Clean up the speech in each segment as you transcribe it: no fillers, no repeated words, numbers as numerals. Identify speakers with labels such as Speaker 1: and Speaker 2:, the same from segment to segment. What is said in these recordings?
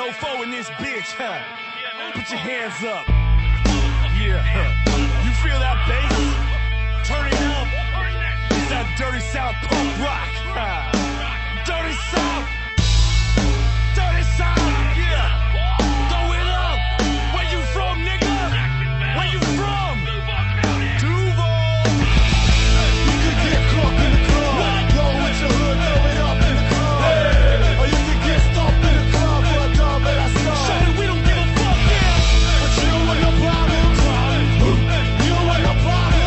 Speaker 1: mofo in this bitch, huh? Put your hands up. Yeah, you feel that bass? Turn it up. It's that dirty South punk rock. Dirty South. Dirty South, yeah. Throw it up. Where you from, nigga? Where you from? Duval. You could get caught in the club. Roll with your hood, throw it up in the club. Hey. Or you could get stomped in the club for a dub at our star. Show me we don't give a fuck, yeah. But you don't want no problem. You don't want no problem.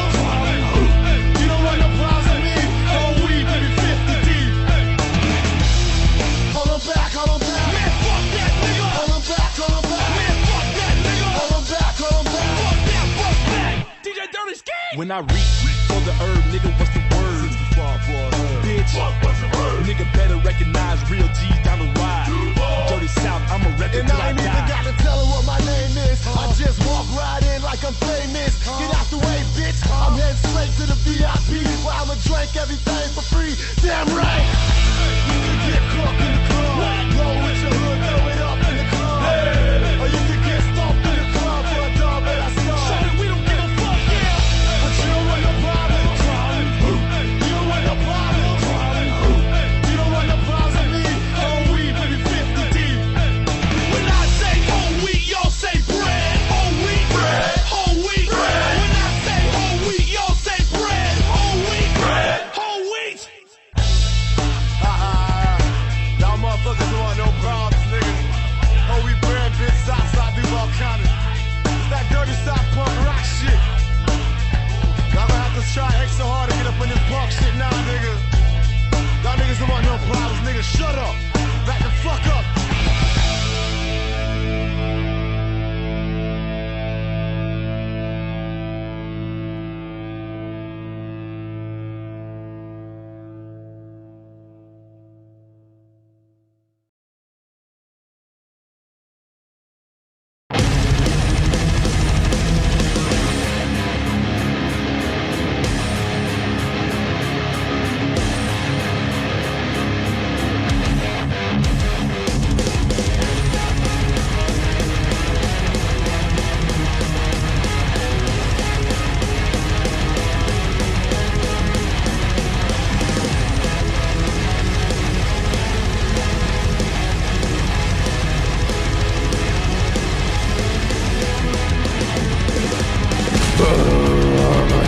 Speaker 1: You don't want no problems with me. Oh, we baby 50 deep. Hold on back, hold on back. Man, fuck that nigga. Hold on back, hold on back. Man, fuck that nigga. Hold on back, hold on back. Fuck that, fuck that. DJ Dirty Skin. When I reach for the herb, nigga, what's the word? Bitch, what's the word? Nigga better recognize real G's down the ride. Dirty South, I'm a record till I die. And I ain't even gotta tell her what my name is. I just walk right in like I'm famous. Get out the way, bitch. I'm heading straight to the VIP where I'ma drink everything for free. Damn right. You can get caught in the club. Roll with your hood, throw it up in the club. Or you can get stomped in the club for a dub at our star. Show me we don't give a fuck, yeah. But you don't want no problem. You don't want no problem. You don't want no problems with me. Oh, we baby 50 deep. When I say whole wheat, y'all say bread. Whole wheat, bread. Whole wheat, bread. When I say whole wheat, y'all say bread. Whole wheat, bread. Whole wheat. Y'all motherfuckers don't want no problems, nigga. Whole wheat bread, bitch, Southside, Duval County. It's that dirty South punk rock shit. Y'all gonna have to try extra hard to get up in this punk shit now, nigga. Y'all niggas don't want no problems, nigga. Shut up. Back the fuck up.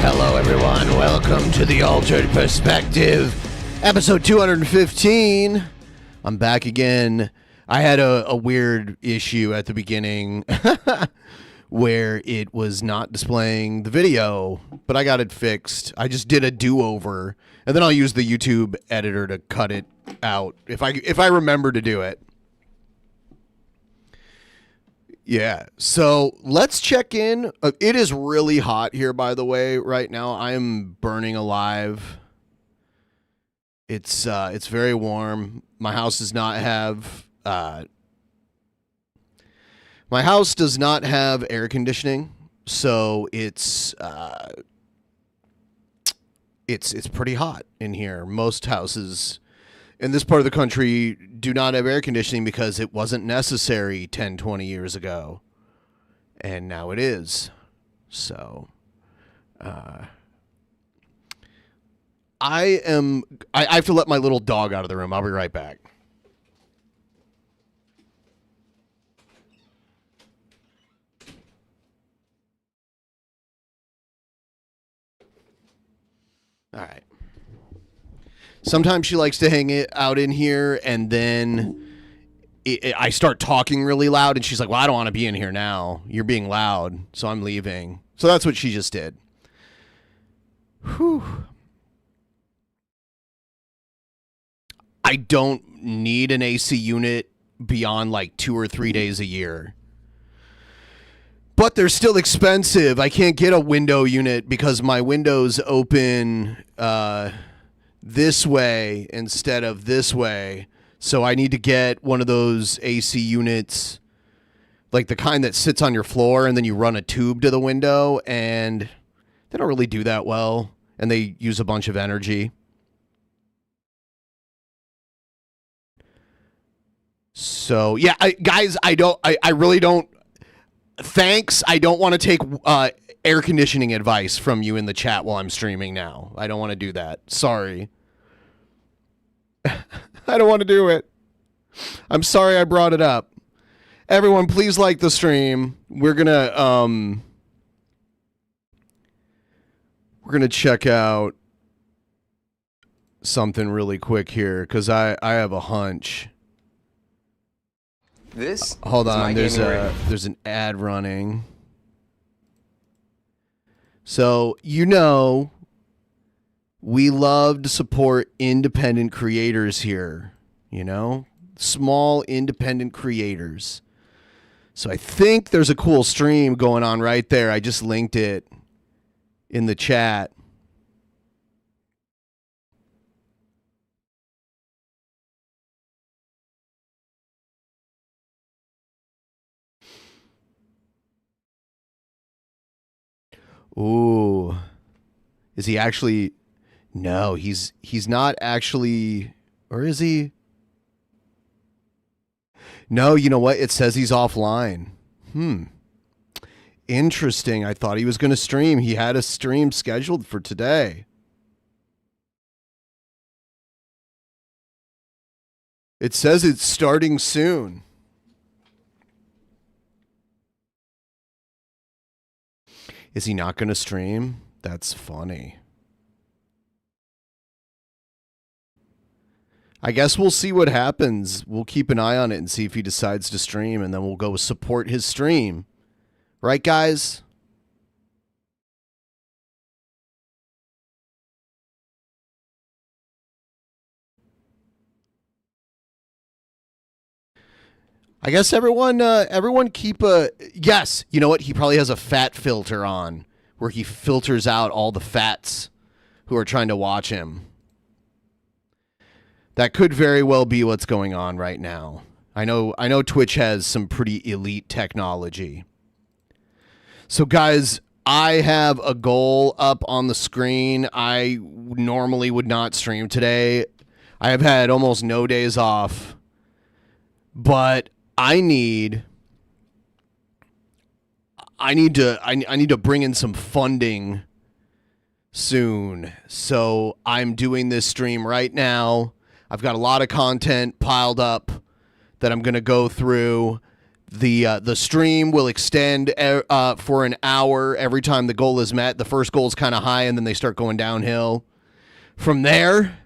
Speaker 2: Hello, everyone. Welcome to the Altered Perspective, episode 215. I'm back again. I had a weird issue at the beginning where it was not displaying the video, but I got it fixed. I just did a do-over, and then I'll use the YouTube editor to cut it out if I remember to do it. Yeah, so let's check in. It is really hot here, by the way, right now. I am burning alive. It's very warm. My house does not have air conditioning, so it's pretty hot in here. Most houses in this part of the country do not have air conditioning because it wasn't necessary 10, 20 years ago. And now it is. So, I have to let my little dog out of the room. I'll be right back. All right. Sometimes she likes to hang it out in here, and then I start talking really loud, and she's like, well, I don't want to be in here now. You're being loud, so I'm leaving. So that's what she just did. Whew. I don't need an AC unit beyond like 2 or 3 days a year. But they're still expensive. I can't get a window unit because my windows open this way instead of this way. So I need to get one of those AC units, like the kind that sits on your floor and then you run a tube to the window, and they don't really do that well, and they use a bunch of energy. So yeah, guys, I really don't. Thanks. I don't want to take air conditioning advice from you in the chat while I'm streaming now. I don't want to do that. Sorry. I don't want to do it. I'm sorry I brought it up. Everyone, please like the stream. We're gonna check out something really quick here because I have a hunch.
Speaker 3: This
Speaker 2: hold on, there's an ad running. So, you know, we love to support independent creators here, you know? Small independent creators. So I think there's a cool stream going on right there. I just linked it in the chat. Ooh. Is he actually? No, he's not actually. Or is he? No, you know what? It says he's offline. Interesting. I thought he was going to stream. He had a stream scheduled for today. It says it's starting soon. Is he not going to stream? That's funny. I guess we'll see what happens. We'll keep an eye on it and see if he decides to stream, and then we'll go support his stream. Right, guys? I guess everyone keep a... Yes, you know what? He probably has a fat filter on where he filters out all the fats who are trying to watch him. That could very well be what's going on right now. I know Twitch has some pretty elite technology. So guys, I have a goal up on the screen. I normally would not stream today. I have had almost no days off. But I need to bring in some funding soon. So I'm doing this stream right now. I've got a lot of content piled up that I'm going to go through. The stream will extend for an hour every time the goal is met. The first goal is kind of high, and then they start going downhill. From there,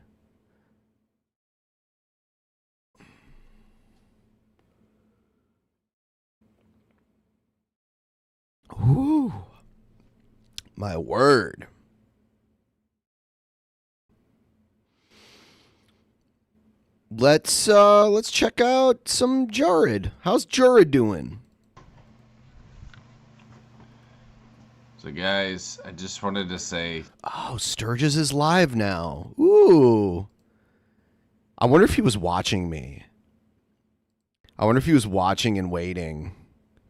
Speaker 2: ooh, my word. Let's check out some Jared. How's Jared doing?
Speaker 4: So guys, I just wanted to say,
Speaker 2: oh, Sturgis is live now. Ooh. I wonder if he was watching me. I wonder if he was watching and waiting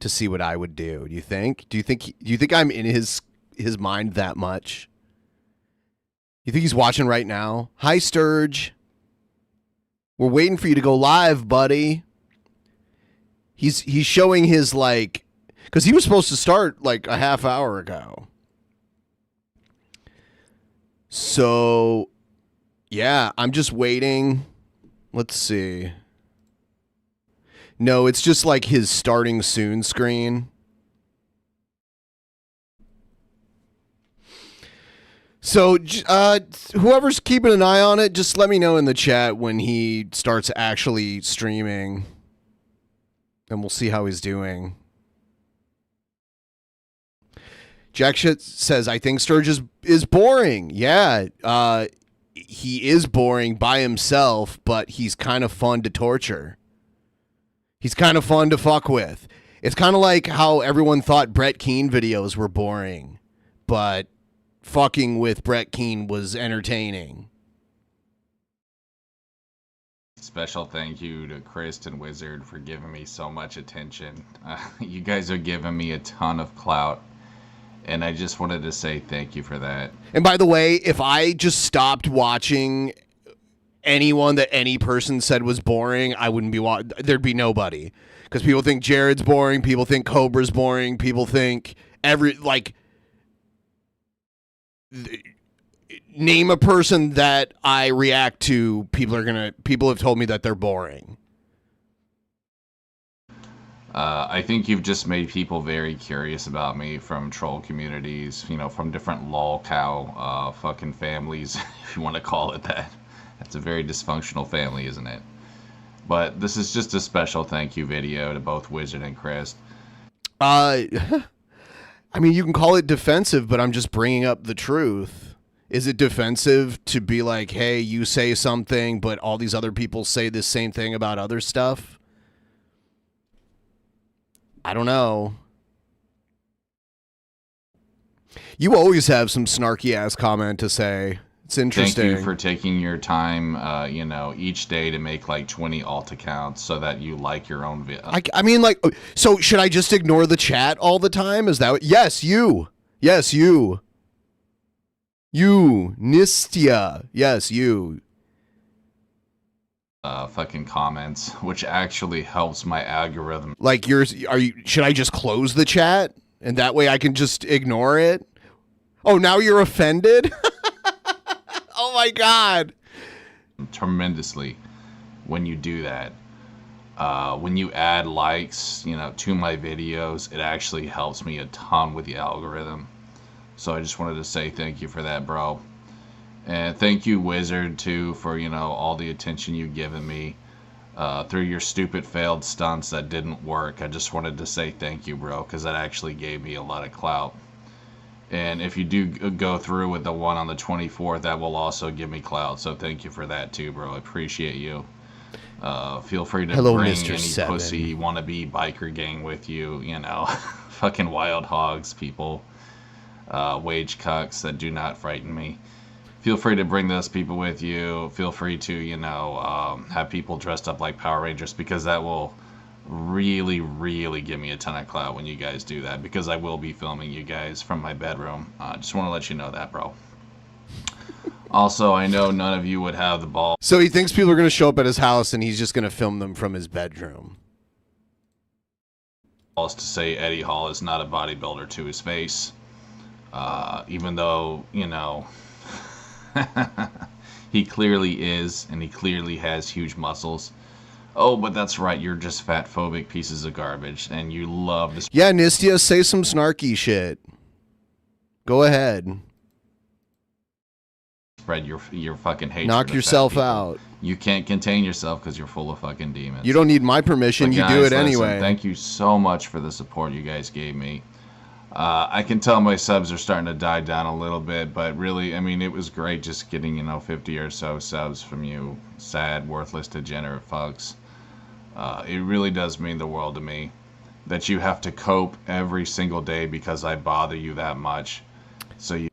Speaker 2: to see what I would do. Do you think? Do you think I'm in his mind that much? You think he's watching right now? Hi, Sturge. We're waiting for you to go live, buddy. He's showing his, like, because he was supposed to start like a half hour ago. So, yeah, I'm just waiting. Let's see. No, it's just like his starting soon screen. So, whoever's keeping an eye on it, just let me know in the chat when he starts actually streaming. And we'll see how he's doing. Jack Shit says, I think Sturgis is boring. Yeah, he is boring by himself, but he's kind of fun to torture. He's kind of fun to fuck with. It's kind of like how everyone thought Brett Keane videos were boring, but fucking with Brett Keane was entertaining.
Speaker 4: special thank you to Chris and Wizard for giving me so much attention. You guys are giving me a ton of clout, and I just wanted to say thank you for that.
Speaker 2: And by the way, if I just stopped watching anyone that any person said was boring, I wouldn't be there'd be nobody. Because people think Jared's boring, people think Cobra's boring, people think name a person that I react to, people have told me that they're boring.
Speaker 4: I think you've just made people very curious about me from troll communities, from different lol cow fucking families, if you want to call it that. That's a very dysfunctional family, isn't it? But this is just a special thank you video to both Wizard and Chris.
Speaker 2: I mean, you can call it defensive, but I'm just bringing up the truth. Is it defensive to be like, hey, you say something, but all these other people say the same thing about other stuff? I don't know. You always have some snarky ass comment to say. It's interesting.
Speaker 4: Thank you for taking your time, each day to make like 20 alt accounts so that you like your own video.
Speaker 2: I mean, like, so should I just ignore the chat all the time? Is that what? Yes, you. Yes, you. You. Nistia. Yes, you.
Speaker 4: Fucking comments, which actually helps my algorithm.
Speaker 2: Like should I just close the chat and that way I can just ignore it? Oh, now you're offended? Oh my God.
Speaker 4: Tremendously when you do that. When you add likes, to my videos, it actually helps me a ton with the algorithm. So I just wanted to say thank you for that, bro. And thank you, Wizard, too, for, all the attention you've given me through your stupid failed stunts that didn't work. I just wanted to say thank you, bro, because that actually gave me a lot of clout. And if you do go through with the one on the 24th, that will also give me clout. So thank you for that, too, bro. I appreciate you. Feel free to bring
Speaker 2: Mr.
Speaker 4: any
Speaker 2: Seven.
Speaker 4: pussy wannabe biker gang with you, fucking wild hogs, people. Wage cucks that do not frighten me. Feel free to bring those people with you. Feel free to, have people dressed up like Power Rangers, because that will really, really give me a ton of clout when you guys do that, because I will be filming you guys from my bedroom. Just want to let you know that, bro. Also, I know none of you would have the ball.
Speaker 2: So he thinks people are going to show up at his house and he's just going to film them from his bedroom.
Speaker 4: To say Eddie Hall is not a bodybuilder to his face. Even though, he clearly is, and he clearly has huge muscles. Oh, but that's right, you're just fat phobic pieces of garbage, and you love this.
Speaker 2: Yeah, Nistia, say some snarky shit. Go ahead.
Speaker 4: Spread your fucking hatred.
Speaker 2: Knock yourself out.
Speaker 4: You can't contain yourself because you're full of fucking demons.
Speaker 2: You don't need my permission,
Speaker 4: But
Speaker 2: you
Speaker 4: guys,
Speaker 2: do it
Speaker 4: listen,
Speaker 2: anyway.
Speaker 4: Thank you so much for the support you guys gave me. I can tell my subs are starting to die down a little bit, but really, I mean, it was great just getting, 50 or so subs from you sad, worthless, degenerate fucks. It really does mean the world to me that you have to cope every single day because I bother you that much. So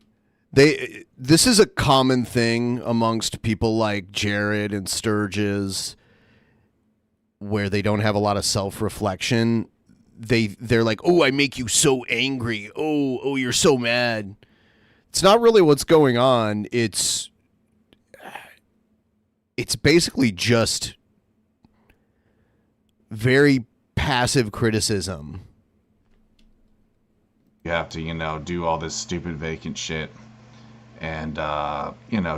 Speaker 2: this is a common thing amongst people like Jared and Sturgis, where they don't have a lot of self-reflection. They're like, oh, I make you so angry. Oh, you're so mad. It's not really what's going on. It's basically just very passive criticism.
Speaker 4: you have to, do all this stupid vacant shit and,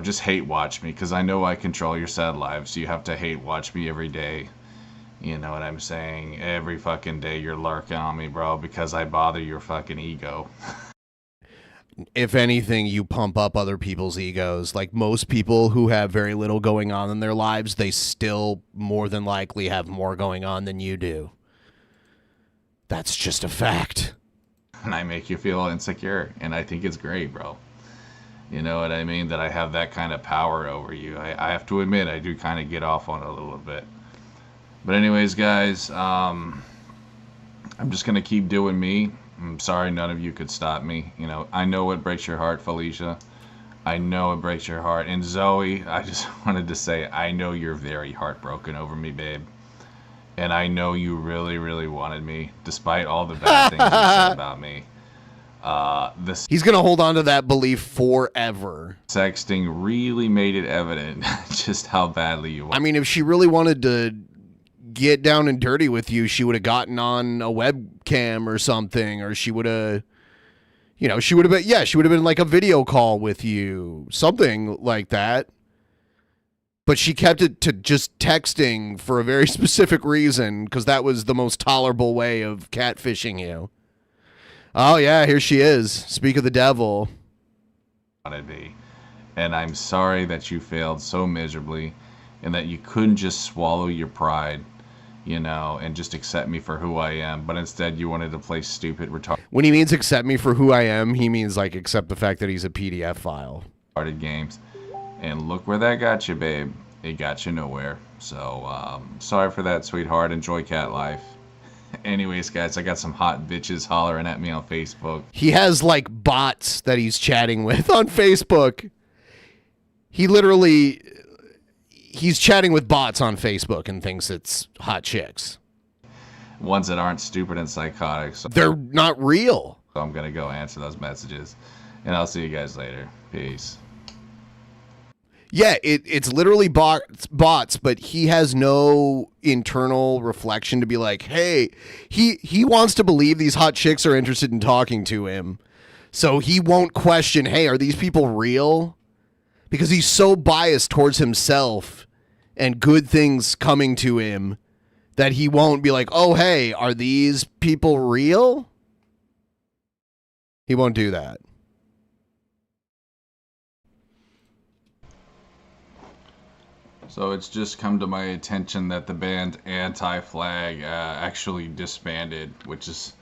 Speaker 4: just hate watch me because I know I control your sad lives. So you have to hate watch me every day. You know what I'm saying? Every fucking day you're lurking on me, bro, because I bother your fucking ego.
Speaker 2: If anything, you pump up other people's egos. Like most people who have very little going on in their lives, they still more than likely have more going on than you do. That's just a fact.
Speaker 4: And I make you feel insecure, and I think it's great, bro. You know what I mean? That I have that kind of power over you. I have to admit, I do kind of get off on it a little bit. But anyways, guys, I'm just going to keep doing me. I'm sorry none of you could stop me. I know it breaks your heart, Felicia. I know it breaks your heart. And Zoe, I just wanted to say, I know you're very heartbroken over me, babe. And I know you really, really wanted me, despite all the bad things you said about me. This
Speaker 2: He's gonna hold on to that belief forever.
Speaker 4: sexting really made it evident just how badly you want.
Speaker 2: I mean, if she really wanted to get down and dirty with you, she would have gotten on a webcam or something, or she would have, you know, she would have been like a video call with you, something like that. But she kept it to just texting for a very specific reason, because that was the most tolerable way of catfishing you. Oh, yeah, here she is. Speak of the devil.
Speaker 4: Wanted me. And I'm sorry that you failed so miserably and that you couldn't just swallow your pride, you know, and just accept me for who I am. But instead you wanted to play stupid,
Speaker 2: When he means accept me for who I am, he means like accept the fact that he's a PDF file.
Speaker 4: retarded games. And look where that got you, babe. It got you nowhere. So, sorry for that, sweetheart. Enjoy cat life. Anyways, guys, I got some hot bitches hollering at me on Facebook.
Speaker 2: He has like bots that he's chatting with on Facebook. He's chatting with bots on Facebook and thinks it's hot chicks.
Speaker 4: Ones that aren't stupid and psychotic. So
Speaker 2: They're not real.
Speaker 4: I'm going to go answer those messages. And I'll see you guys later. Peace.
Speaker 2: Yeah, it's literally bots, but he has no internal reflection to be like, hey, he wants to believe these hot chicks are interested in talking to him. So he won't question, hey, are these people real? Because he's so biased towards himself and good things coming to him that he won't be like, oh, hey, are these people real? He won't do that.
Speaker 4: So it's just come to my attention that the band Anti-Flag actually disbanded, which is,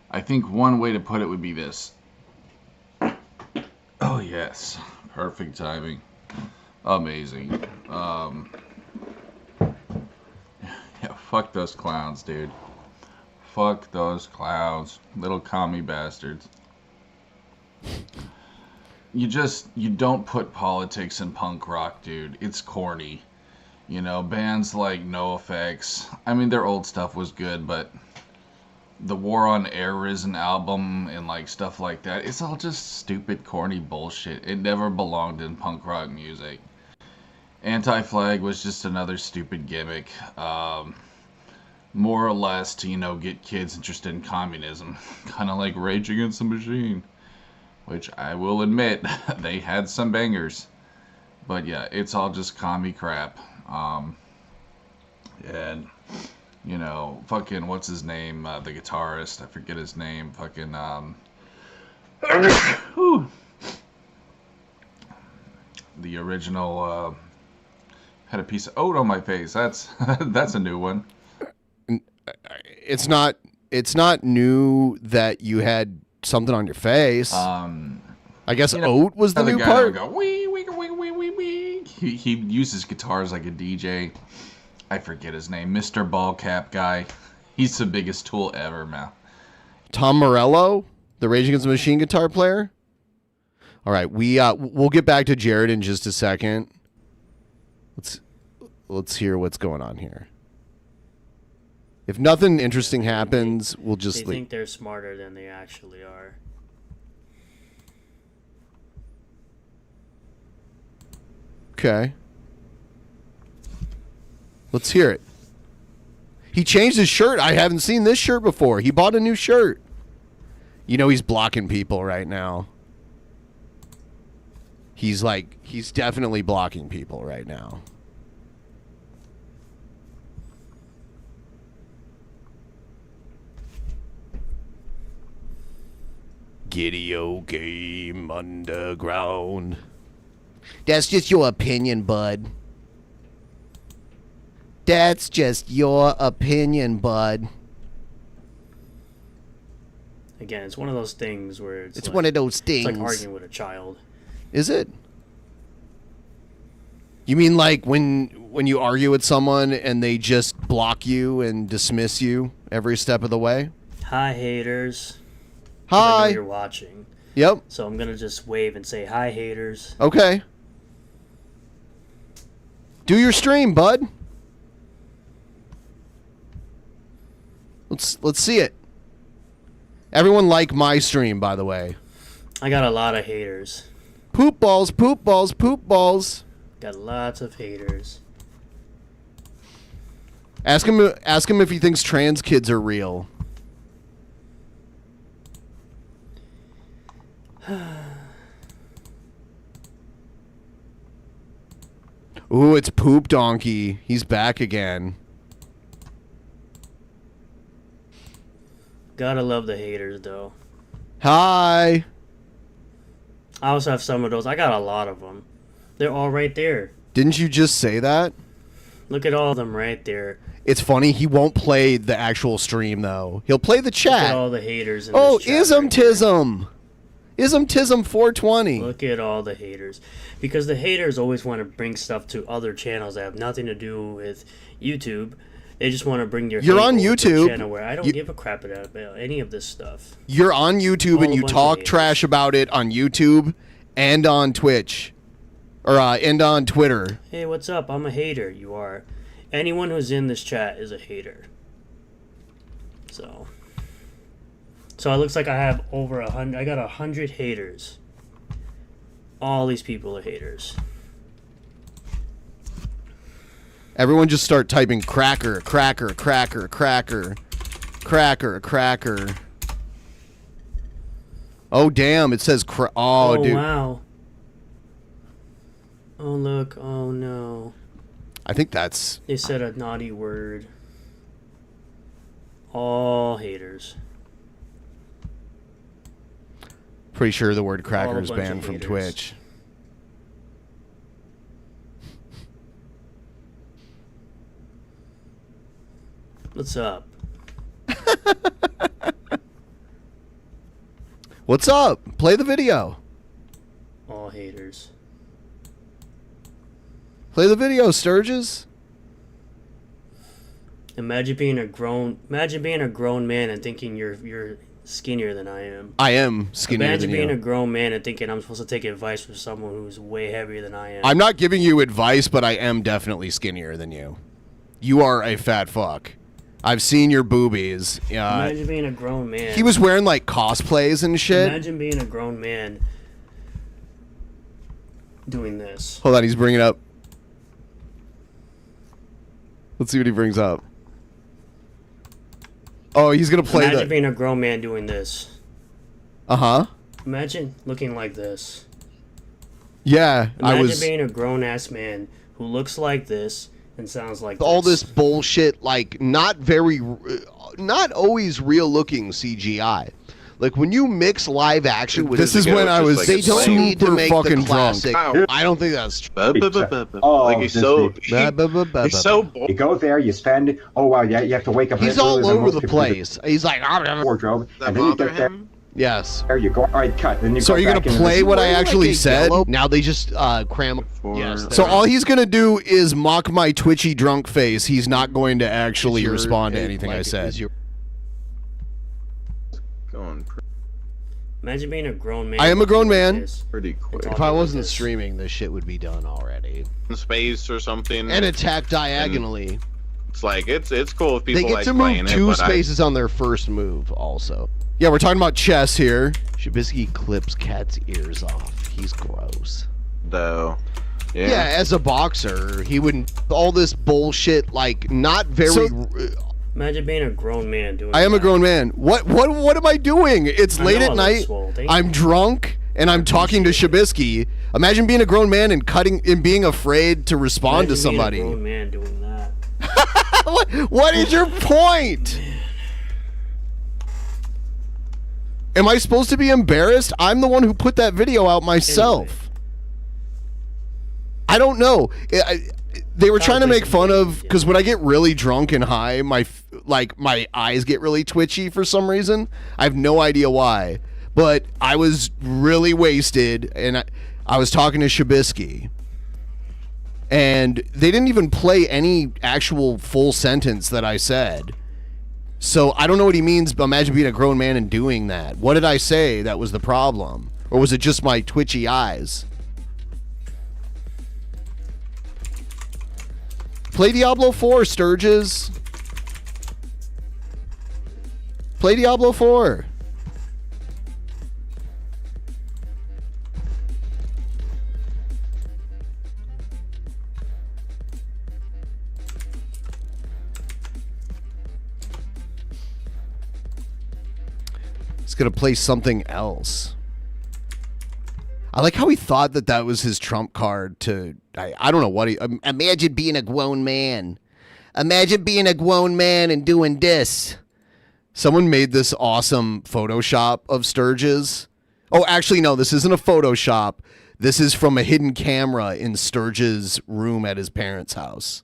Speaker 4: I think one way to put it would be this. Oh yes, perfect timing. Amazing. Yeah, fuck those clowns, dude. Fuck those clowns. Little commie bastards. You don't put politics in punk rock, dude. It's corny. You know, bands like NoFX, I mean, their old stuff was good, but the War on Air Risen album and like stuff like that, it's all just stupid, corny bullshit. It never belonged in punk rock music. Anti-Flag was just another stupid gimmick. More or less to, you know, get kids interested in communism. Kind of like Rage Against the Machine. Which I will admit, they had some bangers. But yeah, it's all just commie crap. And, you know, fucking, what's his name? The guitarist, I forget his name. Fucking, the original, had a piece of oat on my face. That's a new one.
Speaker 2: It's not new that you had something on your face. I guess, you know, oat was the new part.
Speaker 4: Go, wee, wee, wee, wee, wee, wee. He uses guitars like a DJ. I forget his name. Mr. Ballcap guy. He's the biggest tool ever, man.
Speaker 2: Tom Morello, the Rage Against the Machine guitar player. All right, we'll get back to Jared in just a second. Let's hear what's going on here. If nothing interesting happens, we'll just leave.
Speaker 3: They think they're smarter than they actually are.
Speaker 2: Okay. Let's hear it. He changed his shirt. I haven't seen this shirt before. He bought a new shirt. You know he's blocking people right now. He's definitely blocking people right now. Giddy-o game underground. That's just your opinion, bud. That's just your opinion, bud.
Speaker 3: Again, it's one of those things where it's like,
Speaker 2: one of those things.
Speaker 3: It's like arguing with a child.
Speaker 2: Is it? You mean like when you argue with someone and they just block you and dismiss you every step of the way?
Speaker 3: Hi, haters.
Speaker 2: Hi.
Speaker 3: I know you're watching.
Speaker 2: Yep.
Speaker 3: So I'm going to just wave and say, hi, haters.
Speaker 2: Okay. Do your stream, bud. Let's see it. Everyone like my stream, by the way.
Speaker 3: I got a lot of haters.
Speaker 2: Poop balls, poop balls, poop balls.
Speaker 3: Got lots of haters.
Speaker 2: Ask him if he thinks trans kids are real. Ooh, it's Poop Donkey. He's back again.
Speaker 3: Gotta love the haters, though.
Speaker 2: Hi.
Speaker 3: I also have some of those. I got a lot of them. They're all right there.
Speaker 2: Didn't you just say that?
Speaker 3: Look at all of them right there.
Speaker 2: It's funny, he won't play the actual stream, though. He'll play the
Speaker 3: Look
Speaker 2: chat.
Speaker 3: at all the haters in
Speaker 2: Oh,
Speaker 3: this chat
Speaker 2: Ism
Speaker 3: right there.
Speaker 2: Tism. Ism Tism 420.
Speaker 3: Look at all the haters. Because the haters always want to bring stuff to other channels that have nothing to do with YouTube. They just want to bring your
Speaker 2: You're
Speaker 3: hate
Speaker 2: on
Speaker 3: over to a
Speaker 2: YouTube.
Speaker 3: channel where I don't give a crap about any of this stuff.
Speaker 2: You're on YouTube
Speaker 3: All
Speaker 2: and
Speaker 3: a
Speaker 2: you
Speaker 3: bunch of
Speaker 2: talk
Speaker 3: haters.
Speaker 2: trash about it on YouTube and on Twitch. Or and on Twitter.
Speaker 3: Hey, what's up? I'm a hater. You are. Anyone who's in this chat is a hater. So it looks like I have over 100. I got 100 haters. All these people are haters.
Speaker 2: Everyone just start typing cracker, cracker, cracker, cracker, cracker, cracker. Oh, damn. It says oh, dude.
Speaker 3: Wow. Oh, look. Oh, no.
Speaker 2: I think that's...
Speaker 3: They said a naughty word. All haters.
Speaker 2: Pretty sure the word cracker
Speaker 3: All a
Speaker 2: is
Speaker 3: bunch
Speaker 2: banned
Speaker 3: of
Speaker 2: from
Speaker 3: haters.
Speaker 2: Twitch.
Speaker 3: What's up?
Speaker 2: What's up? Play the video.
Speaker 3: All haters.
Speaker 2: Play the video, Sturgis.
Speaker 3: Imagine being a grown man and thinking you're skinnier than I am.
Speaker 2: I am skinnier
Speaker 3: Imagine
Speaker 2: than
Speaker 3: being
Speaker 2: you.
Speaker 3: a grown man and thinking I'm supposed to take advice from someone who's way heavier than I am.
Speaker 2: I'm not giving you advice, but I am definitely skinnier than you. You are a fat fuck. I've seen your boobies.
Speaker 3: Imagine being a grown man.
Speaker 2: He was wearing like cosplays and shit.
Speaker 3: Imagine being a grown man doing this.
Speaker 2: Hold on, he's bringing up. Let's see what he brings up. Oh, he's gonna play
Speaker 3: Imagine
Speaker 2: the.
Speaker 3: being a grown man doing this.
Speaker 2: Uh-huh.
Speaker 3: Imagine looking like this.
Speaker 2: Yeah, I
Speaker 3: Imagine
Speaker 2: was.
Speaker 3: being a grown-ass man who looks like this and sounds like
Speaker 5: all this bullshit, like not always real looking CGI. Like when you mix live action with
Speaker 2: This is when I was
Speaker 5: they don't need to
Speaker 2: super
Speaker 5: make
Speaker 2: fucking
Speaker 5: the classic.
Speaker 6: drunk.
Speaker 5: I don't think that's true.
Speaker 7: Oh,
Speaker 6: Like he's so
Speaker 5: He's
Speaker 7: You go there, you spend. Oh wow, yeah, you have to wake up.
Speaker 5: He's
Speaker 7: earlier
Speaker 5: all
Speaker 7: than
Speaker 5: over
Speaker 7: most
Speaker 5: the
Speaker 7: people do
Speaker 5: place. He's like,
Speaker 7: wardrobe,
Speaker 6: that
Speaker 7: and then you
Speaker 6: bother
Speaker 7: get there.
Speaker 6: him.
Speaker 5: yes.
Speaker 7: There you go. All right, cut. Then you
Speaker 2: So
Speaker 7: go
Speaker 2: are you gonna
Speaker 7: back in
Speaker 2: play
Speaker 7: and-
Speaker 2: what I
Speaker 5: Like
Speaker 2: actually
Speaker 5: a
Speaker 2: said?
Speaker 5: yellow- Now they just cram.
Speaker 6: For-
Speaker 5: Yes.
Speaker 2: So all he's gonna do is mock my twitchy drunk face. He's not going to actually respond to anything I said.
Speaker 6: Going
Speaker 3: Imagine being a grown man.
Speaker 2: I am a grown
Speaker 3: looking like
Speaker 2: man.
Speaker 3: this.
Speaker 6: pretty quick.
Speaker 3: It's
Speaker 5: If I
Speaker 3: all
Speaker 5: wasn't
Speaker 3: this.
Speaker 5: streaming, this shit would be done already.
Speaker 6: Space or something.
Speaker 5: And attack diagonally.
Speaker 6: It's like it's cool if people
Speaker 5: They get
Speaker 6: like
Speaker 5: to
Speaker 6: playing
Speaker 5: move
Speaker 6: it,
Speaker 5: two
Speaker 6: but
Speaker 5: spaces on their first move. Also,
Speaker 2: Yeah, we're talking about chess here.
Speaker 5: Shabisky clips cat's ears off. He's gross.
Speaker 6: though.
Speaker 5: Yeah, as a boxer, he wouldn't. All this bullshit, like, not very.
Speaker 2: So-
Speaker 3: Imagine being a grown man doing
Speaker 2: I am a
Speaker 3: that.
Speaker 2: grown man. What am I doing? It's
Speaker 3: I
Speaker 2: late
Speaker 3: know
Speaker 2: at
Speaker 3: I look
Speaker 2: night.
Speaker 3: swole. Thank
Speaker 2: I'm
Speaker 3: you.
Speaker 2: drunk and I'm talking to Shabisky. Imagine being a grown man and being afraid to respond to
Speaker 3: Imagine being
Speaker 2: somebody.
Speaker 3: a grown man doing that.
Speaker 2: What is your point? Am I supposed to be embarrassed? I'm the one who put that video out myself.
Speaker 3: Anyway.
Speaker 2: I don't know. They were trying to make fun of
Speaker 3: Yeah.
Speaker 2: because when I get really drunk and high, my eyes get really twitchy for some reason. I have no idea why, but I was really wasted and I was talking to Shabisky, and they didn't even play any actual full sentence that I said. So I don't know what he means. But imagine being a grown man and doing that. What did I say that was the problem, or was it just my twitchy eyes? Play Diablo 4, Sturgis. Play Diablo 4. He's gonna play something else. I like how he thought that that was his trump card to... I don't know what he... imagine being a grown man. Imagine being a grown man and doing this. Someone made this awesome Photoshop of Sturgis. Oh, actually, no, this isn't a Photoshop. This is from a hidden camera in Sturgis' room at his parents' house.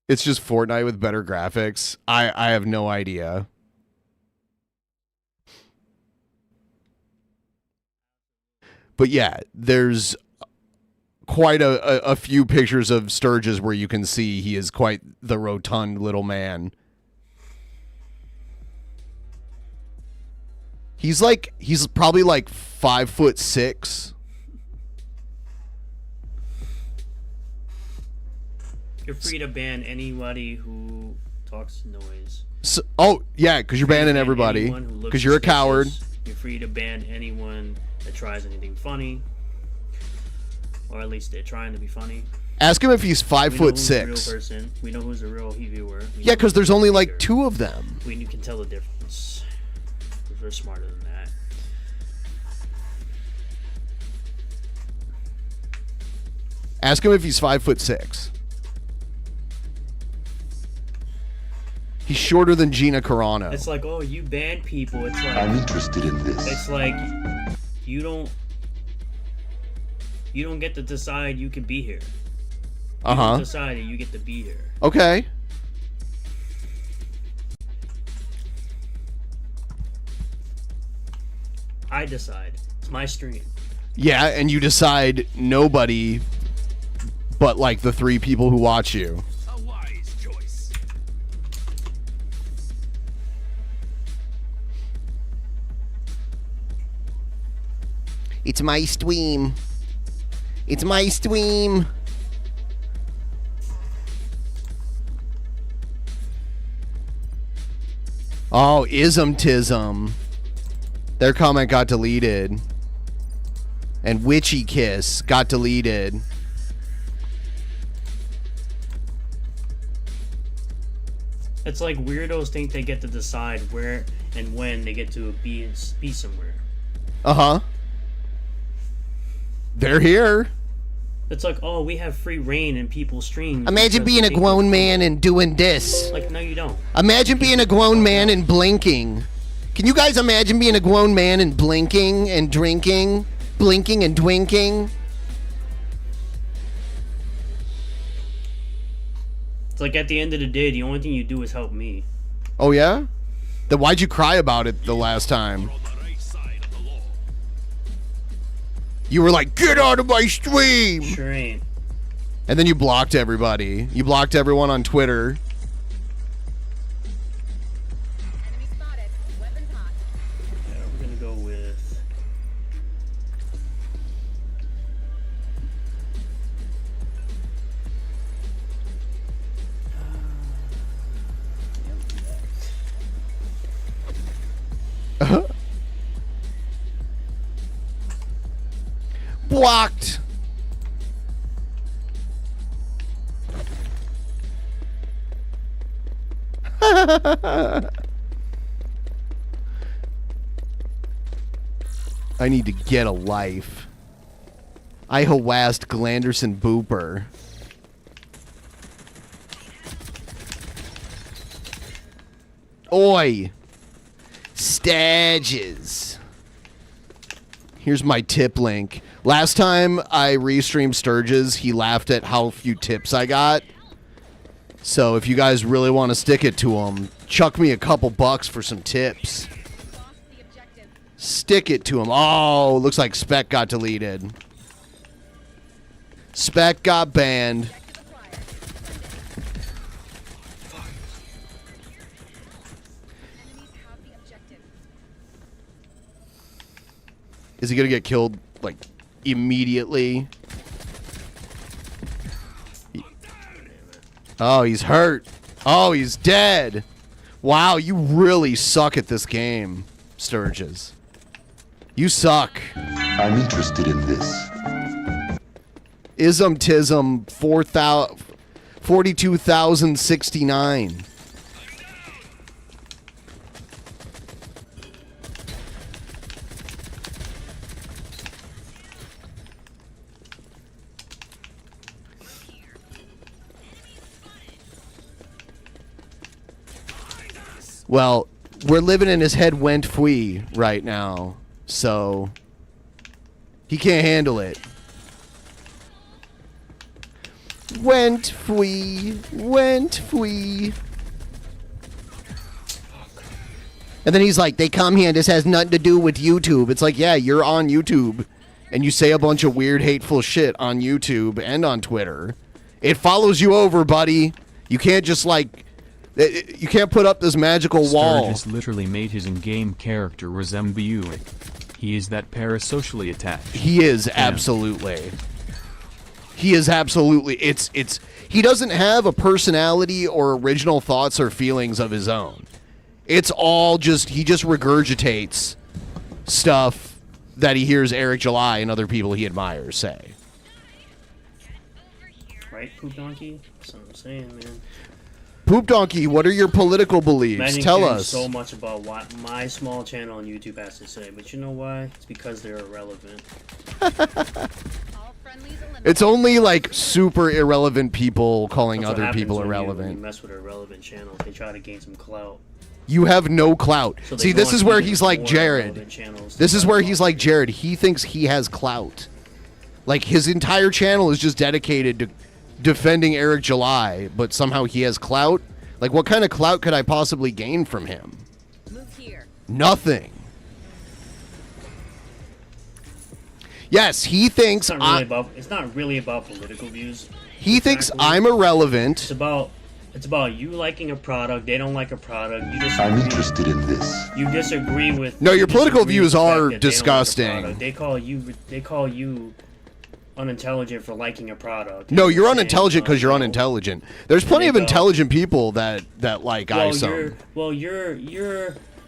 Speaker 2: It's just Fortnite with better graphics. I have no idea. But yeah, there's quite a few pictures of Sturgis where you can see he is quite the rotund little man. He's probably like 5'6".
Speaker 3: You're free to ban anybody who talks noise.
Speaker 2: So, oh, yeah, because you're banning everybody. Because you're a coward.
Speaker 3: You're free to ban anyone that tries anything funny. Or at least they're trying to be funny.
Speaker 2: Ask him if he's 5'6".
Speaker 3: We know who's the real person. We know who's the real viewer.
Speaker 2: Yeah, because there's only like 2 of them.
Speaker 3: We can tell the difference. We're smarter than that.
Speaker 2: Ask him if he's 5'6". He's shorter than Gina Carano.
Speaker 3: It's like, oh, you ban people. It's like
Speaker 8: I'm interested in this.
Speaker 3: It's like you don't get to decide you can be here. You don't decide that you get to be here.
Speaker 2: Okay.
Speaker 3: I decide. It's my stream.
Speaker 2: Yeah, and you decide nobody but like the 3 people who watch you.
Speaker 1: A wise choice.
Speaker 2: It's my stream. It's my stream. Oh, ism-tism. Their comment got deleted. And Witchy Kiss got deleted.
Speaker 3: It's like weirdos think they get to decide where and when they get to be somewhere.
Speaker 2: Uh-huh. They're here.
Speaker 3: It's like, oh, we have free reign in people's streams.
Speaker 2: Imagine being a grown man and doing this.
Speaker 3: Like, no, you don't.
Speaker 2: Imagine being a grown man and blinking. Can you guys imagine being a grown man and blinking and drinking? Blinking and dwinking?
Speaker 3: It's like at the end of the day, the only thing you do is help me.
Speaker 2: Oh, yeah? Then why'd you cry about it the last time? You were like, get out of my stream!
Speaker 3: Sure ain't.
Speaker 2: And then you blocked everybody. You blocked everyone on Twitter.
Speaker 9: Enemy spotted. Weapons hot.
Speaker 3: Yeah, we're gonna go with...
Speaker 2: Blocked! I need to get a life. I harassed Glanderson Booper. Oi! Stages. Here's my tip link. Last time I restreamed Sturgis, he laughed at how few tips I got. So if you guys really want to stick it to him, chuck me a couple bucks for some tips. Stick it to him. Oh, looks like Spec got deleted. Spec got banned. Is he gonna get killed, like, immediately? Oh, he's hurt. Oh, he's dead. Wow, you really suck at this game, Sturgis. You suck.
Speaker 8: I'm interested in this.
Speaker 2: Ism Tism 42,069. Well, we're living in his head went fui right now, so he can't handle it. Went fui, went fui. And then he's like, they come here and this has nothing to do with YouTube. It's like, yeah, you're on YouTube and you say a bunch of weird, hateful shit on YouTube and on Twitter. It follows you over, buddy. You can't just like... You can't put up this magical wall.
Speaker 8: Sturgis literally made his in-game character resemble you. He is that parasocially attached.
Speaker 2: He is, absolutely. He is absolutely. He doesn't have a personality or original thoughts or feelings of his own. It's all just, he just regurgitates stuff that he hears Eric July and other people he admires say.
Speaker 3: Right, Poop Donkey? That's what I'm saying, man.
Speaker 2: Poop Donkey, what are your political beliefs?
Speaker 3: Imagine
Speaker 2: Tell
Speaker 3: caring
Speaker 2: us.
Speaker 3: so much about what my small channel on YouTube has to say, but you know why? It's because they're irrelevant.
Speaker 9: All friendlies eliminated.
Speaker 2: It's only like super irrelevant people calling
Speaker 3: That's what
Speaker 2: other
Speaker 3: happens
Speaker 2: people
Speaker 3: when
Speaker 2: irrelevant.
Speaker 3: You mess with irrelevant channels, they try to gain some clout.
Speaker 2: You have no clout.
Speaker 3: So they
Speaker 2: See,
Speaker 3: go
Speaker 2: this
Speaker 3: on
Speaker 2: is where
Speaker 3: even
Speaker 2: he's like
Speaker 3: more
Speaker 2: Jared.
Speaker 3: irrelevant channels
Speaker 2: This
Speaker 3: to
Speaker 2: is
Speaker 3: try
Speaker 2: where
Speaker 3: to
Speaker 2: he's
Speaker 3: follow.
Speaker 2: like Jared. He thinks he has clout. Like his entire channel is just dedicated to defending Eric July, but somehow he has clout. Like, what kind of clout could I possibly gain from him?
Speaker 9: Move here.
Speaker 2: Nothing. Yes, he thinks
Speaker 3: It's not really about political views.
Speaker 2: he thinks
Speaker 3: Exactly.
Speaker 2: I'm irrelevant.
Speaker 3: It's about you liking a product. They don't like a product. You disagree.
Speaker 10: I'm interested in this.
Speaker 3: You disagree with.
Speaker 2: No, your
Speaker 3: you
Speaker 2: political
Speaker 3: disagree
Speaker 2: views
Speaker 3: with the fact
Speaker 2: are
Speaker 3: that they don't like a
Speaker 2: disgusting.
Speaker 3: product. They call you unintelligent for liking a product.
Speaker 2: No,
Speaker 3: And
Speaker 2: you're
Speaker 3: saying,
Speaker 2: unintelligent because you're
Speaker 3: no.
Speaker 2: unintelligent. There's plenty
Speaker 3: they
Speaker 2: of
Speaker 3: go-
Speaker 2: intelligent people that like ISOM.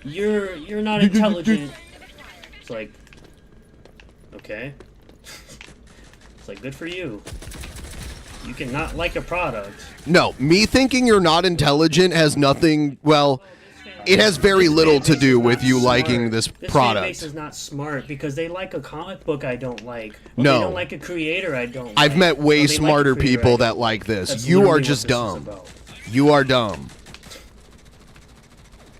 Speaker 3: You're not intelligent. It's like, okay. It's like, good for you. You can not like a product.
Speaker 2: No, me thinking you're not intelligent has nothing. Well, it has very little to do with you liking this
Speaker 3: This fan base
Speaker 2: product.
Speaker 3: is not smart because they like a comic book I don't like. Or
Speaker 2: No.
Speaker 3: They don't like a creator I don't like.
Speaker 2: I've met
Speaker 3: Or
Speaker 2: way
Speaker 3: they like a
Speaker 2: smarter
Speaker 3: creator I
Speaker 2: people
Speaker 3: don't
Speaker 2: that
Speaker 3: like.
Speaker 2: like this.
Speaker 3: That's
Speaker 2: You are
Speaker 3: literally
Speaker 2: just
Speaker 3: what this is
Speaker 2: dumb.
Speaker 3: about.
Speaker 2: You are dumb.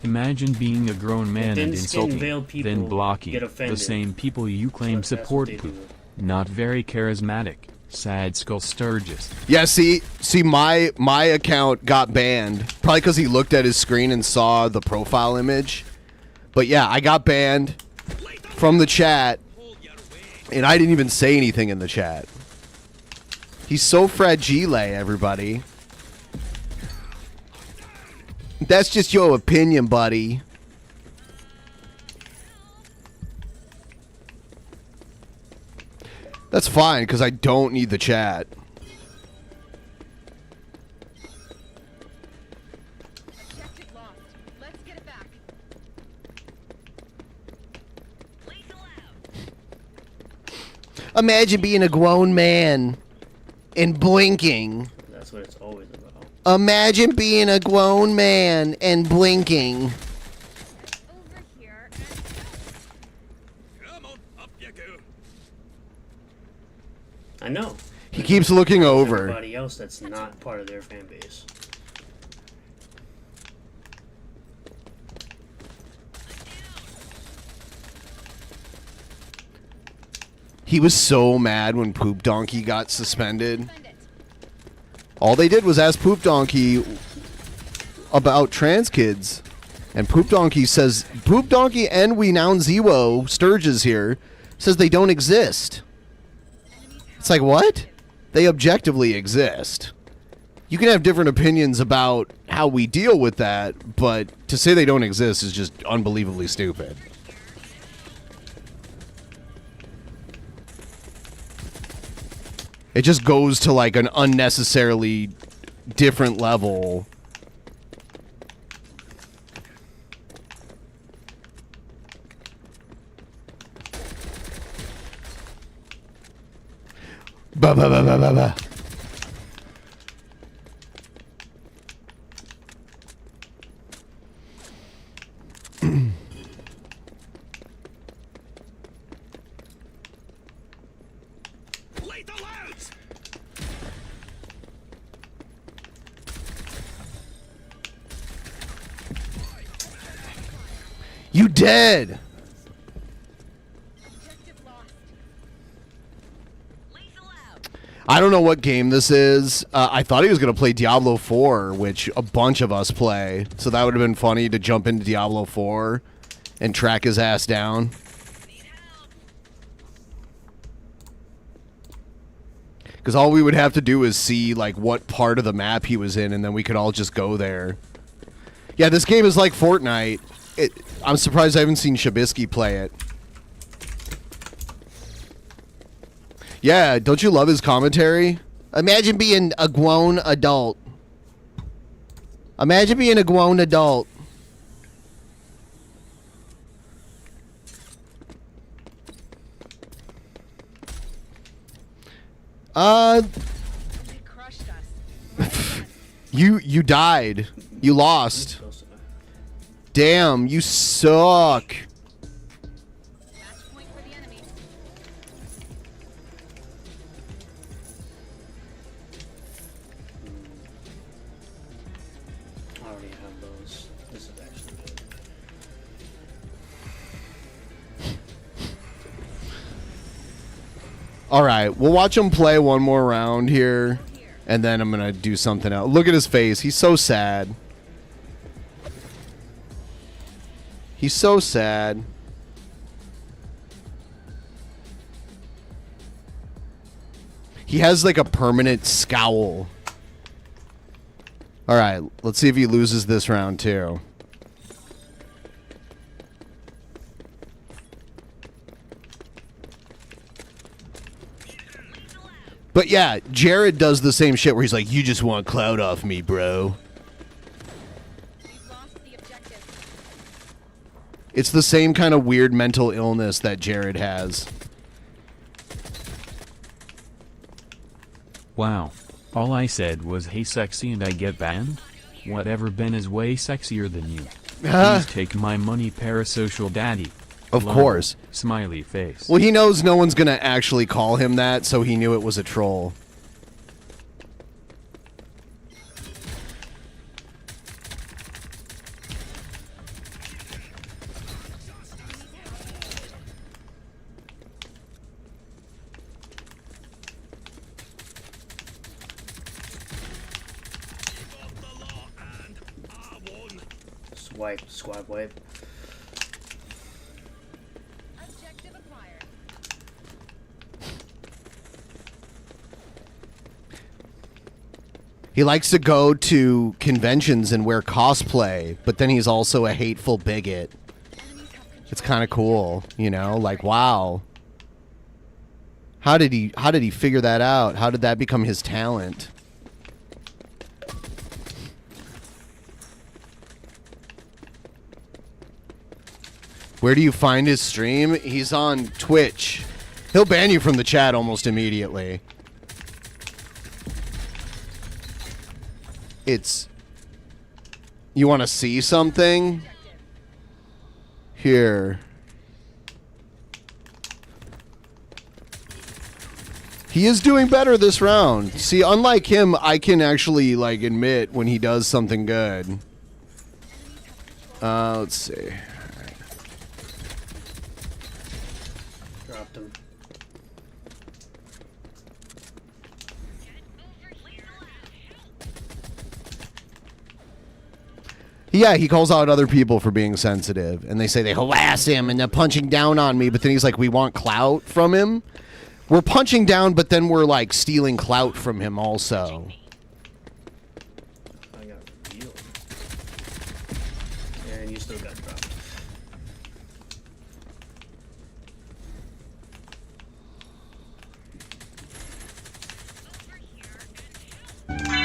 Speaker 8: Imagine being a grown man and
Speaker 3: Thin-skinned,
Speaker 8: insulting,
Speaker 3: veiled people
Speaker 8: then blocking
Speaker 3: get
Speaker 8: the
Speaker 3: offended.
Speaker 8: same people you claim
Speaker 3: That's what
Speaker 8: support
Speaker 3: they
Speaker 8: poop.
Speaker 3: do.
Speaker 8: Not very charismatic. Sad skull Sturgis.
Speaker 2: Yeah, see, my account got banned probably because he looked at his screen and saw the profile image. But yeah, I got banned from the chat, and I didn't even say anything in the chat. He's so fragile, everybody. That's just your opinion, buddy. That's fine, because I don't need the chat.
Speaker 9: Objective lost. Let's get it back.
Speaker 2: Imagine being a grown man and blinking.
Speaker 3: That's what it's always about.
Speaker 2: Imagine being a grown man and blinking.
Speaker 9: Over here and
Speaker 3: I know.
Speaker 2: He keeps looking over.
Speaker 3: Everybody else that's not part of their fan base.
Speaker 2: He was so mad when Poop Donkey got suspended.
Speaker 9: send it.
Speaker 2: All they did was ask Poop Donkey about trans kids. And Poop Donkey says, Poop Donkey and we noun Zewo, Sturgis here, says they don't exist. It's like, what? They objectively exist. You can have different opinions about how we deal with that, but to say they don't exist is just unbelievably stupid. It just goes to like an unnecessarily different level. Ba, ba, ba, ba, ba, ba. You dead. I don't know what game this is. I thought he was going to play Diablo 4, which a bunch of us play. So that would have been funny to jump into Diablo 4 and track his ass down. Because all we would have to do is see like what part of the map he was in, and then we could all just go there. Yeah, this game is like Fortnite. I'm surprised I haven't seen Shabisky play it. Yeah, don't you love his commentary? Imagine being a grown adult. Imagine being a grown adult. You died. You lost. Damn, you suck.
Speaker 3: I already have those. This is actually good.
Speaker 2: All right, we'll watch him play one more round here, and then I'm gonna do something else. Look at his face. He's so sad. He's so sad. He has like a permanent scowl. All right, let's see if he loses this round too. But yeah, Jared does the same shit where he's like, you just want clout off me, bro. It's the same kind of weird mental illness that Jared has.
Speaker 8: Wow. All I said was hey sexy and I get banned? Whatever, Ben is way sexier than you. Please take my money, parasocial daddy.
Speaker 2: Of
Speaker 8: Lol.
Speaker 2: course.
Speaker 8: Smiley face.
Speaker 2: Well, he knows no one's gonna actually call him that, so he knew it was a troll.
Speaker 3: Swipe, wipe.
Speaker 9: Objective acquired.
Speaker 2: He likes to go to conventions and wear cosplay, but then he's also a hateful bigot. It's kind of cool, you know? Like, wow. How did he figure that out? How did that become his talent? Where do you find his stream? He's on Twitch. He'll ban you from the chat almost immediately. It's... You want to see something? Here. He is doing better this round. See, unlike him, I can actually, like, admit when he does something good. Let's see.
Speaker 3: Dropped him.
Speaker 2: Yeah, he calls out other people for being sensitive, and they say they harass him and they're punching down on me, but then he's like, we want clout from him? We're punching down, but then we're, like, stealing clout from him also.
Speaker 3: I got revealed. And you still got dropped.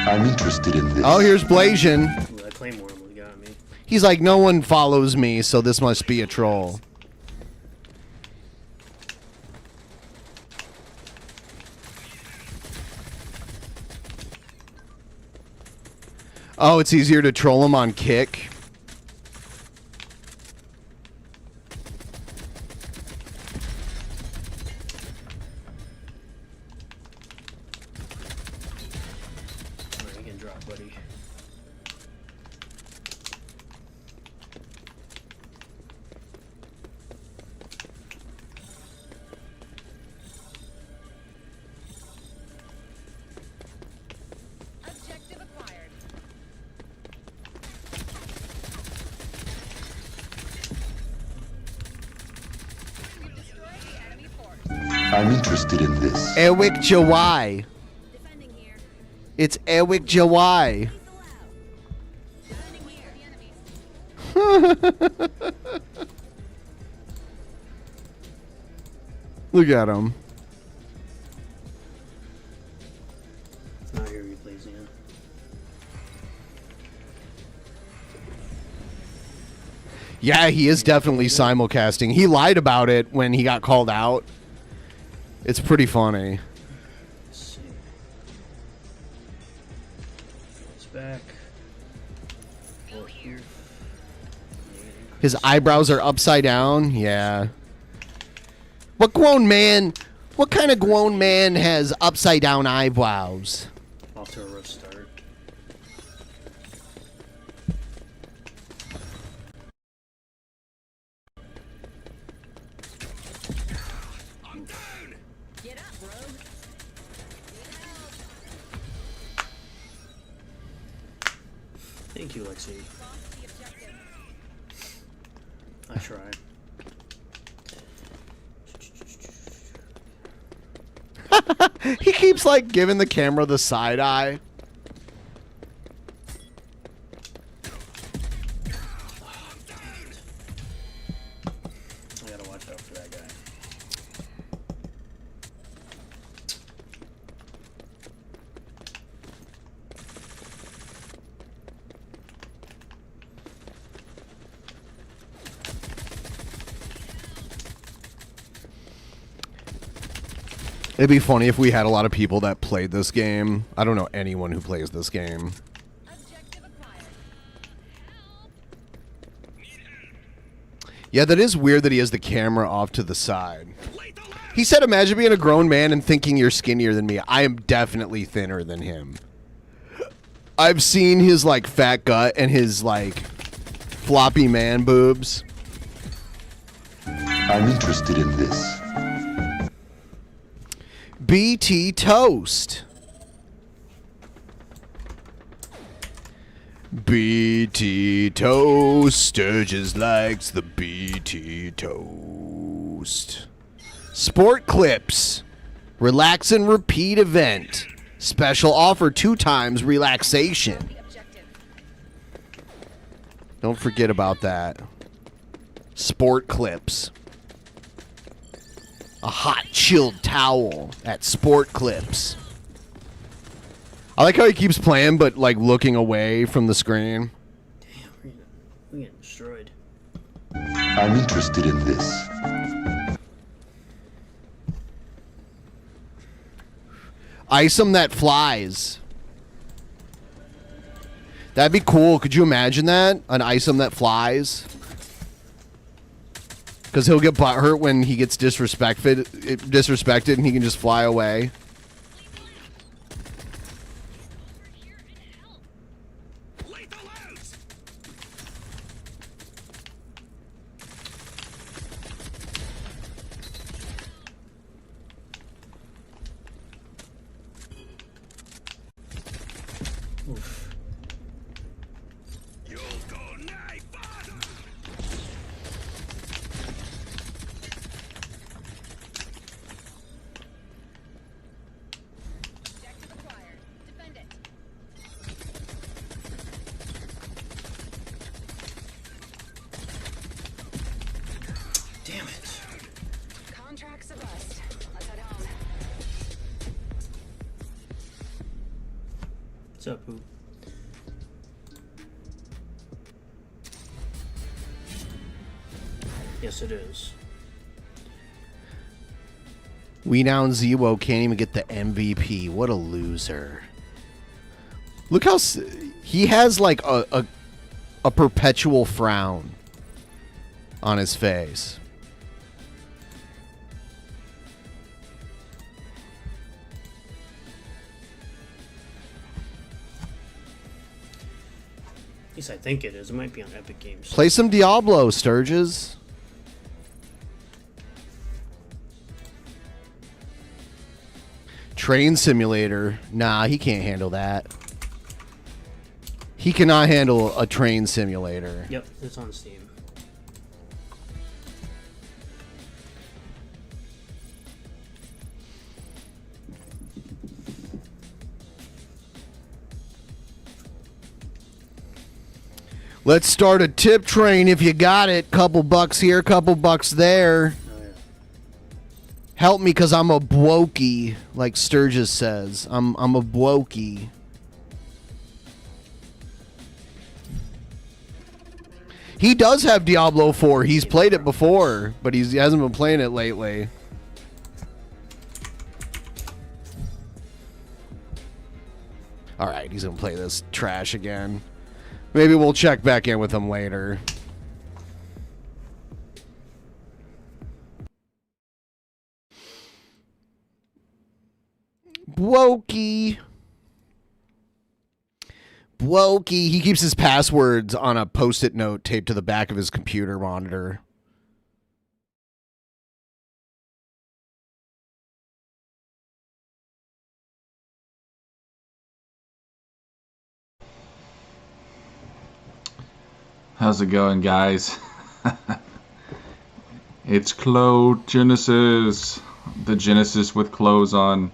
Speaker 10: I'm interested in this.
Speaker 2: Oh, here's Blasian.
Speaker 3: Ooh, that Claymore almost got me.
Speaker 2: He's like, no one follows me, so this must be a troll. Oh, it's easier to troll him on Kick.
Speaker 3: You can drop, buddy.
Speaker 9: Objective acquired. We've destroyed the enemy fort.
Speaker 10: I'm interested in this.
Speaker 2: Eric Jawai.
Speaker 9: Defending here.
Speaker 2: It's Eric Jawai.
Speaker 9: Defending here. The enemies.
Speaker 2: Look at him.
Speaker 3: Now here replays again.
Speaker 2: Yeah, he is definitely simulcasting. He lied about it when he got called out. It's pretty funny.
Speaker 3: Let's see. It's back. Oh, here.
Speaker 2: His eyebrows are upside down. Yeah. What kind of grown man has upside down eyebrows?
Speaker 3: Off to a rough start.
Speaker 9: Get up, rogue.
Speaker 3: Thank you, Lexi.
Speaker 9: Lost the objective.
Speaker 3: I tried.
Speaker 2: He keeps like giving the camera the side eye.
Speaker 3: I gotta watch out for that guy.
Speaker 2: It'd be funny if we had a lot of people that played this game. I don't know anyone who plays this game.
Speaker 9: Objective acquired.
Speaker 2: Yeah, that is weird that he has the camera off to the side. He said, imagine being a grown man and thinking you're skinnier than me. I am definitely thinner than him. I've seen his, like, fat gut and his, like, floppy man boobs.
Speaker 10: I'm interested in this.
Speaker 2: BT Toast. BT Toast. Sturgis likes the BT Toast. Sport Clips. Relax and repeat event. Special offer 2 times relaxation.
Speaker 9: The objective.
Speaker 2: Don't forget about that. Sport Clips. A hot, chilled towel at Sport Clips. I like how he keeps playing, but like looking away from the screen.
Speaker 3: Damn, we're getting destroyed.
Speaker 10: I'm interested in this.
Speaker 2: Item that flies. That'd be cool. Could you imagine that? An item that flies? Because he'll get butthurt when he gets disrespected and he can just fly away.
Speaker 3: Oof.
Speaker 9: Objective acquired. Defend it.
Speaker 3: Damn it.
Speaker 9: Contracts a bust. Let's head home.
Speaker 3: What's up, Poop? Yes, it is.
Speaker 2: We down Zero can't even get the MVP. What a loser. Look how he has like a perpetual frown on his face.
Speaker 3: At least I think it is. It might be on Epic Games.
Speaker 2: Play some Diablo, Sturgis. Train simulator. Nah, he can't handle that. He cannot handle a train simulator.
Speaker 3: Yep, it's on Steam.
Speaker 2: Let's start a tip train if you got it. Couple bucks here, couple bucks there. Help me because I'm a blokey, like Sturgis says. I'm a blokey. He does have Diablo 4. He's played it before, but he hasn't been playing it lately. All right, he's going to play this trash again. Maybe we'll check back in with him later. Blokey. Blokey. He keeps his passwords on a post-it note taped to the back of his computer monitor.
Speaker 4: How's it going, guys? It's Clo Genesis. The Genesis with clothes on.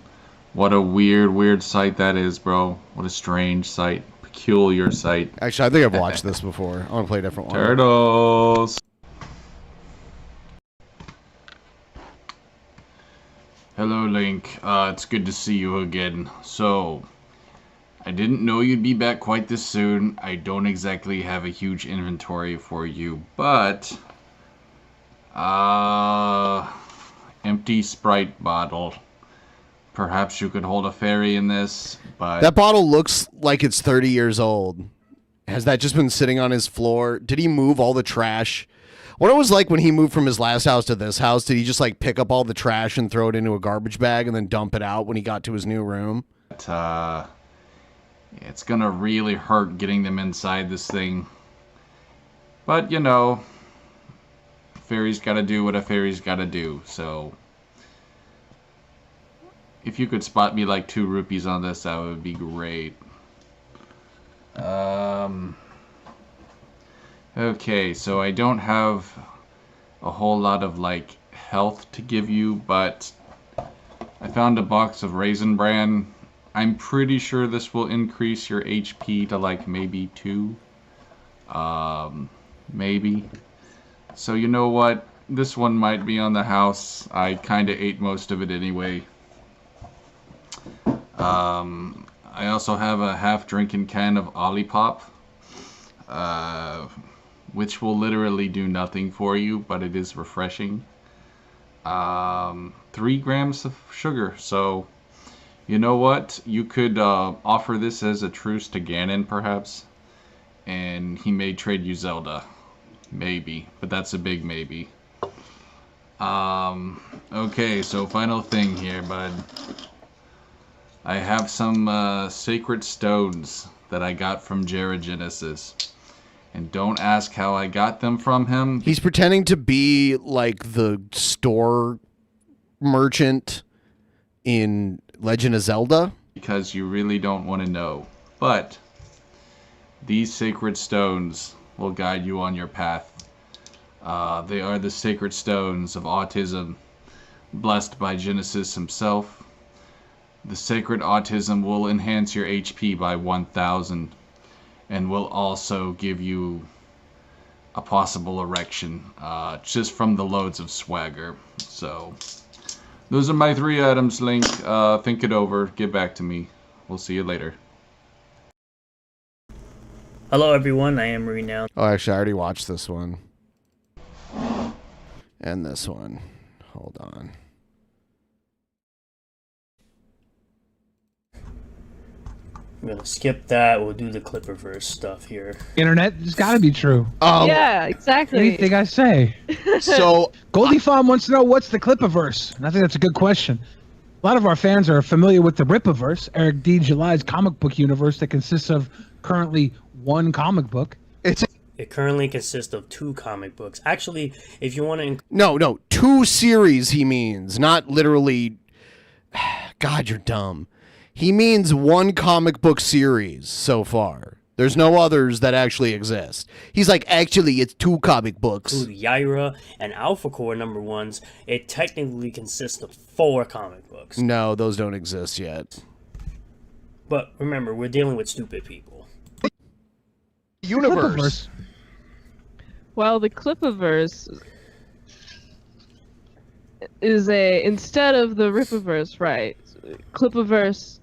Speaker 4: What a weird sight that is, bro. What a strange sight. Peculiar sight.
Speaker 2: Actually, I think I've watched this before. I want to play a different one.
Speaker 4: Turtles. Hello, Link. It's good to see you again. So, I didn't know you'd be back quite this soon. I don't exactly have a huge inventory for you, but empty Sprite bottle. Perhaps you could hold a fairy in this, but
Speaker 2: That bottle looks like it's 30 years old. Has that just been sitting on his floor? Did he move all the trash? What it was like when he moved from his last house to this house? Did he just like pick up all the trash and throw it into a garbage bag and then dump it out when he got to his new room?
Speaker 4: It's gonna really hurt getting them inside this thing. But, you know, fairy's gotta do what a fairy's gotta do, so if you could spot me like 2 rupees on this, that would be great. Okay, so I don't have a whole lot of like health to give you, but I found a box of Raisin Bran. I'm pretty sure this will increase your HP to like maybe 2. Maybe. So you know what? This one might be on the house. I kinda ate most of it anyway. I also have a half-drinking can of Olipop, which will literally do nothing for you, but it is refreshing. 3 grams of sugar, so you know what? You could offer this as a truce to Ganon, perhaps, and he may trade you Zelda. Maybe, but that's a big maybe. Okay, so final thing here, bud. I have some sacred stones that I got from Genesis. And don't ask how I got them from him.
Speaker 2: He's pretending to be like the store merchant in Legend of Zelda.
Speaker 4: Because you really don't want to know. But these sacred stones will guide you on your path. They are the sacred stones of autism, blessed by Genesis himself. The sacred autism will enhance your HP by 1,000 and will also give you a possible erection just from the loads of swagger. So those are my 3 items, Link. Think it over. Get back to me. We'll see you later.
Speaker 3: Hello everyone, I am Renowned.
Speaker 2: Oh, actually, I already watched this one. And this one. Hold on.
Speaker 3: I'm gonna skip that. We'll do the Clipperverse stuff here.
Speaker 11: Internet, it's got to be true.
Speaker 12: Yeah, exactly.
Speaker 11: Anything I say.
Speaker 5: So
Speaker 11: Goldie Farm wants to know what's the Clipperverse, and I think that's a good question. A lot of our fans are familiar with the Ripaverse, Eric D. July's comic book universe that consists of currently one comic book.
Speaker 3: It currently consists of 2 comic books. Actually, if you want to...
Speaker 2: No, 2 series he means, not literally... God, you're dumb. He means 1 comic book series so far. There's no others that actually exist. He's like, actually, it's 2 comic books.
Speaker 3: Yaira and Alpha Core #1s, it technically consists of 4 comic books.
Speaker 2: No, those don't exist yet.
Speaker 3: But remember, we're dealing with stupid people.
Speaker 5: Universe.
Speaker 12: Well, the Clipperverse is instead of the Ripaverse, right? Clipperverse.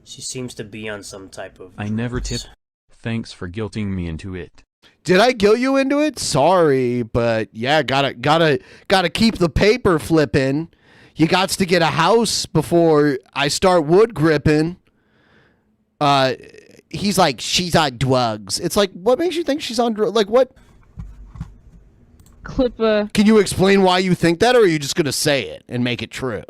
Speaker 3: She seems to be on some type of...
Speaker 8: I never tipped. Thanks for guilting me into it.
Speaker 2: Did I guilt you into it? Sorry, but yeah, gotta keep the paper flipping. You gots to get a house before I start wood gripping. He's like, she's on drugs. It's like, what makes you think she's on drugs? Like, what?
Speaker 12: Clipper.
Speaker 2: Can you explain why you think that, or are you just gonna say it and make it true?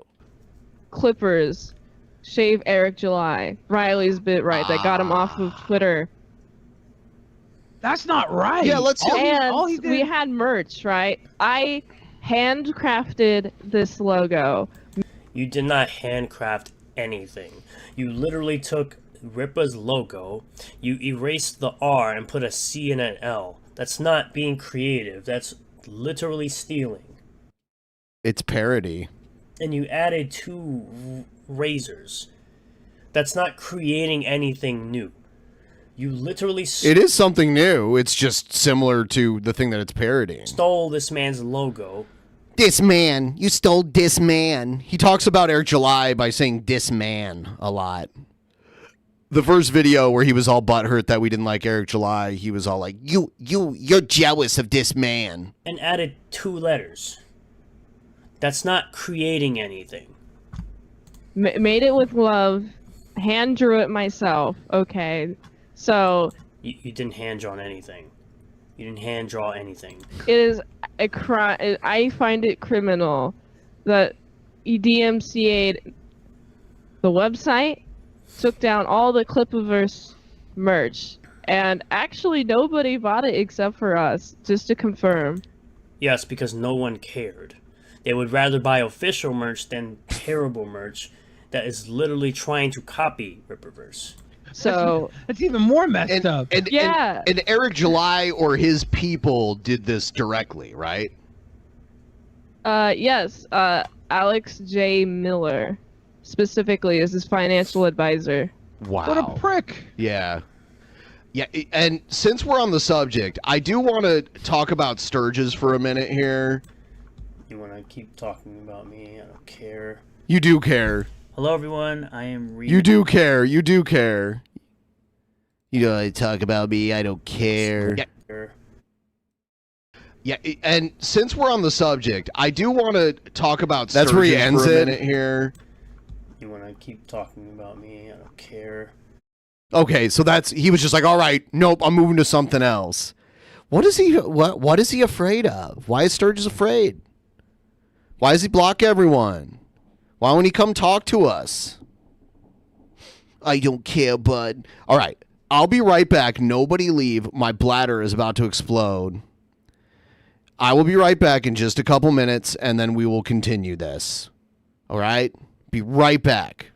Speaker 12: Clippers. Shave Eric July. Riley's bit right. That got him off of Twitter.
Speaker 11: That's not right.
Speaker 5: Yeah, let's.
Speaker 12: And we had merch, right? I handcrafted this logo.
Speaker 3: You did not handcraft anything. You literally took Ripa's logo, you erased the R and put a C and an L. That's not being creative. That's literally stealing.
Speaker 2: It's parody.
Speaker 3: And you added 2 razors. That's not creating anything new. You literally
Speaker 2: It is something new. It's just similar to the thing that it's parodying.
Speaker 3: stole this man's logo.
Speaker 2: This man. You stole this man. He talks about Eric July by saying this man a lot. The first video where he was all butthurt that we didn't like Eric July, he was all like, you're jealous of this man.
Speaker 3: And added 2 letters. That's not creating anything.
Speaker 12: Made it with love. Hand drew it myself. Okay. So...
Speaker 3: You didn't hand draw anything. You didn't hand draw anything.
Speaker 12: It is a crime. I find it criminal that he DMCA'd the website, took down all the Clipperverse merch, and actually nobody bought it except for us, just to confirm.
Speaker 3: Yes, because no one cared. They would rather buy official merch than terrible merch that is literally trying to copy Ripaverse.
Speaker 12: So
Speaker 11: that's even more messed up.
Speaker 5: And Eric July or his people did this directly, right?
Speaker 12: Yes. Alex J. Miller, specifically, is his financial advisor.
Speaker 5: Wow.
Speaker 11: What a prick.
Speaker 5: Yeah. Yeah, and since we're on the subject, I do want to talk about Sturgis for a minute here.
Speaker 3: You want to keep talking about me? I don't care.
Speaker 2: You do care.
Speaker 3: Hello, everyone. I am reading.
Speaker 2: You do care. You do care. You know, talk about me. I don't care.
Speaker 5: Yeah, and since we're on the subject, I do want to talk about
Speaker 2: That's
Speaker 5: Sturgis
Speaker 2: where he ends
Speaker 5: for a
Speaker 2: it.
Speaker 5: minute here.
Speaker 3: You want to keep talking about me? I don't care.
Speaker 2: Okay, so he was just like, all right, nope, I'm moving to something else. What is he afraid of? Why is Sturgis afraid? Why does he block everyone? Why won't he come talk to us? I don't care, bud. All right, I'll be right back. Nobody leave. My bladder is about to explode. I will be right back in just a couple minutes, and then we will continue this. All right? Be right back.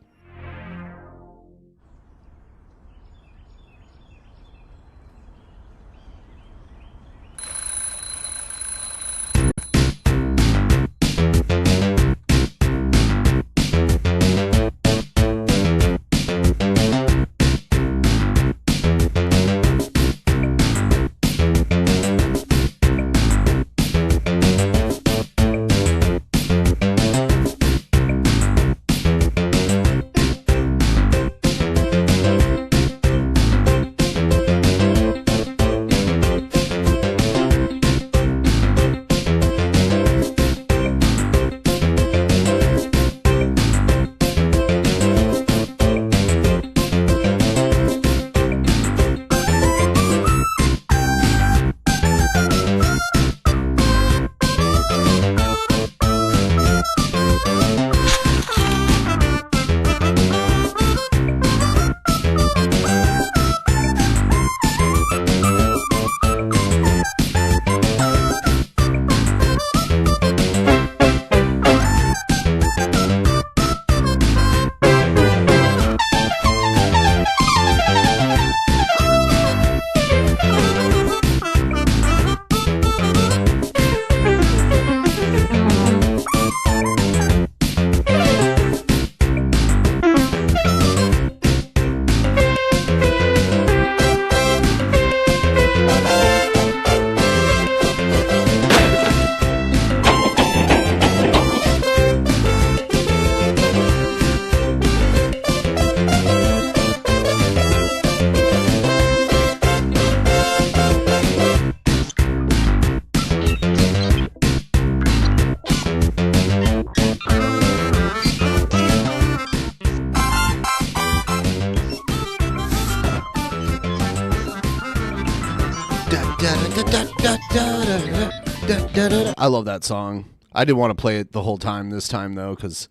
Speaker 2: I love that song. I didn't want to play it the whole time this time though, because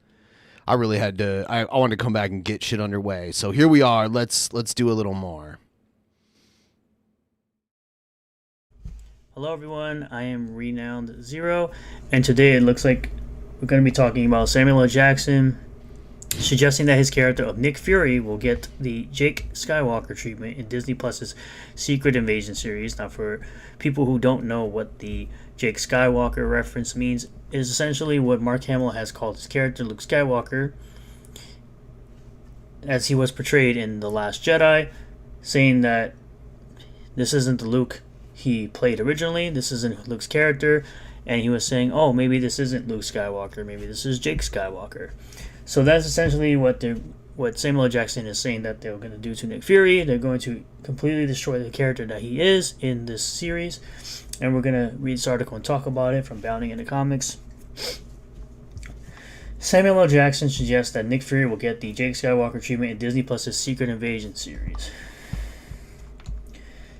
Speaker 2: I really had to. I wanted to come back and get shit underway. So here we are. Let's do a little more.
Speaker 3: Hello everyone, I am Renowned Zero, and today it looks like we're going to be talking about Samuel L. Jackson suggesting that his character of Nick Fury will get the Jake Skywalker treatment in Disney Plus's Secret Invasion series. Now, for people who don't know what the Jake Skywalker reference means, it is essentially what Mark Hamill has called his character Luke Skywalker as he was portrayed in The Last Jedi, saying that this isn't the Luke he played originally, this isn't Luke's character, and he was saying, oh, maybe this isn't Luke Skywalker, maybe this is Jake Skywalker. So that's essentially what Samuel L. Jackson is saying that they're going to do to Nick Fury. They're going to completely destroy the character that he is in this series, and we're going to read this article and talk about it from Bounding in the Comics. Samuel L. Jackson suggests that Nick Fury will get the Jake Skywalker treatment in Disney Plus's Secret Invasion series.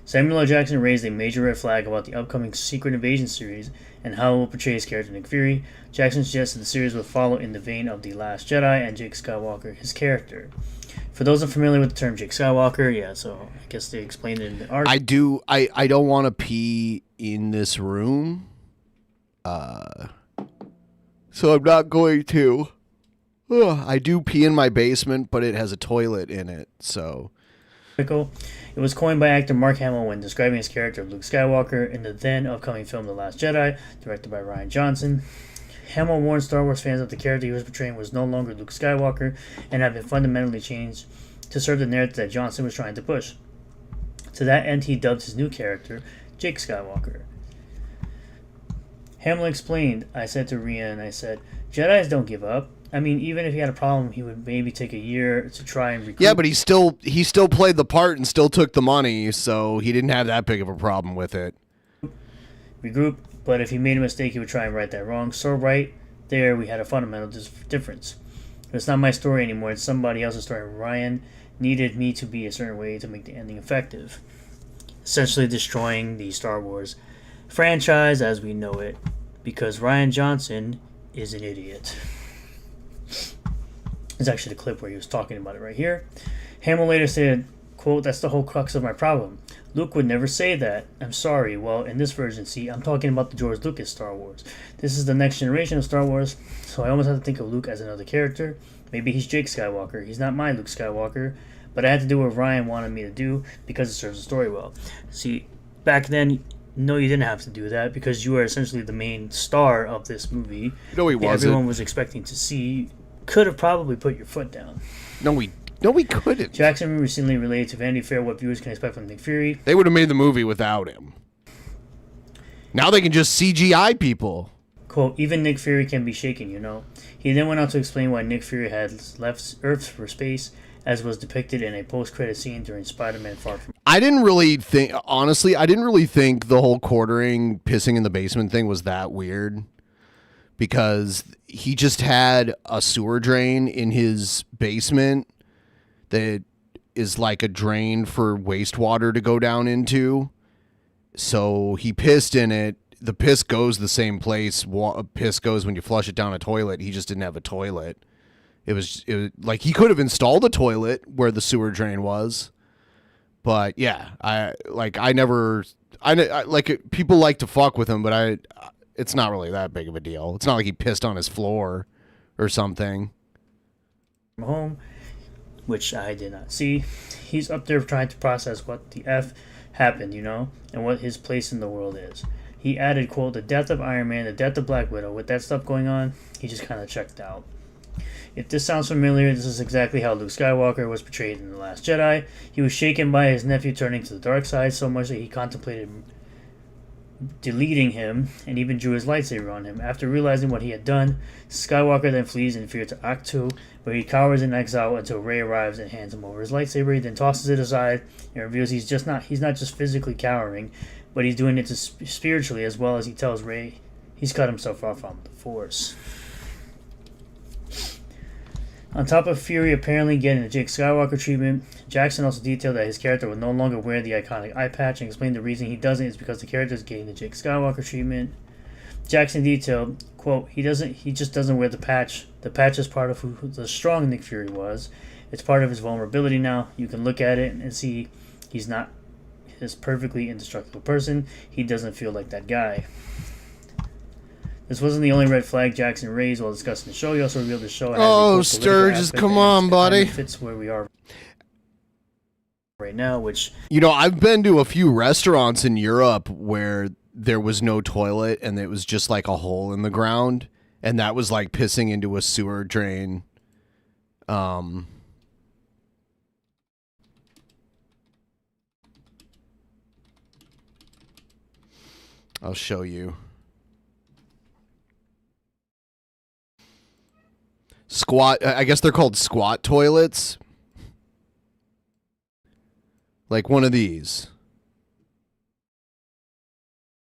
Speaker 3: Samuel L. Jackson raised a major red flag about the upcoming Secret Invasion series and how it will portray his character Nick Fury. Jackson suggested the series will follow in the vein of The Last Jedi and Jake Skywalker, his character. For those unfamiliar with the term Jake Skywalker, yeah, so I guess they explained it in the article.
Speaker 2: I don't want to pee in this room, so I'm not going to. I do pee in my basement, but it has a toilet in it, so...
Speaker 3: It was coined by actor Mark Hamill when describing his character Luke Skywalker in the then upcoming film The Last Jedi, directed by Rian Johnson. Hamill warned Star Wars fans that the character he was portraying was no longer Luke Skywalker and had been fundamentally changed to serve the narrative that Johnson was trying to push. To that end, he dubbed his new character Jake Skywalker. Hamill explained, I said to Rian, Jedis don't give up. I mean, even if he had a problem, he would maybe take a year to try and recruit.
Speaker 2: Yeah, but he still played the part and still took the money, so he didn't have that big of a problem with it.
Speaker 3: Regroup, but if he made a mistake, he would try and right that wrong. So right there, we had a fundamental difference. It's not my story anymore, it's somebody else's story. Ryan needed me to be a certain way to make the ending effective. Essentially destroying the Star Wars franchise as we know it, because Rian Johnson is an idiot. There's actually the clip where he was talking about it right here. Hamill later said, quote, that's the whole crux of my problem. Luke would never say that. I'm sorry. Well, in this version, see, I'm talking about the George Lucas Star Wars. This is the next generation of Star Wars, so I almost have to think of Luke as another character. Maybe he's Jake Skywalker. He's not my Luke Skywalker, but I had to do what Ryan wanted me to do because it serves the story well. See, back then, no, you didn't have to do that because you were essentially the main star of this movie.
Speaker 2: No, he wasn't.
Speaker 3: Everyone was expecting to see. Could have probably put your foot down.
Speaker 2: No, we couldn't.
Speaker 3: Jackson recently related to Vanity Fair what viewers can expect from Nick Fury.
Speaker 2: They would have made the movie without him. Now they can just CGI people.
Speaker 3: Quote, even Nick Fury can be shaken, you know. He then went on to explain why Nick Fury had left Earth for space, as was depicted in a post-credit scene during Spider-Man Far From...
Speaker 2: I didn't really think the whole quartering, pissing in the basement thing was that weird. Because he just had a sewer drain in his basement that is like a drain for wastewater to go down into. So he pissed in it. The piss goes the same place piss goes when you flush it down a toilet. He just didn't have a toilet. It was like he could have installed a toilet where the sewer drain was. But yeah, people like to fuck with him, but it's not really that big of a deal. It's not like he pissed on his floor or something.
Speaker 3: Home, which I did not see. He's up there trying to process what the F happened, you know, and what his place in the world is. He added, quote, the death of Iron Man, the death of Black Widow. With that stuff going on, he just kind of checked out. If this sounds familiar, this is exactly how Luke Skywalker was portrayed in The Last Jedi. He was shaken by his nephew turning to the dark side so much that he contemplated deleting him and even drew his lightsaber on him. After realizing what he had done, Skywalker then flees in fear to Ahch-To, where he cowers in exile until Rey arrives and hands him over his lightsaber. He then tosses it aside and reveals he's not just physically cowering, but he's doing it spiritually, as well as he tells Rey he's cut himself off from the Force. On top of Fury apparently getting the Jake Skywalker treatment, Jackson also detailed that his character would no longer wear the iconic eye patch and explained the reason he doesn't is because the character is getting the Jake Skywalker treatment. Jackson detailed, quote, he just doesn't wear the patch. The patch is part of who the strong Nick Fury was. It's part of his vulnerability now. You can look at it and see he's not this perfectly indestructible person. He doesn't feel like that guy. This wasn't the only red flag Jackson raised while discussing the show. He also revealed the show has
Speaker 2: Oh, Sturgis, come on, buddy.
Speaker 3: Fits where we are right now, which...
Speaker 2: You know, I've been to a few restaurants in Europe where there was no toilet and it was just like a hole in the ground. And that was like pissing into a sewer drain. I'll show you. Squat, I guess they're called squat toilets. Like one of these.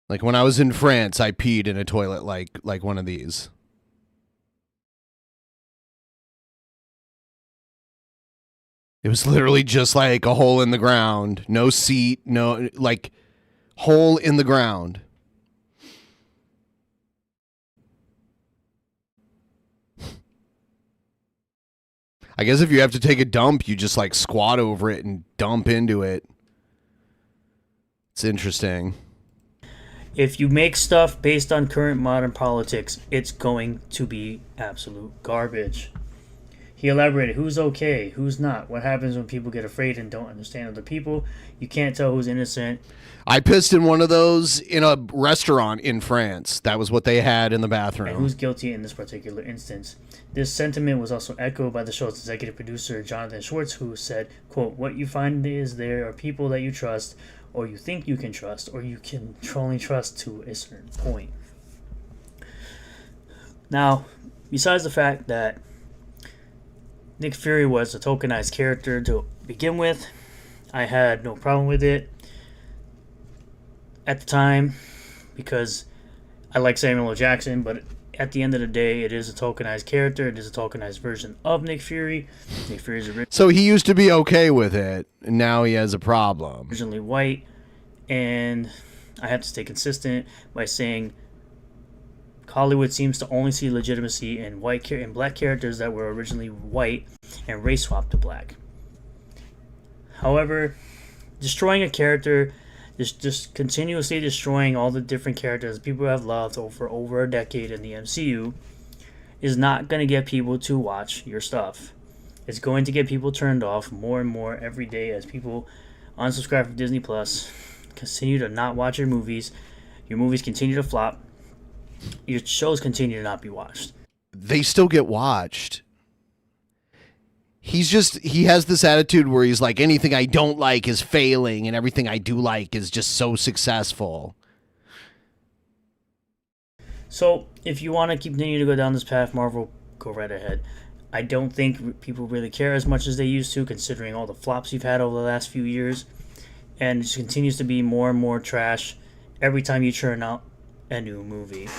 Speaker 2: Like when I was in France, I peed in a toilet like one of these. It was literally just like a hole in the ground. No seat, no, like, hole in the ground. I guess if you have to take a dump, you just like squat over it and dump into it. It's interesting.
Speaker 3: If you make stuff based on current modern politics, it's going to be absolute garbage. He elaborated, who's okay, who's not, what happens when people get afraid and don't understand other people. You can't tell who's innocent.
Speaker 2: I pissed in one of those in a restaurant in France. That was what they had in the bathroom.
Speaker 3: And who's guilty in this particular instance. This sentiment was also echoed by the show's executive producer, Jonathan Schwartz, who said, quote, what you find is there are people that you trust, or you think you can trust, or you can only trust to a certain point. Now, besides the fact that Nick Fury was a tokenized character to begin with, I had no problem with it at the time because I like Samuel L. Jackson, but at the end of the day, it is a tokenized character. It is a tokenized version of Nick Fury. Nick Fury's
Speaker 2: so he used to be okay with it, and now he has a problem.
Speaker 3: Originally white, and I have to stay consistent by saying Hollywood seems to only see legitimacy in black characters that were originally white and race swapped to black. However, destroying a character, just continuously destroying all the different characters people have loved for over a decade in the MCU is not going to get people to watch your stuff. It's going to get people turned off more and more every day as people unsubscribe from Disney Plus, continue to not watch your movies continue to flop, your shows continue to not be watched.
Speaker 2: They still get watched. He has this attitude where he's like, anything I don't like is failing and everything I do like is just so successful.
Speaker 3: So if you want to continue to go down this path, Marvel, go right ahead. I don't think people really care as much as they used to, considering all the flops you've had over the last few years. And it just continues to be more and more trash every time you churn out a new movie.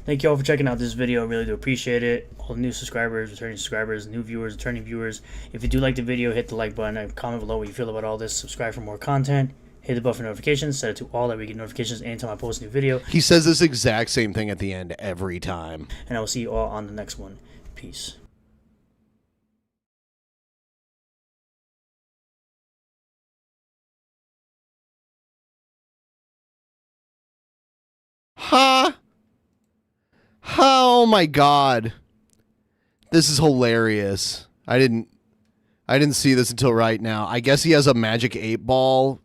Speaker 3: Thank you all for checking out this video. I really do appreciate it. All the new subscribers, returning subscribers, new viewers, returning viewers. If you do like the video, hit the like button and comment below what you feel about all this. Subscribe for more content. Hit the bell for notifications. Set it to all that we get notifications anytime I post a new video.
Speaker 2: He says this exact same thing at the end every time.
Speaker 3: And I will see you all on the next one. Peace.
Speaker 2: Ha! Oh my god. This is hilarious. I didn't see this until right now. I guess he has a magic 8-ball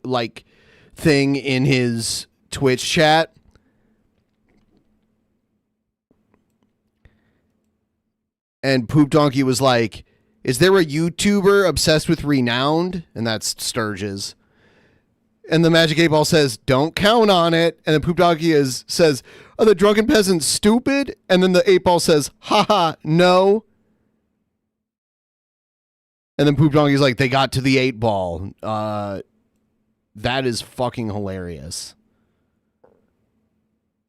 Speaker 2: like thing in his Twitch chat. And Poop Donkey was like, is there a YouTuber obsessed with Renowned? And that's Sturgis. And the Magic 8-Ball says, don't count on it. And then Poop Donkey says, are the drunken peasants stupid? And then the 8-Ball says, haha, no. And then Poop Donkey's like, they got to the 8-Ball. That is fucking hilarious.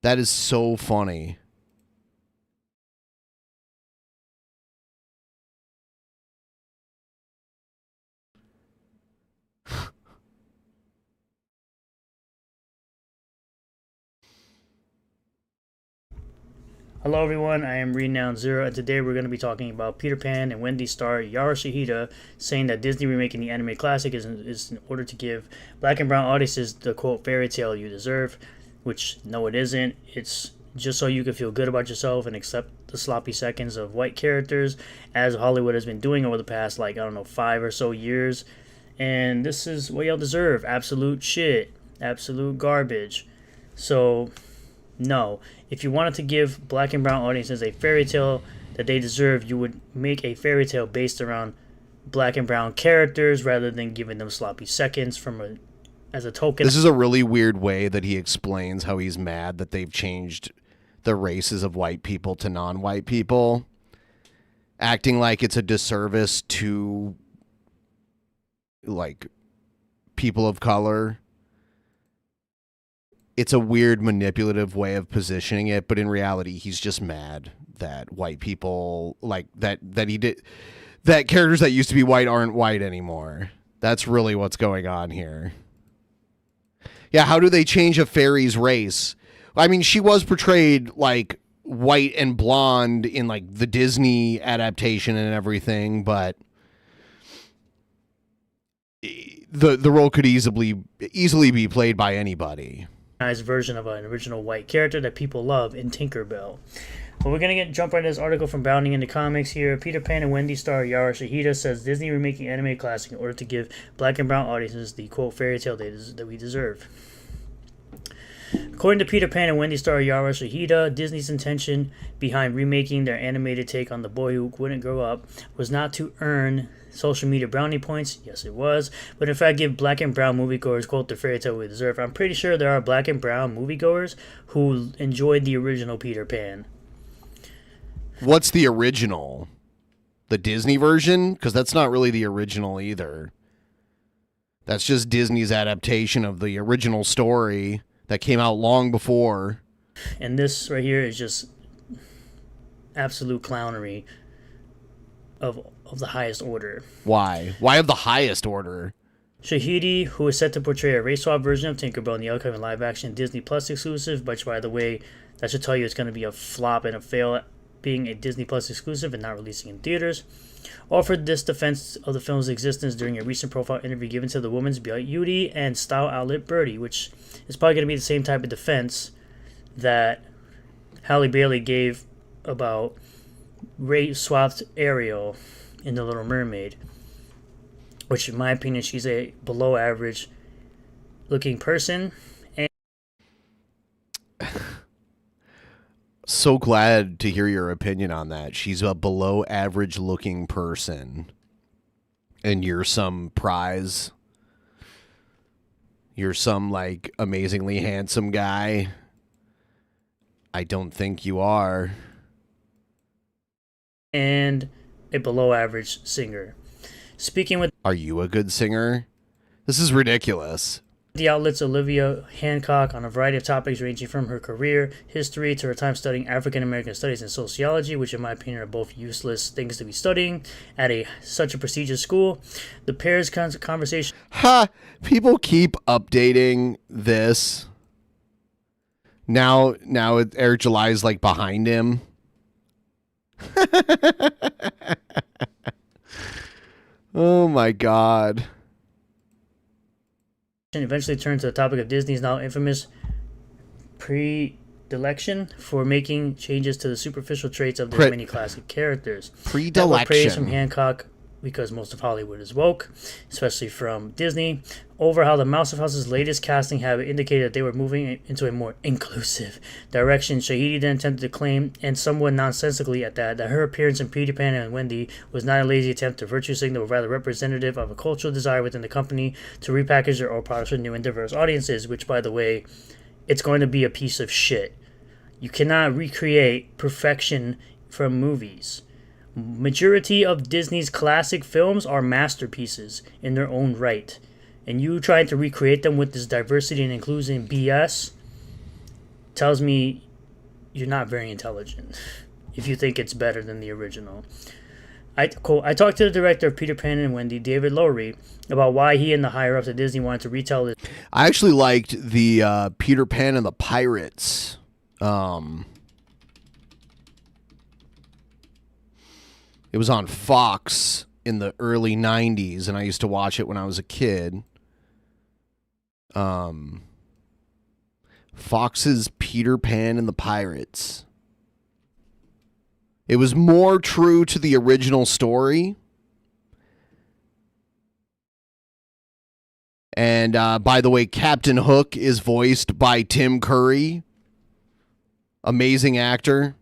Speaker 2: That is so funny.
Speaker 3: Hello everyone, I am Renowned Zero, and today we're going to be talking about Peter Pan and Wendy star Yara Shahida saying that Disney remaking the anime classic is in order to give black and brown audiences the quote fairy tale you deserve, which no it isn't. It's just so you can feel good about yourself and accept the sloppy seconds of white characters as Hollywood has been doing over the past 5 or so years. And this is what y'all deserve. Absolute shit. Absolute garbage. So, no. If you wanted to give black and brown audiences a fairy tale that they deserve, you would make a fairy tale based around black and brown characters rather than giving them sloppy seconds as a token.
Speaker 2: This is a really weird way that he explains how he's mad that they've changed the races of white people to non-white people, acting like it's a disservice to people of color. It's a weird manipulative way of positioning it, but in reality he's just mad that white people that characters that used to be white aren't white anymore. That's really what's going on here. Yeah, how do they change a fairy's race? I mean, she was portrayed like white and blonde in the Disney adaptation and everything, but the role could easily be played by anybody.
Speaker 3: Version of an original white character that people love in Tinkerbell. Well, we're gonna jump right into this article from Bounding into Comics here. Peter Pan and Wendy star Yara Shahida says Disney remaking anime classic in order to give black and brown audiences the quote fairy tale that we deserve. According to Peter Pan and Wendy star Yara Shahida, Disney's intention behind remaking their animated take on the boy who wouldn't grow up was not to earn social media brownie points. Yes, it was. But in fact, give black and brown moviegoers, quote, the fairy tale we deserve. I'm pretty sure there are black and brown moviegoers who enjoyed the original Peter Pan.
Speaker 2: What's the original? The Disney version? Because that's not really the original either. That's just Disney's adaptation of the original story that came out long before.
Speaker 3: And this right here is just absolute clownery of the highest order.
Speaker 2: Why? Why of the highest order?
Speaker 3: Shahidi, who is set to portray a race swap version of Tinkerbell in the upcoming live-action Disney Plus exclusive, which, by the way, that should tell you it's going to be a flop and a fail being a Disney Plus exclusive and not releasing in theaters, offered this defense of the film's existence during a recent profile interview given to the woman's beauty and style outlet Birdie, which is probably going to be the same type of defense that Halle Bailey gave about race-swapped Ariel in The Little Mermaid, which in my opinion she's a below average looking person. And
Speaker 2: so glad to hear your opinion on that. She's a below average looking person and you're some prize. You're some amazingly handsome guy. I don't think you are.
Speaker 3: And a below average singer. Speaking with
Speaker 2: Are you a good singer? This is ridiculous.
Speaker 3: The outlet's Olivia Hancock on a variety of topics ranging from her career history to her time studying African American studies and sociology, which in my opinion are both useless things to be studying at such a prestigious school. The pair's conversation.
Speaker 2: Ha! People keep updating this. Now Eric July's behind him. Oh my God.
Speaker 3: Eventually turned to the topic of Disney's now infamous predilection for making changes to the superficial traits of their many classic characters.
Speaker 2: Predilection.
Speaker 3: Praise from Hancock because most of Hollywood is woke, especially from Disney, over how the Mouse of House's latest casting habit indicated that they were moving into a more inclusive direction. Shahidi then attempted to claim, and somewhat nonsensically at that her appearance in Peter Pan and Wendy was not a lazy attempt to virtue signal, but rather representative of a cultural desire within the company to repackage their old products for new and diverse audiences, which, by the way, it's going to be a piece of shit. You cannot recreate perfection from movies. Majority of Disney's classic films are masterpieces in their own right. And you trying to recreate them with this diversity and inclusion BS tells me you're not very intelligent if you think it's better than the original. I talked to the director of Peter Pan and Wendy, David Lowery, about why he and the higher-ups at Disney wanted to retell this.
Speaker 2: I actually liked the Peter Pan and the Pirates It was on Fox in the early 90s, and I used to watch it when I was a kid. Fox's Peter Pan and the Pirates. It was more true to the original story. And by the way, Captain Hook is voiced by Tim Curry. Amazing actor.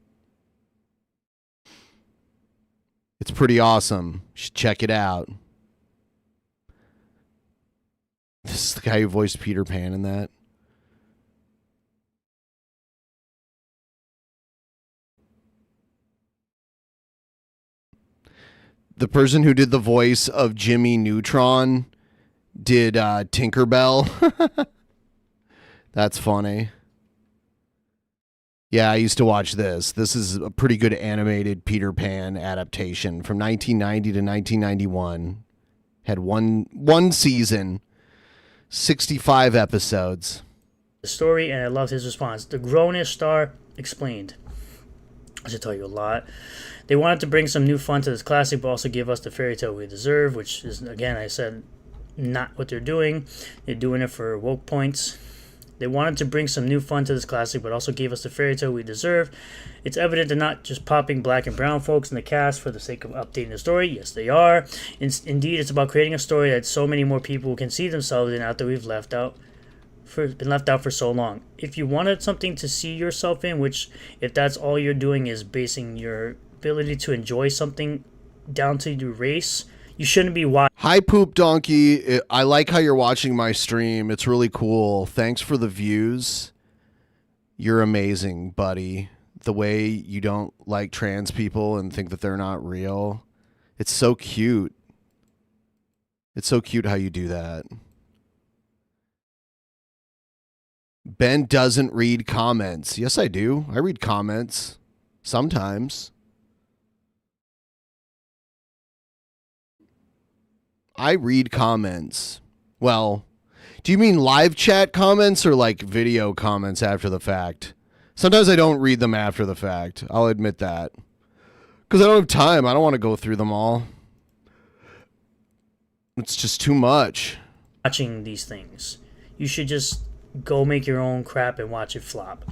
Speaker 2: It's pretty awesome. You should check it out. This is the guy who voiced Peter Pan in that. The person who did the voice of Jimmy Neutron did Tinkerbell. That's funny. Yeah, I used to watch this. This is a pretty good animated Peter Pan adaptation from 1990 to 1991. Had one season, 65 episodes.
Speaker 3: The story, and I loved his response. The Grownish star explained. I should tell you a lot. They wanted to bring some new fun to this classic, but also give us the fairy tale we deserve, which is, again, I said, not what they're doing. They're doing it for woke points. They wanted to bring some new fun to this classic, but also gave us the fairy tale we deserve. It's evident they're not just popping black and brown folks in the cast for the sake of updating the story. Yes, they are. Indeed, it's about creating a story that so many more people can see themselves in after we've been left out for so long. If you wanted something to see yourself in, which if that's all you're doing is basing your ability to enjoy something down to your race, you shouldn't be watching.
Speaker 2: Hi, Poop Donkey. I like how you're watching my stream. It's really cool. Thanks for the views. You're amazing, buddy. The way you don't like trans people and think that they're not real. It's so cute. It's so cute how you do that. Ben doesn't read comments. Yes, I do. I read comments. Sometimes. I read comments. Well, do you mean live chat comments or like video comments after the fact? Sometimes I don't read them after the fact. I'll admit that. Because I don't have time. I don't want to go through them all. It's just too much.
Speaker 3: Watching these things. You should just go make your own crap and watch it flop.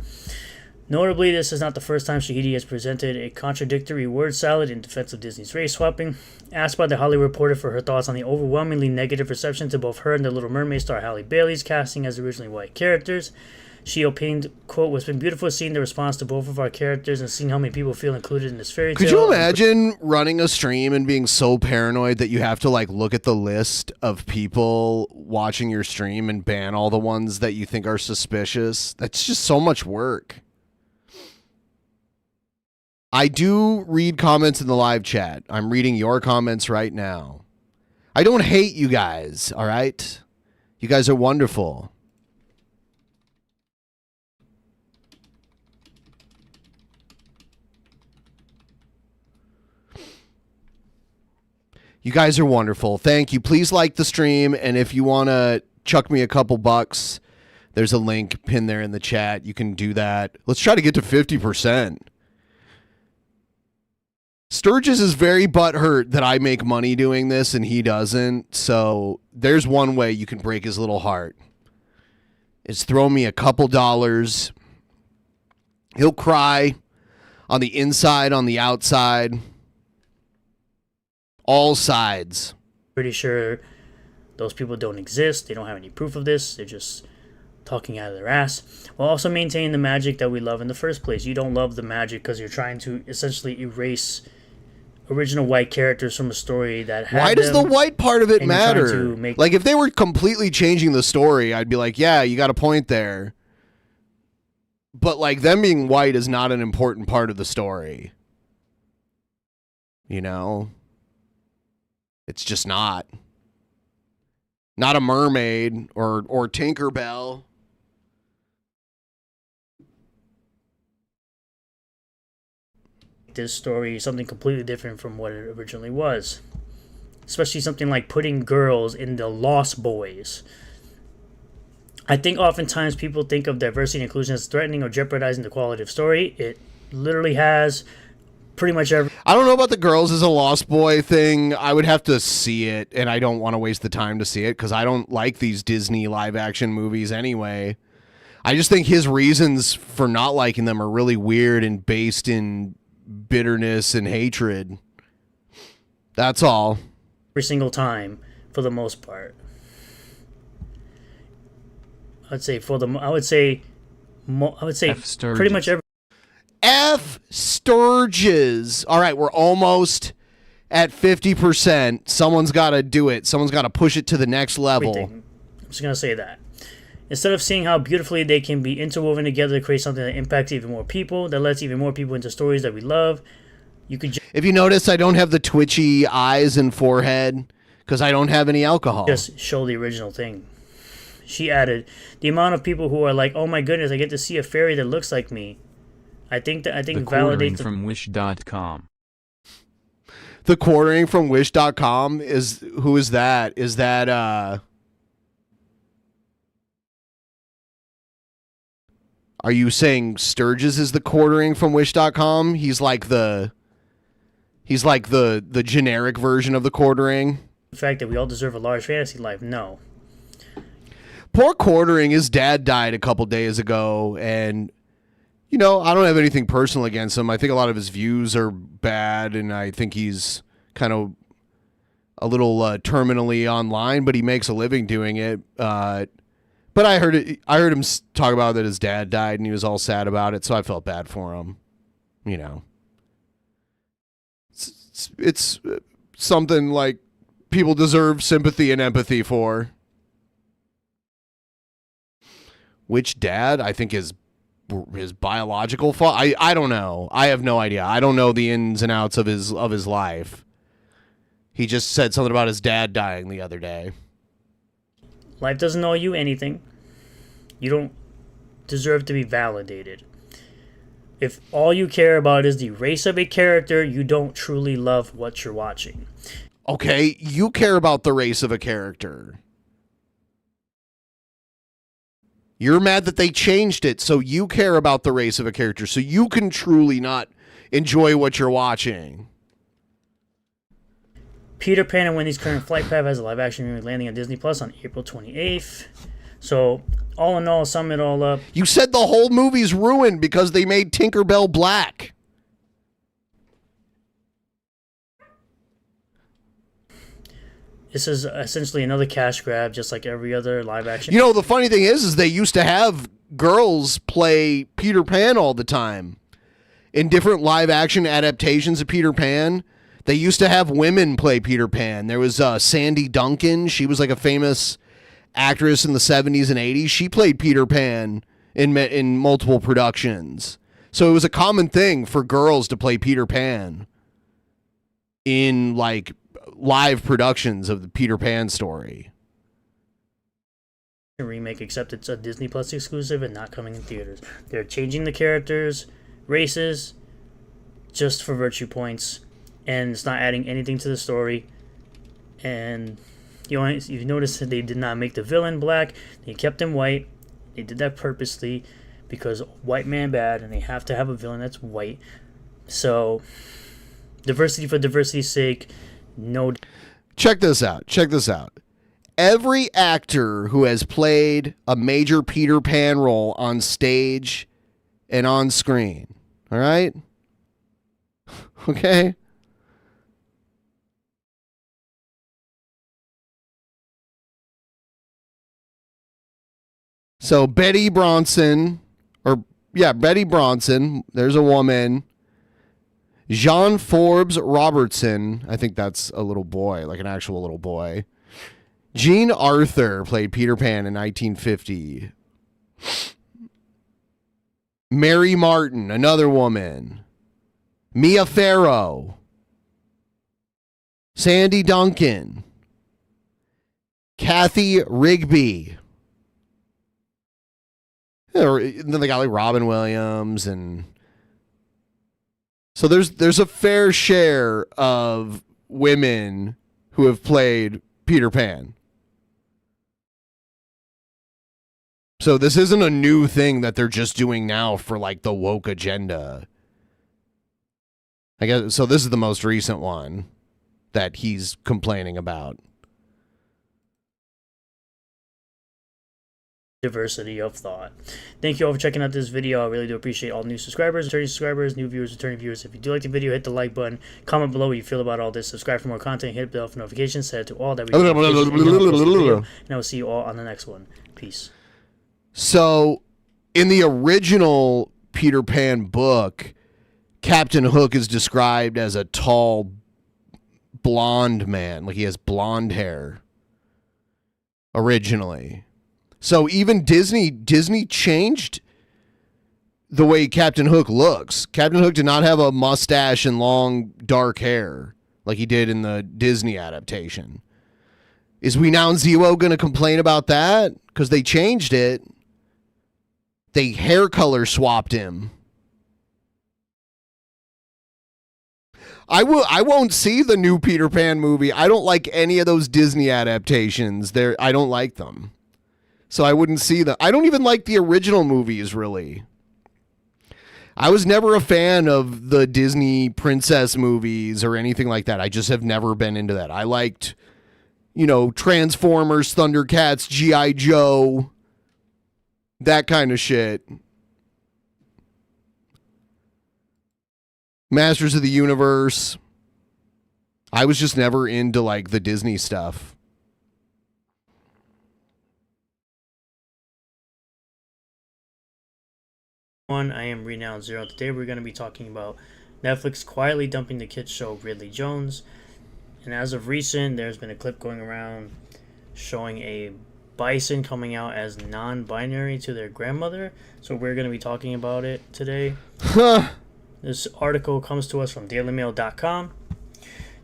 Speaker 3: Notably, this is not the first time Shahidi has presented a contradictory word salad in defense of Disney's race swapping. Asked by the Hollywood Reporter for her thoughts on the overwhelmingly negative reception to both her and the Little Mermaid star Halle Bailey's casting as originally white characters, she opined, quote, "It's been beautiful seeing the response to both of our characters and seeing how many people feel included in this fairy tale."
Speaker 2: Could you imagine running a stream and being so paranoid that you have to like look at the list of people watching your stream and ban all the ones that you think are suspicious? That's just so much work. I do read comments in the live chat. I'm reading your comments right now. I don't hate you guys, all right? You guys are wonderful. You guys are wonderful. Thank you. Please like the stream, and if you want to chuck me a couple bucks, there's a link pinned there in the chat. You can do that. Let's try to get to 50%. Sturgis is very butthurt that I make money doing this and he doesn't. So there's one way you can break his little heart. Is throw me a couple dollars. He'll cry on the inside, on the outside. All sides.
Speaker 3: Pretty sure those people don't exist. They don't have any proof of this. They're just talking out of their ass, while also maintaining the magic that we love in the first place. You don't love the magic because you're trying to essentially erase original white characters from a story that had
Speaker 2: Why does the white part of it
Speaker 3: and you're trying
Speaker 2: matter?
Speaker 3: to make-
Speaker 2: Like, if they were completely changing the story, I'd be like, yeah, you got a point there. But, like, them being white is not an important part of the story. You know? It's just not. Not a mermaid or Tinkerbell.
Speaker 3: This story something completely different from what it originally was. Especially something like putting girls in the Lost Boys. I think oftentimes people think of diversity and inclusion as threatening or jeopardizing the quality of story. It literally has pretty much every.
Speaker 2: I don't know about the girls as a Lost Boy thing. I would have to see it, and I don't want to waste the time to see it because I don't like these Disney live-action movies anyway. I just think his reasons for not liking them are really weird and based in bitterness and hatred. That's all.
Speaker 3: Every single time, for the most part. I would say pretty much every.
Speaker 2: F. Sturgis. All right, we're almost at 50%. Someone's got to do it. Someone's got to push it to the next level.
Speaker 3: Everything. I'm just going to say that. Instead of seeing how beautifully they can be interwoven together to create something that impacts even more people, that lets even more people into stories that we love, you could
Speaker 2: if you notice, I don't have the twitchy eyes and forehead because I don't have any alcohol.
Speaker 3: Just show the original thing. She added, the amount of people who are like, oh my goodness, I get to see a fairy that looks like me. I think
Speaker 8: the
Speaker 3: validates
Speaker 8: from wish.com.
Speaker 2: The quartering from wish.com is, who is that? Is that are you saying Sturgis is the quartering from wish.com? He's like the generic version of the quartering.
Speaker 3: the fact that we all deserve a large fantasy life. No.
Speaker 2: Poor quartering, his dad died a couple days ago, and you know, I don't have anything personal against him. I think a lot of his views are bad, and I think he's kind of a little terminally online, but he makes a living doing it. But I heard him talk about that his dad died, and he was all sad about it, so I felt bad for him. You know, it's something like people deserve sympathy and empathy for. Which dad? I think his biological father. I don't know. I have no idea. I don't know the ins and outs of his life. He just said something about his dad dying the other day.
Speaker 3: Life doesn't owe you anything. You don't deserve to be validated. If all you care about is the race of a character, you don't truly love what you're watching.
Speaker 2: Okay, you care about the race of a character. You're mad that they changed it, so you care about the race of a character, so you can truly not enjoy what you're watching.
Speaker 3: Peter Pan and Wendy's current flight path has a live-action remake landing on Disney Plus on April 28th. So, all in all, sum it all up.
Speaker 2: You said the whole movie's ruined because they made Tinkerbell black.
Speaker 3: This is essentially another cash grab, just like every other live-action.
Speaker 2: You know, the funny thing is they used to have girls play Peter Pan all the time. In different live-action adaptations of Peter Pan, they used to have women play Peter Pan. There was Sandy Duncan. She was like a famous actress in the 70s and 80s. She played Peter Pan in multiple productions. So it was a common thing for girls to play Peter Pan in like live productions of the Peter Pan story.
Speaker 3: Remake, except it's a Disney Plus exclusive and not coming in theaters. They're changing the characters, races, just for virtue points, and it's not adding anything to the story. And you've noticed that they did not make the villain black. They kept him white. They did that purposely because white man bad, and they have to have a villain that's white. So, diversity for diversity's sake. No.
Speaker 2: Check this out. Every actor who has played a major Peter Pan role on stage and on screen. All right? Okay? So Betty Bronson, there's a woman. Jean Forbes Robertson, I think that's a little boy, like an actual little boy. Jean Arthur played Peter Pan in 1950. Mary Martin, another woman. Mia Farrow. Sandy Duncan. Kathy Rigby. And then they got like Robin Williams and... So there's a fair share of women who have played Peter Pan. So this isn't a new thing that they're just doing now for like the woke agenda. I guess so. This is the most recent one that he's complaining about.
Speaker 3: Diversity of thought. Thank you all for checking out this video. I really do appreciate all new subscribers, returning subscribers, new viewers, returning viewers. If you do like the video, hit the like button, comment below what you feel about all this, subscribe for more content, hit the bell for notifications, set it to all that we do notifications when I post a video, and I will see you all on the next one. Peace.
Speaker 2: So, in the original Peter Pan book, Captain Hook is described as a tall, blonde man. Like he has blonde hair. Originally. So even Disney changed the way Captain Hook looks. Captain Hook did not have a mustache and long, dark hair like he did in the Disney adaptation. Is We Now Zero going to complain about that? Because they changed it. They hair color swapped him. I won't see the new Peter Pan movie. I don't like any of those Disney adaptations. I don't like them. So I wouldn't see them. I don't even like the original movies, really. I was never a fan of the Disney princess movies or anything like that. I just have never been into that. I liked, Transformers, Thundercats, G.I. Joe, that kind of shit. Masters of the Universe. I was just never into, the Disney stuff.
Speaker 3: I am Renowned Zero. Today we're going to be talking about Netflix quietly dumping the kids show Ridley Jones. And as of recent, there's been a clip going around showing a bison coming out as non-binary to their grandmother. So we're going to be talking about it today. This article comes to us from dailymail.com.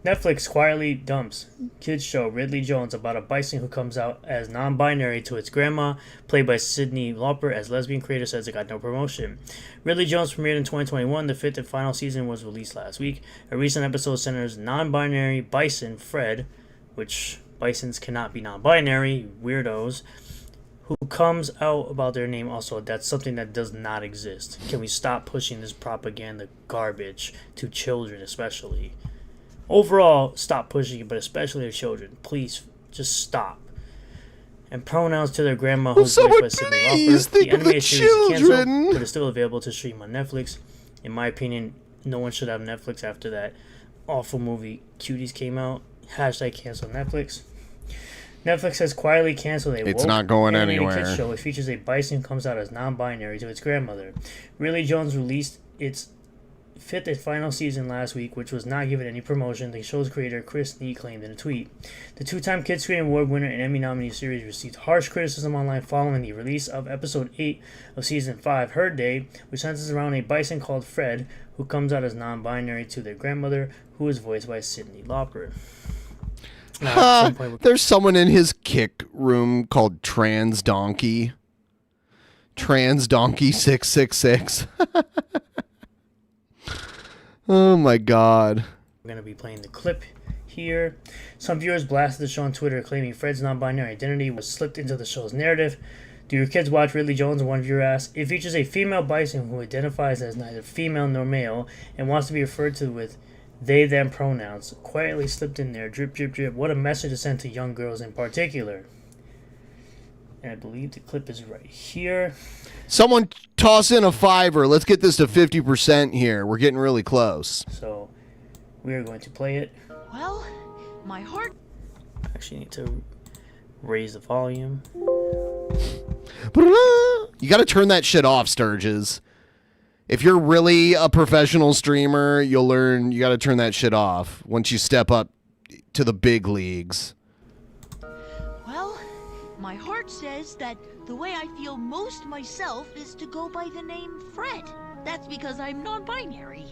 Speaker 3: Netflix quietly dumps kids show Ridley Jones about a bison who comes out as non-binary to its grandma, played by Cyndi Lauper, as lesbian creator says it got no promotion. Ridley Jones premiered in 2021. The fifth and final season was released last week. A recent episode centers non-binary bison Fred, which bisons cannot be non-binary, weirdos, who comes out about their name also. That's something that does not exist. Can we stop pushing this propaganda garbage to children especially? Overall, stop pushing it, but especially to children. Please, just stop. And pronouns to their grandma, who's voiced by Cyndi Lauper. The animated series is canceled, but it's still available to stream on Netflix. In my opinion, no one should have Netflix after that awful movie Cuties came out. Hashtag cancel Netflix. Netflix has quietly canceled a
Speaker 2: It's not going anywhere.
Speaker 3: kids show which features a bison who comes out as non-binary to its grandmother. Ridley Jones released its fifth and final season last week, which was not given any promotion, the show's creator Chris Nee claimed in a tweet. The two-time Kids Screen Award winner and Emmy-nominated series received harsh criticism online following the release of episode 8 of season 5, Herd Day, which centers around a bison called Fred, who comes out as non-binary to their grandmother, who is voiced by Cyndi Lauper.
Speaker 2: There's someone in his kick room called Trans Donkey. Trans Donkey 666. Oh my god.
Speaker 3: We're going to be playing the clip here. Some viewers blasted the show on Twitter claiming Fred's non-binary identity was slipped into the show's narrative. Do your kids watch Ridley Jones? One viewer asked. It features a female bison who identifies as neither female nor male and wants to be referred to with they them pronouns. Quietly slipped in there. Drip, drip, drip. What a message to send to young girls in particular. And I believe the clip is right here.
Speaker 2: Someone toss in a $5. Let's get this to 50% here. We're getting really close.
Speaker 3: So we are going to play it.
Speaker 13: Well, my heart.
Speaker 3: Actually need to raise the volume.
Speaker 2: You got to turn that shit off, Sturgis. If you're really a professional streamer, you'll learn you got to turn that shit off once you step up to the big leagues.
Speaker 13: Well, my heart says that the way I feel most myself is to go by the name Fred. That's because I'm non-binary.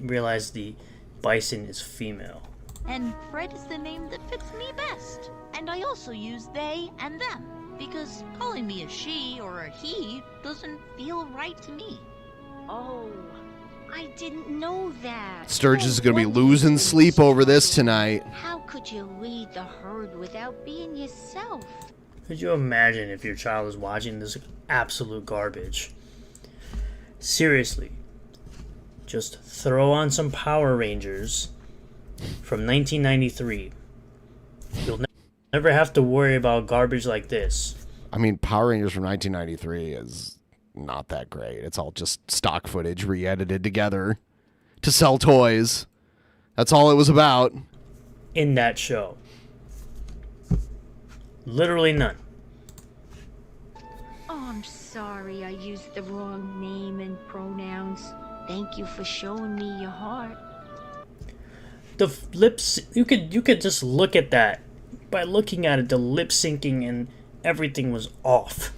Speaker 3: Realize the bison is female.
Speaker 13: And Fred is the name that fits me best. And I also use they and them, because calling me a she or a he doesn't feel right to me.
Speaker 14: Oh, I didn't know that.
Speaker 2: Sturgis is going to be losing sleep over this tonight.
Speaker 14: How could you lead the herd without being yourself?
Speaker 3: Could you imagine if your child is watching this absolute garbage? Seriously. Just throw on some Power Rangers from 1993. You'll never have to worry about garbage like this.
Speaker 2: I mean, Power Rangers from 1993 is not that great. It's all just stock footage re-edited together to sell toys. That's all it was about.
Speaker 3: In that show. Literally none.
Speaker 14: Oh, I'm sorry I used the wrong name and pronouns. Thank you for showing me your heart.
Speaker 3: The lips, you could just look at that. By looking at it, the lip syncing and everything was off.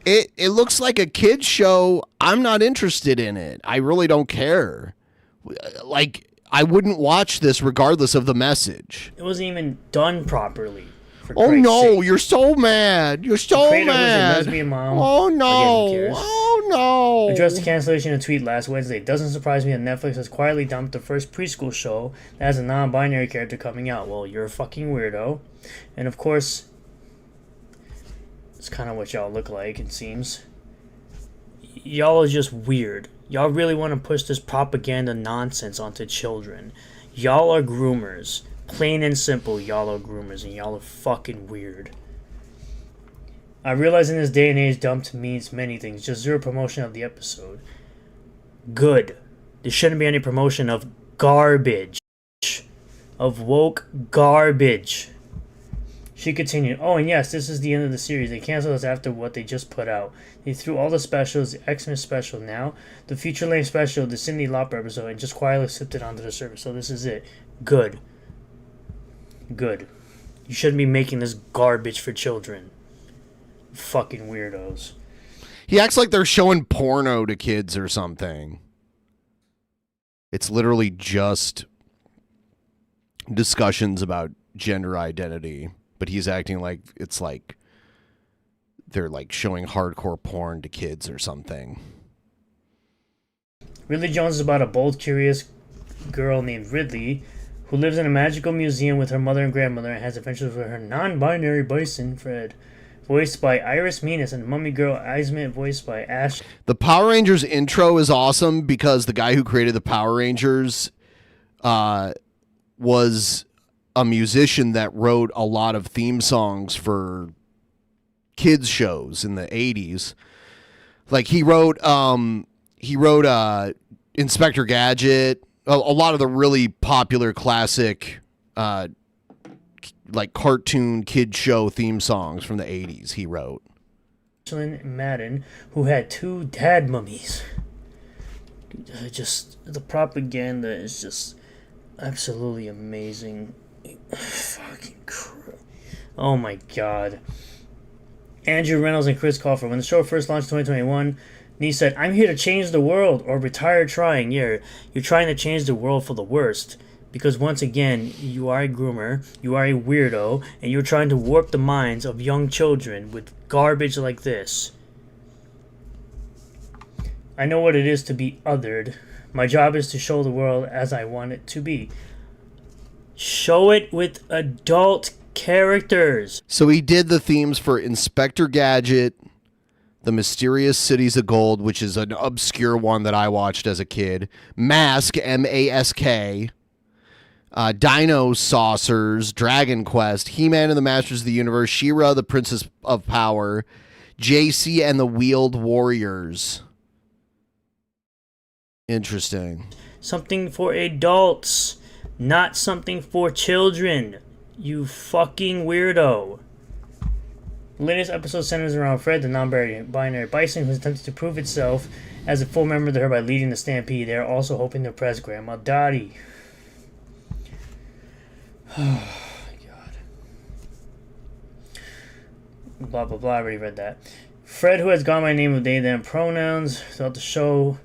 Speaker 2: It looks like a kid's show. I'm not interested in it. I really don't care. Like, I wouldn't watch this regardless of the message.
Speaker 3: It wasn't even done properly.
Speaker 2: Oh no, you're so mad. You're so
Speaker 3: Creator was a
Speaker 2: mad.
Speaker 3: lesbian mom.
Speaker 2: Oh
Speaker 3: Again, who
Speaker 2: no.
Speaker 3: cares?
Speaker 2: Oh no.
Speaker 3: Addressed the cancellation in a tweet last Wednesday. It doesn't surprise me that Netflix has quietly dumped the first preschool show that has a non-binary character coming out. Well, you're a fucking weirdo. And of course, it's kind of what y'all look like, it seems. Y'all are just weird. Y'all really want to push this propaganda nonsense onto children. Y'all are groomers. Plain and simple, y'all are groomers, and y'all are fucking weird. I realize in this day and age, dumped means many things. Just zero promotion of the episode. Good. There shouldn't be any promotion of garbage. Of woke garbage. She continued, oh, and yes, this is the end of the series. They canceled us after what they just put out. They threw all the specials, the Xmas special now, the feature-length special, the Cyndi Lauper episode, and just quietly slipped it onto the service. So this is it. Good. Good. You shouldn't be making this garbage for children. Fucking weirdos.
Speaker 2: He acts like they're showing porno to kids or something. It's literally just discussions about gender identity, but he's acting like it's like they're like showing hardcore porn to kids or something.
Speaker 3: Ridley Jones is about a bold, curious girl named Ridley who lives in a magical museum with her mother and grandmother and has adventures with her non-binary bison, Fred, voiced by Iris Menas, and Mummy Girl Eisman, voiced by Ash.
Speaker 2: The Power Rangers intro is awesome because the guy who created the Power Rangers was a musician that wrote a lot of theme songs for kids shows in the 80s. Like he wrote Inspector Gadget, a lot of the really popular classic like cartoon kid show theme songs from the 80s he wrote.
Speaker 3: Madden, who had 2 dad mummies. Just the propaganda is just absolutely amazing. Fucking crap. Oh my god. Andrew Reynolds and Chris Colfer. When the show first launched in 2021, Nee said, I'm here to change the world, or retire trying. Yeah, you're trying to change the world for the worst. Because once again, you are a groomer, you are a weirdo, and you're trying to warp the minds of young children with garbage like this. I know what it is to be othered. My job is to show the world as I want it to be. Show it with adult characters.
Speaker 2: So he did the themes for Inspector Gadget, The Mysterious Cities of Gold, which is an obscure one that I watched as a kid, Mask, M-A-S-K, Dino Saucers, Dragon Quest, He-Man and the Masters of the Universe, She-Ra, the Princess of Power, JC and the Wheeled Warriors. Interesting.
Speaker 3: Something for adults, not something for children. You fucking weirdo. The latest episode centers around Fred, the non-binary bison, who's attempted to prove itself as a full member of the herd by leading the stampede. They are also hoping to impress Grandma Dottie. Oh, God. Blah, blah, blah. I already read that. Fred, who has gone by the name of they, them pronouns throughout the show.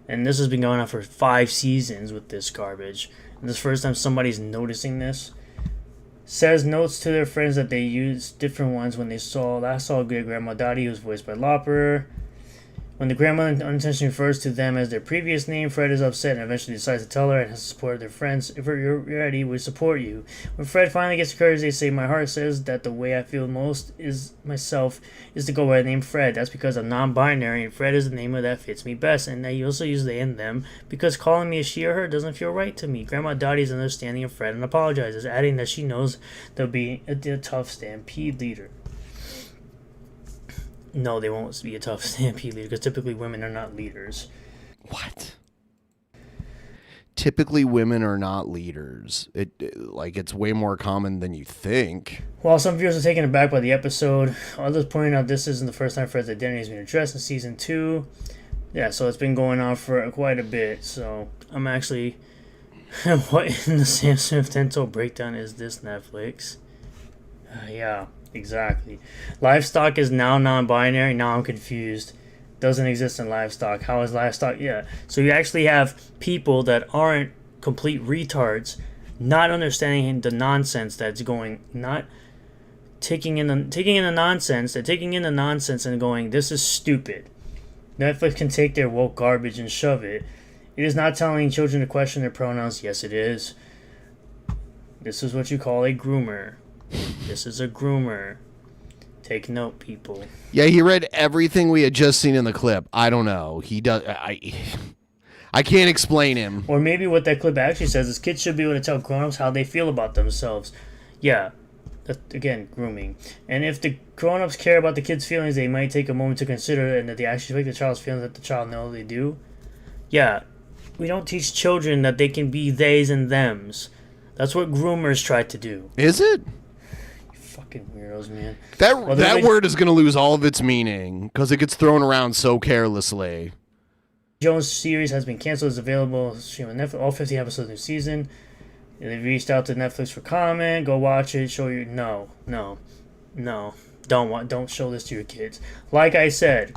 Speaker 3: And this has been going on for 5 seasons with this garbage. And this is the first time somebody's noticing this. Says notes to their friends that they used different ones when they last saw Grandma Dottie, who was voiced by Lauper. When the grandma unintentionally refers to them as their previous name, Fred is upset and eventually decides to tell her and has the support of their friends. If you're ready, we support you. When Fred finally gets courage, they say, my heart says that the way I feel most is myself is to go by the name Fred. That's because I'm non-binary and Fred is the name that fits me best. And I also use they and them because calling me a she or her doesn't feel right to me. Grandma Dottie is understanding of Fred and apologizes, adding that she knows there'll be a tough stampede leader. No, they won't be a tough stampede leader because typically women are not leaders.
Speaker 2: What? Typically women are not leaders. It's way more common than you think.
Speaker 3: While some viewers are taken aback by the episode, others pointing out this isn't the first time Fred's identity has been addressed in season 2. Yeah, so it's been going on for quite a bit. So I'm actually... what in the Sam Smith Dental breakdown is this, Netflix? Yeah. Exactly. Livestock is now non-binary. Now I'm confused. Doesn't exist in livestock. How is livestock? Yeah. So you actually have people that aren't complete retards, not understanding the nonsense that's going, not taking in the nonsense. They're taking in the nonsense and going, this is stupid. Netflix can take their woke garbage and shove it. It is not telling children to question their pronouns. Yes, it is. This is what you call a groomer. This is a groomer. Take note, people.
Speaker 2: Yeah, he read everything we had just seen in the clip. I don't know. He does. I can't explain him.
Speaker 3: Or maybe what that clip actually says is kids should be able to tell grown-ups how they feel about themselves. Yeah. Again, grooming. And if the grown-ups care about the kids' feelings, they might take a moment to consider it and that they actually make the child's feelings that the child knows they do. Yeah. We don't teach children that they can be theys and thems. That's what groomers try to do.
Speaker 2: Is it?
Speaker 3: Fucking weirdos, man.
Speaker 2: That word is going to lose all of its meaning because it gets thrown around so carelessly.
Speaker 3: Jones series has been canceled. It's available streaming on Netflix. All 15 episodes of the new season. They reached out to Netflix for comment. Go watch it. Show your no. Don't show this to your kids. Like I said,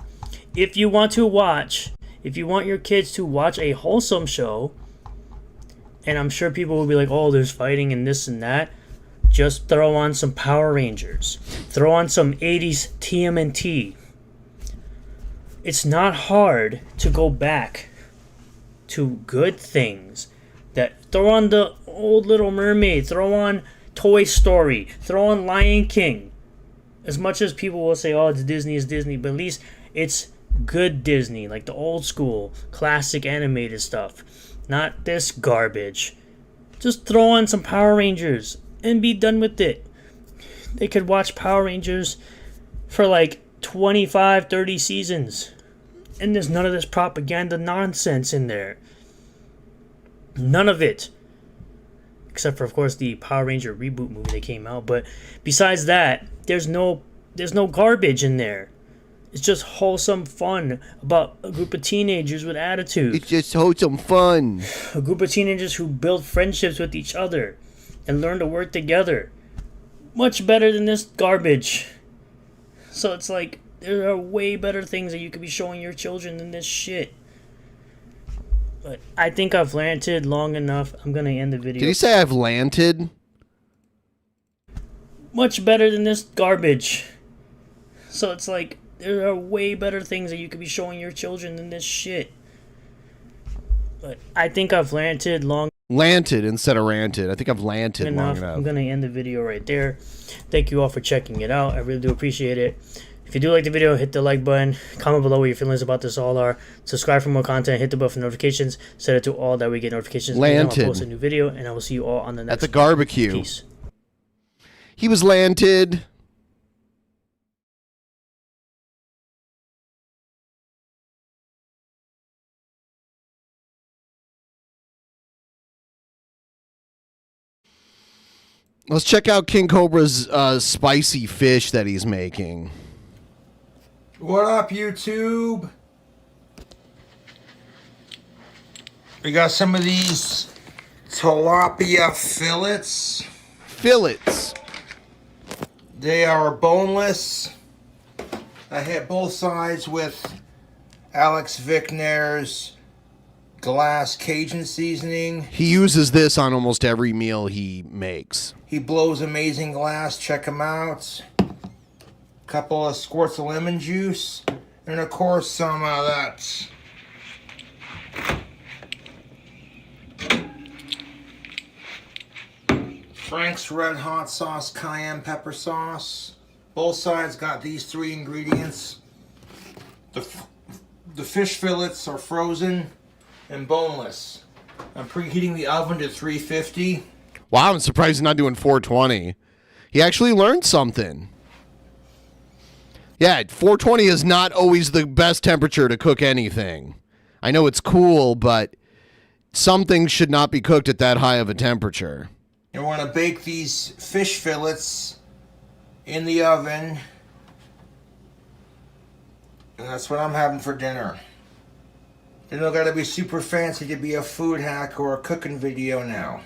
Speaker 3: if you want your kids to watch a wholesome show, and I'm sure people will be like, oh, there's fighting and this and that. Just throw on some Power Rangers. Throw on some 80s TMNT. It's not hard to go back to good things. Throw on the old Little Mermaid. Throw on Toy Story. Throw on Lion King. As much as people will say, oh, it's Disney, but at least it's good Disney. Like the old school, classic animated stuff. Not this garbage. Just throw on some Power Rangers and be done with it. They could watch Power Rangers for like 25, 30 seasons. And there's none of this propaganda nonsense in there. None of it. Except for, of course, the Power Ranger reboot movie that came out. But besides that, there's no garbage in there. It's just wholesome fun about a group of teenagers with attitude.
Speaker 2: It's just wholesome fun.
Speaker 3: A group of teenagers who build friendships with each other and learn to work together. Much better than this garbage. So it's like, there are way better things that you could be showing your children than this shit. But I think I've ranted long enough. I'm going to end the video.
Speaker 2: Did he say I've landed?
Speaker 3: Much better than this garbage. So it's like, there are way better things that you could be showing your children than this shit. But I think I've ranted long
Speaker 2: Lanted instead of ranted. I think I've lanted long enough.
Speaker 3: I'm going to end the video right there. Thank you all for checking it out. I really do appreciate it. If you do like the video, hit the like button. Comment below what your feelings about this all are. Subscribe for more content. Hit the bell for notifications. Set it to all that we get notifications when I post a new video. And I will see you all on the next
Speaker 2: at the barbecue.
Speaker 3: Peace.
Speaker 2: He was lanted. Let's check out King Cobra's spicy fish that he's making.
Speaker 15: What up, YouTube? We got some of these tilapia fillets.
Speaker 2: Fillets.
Speaker 15: They are boneless. I hit both sides with Alex Vickner's glass Cajun seasoning.
Speaker 2: He uses this on almost every meal he makes.
Speaker 15: He blows amazing glass. Check him out. Couple of squirts of lemon juice. And of course some of that Frank's Red Hot Sauce Cayenne Pepper Sauce. Both sides got these 3 ingredients. The fish fillets are frozen and boneless. I'm preheating the oven to 350.
Speaker 2: Wow, I'm surprised he's not doing 420. He actually learned something. Yeah, 420 is not always the best temperature to cook anything. I know it's cool, but some things should not be cooked at that high of a temperature.
Speaker 15: And we're going to bake these fish fillets in the oven. And that's what I'm having for dinner. You don't got to be super fancy to be a food hack or a cooking video now.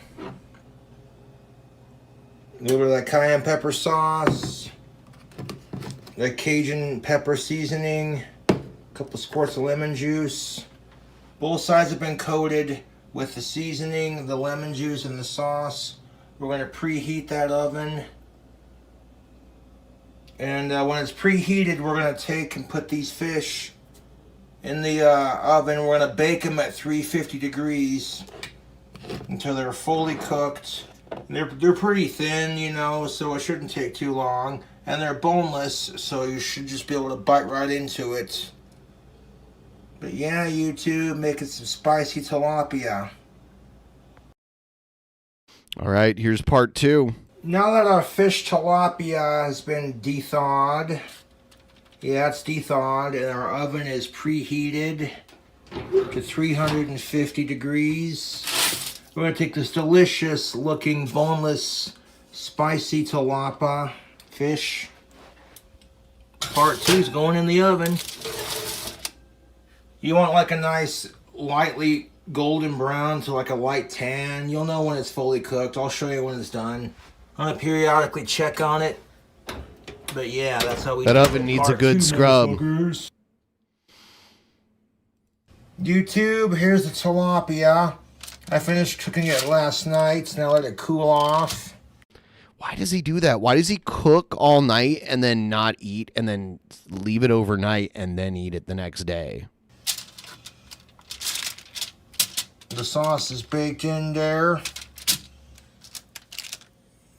Speaker 15: A little bit of that cayenne pepper sauce, the Cajun pepper seasoning, a couple squirts of lemon juice. Both sides have been coated with the seasoning, the lemon juice, and the sauce. We're going to preheat that oven. And when it's preheated, we're going to take and put these fish in the oven. We're going to bake them at 350 degrees until they're fully cooked. They're pretty thin, you know, so it shouldn't take too long. And they're boneless, so you should just be able to bite right into it. But yeah, YouTube, making some spicy tilapia.
Speaker 2: All right, here's part 2.
Speaker 15: Now that our fish tilapia has been thawed, yeah, it's thawed, and our oven is preheated to 350 degrees. We're going to take this delicious looking boneless spicy tilapia fish. Part 2 is going in the oven. You want like a nice lightly golden brown to like a light tan. You'll know when it's fully cooked. I'll show you when it's done. I'm gonna periodically check on it. But yeah, that's how we
Speaker 2: That
Speaker 15: do
Speaker 2: oven
Speaker 15: it.
Speaker 2: needs a
Speaker 15: Part
Speaker 2: good
Speaker 15: 2,
Speaker 2: scrub.
Speaker 15: motherfuckers. YouTube, here's the tilapia. I finished cooking it last night. Now let it cool off.
Speaker 2: Why does he do that? Why does he cook all night and then not eat and then leave it overnight and then eat it the next day?
Speaker 15: The sauce is baked in there.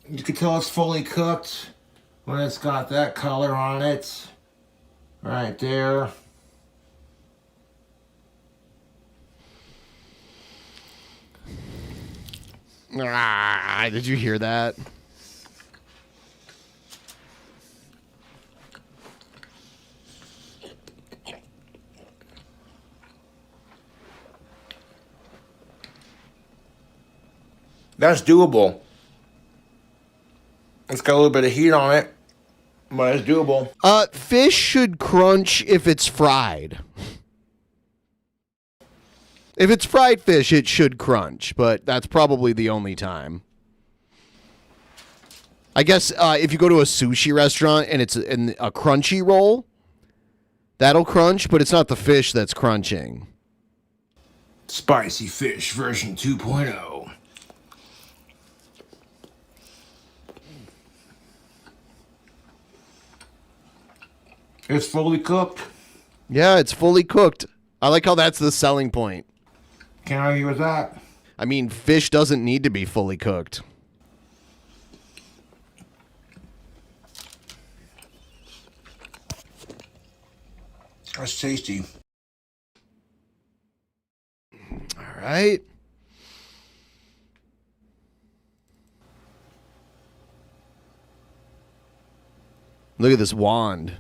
Speaker 15: You can tell it's fully cooked when it's got that color on it. Right there.
Speaker 2: Ah, did you hear that?
Speaker 15: That's doable. It's got a little bit of heat on it, but it's doable.
Speaker 2: Fish should crunch if it's fried. If it's fried fish, it should crunch, but that's probably the only time. I guess if you go to a sushi restaurant and it's a crunchy roll, that'll crunch, but it's not the fish that's crunching.
Speaker 15: Spicy fish version 2.0. It's fully cooked.
Speaker 2: Yeah, it's fully cooked. I like how that's the selling point.
Speaker 15: Can't argue with that.
Speaker 2: I mean, fish doesn't need to be fully cooked.
Speaker 15: That's tasty.
Speaker 2: All right. Look at this wand.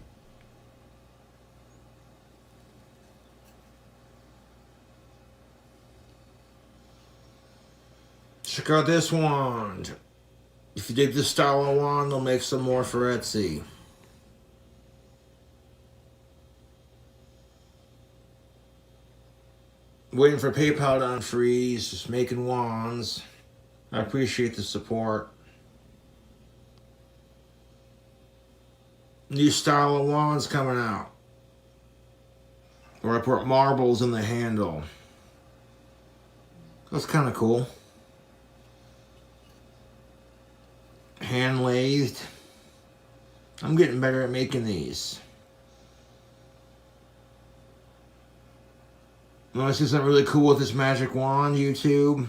Speaker 15: Check out this wand. If you dig this style of wand, they'll make some more for Etsy. Waiting for PayPal to unfreeze, just making wands. I appreciate the support. New style of wands coming out. Where I put marbles in the handle. That's kind of cool. Hand lathed. I'm getting better at making these. You want to see something really cool with this magic wand, YouTube?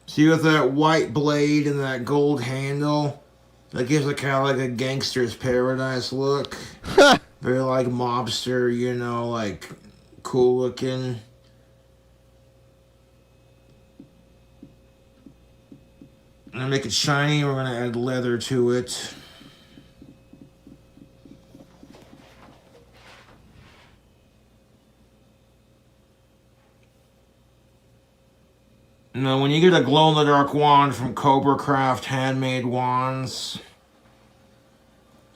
Speaker 15: See with that white blade and that gold handle? That gives it kind of like a gangster's paradise look. Very like mobster, you know, like cool looking. I'm gonna make it shiny. We're gonna add leather to it. Now, when you get a glow-in-the-dark wand from Cobra Craft Handmade Wands,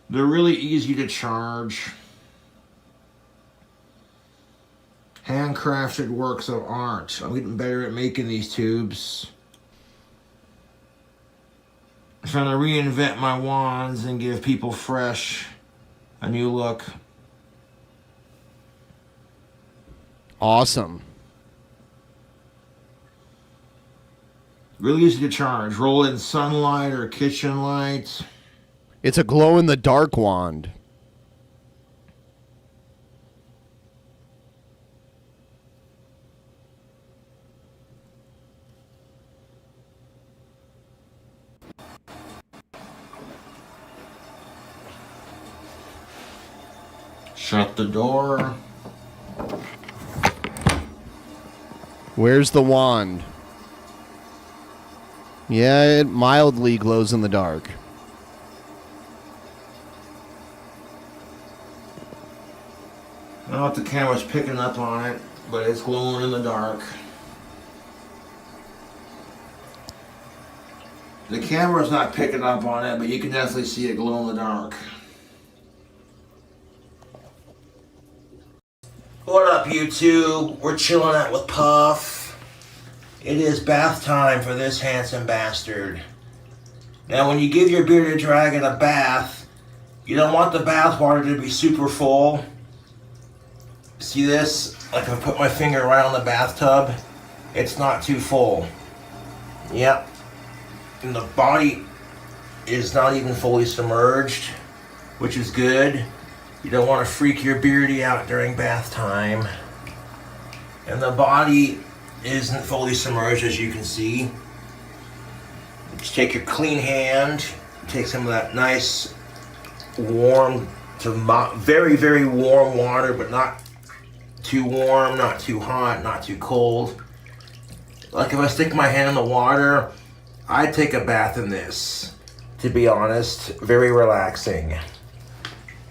Speaker 15: they're really easy to charge. Handcrafted works of art. I'm getting better at making these tubes. I'm trying to reinvent my wands and give people fresh a new look.
Speaker 2: Awesome.
Speaker 15: Really easy to charge. Roll it in sunlight or kitchen light.
Speaker 2: It's a glow-in-the-dark wand.
Speaker 15: Shut the door.
Speaker 2: Where's the wand? Yeah, it mildly glows in the dark.
Speaker 15: I don't know if the camera's picking up on it, but it's glowing in the dark. The camera's not picking up on it, but you can definitely see it glow in the dark. What up, YouTube? We're chilling out with Puff. It is bath time for this handsome bastard. Now, when you give your bearded dragon a bath, you don't want the bath water to be super full. See this? Like if I put my finger right on the bathtub, it's not too full. Yep. And the body is not even fully submerged, which is good. You don't want to freak your beardy out during bath time. And the body isn't fully submerged, as you can see. Just take your clean hand, take some of that nice warm to very, very warm water, but not too warm, not too hot, not too cold. Like if I stick my hand in the water, I'd take a bath in this, to be honest. Very relaxing.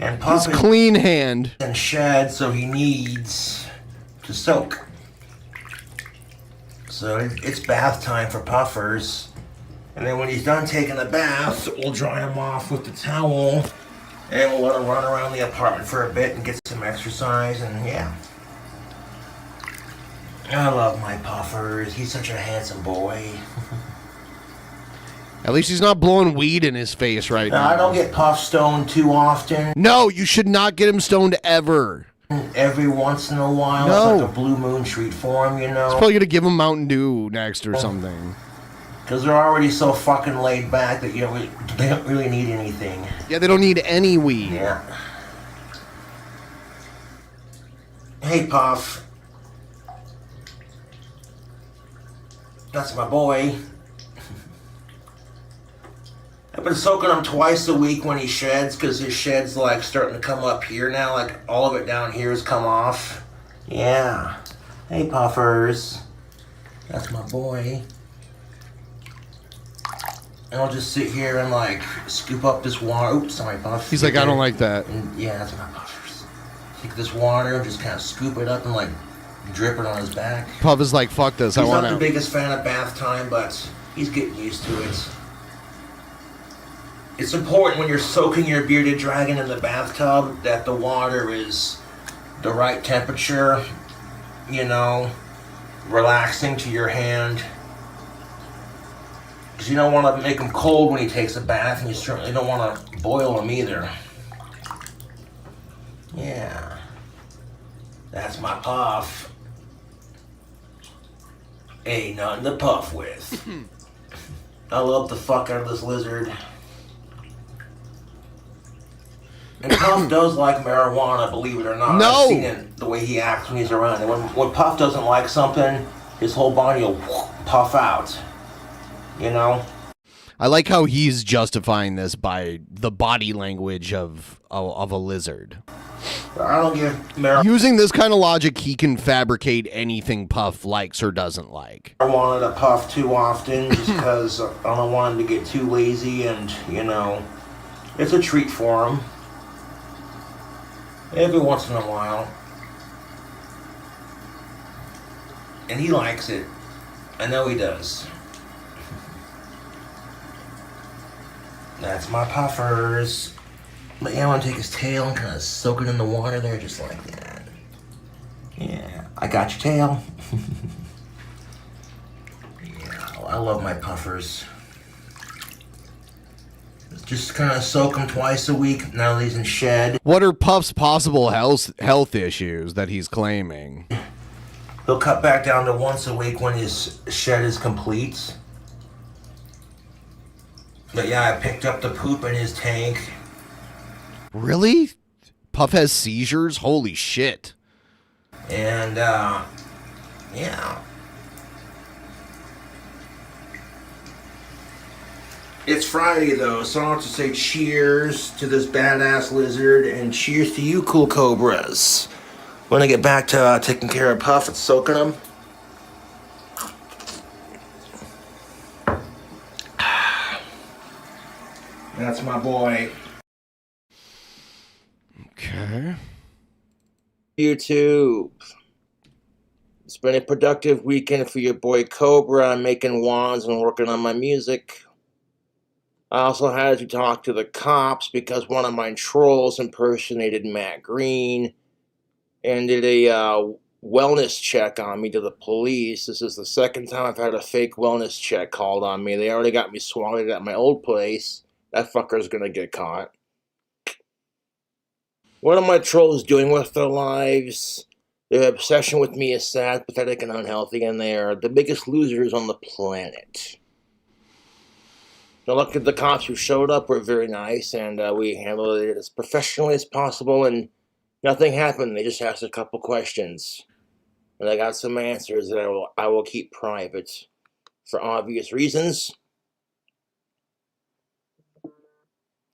Speaker 15: And
Speaker 2: His clean hand.
Speaker 15: And shed, so he needs to soak. So it's bath time for Puffers. And then when he's done taking the bath, we'll dry him off with the towel. And we'll let him run around the apartment for a bit and get some exercise, and yeah. I love my Puffers. He's such a handsome boy.
Speaker 2: At least he's not blowing weed in his face right now.
Speaker 15: I don't get Puff stoned too often.
Speaker 2: No, you should not get him stoned ever.
Speaker 15: Every once in a while,
Speaker 2: No.
Speaker 15: it's like a blue moon treat for him, you know?
Speaker 2: It's probably going to give him Mountain Dew next or something.
Speaker 15: Because they're already so fucking laid back that, you know, they don't really need anything.
Speaker 2: Yeah, they don't need any weed.
Speaker 15: Yeah. Hey, Puff. That's my boy. I've been soaking him twice a week when he sheds, because his shed's like starting to come up here now. Like all of it down here has come off. Yeah. Hey, Puffers. That's my boy. And I'll just sit here and like scoop up this water. Oops, sorry, Puff.
Speaker 2: He's like, I don't like that.
Speaker 15: And yeah, that's my Puffers. Take this water and just kind of scoop it up and like drip it on his back.
Speaker 2: Puff is like, fuck this, I
Speaker 15: He's
Speaker 2: want
Speaker 15: not the
Speaker 2: out.
Speaker 15: biggest fan of bath time, but he's getting used to it. It's important when you're soaking your bearded dragon in the bathtub that the water is the right temperature, you know, relaxing to your hand. Because you don't want to make him cold when he takes a bath, and you certainly don't want to boil him either. Yeah. That's my Puff. Ain't nothing to puff with. I love the fuck out of this lizard. And Puff does like marijuana, believe it or not.
Speaker 2: No!
Speaker 15: I've seen it, the way he acts when he's around. And when Puff doesn't like something, his whole body will puff out. You know?
Speaker 2: I like how he's justifying this by the body language of a lizard.
Speaker 15: I don't give marijuana
Speaker 2: Using this kind of logic, he can fabricate anything Puff likes or doesn't like.
Speaker 15: to Puff too often just because I don't want him to get too lazy, and, you know, it's a treat for him. Every once in a while. And he likes it. I know he does. That's my Puffers. But yeah, I want to take his tail and kind of soak it in the water there just like that. Yeah, I got your tail. Yeah, I love my Puffers. Just kind of soak them twice a week now that he's in shed.
Speaker 2: What are Puff's possible health issues that he's claiming?
Speaker 15: He'll cut back down to once a week when his shed is complete. But yeah, I picked up the poop in his tank.
Speaker 2: Really? Puff has seizures? Holy shit.
Speaker 15: And, yeah. It's Friday, though, so I want to say cheers to this badass lizard, and cheers to you, cool cobras. When I get back to taking care of Puff and soaking him. That's my boy.
Speaker 2: Okay.
Speaker 15: YouTube. It's been a productive weekend for your boy Cobra. I'm making wands and working on my music. I also had to talk to the cops because one of my trolls impersonated Matt Green and did a wellness check on me to the police. This is the second time I've had a fake wellness check called on me. They already got me swatted at my old place. That fucker's gonna get caught. What are my trolls doing with their lives? Their obsession with me is sad, pathetic, and unhealthy, and they are the biggest losers on the planet. Now, look at the cops who showed up were very nice, and we handled it as professionally as possible, and nothing happened. They just asked a couple questions, and I got some answers that I will keep private for obvious reasons.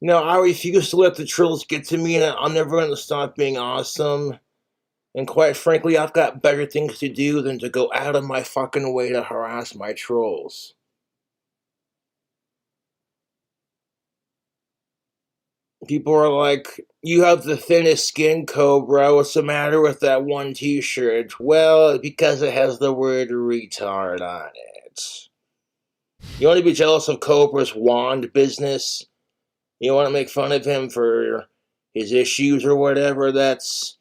Speaker 15: No, I refuse to let the trolls get to me, and I'm never going to stop being awesome. And quite frankly, I've got better things to do than to go out of my fucking way to harass my trolls. People are like, you have the thinnest skin, Cobra. What's the matter with that one t-shirt? Well, because it has the word retard on it. You want to be jealous of Cobra's wand business? You want to make fun of him for his issues or whatever? That's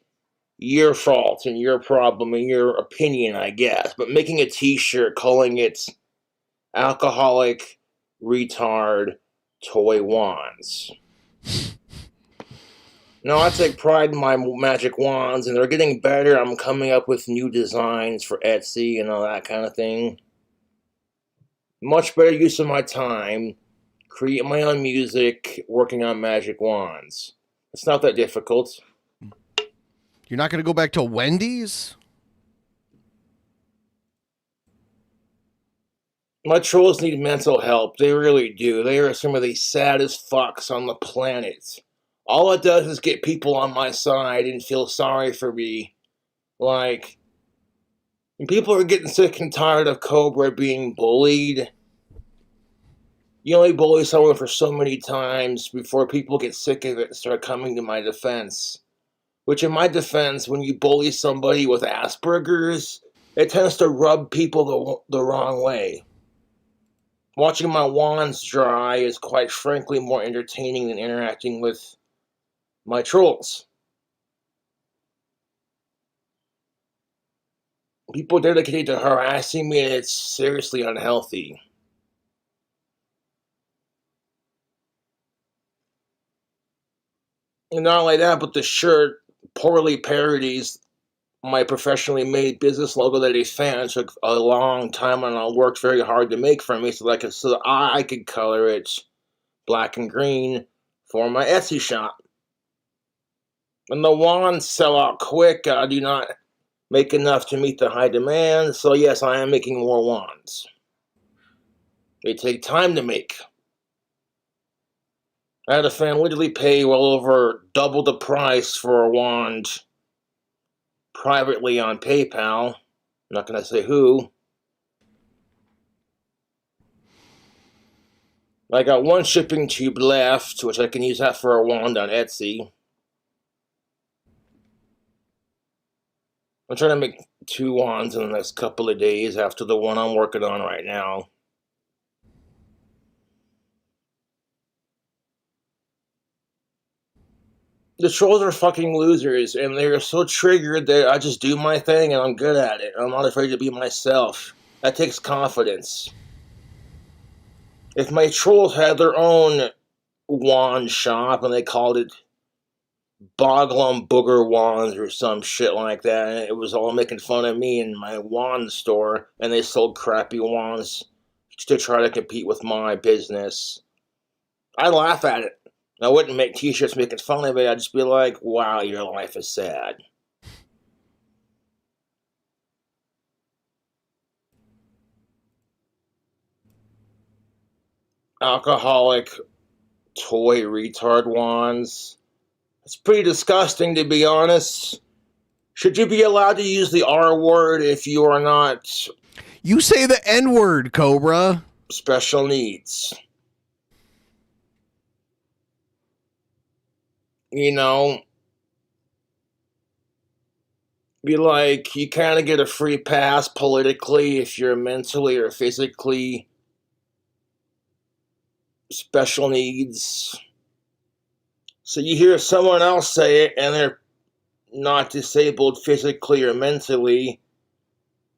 Speaker 15: your fault and your problem and your opinion, I guess. But making a t-shirt calling it alcoholic retard toy wands. No, I take pride in my magic wands, and they're getting better. I'm coming up with new designs for Etsy and all that kind of thing. Much better use of my time. Create my own music, working on magic wands. It's not that difficult.
Speaker 2: You're not going to go back to Wendy's?
Speaker 15: My trolls need mental help. They really do. They are some of the saddest fucks on the planet. All it does is get people on my side and feel sorry for me. Like, when people are getting sick and tired of Cobra being bullied, you only bully someone for so many times before people get sick of it and start coming to my defense. Which, in my defense, when you bully somebody with Asperger's, it tends to rub people the wrong way. Watching my wands dry is quite frankly more entertaining than interacting with my trolls. People dedicated to harassing me, and it's seriously unhealthy. And not only that, but the shirt poorly parodies my professionally made business logo that a fan took a long time and I worked very hard to make for me so that I could color it black and green for my Etsy shop. And the wands sell out quick. I do not make enough to meet the high demand, so yes, I am making more wands. They take time to make. I had a fan literally pay well over double the price for a wand privately on PayPal. I'm not going to say who. I got one shipping tube left, which I can use that for a wand on Etsy. I'm trying to make 2 wands in the next couple of days after the one I'm working on right now. The trolls are fucking losers, and they're so triggered that I just do my thing and I'm good at it. I'm not afraid to be myself. That takes confidence. If my trolls had their own wand shop and they called it Boglum Booger Wands or some shit like that, and it was all making fun of me in my wand store, and they sold crappy wands to try to compete with my business, I'd laugh at it. I wouldn't make t-shirts making fun of it. I'd just be like, wow, your life is sad. Alcoholic toy retard wands. It's pretty disgusting, to be honest. Should you be allowed to use the R word if you are not...
Speaker 2: You say the N word, Cobra.
Speaker 15: Special needs. You know, be like, you kind of get a free pass politically if you're mentally or physically special needs. So you hear someone else say it and they're not disabled physically or mentally.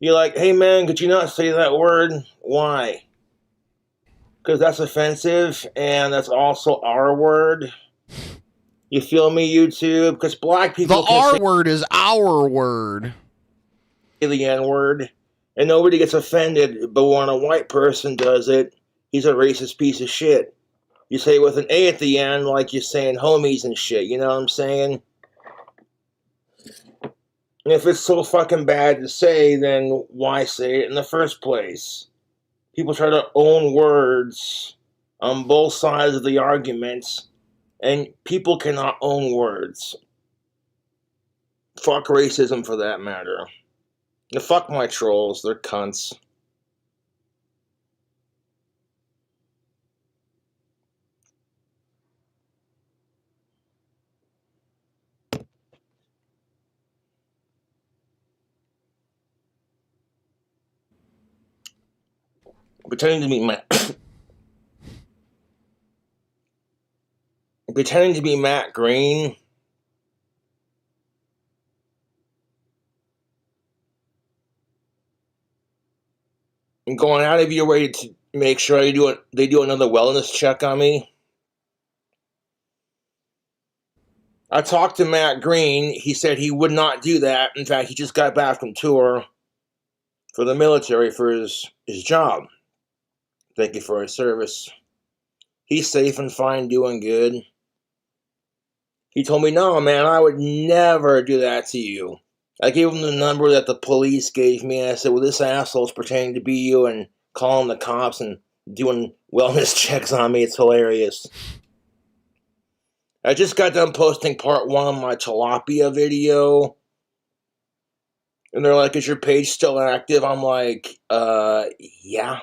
Speaker 15: You're like, hey man, could you not say that word? Why? Because that's offensive and that's also our word. You feel me, YouTube? Because black people...
Speaker 2: The R word is our word.
Speaker 15: The N word. And nobody gets offended, but when a white person does it, he's a racist piece of shit. You say it with an A at the end, like you're saying homies and shit, you know what I'm saying? And if it's so fucking bad to say, then why say it in the first place? People try to own words on both sides of the arguments, and people cannot own words. Fuck racism for that matter. And fuck my trolls, they're cunts. Pretending to be Matt Green. And going out of your way to make sure they do another wellness check on me. I talked to Matt Green. He said he would not do that. In fact, he just got back from tour for the military for his job. Thank you for his service. He's safe and fine, doing good. He told me, no, man, I would never do that to you. I gave him the number that the police gave me, and I said, well, this asshole's pretending to be you and calling the cops and doing wellness checks on me. It's hilarious. I just got done posting part 1 of my Tilapia video. And they're like, is your page still active? I'm like, yeah.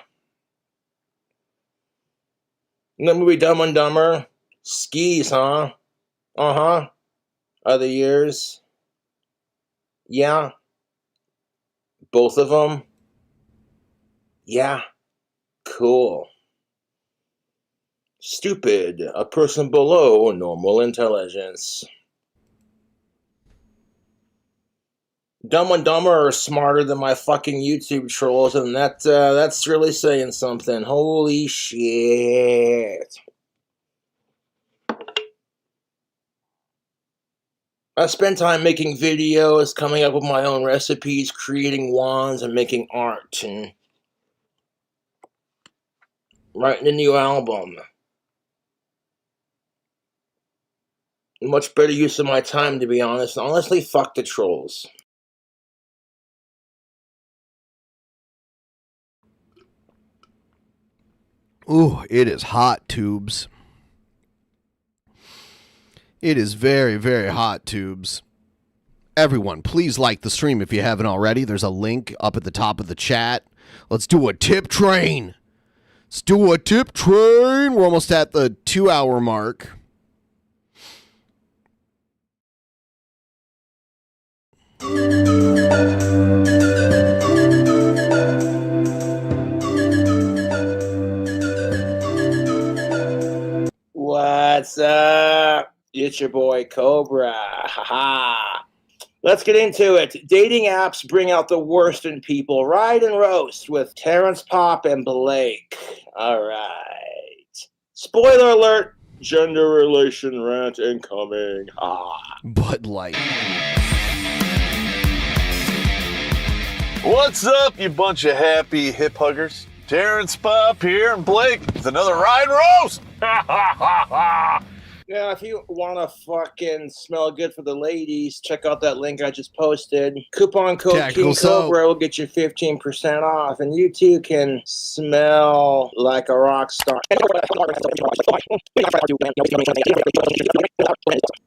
Speaker 15: And the movie Dumb and Dumber? Skis, huh? Uh-huh. Other years? Yeah. Both of them? Yeah. Cool. Stupid. A person below normal intelligence. Dumb and Dumber are smarter than my fucking YouTube trolls, and that's really saying something. Holy shit. I spend time making videos, coming up with my own recipes, creating wands, and making art, and writing a new album. Much better use of my time, to be honest. Honestly, fuck the trolls.
Speaker 2: Ooh, it is hot, tubes. It is very, very hot, tubes. Everyone, please like the stream if you haven't already. There's a link up at the top of the chat. Let's do a tip train. Let's do a tip train. We're almost at the 2-hour mark.
Speaker 15: What's up? It's your boy Cobra. Haha. Let's get into it. Dating apps bring out the worst in people. Ride and roast with Terrence Pop and Blake. All right. Spoiler alert. Gender relation rant incoming.
Speaker 2: Bud Light.
Speaker 16: What's up, you bunch of happy hip huggers? Terrence Pop here and Blake with another Ride Roast!
Speaker 15: Now, if you want to fucking smell good for the ladies, check out that link I just posted. Coupon code
Speaker 2: Tactical
Speaker 15: KingCobra will get you 15% off, and you too can smell like a rock star.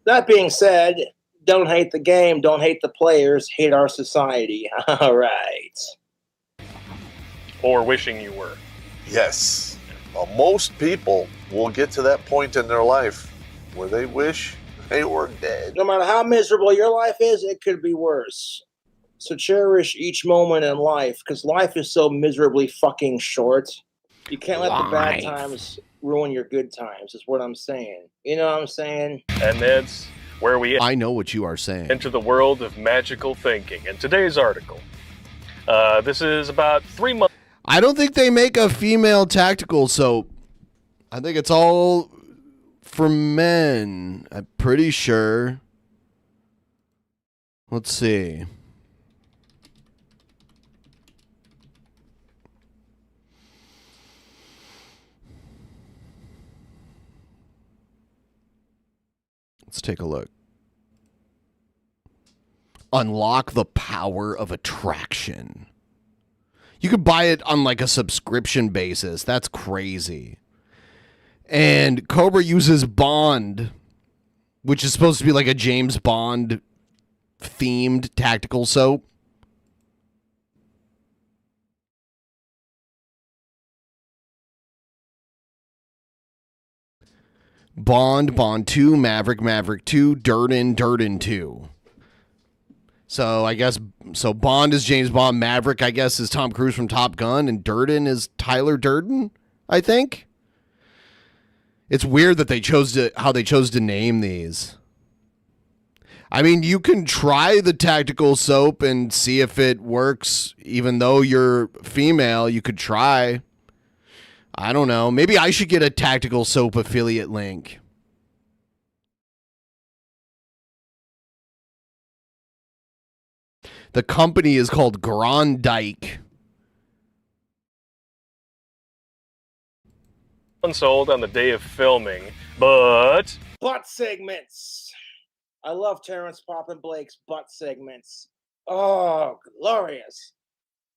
Speaker 15: That being said, don't hate the game, don't hate the players, hate our society. All right.
Speaker 17: Or wishing you were.
Speaker 16: Yes. Well, most people will get to that point in their life where they wish they were dead.
Speaker 15: No matter how miserable your life is, it could be worse. So cherish each moment in life, because life is so miserably fucking short. You can't let the bad times ruin your good times, is what I'm saying. You know what I'm saying?
Speaker 17: And that's where we
Speaker 2: I know what you are saying.
Speaker 17: enter the world of magical thinking. In today's article, this is about 3 months.
Speaker 2: I don't think they make a female tactical soap. I think it's all for men. I'm pretty sure. Let's see. Let's take a look. Unlock the power of attraction. You could buy it on like a subscription basis. That's crazy. And Cobra uses Bond, which is supposed to be like a James Bond themed tactical soap. Bond, Bond 2, Maverick, Maverick 2, Durden, Durden 2. So I guess, so Bond is James Bond, Maverick I guess is Tom Cruise from Top Gun, and Durden is Tyler Durden, I think. It's weird that how they chose to name these. I mean, you can try the tactical soap and see if it works, even though you're female. You could try. I don't know. Maybe I should get a tactical soap affiliate link. The company is called Grondike.
Speaker 17: Unsold on the day of filming, but
Speaker 15: Butt segments. I love Terrence Pop and Blake's butt segments. Oh, glorious.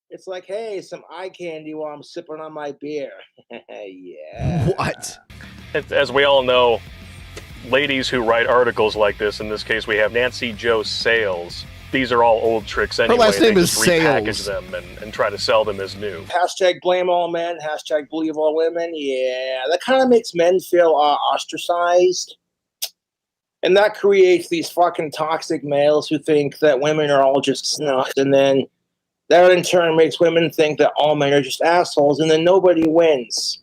Speaker 15: It's like, hey, some eye candy while I'm sipping on my beer. Yeah.
Speaker 2: What?
Speaker 17: as we all know, ladies who write articles like this, in this case we have Nancy Jo Sales. These are all old tricks anyway.
Speaker 2: Her last name
Speaker 17: they
Speaker 2: is
Speaker 17: just repackage
Speaker 2: Sales.
Speaker 17: them and try to sell them as new.
Speaker 15: Hashtag blame all men, hashtag believe all women. Yeah, that kind of makes men feel ostracized. And that creates these fucking toxic males who think that women are all just snuffed. And then that in turn makes women think that all men are just assholes. And then nobody wins.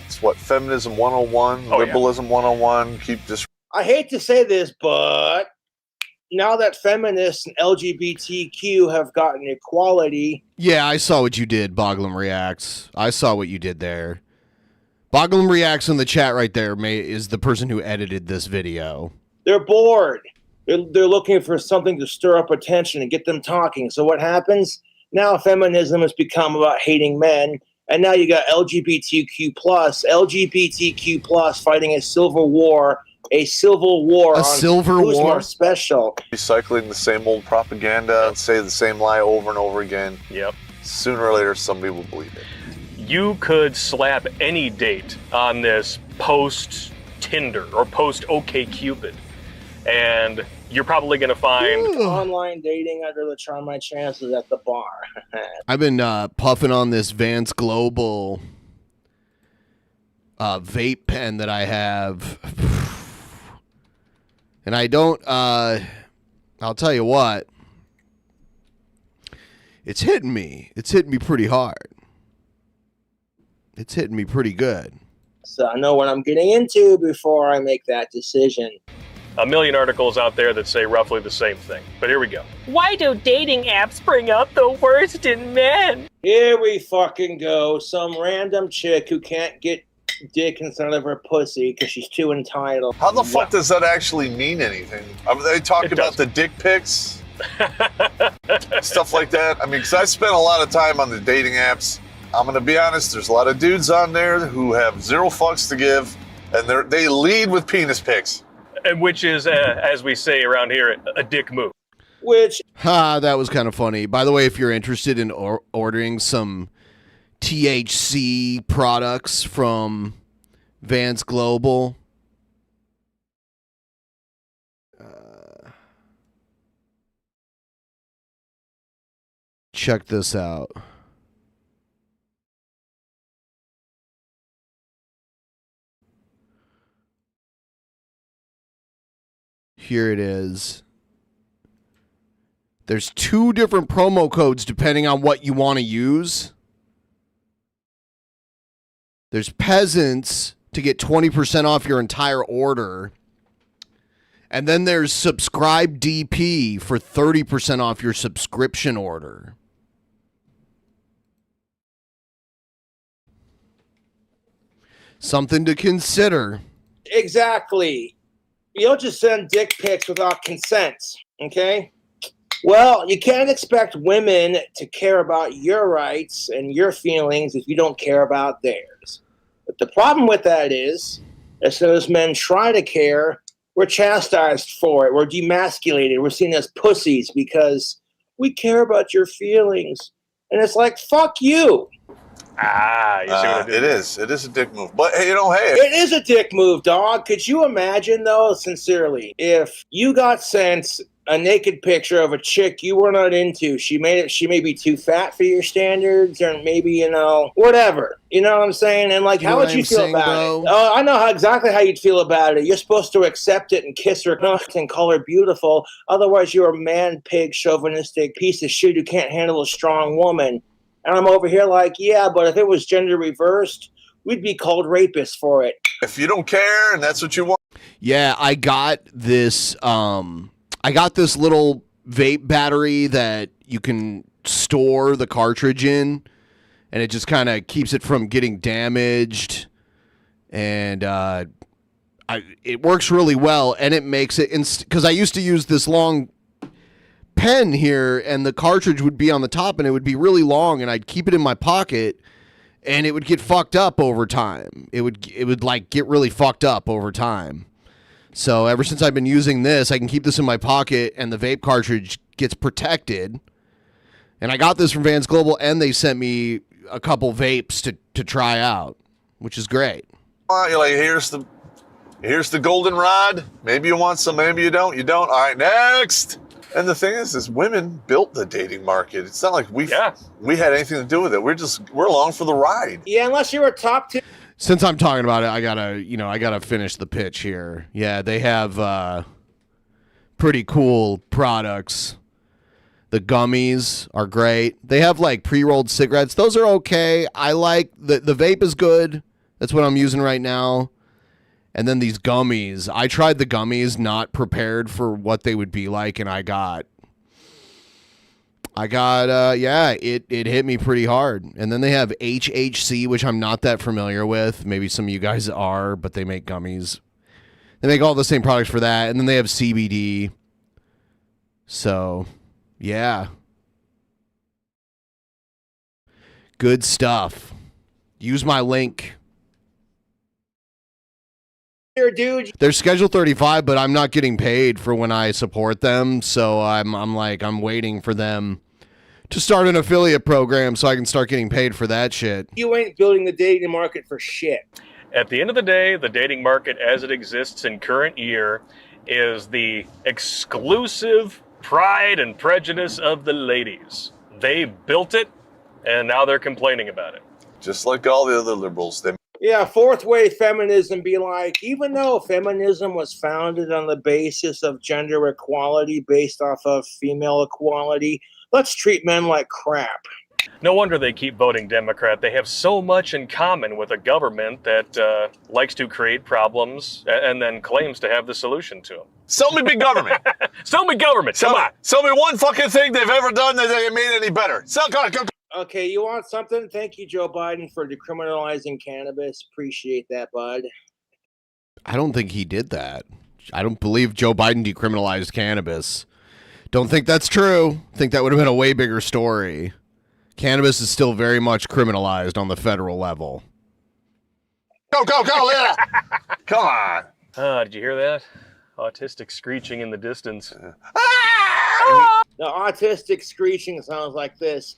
Speaker 16: It's what, Feminism 101, Liberalism 101, keep this.
Speaker 15: I hate to say this, but now that feminists and LGBTQ have gotten equality.
Speaker 2: Yeah, I saw what you did, Boglum Reacts. I saw what you did there. Boglum Reacts in the chat right there is the person who edited this video.
Speaker 15: They're bored. They're looking for something to stir up attention and get them talking. So what happens? Now feminism has become about hating men. And now you got LGBTQ+, fighting a civil war
Speaker 18: a civil war
Speaker 2: A
Speaker 18: on
Speaker 2: civil
Speaker 18: who's
Speaker 2: war?
Speaker 18: more special.
Speaker 16: Recycling the same old propaganda and say the same lie over and over again.
Speaker 17: Yep.
Speaker 16: Sooner or later, somebody will believe it.
Speaker 17: You could slap any date on this post Tinder or post OkCupid, and you're probably going to find
Speaker 18: Online dating, I'd rather try my chances at the bar.
Speaker 2: I've been puffing on this Vance Global vape pen that I have. And I don't, I'll tell you what, it's hitting me. It's hitting me pretty hard. It's hitting me pretty good.
Speaker 18: So I know what I'm getting into before I make that decision.
Speaker 17: a million articles out there that say roughly the same thing. But here we go. Why do dating apps bring up the worst in men?
Speaker 18: Here we fucking go. Some random chick who can't get dick inside of her pussy because she's too entitled.
Speaker 16: How the fuck does that actually mean anything? I mean, they talk about the dick pics, stuff like that. I mean, because I spent a lot of time on the dating apps. I'm going to be honest, there's a lot of dudes on there who have zero fucks to give, and they lead with penis pics.
Speaker 17: And which is, as we say around here, a dick move.
Speaker 18: Which...
Speaker 2: that was kind of funny. By the way, if you're interested in ordering some THC products from Vance Global, check this out. Here it is. There's 2 different promo codes depending on what you want to use. There's Peasants to get 20% off your entire order. And then there's Subscribe DP for 30% off your subscription order. Something to consider.
Speaker 18: Exactly. You don't just send dick pics without consent, okay? Well, you can't expect women to care about your rights and your feelings if you don't care about theirs. But the problem with that is, as soon as men try to care, we're chastised for it. We're demasculated. We're seen as pussies because we care about your feelings. And it's like, fuck you.
Speaker 17: Ah, you see what I did?
Speaker 16: It is. It is a dick move. But, hey,
Speaker 18: It is a dick move, dog. Could you imagine, though, sincerely, if you got sent a naked picture of a chick you were not into, she may be too fat for your standards, or maybe, whatever. You know what I'm saying? And, like, how would you feel about it? Oh, I know exactly how you'd feel about it. You're supposed to accept it and kiss her and call her beautiful. Otherwise, you're a man-pig, chauvinistic piece of shit who can't handle a strong woman. And I'm over here like, yeah, but if it was gender reversed, we'd be called rapists for it.
Speaker 16: If you don't care and that's what you want.
Speaker 2: Yeah, I got this little vape battery that you can store the cartridge in, and it just kind of keeps it from getting damaged. And it works really well, and it makes it because I used to use this long pen here, and the cartridge would be on the top, and it would be really long, and I'd keep it in my pocket, and it would get fucked up over time. It would like get really fucked up over time. So ever since I've been using this, I can keep this in my pocket, and the vape cartridge gets protected. And I got this from Vance Global, and they sent me a couple vapes to try out, which is great.
Speaker 16: You're like, here's the goldenrod. Maybe you want some, maybe you don't. You don't. All right, next. And the thing is women built the dating market. It's not like we had anything to do with it. We're along for the ride.
Speaker 18: Yeah, unless you're a top tier.
Speaker 2: Since I'm talking about it, I gotta finish the pitch here. Yeah, they have pretty cool products. The gummies are great. They have like pre-rolled cigarettes. Those are okay. I like the vape is good. That's what I'm using right now. And then these gummies. I tried the gummies, not prepared for what they would be like, and it hit me pretty hard. And then they have HHC, which I'm not that familiar with. Maybe some of you guys are, but they make gummies. They make all the same products for that. And then they have CBD. So, yeah. Good stuff. Use my link.
Speaker 18: Here, dude.
Speaker 2: They're Schedule 35, but I'm not getting paid for when I support them, so I'm waiting for them to start an affiliate program so I can start getting paid for that shit.
Speaker 18: You ain't building the dating market for shit.
Speaker 17: At the end of the day, the dating market as it exists in current year is the exclusive pride and prejudice of the ladies. They built it, and now they're complaining about it.
Speaker 16: Just like all the other liberals, they
Speaker 18: Yeah, fourth wave feminism be like, even though feminism was founded on the basis of gender equality based off of female equality, let's treat men like crap.
Speaker 17: No wonder they keep voting Democrat. They have so much in common with a government that likes to create problems and then claims to have the solution to them.
Speaker 16: Sell me big government.
Speaker 17: Sell me government. Come on.
Speaker 16: Sell me one fucking thing they've ever done that they made any better.
Speaker 18: Okay, you want something? Thank you, Joe Biden, for decriminalizing cannabis. Appreciate that, bud.
Speaker 2: I don't think he did that. I don't believe Joe Biden decriminalized cannabis. Don't think that's true. Think that would have been a way bigger story. Cannabis is still very much criminalized on the federal level.
Speaker 16: Go, Lila! Come on.
Speaker 17: Did you hear that? Autistic screeching in the distance.
Speaker 18: The autistic screeching sounds like this.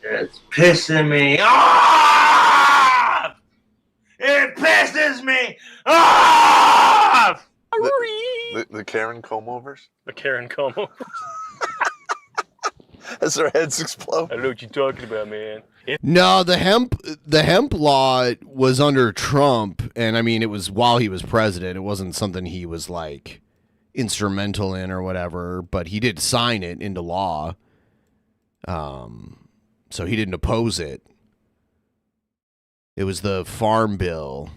Speaker 18: It's pissing me off! It pisses me off!
Speaker 16: The Karen comb-overs?
Speaker 17: The Karen comb-overs.
Speaker 16: As their heads explode.
Speaker 17: I don't know what you're talking about, man.
Speaker 2: No, the hemp law was under Trump, and I mean it was while he was president. It wasn't something he was like instrumental in or whatever, but he did sign it into law. So he didn't oppose it. It was the Farm Bill.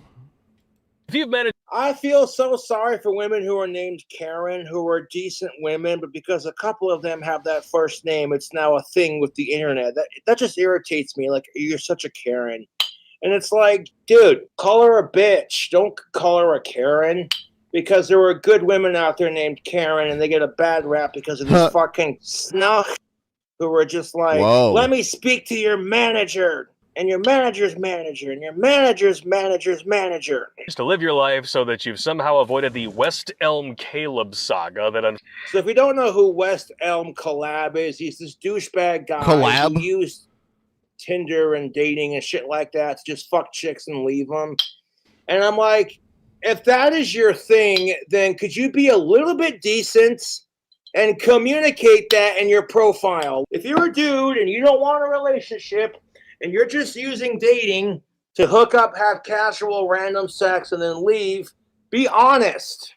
Speaker 17: If you've managed,
Speaker 18: I feel so sorry for women who are named Karen, who are decent women, but because a couple of them have that first name, it's now a thing with the internet. That just irritates me. Like, you're such a Karen. And it's like, dude, call her a bitch. Don't call her a Karen. Because there were good women out there named Karen, and they get a bad rap because of these fucking snuck who were just like,
Speaker 2: Whoa.
Speaker 18: Let me speak to your manager. And your manager's manager, and your manager's manager's manager.
Speaker 17: to live your life so that you've somehow avoided the West Elm Caleb saga that
Speaker 18: So if you don't know who West Elm Collab is, he's this douchebag guy
Speaker 2: Collab?
Speaker 18: who used Tinder and dating and shit like that to just fuck chicks and leave them. And I'm like, if that is your thing, then could you be a little bit decent and communicate that in your profile? If you're a dude and you don't want a relationship, and you're just using dating to hook up, have casual, random sex, and then leave, be honest.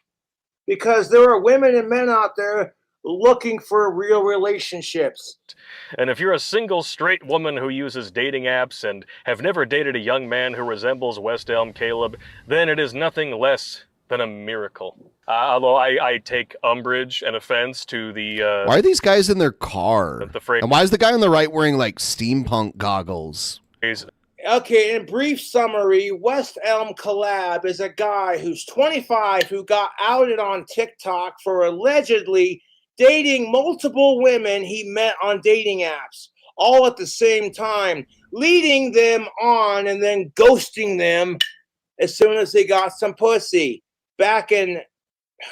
Speaker 18: Because there are women and men out there looking for real relationships.
Speaker 17: And if you're a single straight woman who uses dating apps and have never dated a young man who resembles West Elm Caleb, then it is nothing less than a miracle. Although I take umbrage and offense to the...
Speaker 2: Why are these guys in their car?
Speaker 17: The phrase-
Speaker 2: And why is the guy on the right wearing like steampunk goggles?
Speaker 18: Okay, in brief summary, West Elm Collab is a guy who's 25 who got outed on TikTok for allegedly dating multiple women he met on dating apps, all at the same time, leading them on and then ghosting them as soon as they got some pussy. Back in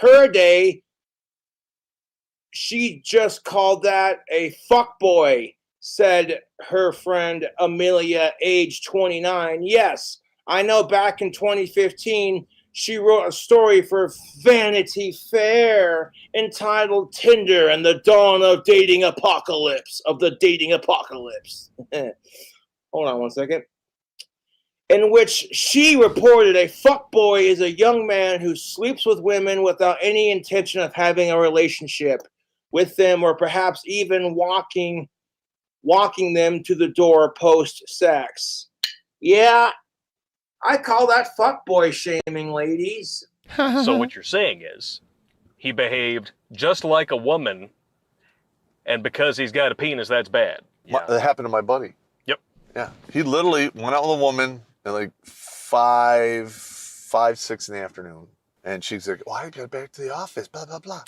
Speaker 18: her day, she just called that a fuckboy, said her friend Amelia, age 29. Yes, I know back in 2015, she wrote a story for Vanity Fair entitled Tinder and the Dawn of Dating Apocalypse, of the Dating Apocalypse. Hold on one second. In which she reported a fuckboy is a young man who sleeps with women without any intention of having a relationship with them or perhaps even walking them to the door post-sex. Yeah, I call that fuckboy shaming, ladies.
Speaker 17: So what you're saying is, he behaved just like a woman, and because he's got a penis, that's bad.
Speaker 16: That happened to my buddy.
Speaker 17: Yep.
Speaker 16: Yeah. He literally went out with a woman at like 6 in the afternoon. And she's like, well, I got back to the office, blah, blah, blah.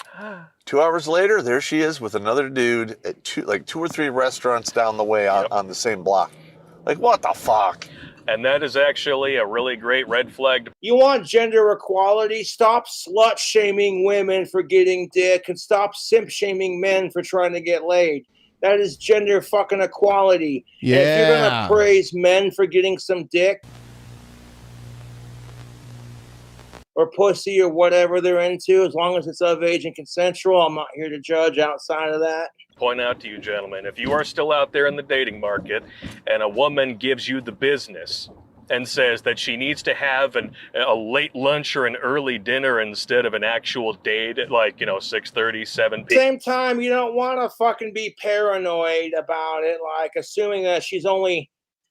Speaker 16: 2 hours later, there she is with another dude at two or three restaurants down the way on the same block. Like, what the fuck?
Speaker 17: And that is actually a really great red flag.
Speaker 18: You want gender equality? Stop slut shaming women for getting dick and stop simp shaming men for trying to get laid. That is gender fucking equality. And if you're
Speaker 2: Yeah.
Speaker 18: gonna praise men for getting some dick or pussy or whatever they're into, as long as it's of age and consensual, I'm not here to judge outside of that.
Speaker 17: Point out to you, gentlemen, if you are still out there in the dating market and a woman gives you the business and says that she needs to have a late lunch or an early dinner instead of an actual date at 6:30, 7 p.m.
Speaker 18: Same time, you don't want to fucking be paranoid about it, like assuming that she's only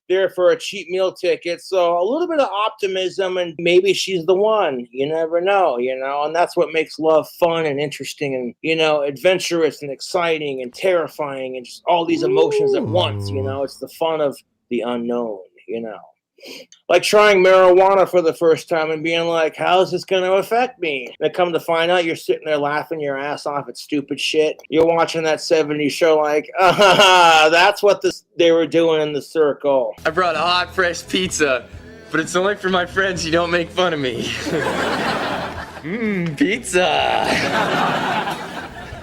Speaker 18: there for a cheap meal ticket. So a little bit of optimism and maybe she's the one. You never know, and that's what makes love fun and interesting and, adventurous and exciting and terrifying and just all these emotions at once. It's the fun of the unknown, Like trying marijuana for the first time and being like, how's this going to affect me? And come to find out, you're sitting there laughing your ass off at stupid shit. You're watching that 70s show like, that's what they were doing in the circle.
Speaker 19: I brought a hot, fresh pizza, but it's only for my friends who don't make fun of me. Pizza.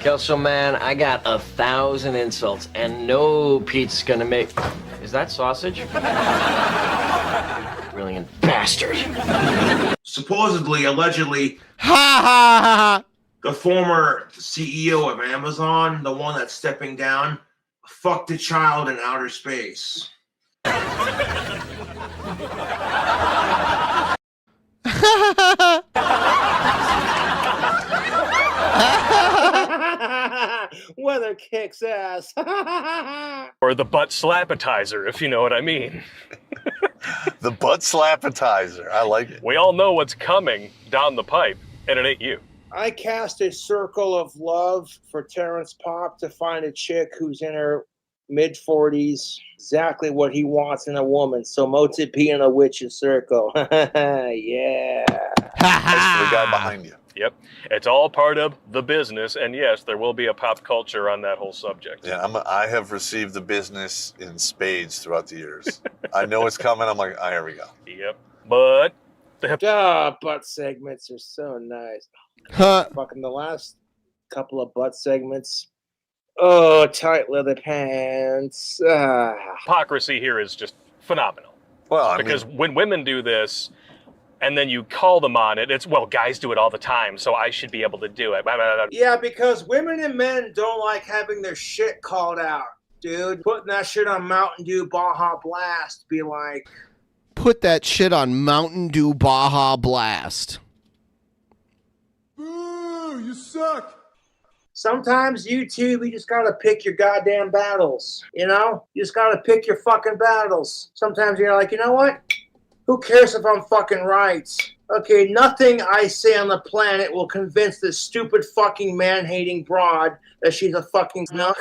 Speaker 20: Kelso, man, I got 1,000 insults, and no pizza's gonna make... Is that sausage? Brilliant bastard.
Speaker 18: Supposedly, allegedly, the former CEO of Amazon, the one that's stepping down, fucked a child in outer space. Weather kicks ass.
Speaker 17: Or the butt slapatizer, if you know what I mean.
Speaker 16: The butt slapatizer. I like it.
Speaker 17: We all know what's coming down the pipe, and it ain't you.
Speaker 18: I cast a circle of love for Terrence Pop to find a chick who's in her mid-40s, exactly what he wants in a woman. So Motip in a witch's circle. Yeah.
Speaker 16: That's the guy behind you.
Speaker 17: Yep. It's all part of the business, and yes, there will be a pop culture on that whole subject.
Speaker 16: Yeah, I have received the business in spades throughout the years. I know it's coming. I'm like, here we go.
Speaker 17: Yep. But
Speaker 18: butt segments are so nice.
Speaker 2: Huh.
Speaker 18: Fucking the last couple of butt segments. Oh, tight leather pants.
Speaker 17: Hypocrisy here is just phenomenal.
Speaker 16: Well,
Speaker 17: because when women do this, and then you call them on it, it's, well, guys do it all the time, so I should be able to do it.
Speaker 18: Yeah, because women and men don't like having their shit called out, dude. Putting that shit on Mountain Dew Baja Blast, be like...
Speaker 2: Put that shit on Mountain Dew Baja Blast.
Speaker 18: Ooh, you suck. Sometimes you just gotta pick your goddamn battles, You just gotta pick your fucking battles. Sometimes you're like, you know what? Who cares if I'm fucking right? Okay, nothing I say on the planet will convince this stupid fucking man-hating broad that she's a fucking nut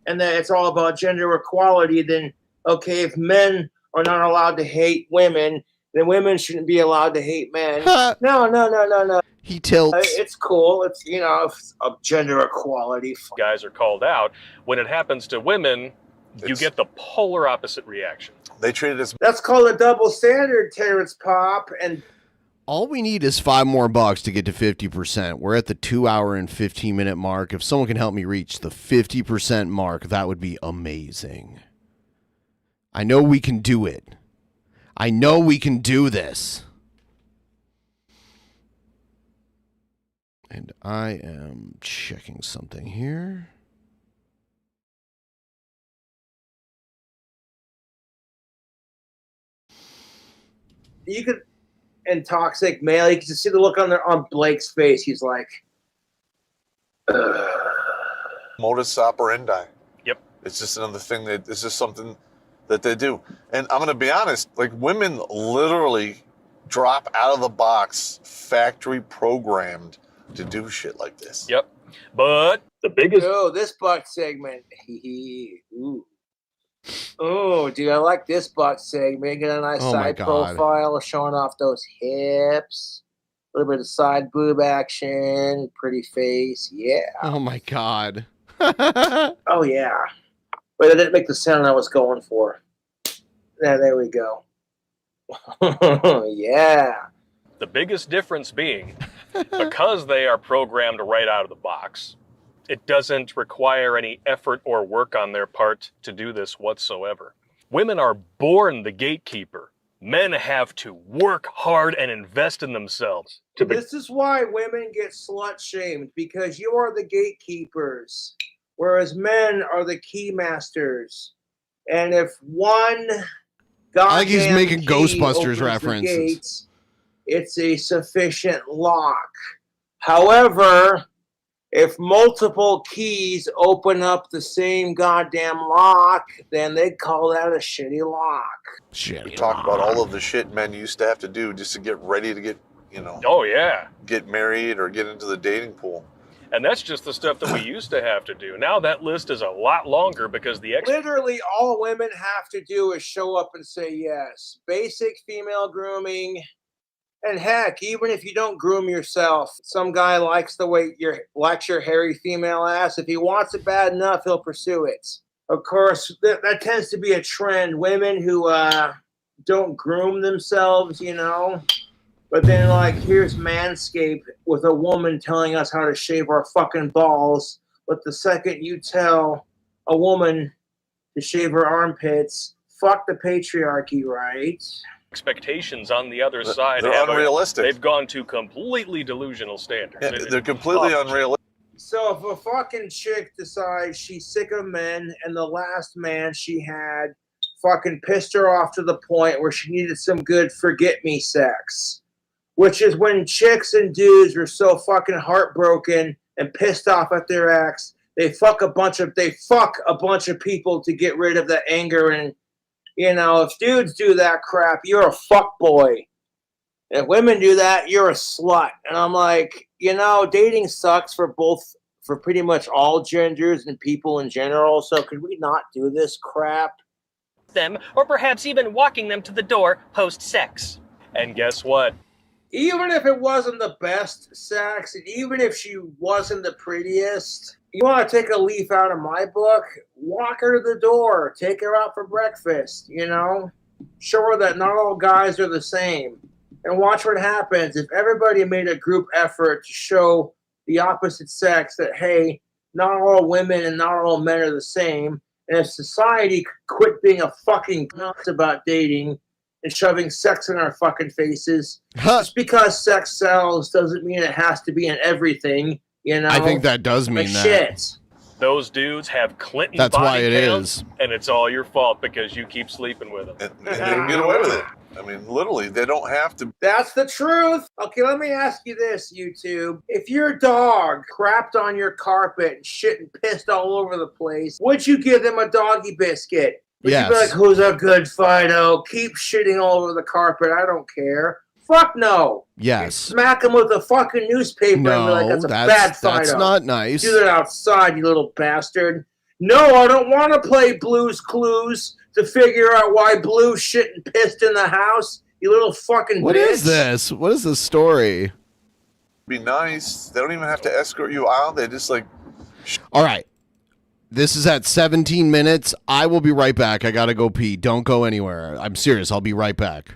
Speaker 18: and that it's all about gender equality. Then, okay, if men are not allowed to hate women, then women shouldn't be allowed to hate men. No.
Speaker 2: He tilts.
Speaker 18: It's cool. It's, it's of gender equality.
Speaker 17: Guys are called out. When it happens to women, you get the polar opposite reaction.
Speaker 16: They treat it as...
Speaker 18: That's called a double standard, Terrence Pop. And
Speaker 2: all we need is $5 more to get to 50%. We're at the 2 hour and 15 minute mark. If someone can help me reach the 50% mark, that would be amazing. I know we can do it. I know we can do this. And I am checking something here.
Speaker 18: You could, in Toxic Male, you can just see the look on Blake's face. He's like,
Speaker 16: modus operandi.
Speaker 17: Yep.
Speaker 16: It's just another thing it's just something that they do. And I'm going to be honest, like women literally drop out of the box, factory programmed to do shit like this.
Speaker 17: Yep. But the biggest...
Speaker 18: Oh, this butt segment. Ooh. Oh, dude, I like this butt segment. Get a nice side profile showing off those hips. A little bit of side boob action. Pretty face. Yeah.
Speaker 2: Oh, my God.
Speaker 18: Oh, yeah. Wait, I didn't make the sound I was going for. Yeah, there we go. Yeah.
Speaker 17: The biggest difference being, because they are programmed right out of the box, it doesn't require any effort or work on their part to do this whatsoever. Women are born the gatekeeper. Men have to work hard and invest in themselves.
Speaker 18: This is why women get slut shamed, because you are the gatekeepers, whereas men are the key masters. And if one
Speaker 2: I think he's
Speaker 18: goddamn
Speaker 2: making
Speaker 18: key
Speaker 2: Ghostbusters
Speaker 18: opens the
Speaker 2: references.
Speaker 18: gates, it's a sufficient lock. However, if multiple keys open up the same goddamn lock, then they call that a shitty lock.
Speaker 16: We talk about all of the shit men used to have to do just to get ready to get, you know.
Speaker 17: Oh, yeah.
Speaker 16: Get married or get into the dating pool.
Speaker 17: And that's just the stuff that we used to have to do. Now that list is a lot longer because the
Speaker 18: Literally all women have to do is show up and say yes. Basic female grooming. And heck, even if you don't groom yourself, some guy likes the way likes your hairy female ass. If he wants it bad enough, he'll pursue it. Of course, that tends to be a trend. Women who don't groom themselves, you know. But then, like, here's Manscaped with a woman telling us how to shave our fucking balls. But the second you tell a woman to shave her armpits, fuck the patriarchy, right?
Speaker 17: expectations on the other side
Speaker 16: they're unrealistic.
Speaker 17: They've gone to completely delusional standards.
Speaker 16: Yeah, they're completely unrealistic.
Speaker 18: So if a fucking chick decides she's sick of men and the last man she had fucking pissed her off to the point where she needed some good forget-me sex, which is when chicks and dudes are so fucking heartbroken and pissed off at their ex, they fuck a bunch of people to get rid of the anger. And you know, if dudes do that crap, you're a fuck boy. If women do that, you're a slut. And I'm like, you know, dating sucks for pretty much all genders and people in general. So could we not do this crap?
Speaker 21: Them, or perhaps even walking them to the door post-sex.
Speaker 17: And guess what?
Speaker 18: Even if it wasn't the best sex, and even if she wasn't the prettiest, you want to take a leaf out of my book, walk her to the door, take her out for breakfast, you know? Show her that not all guys are the same. And watch what happens if everybody made a group effort to show the opposite sex that, hey, not all women and not all men are the same. And if society could quit being a fucking nuts about dating and shoving sex in our fucking faces, just because sex sells doesn't mean it has to be in everything, you know?
Speaker 2: I think that does mean that.
Speaker 18: Shit.
Speaker 17: Those dudes have Clinton
Speaker 2: That's
Speaker 17: body
Speaker 2: why it
Speaker 17: counts,
Speaker 2: is.
Speaker 17: And it's all your fault because you keep sleeping with them.
Speaker 16: And they can get away with it. I mean, literally, they don't have to.
Speaker 18: That's the truth. Okay, let me ask you this, YouTube. If your dog crapped on your carpet and shit and pissed all over the place, would you give them a doggy biscuit? Would you be like, who's a good Fido? Keep shitting all over the carpet. I don't care. Fuck no.
Speaker 2: Yes.
Speaker 18: Smack him with a fucking newspaper and be like, that's a bad Fido.
Speaker 2: That's not nice.
Speaker 18: Do that outside, you little bastard. No, I don't want to play Blue's Clues to figure out why Blue shit and pissed in the house, you little fucking
Speaker 2: What
Speaker 18: bitch.
Speaker 2: is this? What is this story?
Speaker 16: Be nice. They don't even have to escort you out. They just like.
Speaker 2: All right. This is at 17 minutes. I will be right back. I got to go pee. Don't go anywhere. I'm serious. I'll be right back.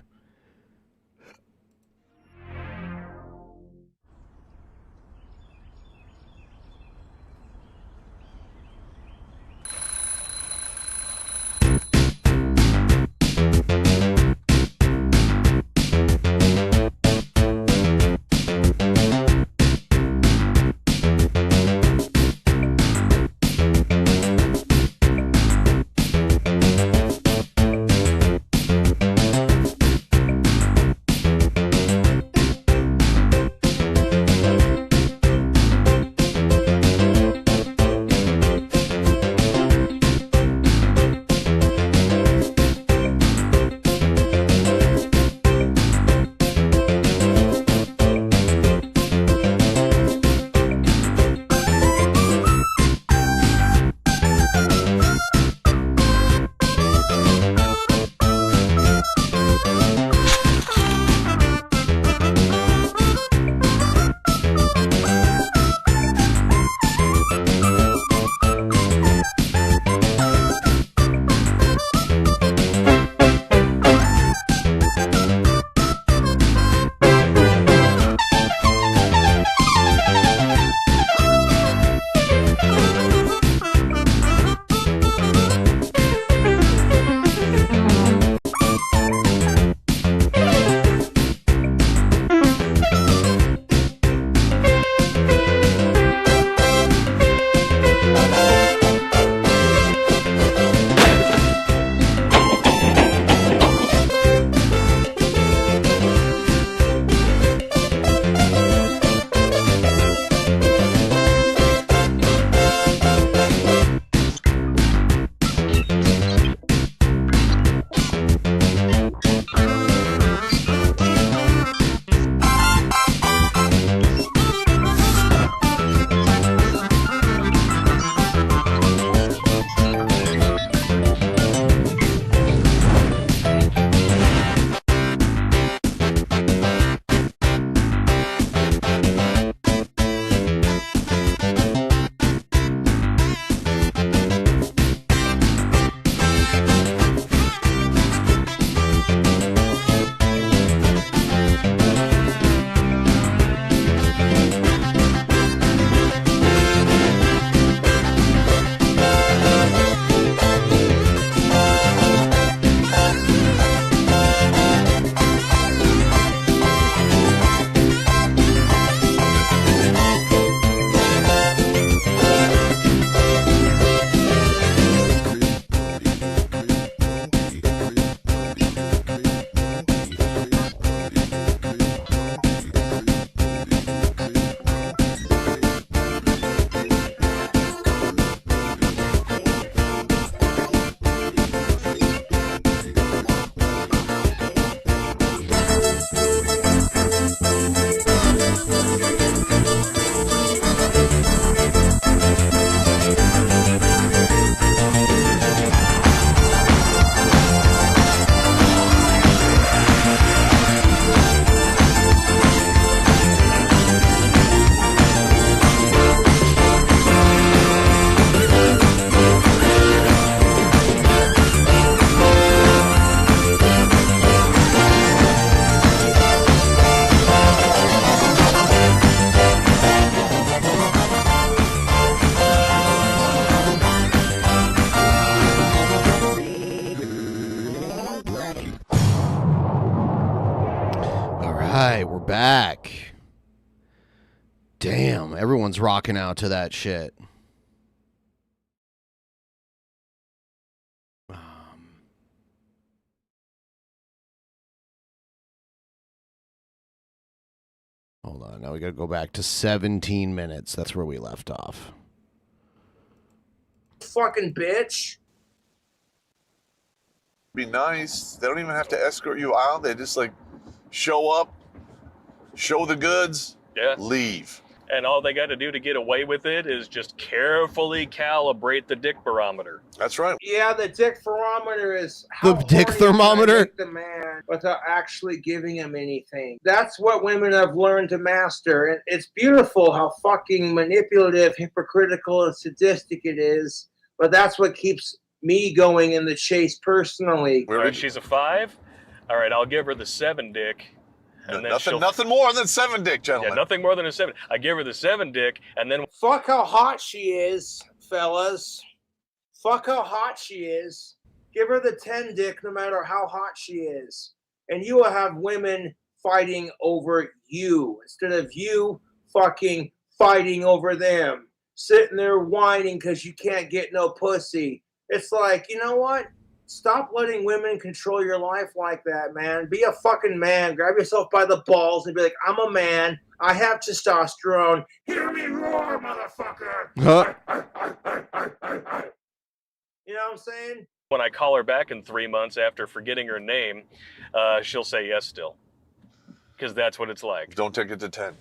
Speaker 2: Damn, everyone's rocking out to that shit. Hold on, now we gotta go back to 17 minutes. That's where we left off.
Speaker 18: Fucking bitch.
Speaker 16: Be nice. They don't even have to escort you out. They just like show up, show the goods, leave.
Speaker 17: And all they got to do to get away with it is just carefully calibrate the dick barometer.
Speaker 16: That's right.
Speaker 18: Yeah, the dick barometer is
Speaker 2: The dick
Speaker 18: horny can I
Speaker 2: thermometer?
Speaker 18: make the man without actually giving him anything. That's what women have learned to master. And it's beautiful how fucking manipulative, hypocritical, and sadistic it is. But that's what keeps me going in the chase personally.
Speaker 17: All right, she's a 5. All right, I'll give her the 7 dick. And then
Speaker 16: Nothing more than 7 dick, gentlemen.
Speaker 17: Yeah, nothing more than a 7. I give her the 7 dick, and then
Speaker 18: Fuck how hot she is, fellas. Fuck how hot she is. Give her the 10 dick no matter how hot she is. And you will have women fighting over you instead of you fucking fighting over them. Sitting there whining because you can't get no pussy. It's like, you know what? Stop letting women control your life like that, man. Be a fucking man. Grab yourself by the balls and be like, I'm a man. I have testosterone. Hear me roar, motherfucker. You know what I'm saying?
Speaker 17: when I call her back in 3 months after forgetting her name, she'll say yes still. Because that's what it's like.
Speaker 16: Don't take it to 10.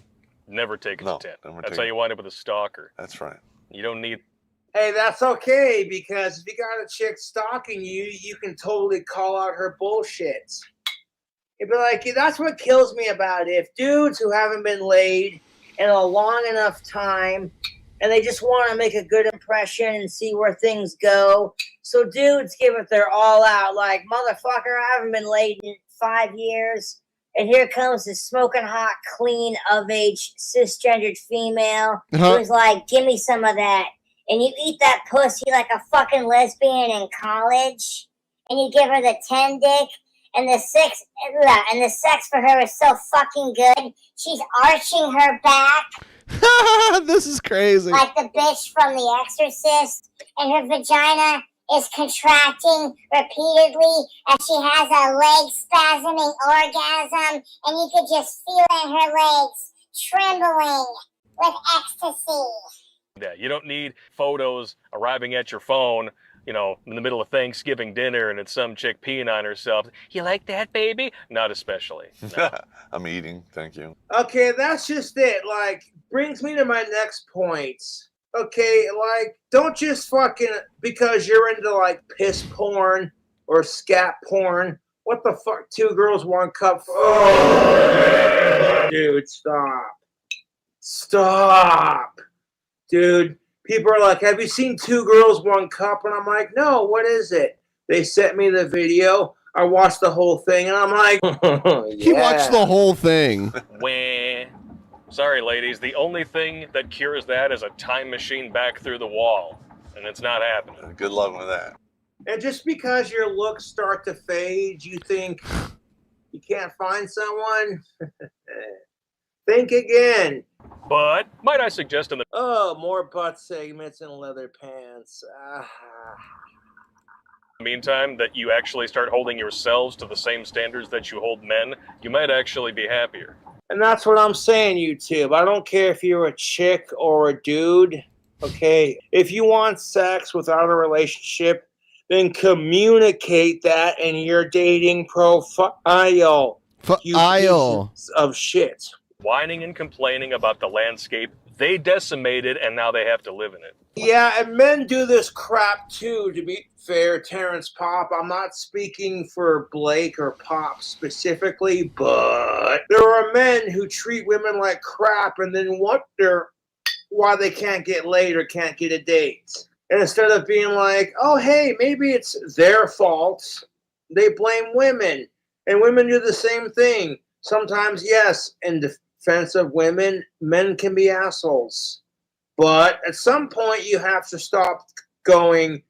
Speaker 17: Never take it to 10.
Speaker 16: never
Speaker 17: That's
Speaker 16: take
Speaker 17: how
Speaker 16: it.
Speaker 17: you wind up with a stalker.
Speaker 16: That's right.
Speaker 17: You don't need...
Speaker 18: Hey, that's okay, because if you got a chick stalking you, you can totally call out her bullshit. You'd be like, yeah, that's what kills me about it. If dudes who haven't been laid in a long enough time, and they just want to make a good impression and see where things go, so dudes give it their all out, like, motherfucker, I haven't been laid in 5 years, and here comes this smoking hot, clean, of-age, cisgendered female who's like, give me some of that. And you eat that pussy like a fucking lesbian in college, and you give her the 10 dick, and the sex for her is so fucking good, she's arching her back.
Speaker 2: This is crazy.
Speaker 7: Like the bitch from The Exorcist, and her vagina is contracting repeatedly as she has a leg spasming orgasm, and you could just feel it in her legs trembling with ecstasy.
Speaker 17: Yeah, you don't need photos arriving at your phone, you know, in the middle of Thanksgiving dinner and it's some chick peeing on herself. You like that, baby? Not especially. No.
Speaker 16: I'm eating, thank you.
Speaker 18: Okay, that's just it. Like, brings me to my next point. Okay, like, don't just fucking, because you're into, like, piss porn or scat porn. What the fuck? 2 girls, 1 cup. Oh, dude, stop. Stop. Dude, people are like, have you seen 2 girls, 1 cup? And I'm like, no, what is it? They sent me the video. I watched the whole thing, and I'm like,
Speaker 2: He watched the whole thing.
Speaker 17: Wah. Sorry, ladies. The only thing that cures that is a time machine back through the wall. And it's not happening.
Speaker 16: Good luck with that.
Speaker 18: And just because your looks start to fade, you think you can't find someone? Think again.
Speaker 17: But might I suggest in the
Speaker 18: more butt segments and leather pants.
Speaker 17: meantime that you actually start holding yourselves to the same standards that you hold men, you might actually be happier.
Speaker 18: And that's what I'm saying, YouTube. I don't care if you're a chick or a dude, okay? If you want sex without a relationship, then communicate that in your dating profile. You pieces of shit.
Speaker 17: Whining and complaining about the landscape they decimated and now they have to live in it.
Speaker 18: Yeah, and men do this crap too, to be fair, Terrence Pop. I'm not speaking for Blake or Pop specifically, but there are men who treat women like crap and then wonder why they can't get laid or can't get a date. And instead of being like, oh, hey, maybe it's their fault, they blame women. And women do the same thing. Sometimes, yes, in defense of women, men can be assholes. But at some point, you have to stop going,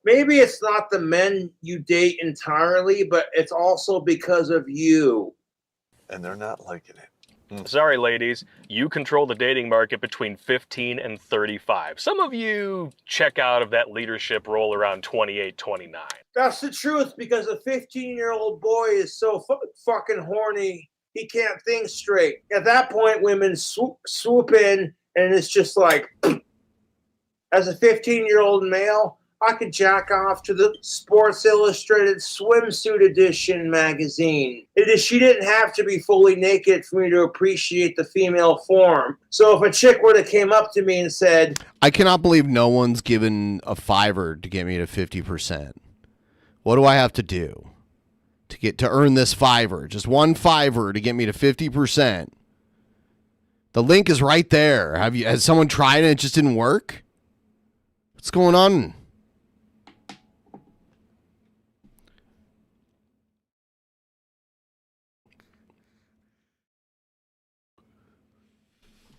Speaker 18: maybe it's not the men you date entirely, but it's also because of you.
Speaker 16: And they're not liking it.
Speaker 17: Sorry, ladies, you control the dating market between 15 and 35. Some of you check out of that leadership role around 28, 29.
Speaker 18: That's the truth, because a 15-year-old boy is so fucking horny, he can't think straight. At that point, women swoop in, and it's just like, as a 15-year-old male, I could jack off to the Sports Illustrated Swimsuit Edition magazine. She didn't have to be fully naked for me to appreciate the female form. So if a chick would have came up to me and said,
Speaker 2: I cannot believe no one's given a $5 to get me to 50%. What do I have to do to earn this $5? Just one $5 to get me to 50%. The link is right there. Has someone tried and it just didn't work? What's going on?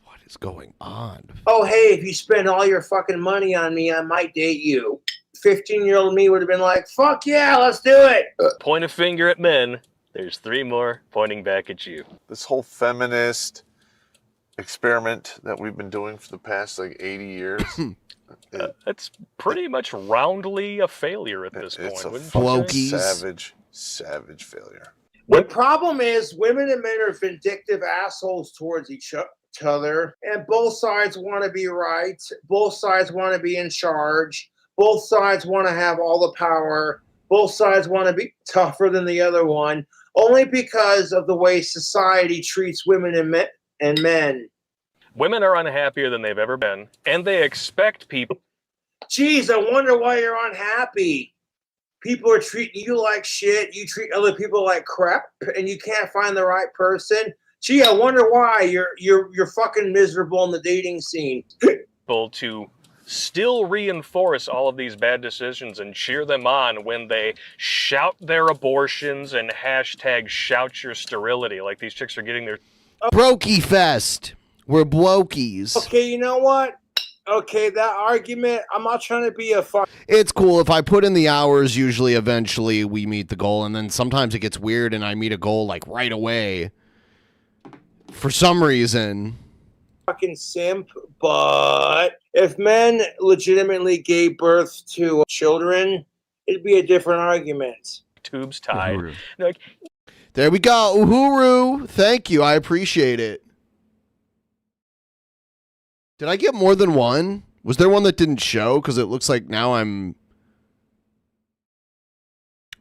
Speaker 2: What is going on?
Speaker 18: oh, hey, if you spend all your fucking money on me, I might date you. 15-year-old me would have been like, fuck yeah, let's do it.
Speaker 17: Point a finger at men. There's 3 more pointing back at you.
Speaker 16: This whole feminist experiment that we've been doing for the past 80 years.
Speaker 17: It's pretty much roundly a failher at this point.
Speaker 16: It's a
Speaker 17: wouldn't you
Speaker 16: fucking
Speaker 17: say?
Speaker 16: savage failure.
Speaker 18: The problem is women and men are vindictive assholes towards each other, and both sides want to be right. Both sides want to be in charge. Both sides want to have all the power. Both sides want to be tougher than the other one, only because of the way society treats women and men.
Speaker 17: Women are unhappier than they've ever been, and they expect people.
Speaker 18: Geez, I wonder why you're unhappy. People are treating you like shit. You treat other people like crap, and you can't find the right person. Gee, I wonder why you're fucking miserable in the dating scene.
Speaker 17: To still reinforce all of these bad decisions and cheer them on when they shout their abortions and hashtag shout your sterility, like these chicks are getting their
Speaker 2: Brokey fest. We're blokies.
Speaker 18: Okay, you know what? Okay, that argument, I'm not trying to be a
Speaker 2: It's cool. If I put in the hours, usually eventually we meet the goal, and then sometimes it gets weird and I meet a goal right away. For some reason.
Speaker 18: fucking simp, but if men legitimately gave birth to children, it'd be a different argument.
Speaker 17: Tubes tied.
Speaker 2: There we go. Uhuru. Thank you. I appreciate it. Did I get more than one? Was there one that didn't show? Because it looks like now I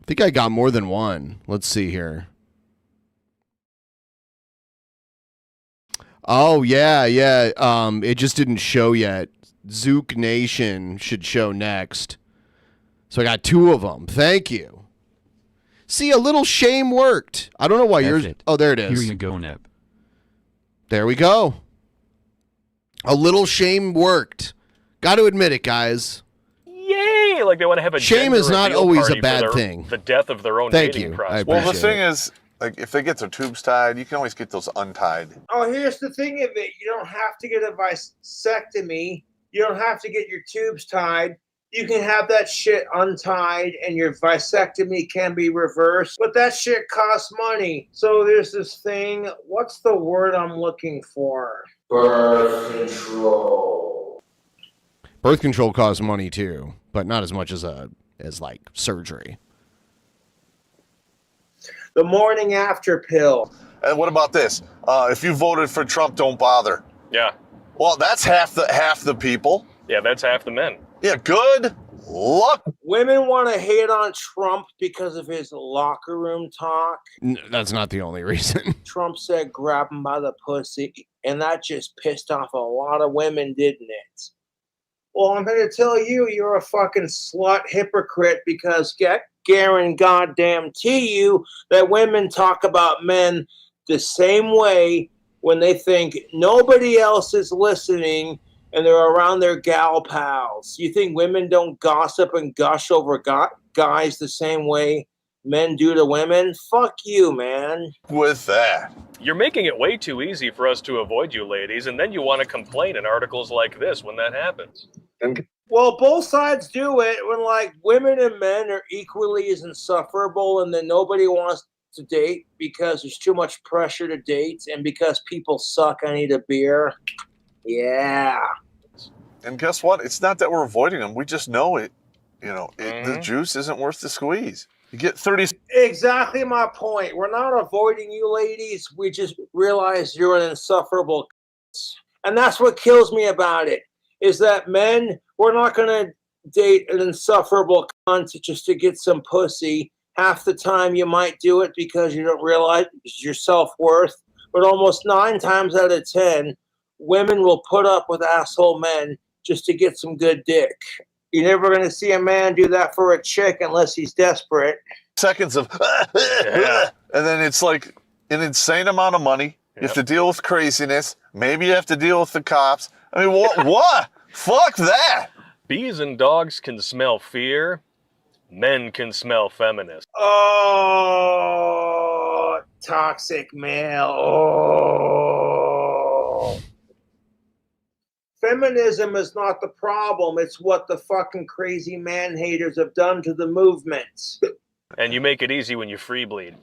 Speaker 2: think I got more than one. Let's see here. Oh, yeah. It just didn't show yet. Zook Nation should show next. So I got 2 of them. Thank you. See, a little shame worked. I don't know why yours... Oh, there it is.
Speaker 8: Here you go, Nep.
Speaker 2: There we go. A little shame worked. Got to admit it, guys.
Speaker 17: Yay! Like they want to have a
Speaker 2: shame is not
Speaker 17: reveal
Speaker 2: always
Speaker 17: party
Speaker 2: a
Speaker 17: for
Speaker 2: bad thing.
Speaker 17: The death of their own
Speaker 2: Thank
Speaker 17: dating
Speaker 2: you.
Speaker 17: process.
Speaker 16: Well, the thing is, if they get their tubes tied, you can always get those untied.
Speaker 18: Oh, here's the thing of it. You don't have to get a vasectomy. You don't have to get your tubes tied. You can have that shit untied and your vasectomy can be reversed. But that shit costs money. So there's this thing. What's the word I'm looking for? Birth control.
Speaker 2: Birth control costs money too, but not as much as surgery.
Speaker 18: The morning after pill.
Speaker 16: And what about this? If you voted for Trump, don't bother.
Speaker 17: Yeah.
Speaker 16: Well, that's half the people.
Speaker 17: Yeah, that's half the men.
Speaker 16: Yeah, good luck.
Speaker 18: Women want to hate on Trump because of his locker room talk.
Speaker 2: That's not the only reason.
Speaker 18: Trump said grab him by the pussy, and that just pissed off a lot of women, didn't it? Well, I'm going to tell you, you're a fucking slut hypocrite because guarantee you that women talk about men the same way when they think nobody else is listening and they're around their gal pals. You think women don't gossip and gush over guys the same way men do to women? Fuck you, man.
Speaker 16: With that.
Speaker 17: You're making it way too easy for us to avoid you ladies, and then you want to complain in articles like this when that happens.
Speaker 18: Well, both sides do it when, women and men are equally as insufferable, and then nobody wants to date because there's too much pressure to date and because people suck. I need a beer. Yeah.
Speaker 16: And guess what? It's not that we're avoiding them. We just know it. You know, the juice isn't worth the squeeze. You get 30.
Speaker 18: Exactly my point. We're not avoiding you ladies. We just realize you're an insufferable. And that's what kills me about it, is that men, we're not going to date an insufferable cunt just to get some pussy. Half the time you might do it because you don't realize your self-worth. But almost 9 times out of 10, women will put up with asshole men just to get some good dick. You're never going to see a man do that for a chick unless he's desperate.
Speaker 16: Seconds of, and then it's like an insane amount of money. You have to deal with craziness. Maybe you have to deal with the cops. I mean, what? Fuck that.
Speaker 17: Bees and dogs can smell fear. Men can smell feminist.
Speaker 18: Oh, toxic male. Oh. Feminism is not the problem. It's what the fucking crazy man haters have done to the movement.
Speaker 17: And you make it easy when you free bleed.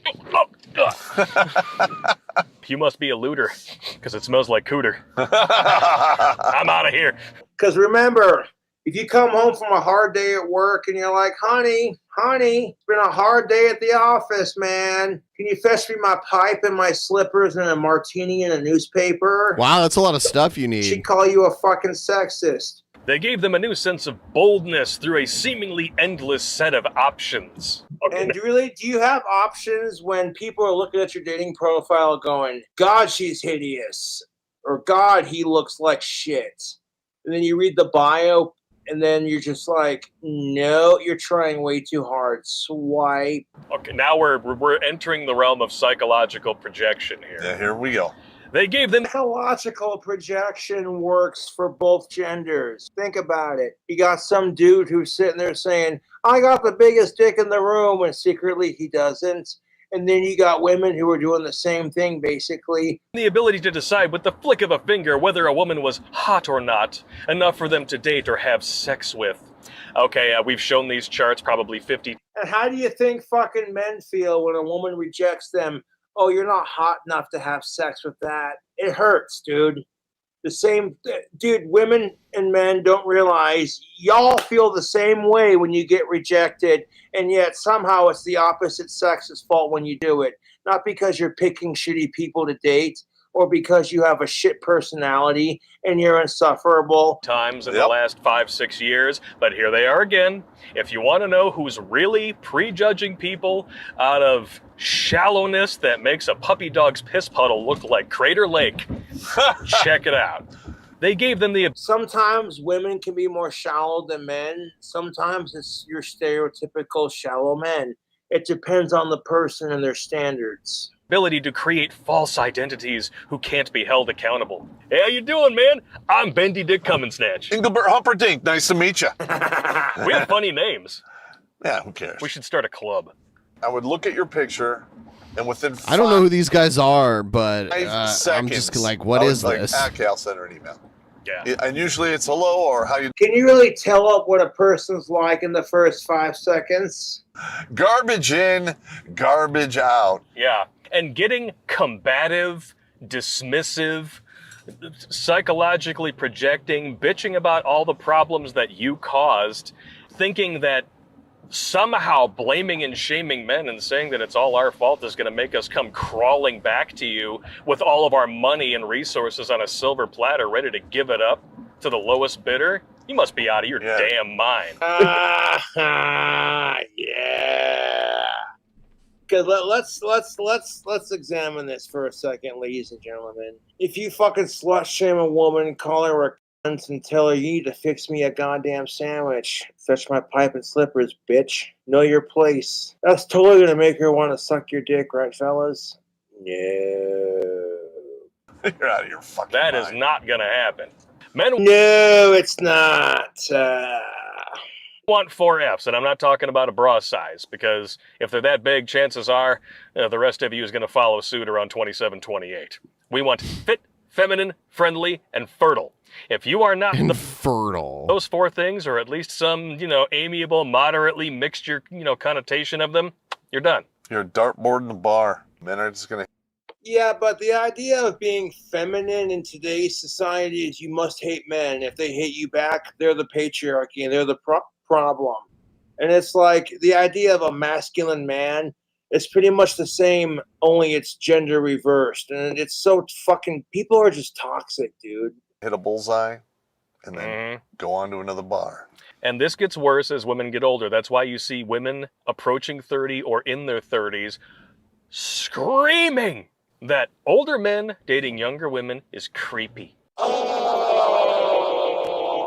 Speaker 17: You must be a looter, because it smells like cooter. I'm out of here.
Speaker 18: Because remember, if you come home from a hard day at work and you're like, honey, it's been a hard day at the office, man. Can you fetch me my pipe and my slippers and a martini and a newspaper?
Speaker 2: Wow, that's a lot of stuff you need.
Speaker 18: She'd call you a fucking sexist.
Speaker 17: They gave them a new sense of boldness through a seemingly endless set of options. Okay.
Speaker 18: And really, do you have options when people are looking at your dating profile going, God, she's hideous, or God, he looks like shit? And then you read the bio, and then you're just like, no, you're trying way too hard. Swipe.
Speaker 17: Okay, now we're entering the realm of psychological projection here.
Speaker 16: Yeah, here we go.
Speaker 17: They gave them...
Speaker 18: Psychological projection works for both genders. Think about it. You got some dude who's sitting there saying, I got the biggest dick in the room, and secretly he doesn't. And then you got women who are doing the same thing, basically.
Speaker 17: The ability to decide with the flick of a finger whether a woman was hot or not, enough for them to date or have sex with. Okay, we've shown these charts probably 50.
Speaker 18: And how do you think fucking men feel when a woman rejects them? Oh, you're not hot enough to have sex with that. It hurts, dude. The same, dude, women and men don't realize y'all feel the same way when you get rejected, and yet somehow it's the opposite sex's fault when you do it. Not because you're picking shitty people to date, or because you have a shit personality and you're insufferable.
Speaker 17: Times in the last 5-6 years, but here they are again. If you want to know who's really prejudging people out of shallowness that makes a puppy dog's piss puddle look like Crater Lake, check it out. They gave them the...
Speaker 18: Sometimes women can be more shallow than men. Sometimes it's your stereotypical shallow men. It depends on the person and their standards.
Speaker 17: Ability to create false identities who can't be held accountable. Hey, how you doing, man? I'm Bendy Dick Cummins-Snatch.
Speaker 16: Engelbert Humperdinck, nice to meet you.
Speaker 17: We have funny names.
Speaker 16: Yeah, who cares?
Speaker 17: We should start a club.
Speaker 16: I would look at your picture, and within
Speaker 2: I don't know who these guys are, but
Speaker 16: 5 seconds,
Speaker 2: I'm just like, what is this?
Speaker 16: Okay, I'll send her an email.
Speaker 17: Yeah.
Speaker 16: And usually it's hello or how you...
Speaker 18: Can you really tell up what a person's like in the first 5 seconds?
Speaker 16: Garbage in, garbage out.
Speaker 17: Yeah. And getting combative, dismissive, psychologically projecting, bitching about all the problems that you caused, thinking that somehow blaming and shaming men and saying that it's all our fault is going to make us come crawling back to you with all of our money and resources on a silver platter ready to give it up to the lowest bidder. You must be out of your damn mind.
Speaker 18: Yeah. Because let's examine this for a second, ladies and gentlemen. If you fucking slut shame a woman, call her a cunt, and tell her you need to fix me a goddamn sandwich, fetch my pipe and slippers, bitch. Know your place. That's totally gonna make her want to suck your dick, right, fellas? No.
Speaker 16: You're out of your fucking
Speaker 17: That
Speaker 16: mind.
Speaker 17: is not gonna happen. Men
Speaker 18: No, it's not.
Speaker 17: want 4Fs, and I'm not talking about a bra size, because if they're that big, chances are the rest of you is going to follow suit around 27, 28. We want fit, feminine, friendly, and fertile. If you are not
Speaker 2: fertile,
Speaker 17: those 4 things, or at least some, amiable, moderately mixture, connotation of them, you're done.
Speaker 16: You're a dartboard in the bar. Men are just gonna.
Speaker 18: Yeah, but the idea of being feminine in today's society is you must hate men. If they hate you back, they're the patriarchy and they're the problem. And it's like the idea of a masculine man is pretty much the same, only it's gender reversed. And it's so fucking. People are just toxic, dude.
Speaker 16: Hit a bullseye and then go on to another bar.
Speaker 17: And this gets worse as women get older. That's why you see women approaching 30 or in their 30s screaming that older men dating younger women is creepy.
Speaker 18: Oh,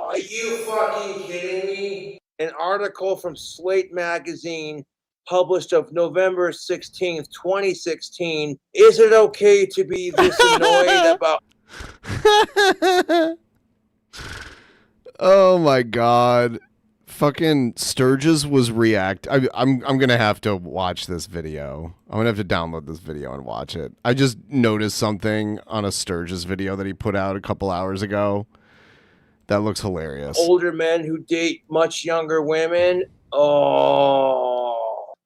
Speaker 18: are you fucking kidding me? An article from Slate magazine published of November 16th, 2016. Is it okay to be this annoyed about...
Speaker 2: Oh my god. Fucking Sturgis was I'm gonna have to watch this video. I'm gonna have to download this video and watch it. I just noticed something on a Sturgis video that he put out a couple hours ago. That looks hilarious.
Speaker 18: older men who date much younger women? Oh.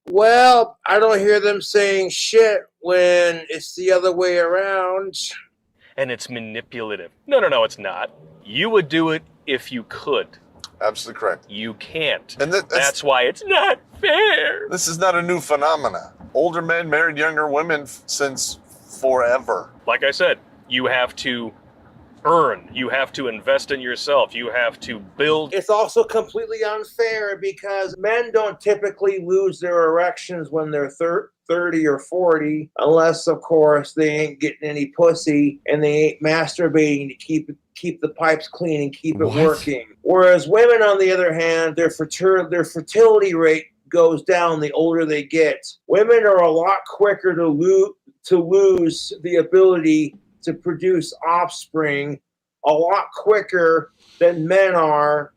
Speaker 18: Well, I don't hear them saying shit when it's the other way around.
Speaker 17: And it's manipulative. No, it's not. You would do it if you could.
Speaker 16: Absolutely correct.
Speaker 17: You can't.
Speaker 16: And
Speaker 17: that's why it's not fair.
Speaker 16: This is not a new phenomena. Older men married younger women since forever.
Speaker 17: Like I said, you have to earn. You have to invest in yourself. You have to build.
Speaker 18: It's also completely unfair because men don't typically lose their erections when they're 30 or 40, unless, of course, they ain't getting any pussy and they ain't masturbating to keep the pipes clean and keep it working. Whereas women, on the other hand, their fertility rate goes down the older they get. Women are a lot quicker to lose the ability to produce offspring, a lot quicker than men are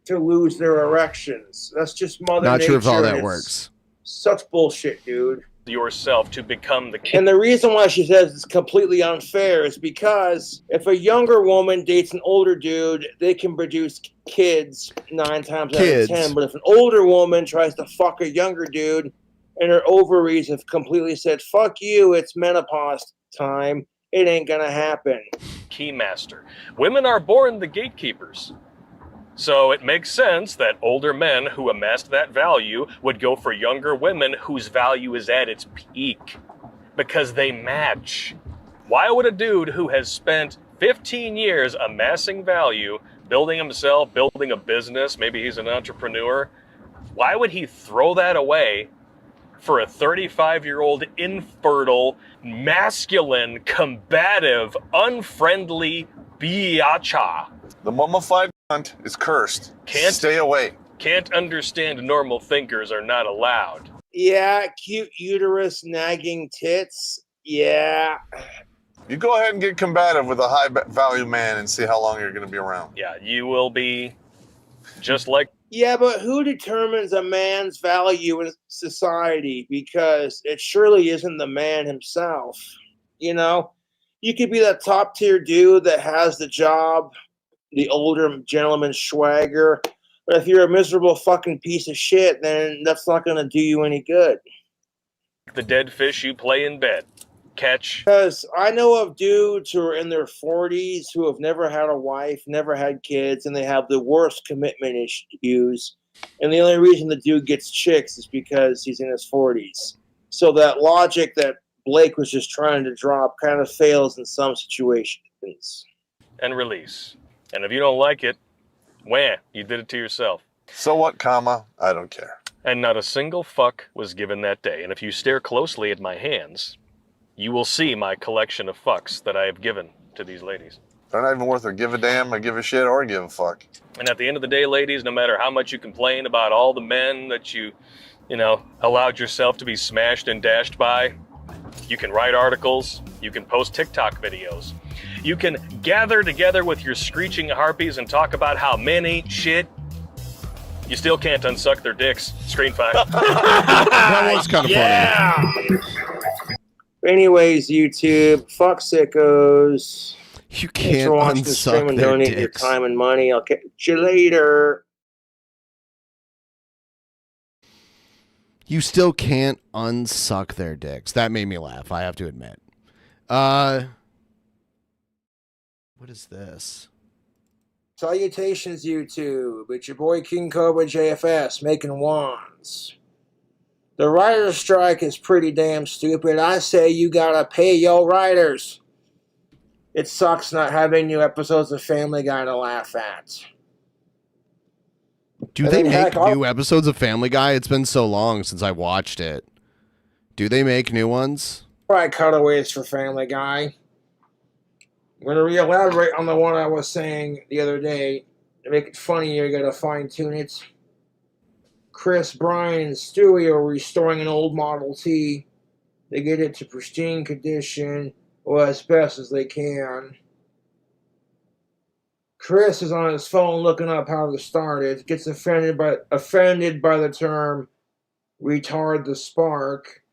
Speaker 18: to lose their erections. That's just Mother Nature.
Speaker 2: Not sure if all that
Speaker 18: It's
Speaker 2: works.
Speaker 18: Such bullshit, dude.
Speaker 17: Yourself to become the king.
Speaker 18: And the reason why she says it's completely unfair is because if a younger woman dates an older dude, they can produce kids 9 times out of 10. But if an older woman tries to fuck a younger dude and her ovaries have completely said, fuck you, it's menopause time, it ain't gonna happen.
Speaker 17: Keymaster. Women are born the gatekeepers. So it makes sense that older men who amassed that value would go for younger women whose value is at its peak. Because they match. Why would a dude who has spent 15 years amassing value, building himself, building a business, maybe he's an entrepreneur, why would he throw that away for a 35-year-old infertile, masculine, combative, unfriendly biatcha?
Speaker 16: The mummified cunt is cursed. Stay away.
Speaker 17: Can't understand normal thinkers are not allowed.
Speaker 18: Yeah, cute uterus, nagging tits. Yeah.
Speaker 16: You go ahead and get combative with a high-value man and see how long you're going to be around.
Speaker 17: Yeah, you will be just like...
Speaker 18: Yeah, but who determines a man's value in society? Because it surely isn't the man himself. You know? You could be that top-tier dude that has the job, the older gentleman swagger. But if you're a miserable fucking piece of shit, then that's not going to do you any good.
Speaker 17: The dead fish you play in bed. Catch.
Speaker 18: Because I know of dudes who are in their 40s who have never had a wife, never had kids, and they have the worst commitment issues. And the only reason the dude gets chicks is because he's in his 40s. So that logic that Blake was just trying to drop kind of fails in some situations.
Speaker 17: And release. And if you don't like it, wham, you did it to yourself.
Speaker 16: So what, comma? I don't care.
Speaker 17: And not a single fuck was given that day. And if you stare closely at my hands, you will see my collection of fucks that I have given to these ladies.
Speaker 16: They're not even worth a give a damn, a give a shit, or a give a fuck.
Speaker 17: And at the end of the day, ladies, no matter how much you complain about all the men that you allowed yourself to be smashed and dashed by, you can write articles, you can post TikTok videos, you can gather together with your screeching harpies and talk about how men ain't shit. You still can't unsuck their dicks. Screen 5.
Speaker 2: That was kind of funny.
Speaker 18: Anyways, YouTube, fuck sickos.
Speaker 2: You
Speaker 18: Thanks
Speaker 2: can't
Speaker 18: for watching the
Speaker 2: unsuck
Speaker 18: stream and
Speaker 2: their
Speaker 18: donate your
Speaker 2: dicks.
Speaker 18: time and money. I'll catch you later.
Speaker 2: You still can't unsuck their dicks. That made me laugh, I have to admit. What is this?
Speaker 18: Salutations, YouTube. It's your boy KingCobraJFS making wands. The writer's strike is pretty damn stupid. I say you gotta pay your writers. It sucks not having new episodes of Family Guy to laugh at.
Speaker 2: Do they make new episodes of Family Guy? It's been so long since I watched it. Do they make new ones?
Speaker 18: Alright, cutaways for Family Guy. I'm going to re-elaborate on the one I was saying the other day. To make it funnier, you gotta fine-tune it. Chris, Brian, and Stewie are restoring an old Model T. They get it to pristine condition, or as best as they can. Chris is on his phone looking up how to start it, gets offended by the term retard the spark,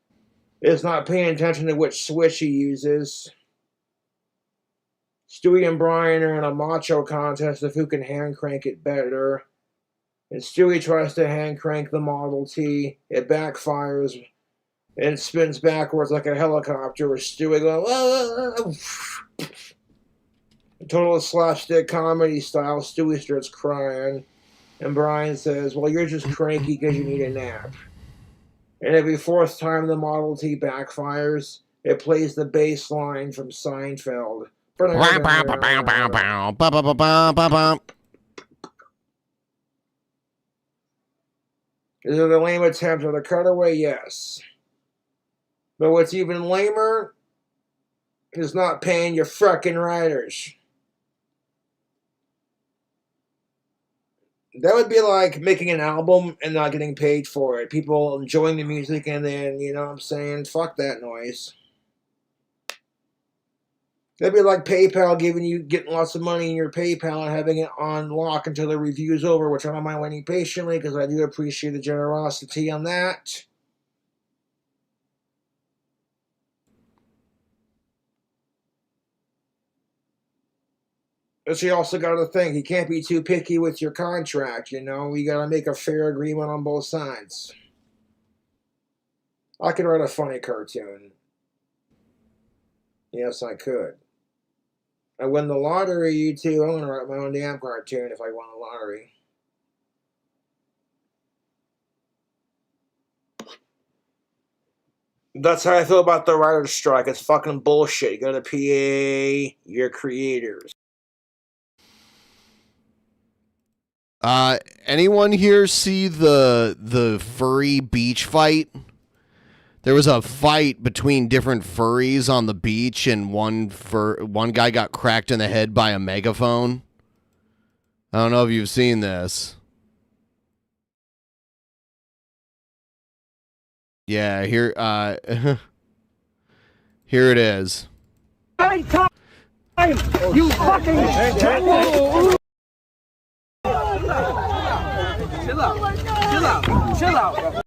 Speaker 18: is not paying attention to which switch he uses. Stewie and Brian are in a macho contest of who can hand crank it better. And Stewie tries to hand crank the Model T. It backfires and spins backwards like a helicopter with Stewie going, "Whoa." Total slapstick comedy style. Stewie starts crying. And Brian says, well, you're just cranky because you need a nap. And every fourth time the Model T backfires, it plays the bass line from Seinfeld. Is it a lame attempt at a cutaway? Yes. But what's even lamer is not paying your frickin' writers. That would be like making an album and not getting paid for it. People enjoying the music and then, you know what I'm saying, fuck that noise. That'd be like PayPal getting lots of money in your PayPal and having it on lock until the review's over, which I don't mind waiting patiently because I do appreciate the generosity on that. But you also got to think, you can't be too picky with your contract, you know? You got to make a fair agreement on both sides. I could write a funny cartoon. Yes, I could. I win the lottery, you too. I'm going to write my own damn cartoon if I won the lottery. That's how I feel about the writer's strike. It's fucking bullshit. You got to pay your creators.
Speaker 2: Anyone here see the furry beach fight? There was a fight between different furries on the beach, and one guy got cracked in the head by a megaphone. I don't know if you've seen this. Yeah, here here it is.
Speaker 1: You fucking chill out. Chill out. Chill out.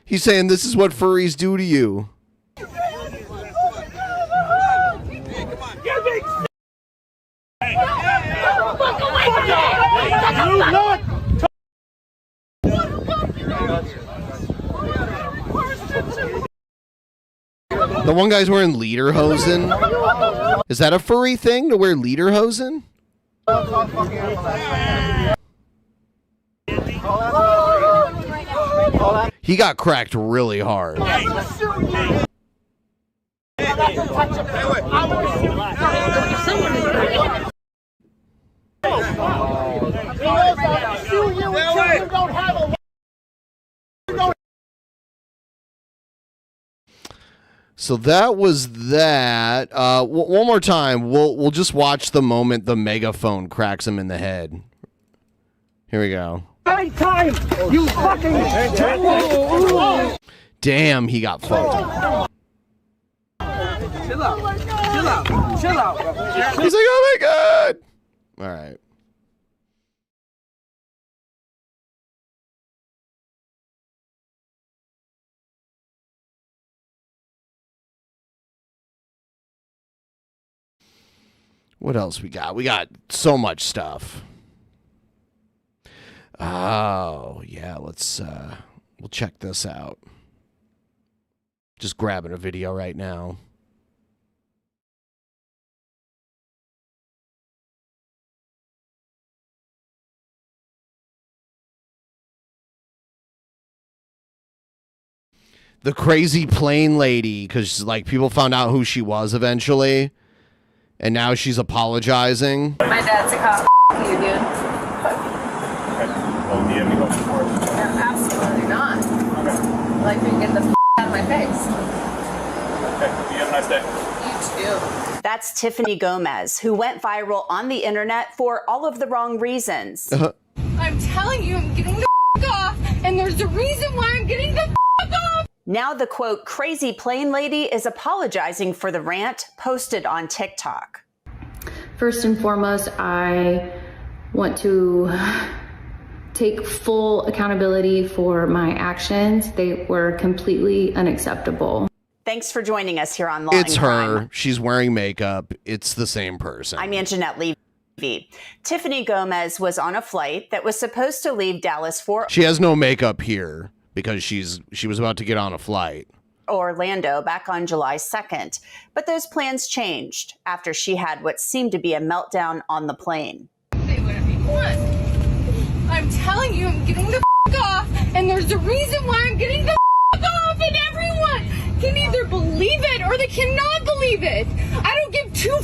Speaker 2: He's saying this is what furries do to you. The one guy's wearing lederhosen. Is that a furry thing to wear lederhosen? He got cracked really hard. So that was that. One more time. We'll just watch the moment the megaphone cracks him in the head. Here we go.
Speaker 1: Time, you fucking.
Speaker 2: Damn, he got fucked.
Speaker 1: Chill out. Chill out. Chill out.
Speaker 2: He's like, oh my god. All right. What else we got? We got so much stuff. Oh, yeah, let's we'll check this out. Just grabbing a video right now. The crazy plane lady, because like people found out who she was eventually, and now she's apologizing.
Speaker 6: My dad's a cop. You, dude.
Speaker 17: Well, do you have any questions for us?
Speaker 6: No, absolutely not. I'd like to get the out of my face.
Speaker 17: Okay, you have a nice day.
Speaker 6: You too.
Speaker 22: That's Tiffany Gomez, who went viral on the internet for all of the wrong reasons.
Speaker 6: I'm telling you, I'm getting the off, and there's a reason why I'm getting the off.
Speaker 22: Now the quote, crazy plane lady is apologizing for the rant posted on TikTok.
Speaker 23: First and foremost, I want to take full accountability for my actions. They were completely unacceptable.
Speaker 22: Thanks for joining us here on Law
Speaker 2: It's
Speaker 22: and Crime.
Speaker 2: her. She's wearing makeup. It's the same person.
Speaker 22: I'm Anjanette Levy. Tiffany Gomez was on a flight that was supposed to leave Dallas for
Speaker 2: She has no makeup here because she was about to get on a flight.
Speaker 22: Orlando back on July 2nd. But those plans changed after she had what seemed to be a meltdown on the plane.
Speaker 6: Say whatever you want. I'm telling you, I'm getting the off, and there's a reason why I'm getting the off, and everyone can either believe it or they cannot believe it. I don't give two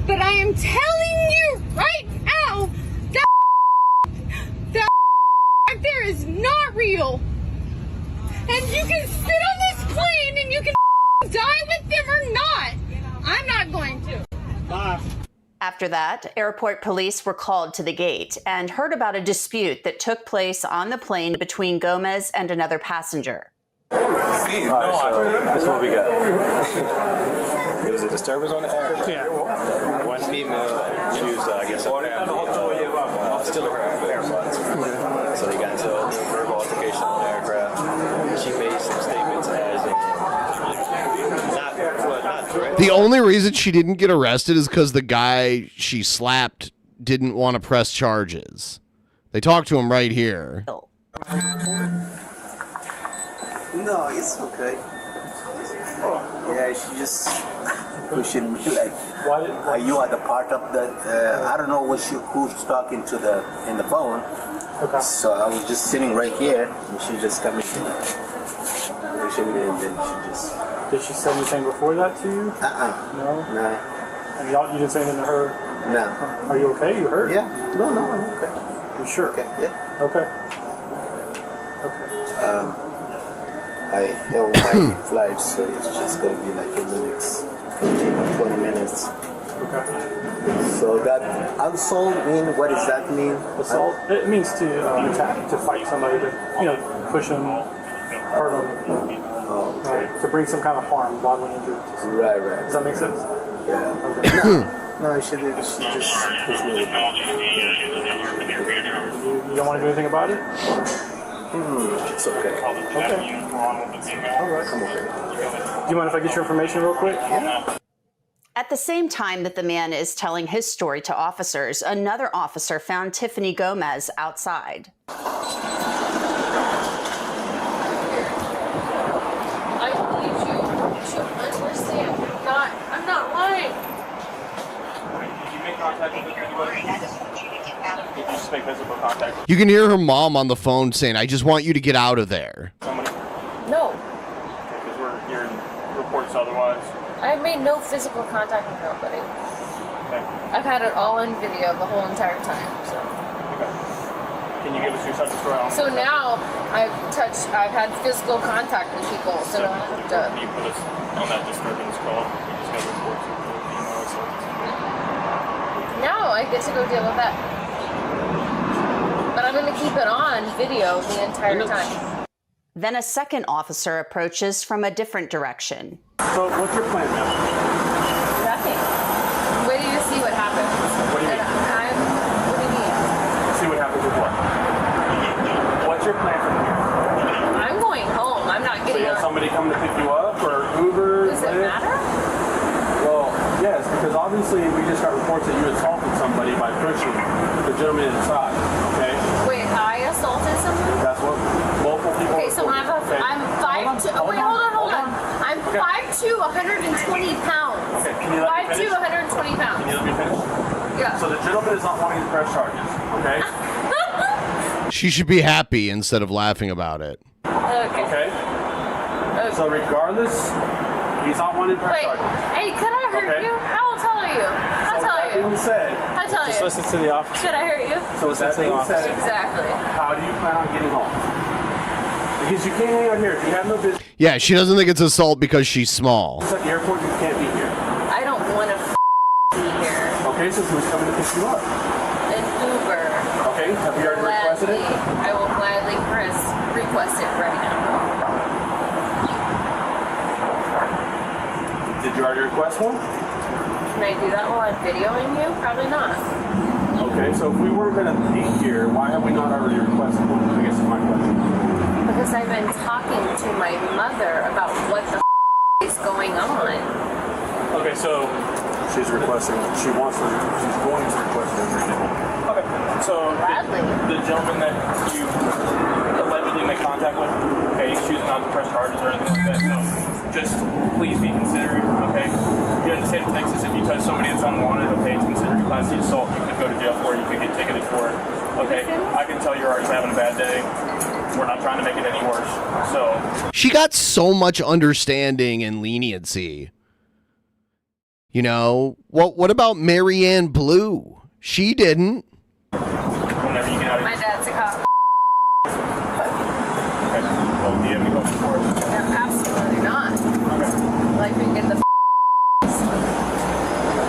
Speaker 6: but I am telling you right now that back there is not real. And you can sit on this plane and you can die with them or not. I'm not going to. Bye.
Speaker 22: After that, airport police were called to the gate and heard about a dispute that took place on the plane between Gomez and another passenger.
Speaker 24: This is what we got. There was a disturbance on the aircraft. Yeah. One female, she was, I guess, still her AirPods. So they got into a verbal altercation on the aircraft. She made some statements as not threats.
Speaker 2: The only reason she didn't get arrested is because the guy she slapped didn't want to press charges. They talked to him right here.
Speaker 25: No, it's okay. Yeah, she just pushing me like, you are the part of the. I don't know who's talking to in the phone. Okay. So I was just sitting right here, and she just coming pushing me, and then she just.
Speaker 26: Did she say anything before that to you? No. And you didn't say anything to her?
Speaker 25: No.
Speaker 26: Are you okay? You hurt?
Speaker 25: Yeah. No, I'm okay.
Speaker 26: You sure?
Speaker 25: Okay. Yeah.
Speaker 26: Okay.
Speaker 25: I held my flight, so it's just going to be like in the next 15 or 20 minutes. Okay. So that assault mean, what does that mean?
Speaker 26: Assault? It means to attack, to fight somebody, to push them, hurt them, right, to bring some kind of harm, bodily injury.
Speaker 25: Right.
Speaker 26: Does that make sense?
Speaker 25: Yeah. Okay. No, she just pushed me.
Speaker 26: You don't want to do anything about it?
Speaker 25: It's okay.
Speaker 26: Okay. All right. I'm okay. Do you mind if I get your information real quick?
Speaker 25: Yeah.
Speaker 22: At the same time that the man is telling his story to officers, another officer found Tiffany Gomez outside.
Speaker 6: I need you to understand. I'm not lying.
Speaker 17: Did you make contact with anybody? Did you just make physical contact?
Speaker 2: You can hear her mom on the phone saying, I just want you to get out of there.
Speaker 6: No.
Speaker 17: Because we're hearing reports otherwise.
Speaker 6: I have made no physical contact with nobody.
Speaker 17: Okay.
Speaker 6: I've had it all in video the whole entire time. So.
Speaker 17: Okay. Can you give us your touch story on
Speaker 6: So now I've had physical contact with people. So now I have to.
Speaker 17: Can you put us on that disturbance call? We just got reports of female assault.
Speaker 6: Now I get to go deal with that. But I'm going to keep it on video the entire time.
Speaker 22: Then a second officer approaches from a different direction.
Speaker 17: So what's your plan now?
Speaker 6: Nothing. I'm waiting to see what happens.
Speaker 17: What do you mean?
Speaker 6: What do you mean?
Speaker 17: See what happens with what? What's your plan from here?
Speaker 6: I'm going home. I'm not
Speaker 17: So
Speaker 6: getting
Speaker 17: you have
Speaker 6: on.
Speaker 17: somebody come to pick you up or Uber?
Speaker 6: Does it matter?
Speaker 17: Well, yes, because obviously we just got
Speaker 24: shot, okay?
Speaker 6: Wait, I assaulted someone?
Speaker 24: That's what multiple people
Speaker 6: Okay, so I'm 5'2". Oh, wait, hold on. I'm 5'2", 120 pounds.
Speaker 24: Okay, can you let me
Speaker 6: 5'2",
Speaker 24: finish?
Speaker 6: 120 pounds.
Speaker 24: Can you let me finish?
Speaker 6: Yeah.
Speaker 24: So the gentleman is not wanting to press charges, okay?
Speaker 2: She should be happy instead of laughing about it.
Speaker 24: Okay? So regardless, he's not wanting to press
Speaker 6: Wait,
Speaker 24: charges.
Speaker 6: hey, could I hurt you? I will tell you. I'll tell you.
Speaker 24: Being said,
Speaker 6: I'll tell
Speaker 24: just
Speaker 6: you.
Speaker 24: listen to the officer.
Speaker 6: Should I hurt you?
Speaker 24: So with that being said,
Speaker 6: Exactly.
Speaker 24: how do you plan on getting home? Because you can't hang out here. If you have no business
Speaker 2: Yeah, she doesn't think it's assault because she's small.
Speaker 24: at the airport, you can't be here.
Speaker 6: I don't want to be here.
Speaker 24: Okay, so who's coming to pick you up?
Speaker 6: An Uber.
Speaker 24: Okay, have you already requested it?
Speaker 6: I will gladly request it right now.
Speaker 24: Did you already request one?
Speaker 6: Can I do that while I'm videoing you? Probably not.
Speaker 24: Okay, so if we weren't going to be here, why have we not already requested one? I guess is my question.
Speaker 6: Because I've been talking to my mother about what the is going on.
Speaker 24: Okay, so she's requesting, she's going to request everything. Okay, so the gentleman that you allegedly made contact with, okay, he's choosing not to press charges or anything like that, so just please be considerate, okay? Here in the state of Texas, if you touch somebody that's unwanted, okay, it's considered a class C assault. You could go to jail for it, you could get ticketed for it, okay? I can tell you're already having a bad day. We're not trying to make it any worse, so.
Speaker 2: She got so much understanding and leniency. You know, what about Marianne Blue? She didn't.
Speaker 24: Whenever you get out of
Speaker 6: My dad's a cop.
Speaker 24: Okay. Well, do you have any questions for us?
Speaker 6: No, absolutely not.
Speaker 24: Okay.
Speaker 6: Like we get the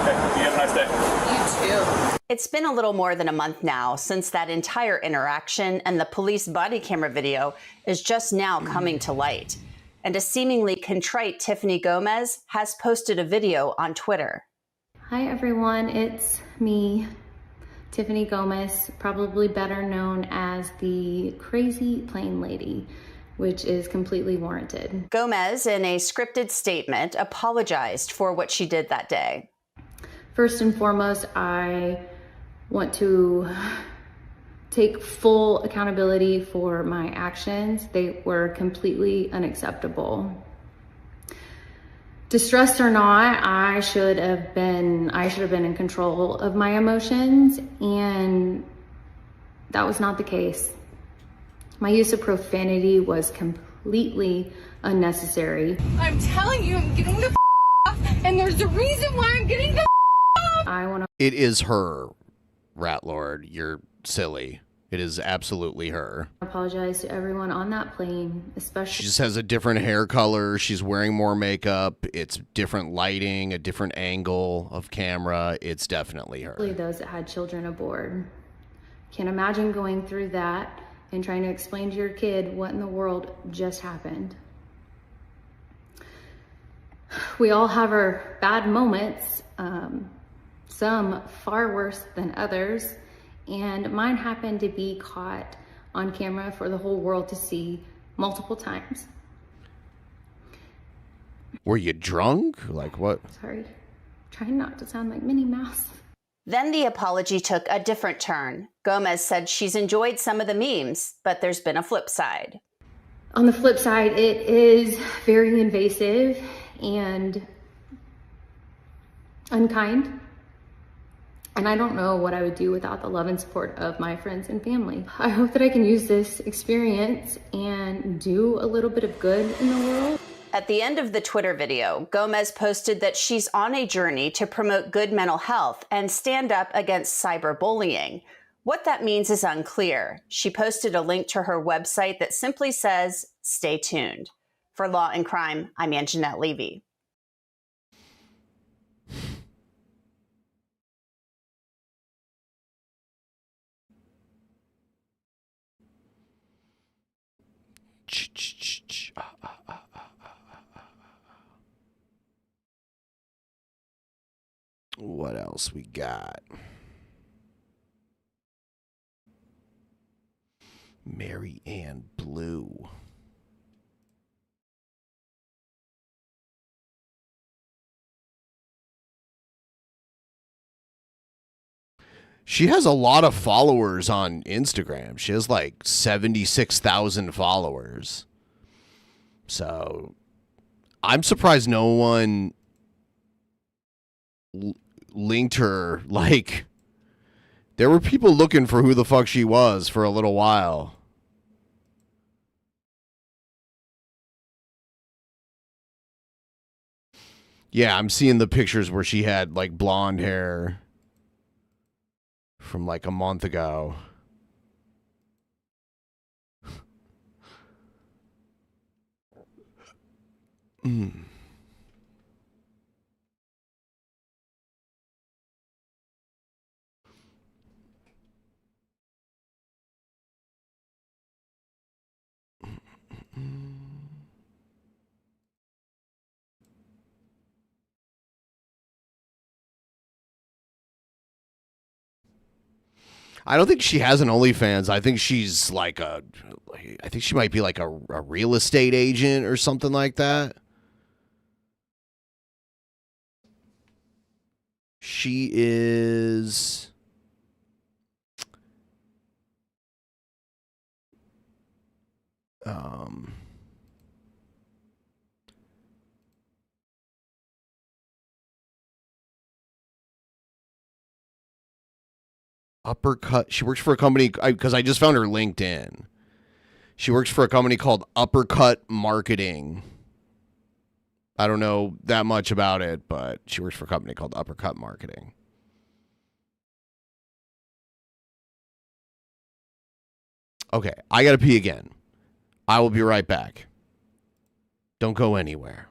Speaker 24: Okay. You have a nice day.
Speaker 6: You too.
Speaker 22: It's been a little more than a month now since that entire interaction, and the police body camera video is just now coming to light. And a seemingly contrite Tiffany Gomez has posted a video on Twitter.
Speaker 23: Hi everyone, it's me, Tiffany Gomez, probably better known as the Crazy Plane Lady, which is completely warranted.
Speaker 22: Gomez, in a scripted statement, apologized for what she did that day.
Speaker 23: First and foremost, I want to take full accountability for my actions. They were completely unacceptable. Distressed or not, I should have been in control of my emotions, and that was not the case. My use of profanity was completely unnecessary.
Speaker 6: I'm telling you, I'm getting the off, and there's a reason why I'm getting the off.
Speaker 23: I want to.
Speaker 2: It is her, Rat Lord. You're silly. It is absolutely her.
Speaker 23: Apologize to everyone on that plane, especially.
Speaker 2: She just has a different hair color. She's wearing more makeup. It's different lighting, a different angle of camera. It's definitely her.
Speaker 23: Those that had children aboard. Can't imagine going through that and trying to explain to your kid what in the world just happened. We all have our bad moments, some far worse than others. And mine happened to be caught on camera for the whole world to see multiple times.
Speaker 2: Were you drunk? Like what?
Speaker 23: Sorry, trying not to sound like Minnie Mouse.
Speaker 22: Then the apology took a different turn. Gomez said she's enjoyed some of the memes, but there's been a flip side.
Speaker 23: On the flip side, it is very invasive and unkind. And I don't know what I would do without the love and support of my friends and family. I hope that I can use this experience and do a little bit of good in the world.
Speaker 22: At the end of the Twitter video, Gomez posted that she's on a journey to promote good mental health and stand up against cyberbullying. What that means is unclear. She posted a link to her website that simply says, "Stay tuned." For Law and Crime, I'm Anjanette Levy.
Speaker 2: What else we got? Mary Ann Blue. She has a lot of followers on Instagram. She has like 76,000 followers. So I'm surprised no one linked her. Like, there were people looking for who the fuck she was for a little while. Yeah, I'm seeing the pictures where she had like blonde hair from like a month ago. I don't think she has an OnlyFans. I think she's like I think she might be like a real estate agent or something like that. She is Uppercut. She works for a company because I just found her LinkedIn. She works for a company called Uppercut Marketing. I don't know that much about it, but she works for a company called Uppercut Marketing. Okay, I gotta pee again. I will be right back. Don't go anywhere.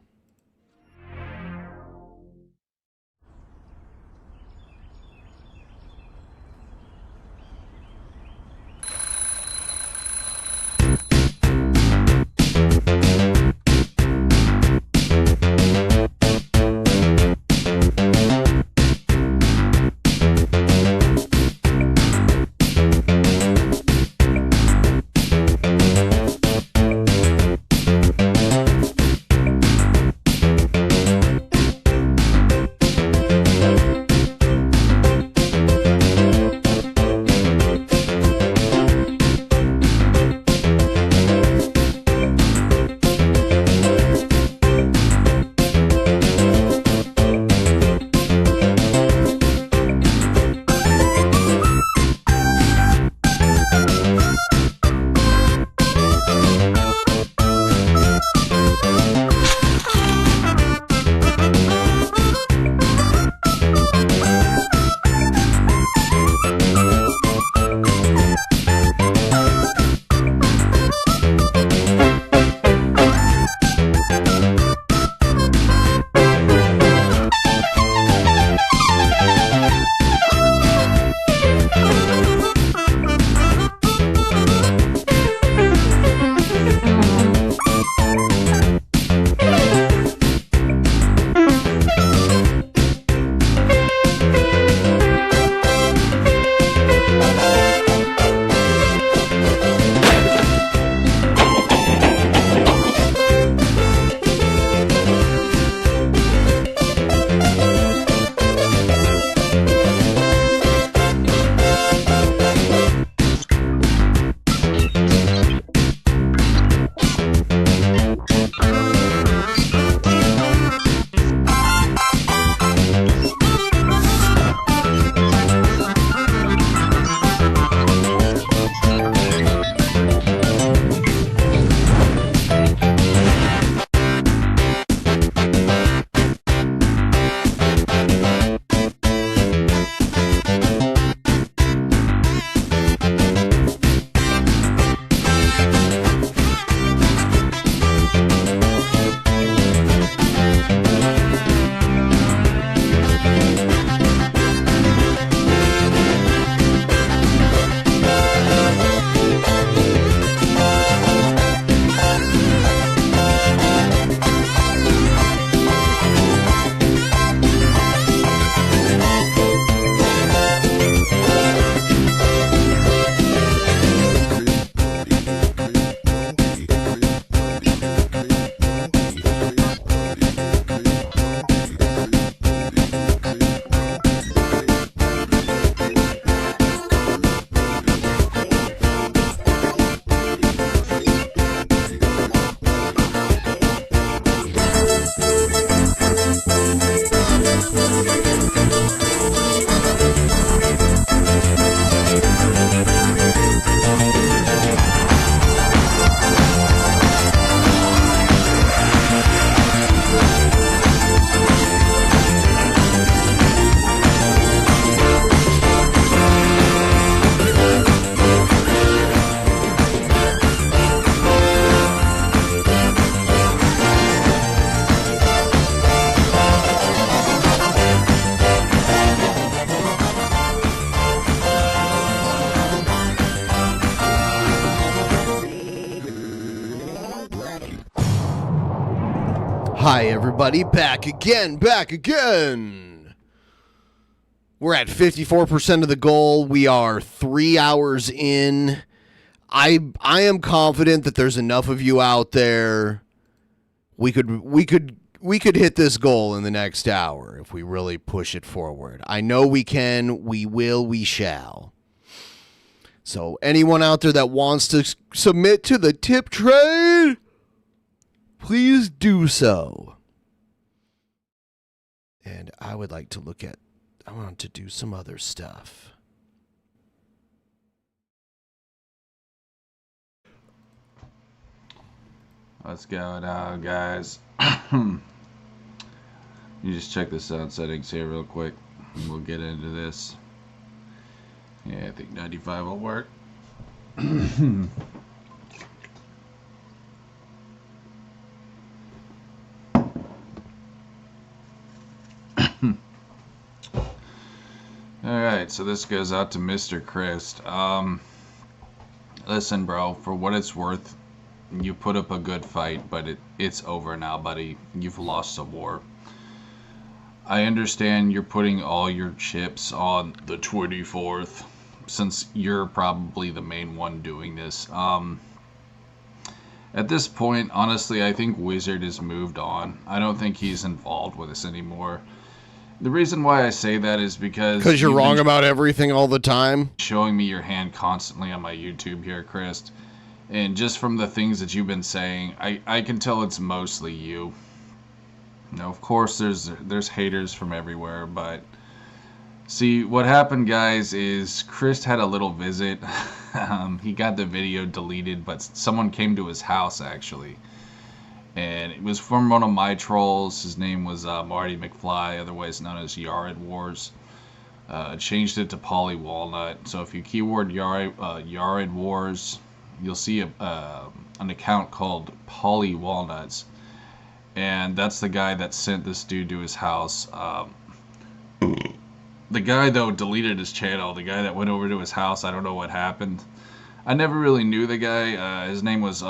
Speaker 2: Hi, everybody. Back again. We're at 54% of the goal. We are 3 hours in. I am confident that there's enough of you out there. We could hit this goal in the next hour if we really push it forward. I know we can, we will, we shall. So anyone out there that wants to submit to the tip trade, please do so. And I would like to I want to do some other stuff.
Speaker 4: Let's go now, guys. You just check the sound settings here real quick, and we'll get into this. Yeah, I think 95 will work. Alright, so this goes out to Mr. Christ. Listen, bro, for what it's worth, you put up a good fight, but it's over now, buddy. You've lost a war. I understand you're putting all your chips on the 24th, since you're probably the main one doing this. At this point, honestly, I think Wizard has moved on. I don't think he's involved with us anymore. The reason why I say that is because
Speaker 2: you're wrong about everything all the time.
Speaker 4: Showing me your hand constantly on my YouTube here, Chris. And just from the things that you've been saying, I can tell it's mostly you. Now, of course, there's haters from everywhere, but see, what happened, guys, is Chris had a little visit. He got the video deleted, but someone came to his house, actually. And it was from one of my trolls. His name was Marty McFly, otherwise known as Yared Wars. Changed it to Polly Walnut. So if you keyword Yared Wars, you'll see an account called Polly Walnuts. And that's the guy that sent this dude to his house. The guy, though, deleted his channel. The guy that went over to his house, I don't know what happened. I never really knew the guy. His name was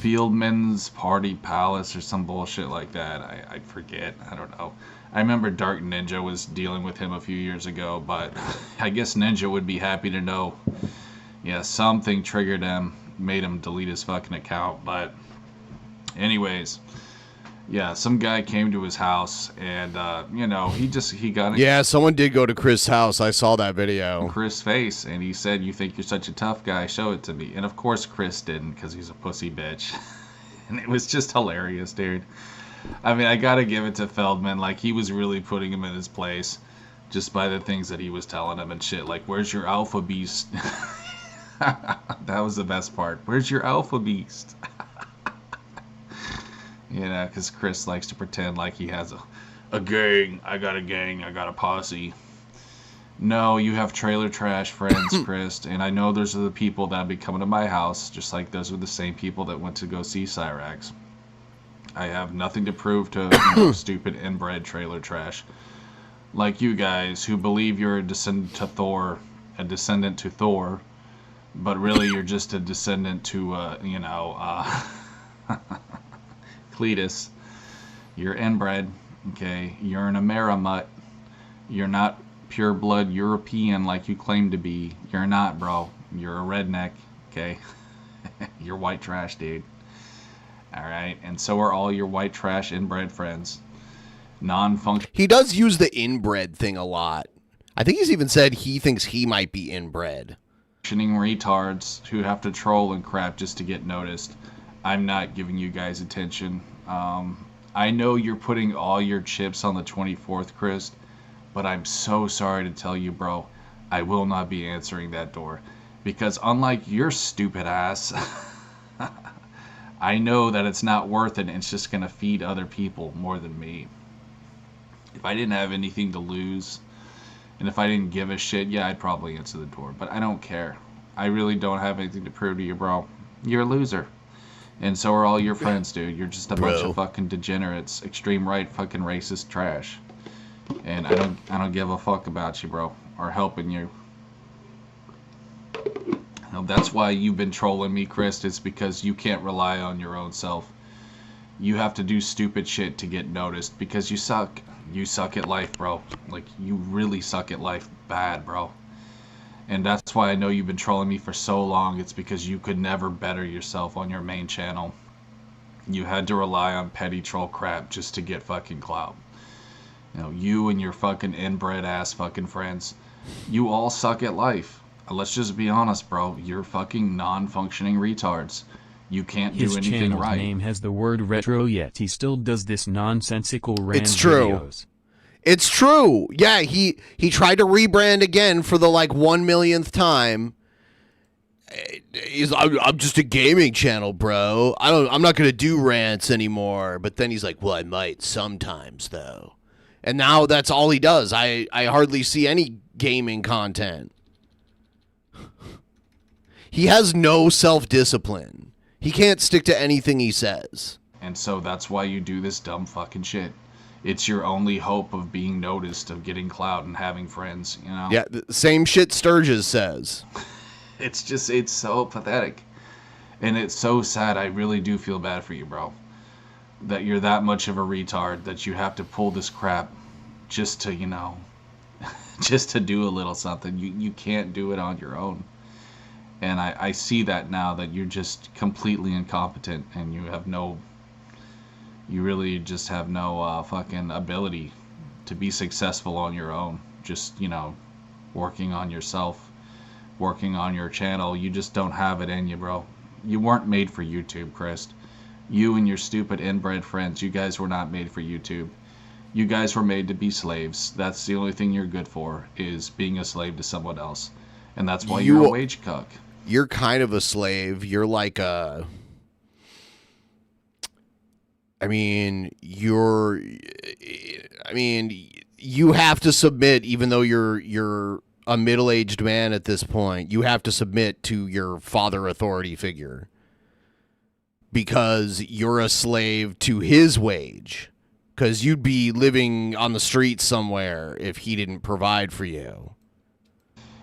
Speaker 4: Fieldman's Party Palace or some bullshit like that. I forget. I don't know. I remember Dark Ninja was dealing with him a few years ago, but I guess Ninja would be happy to know. Yeah, something triggered him, made him delete his fucking account, but anyways, yeah, some guy came to his house and, you know, he got...
Speaker 2: Yeah, someone did go to Chris' house. I saw that video.
Speaker 4: Chris' face, and he said, "You think you're such a tough guy? Show it to me." And of course Chris didn't, because he's a pussy bitch. And it was just hilarious, dude. I mean, I gotta give it to Feldman. Like, he was really putting him in his place just by the things that he was telling him and shit. Like, where's your alpha beast? That was the best part. Where's your alpha beast? You know, because Chris likes to pretend like he has a gang. I got a gang. I got a posse. No, you have trailer trash friends, Chris. And I know those are the people that be coming to my house, just like those are the same people that went to go see Cyrax. I have nothing to prove to stupid inbred trailer trash like you guys who believe you're a descendant to Thor, but really you're just a descendant to, Cletus. You're inbred, okay? You're an Amerimut. You're not pure blood European like you claim to be. You're not, bro. You're a redneck, okay? You're white trash, dude. Alright? And so are all your white trash inbred friends. Non-functional.
Speaker 2: He does use the inbred thing a lot. I think he's even said he thinks he might be inbred.
Speaker 4: Retards who have to troll and crap just to get noticed. I'm not giving you guys attention. I know you're putting all your chips on the 24th, Chris, but I'm so sorry to tell you, bro, I will not be answering that door. Because unlike your stupid ass, I know that it's not worth it and it's just going to feed other people more than me. If I didn't have anything to lose, and if I didn't give a shit, yeah, I'd probably answer the door. But I don't care. I really don't have anything to prove to you, bro. You're a loser. And so are all your friends, dude. You're just a bunch of fucking degenerates, extreme right, fucking racist trash. And I don't give a fuck about you, bro, or helping you. That's why you've been trolling me, Chris. It's because you can't rely on your own self. You have to do stupid shit to get noticed because you suck. You suck at life, bro. Like, you really suck at life bad, bro. And that's why I know you've been trolling me for so long. It's because you could never better yourself on your main channel. You had to rely on petty troll crap just to get fucking clout. You know, you and your fucking inbred ass fucking friends, you all suck at life. Let's just be honest, bro. You're fucking non-functioning retards. You can't do
Speaker 8: His
Speaker 4: anything
Speaker 8: channel's
Speaker 4: right.
Speaker 8: name has the word retro, yet he still does this nonsensical rant
Speaker 2: It's true.
Speaker 8: videos.
Speaker 2: It's true. Yeah, he tried to rebrand again for the like 1 millionth time. I'm just a gaming channel, bro. I'm not gonna do rants anymore. But then he's like, well, I might sometimes though. And now that's all he does. I hardly see any gaming content. He has no self-discipline. He can't stick to anything he says.
Speaker 4: And so that's why you do this dumb fucking shit. It's your only hope of being noticed, of getting clout and having friends, you know?
Speaker 2: Yeah, the same shit Sturgis says.
Speaker 4: It's so pathetic. And it's so sad. I really do feel bad for you, bro. That you're that much of a retard that you have to pull this crap just to, you know, just to do a little something. You can't do it on your own. And I see that now, that you're just completely incompetent and you really just have no fucking ability to be successful on your own. Just, you know, working on yourself, working on your channel. You just don't have it in you, bro. You weren't made for YouTube, Chris. You and your stupid inbred friends, you guys were not made for YouTube. You guys were made to be slaves. That's the only thing you're good for, is being a slave to someone else. And that's why you're a wage cuck.
Speaker 2: You're kind of a slave. You're like a... you have to submit, even though you're a middle-aged man at this point. You have to submit to your father authority figure because you're a slave to his wage. Because you'd be living on the streets somewhere if he didn't provide for you.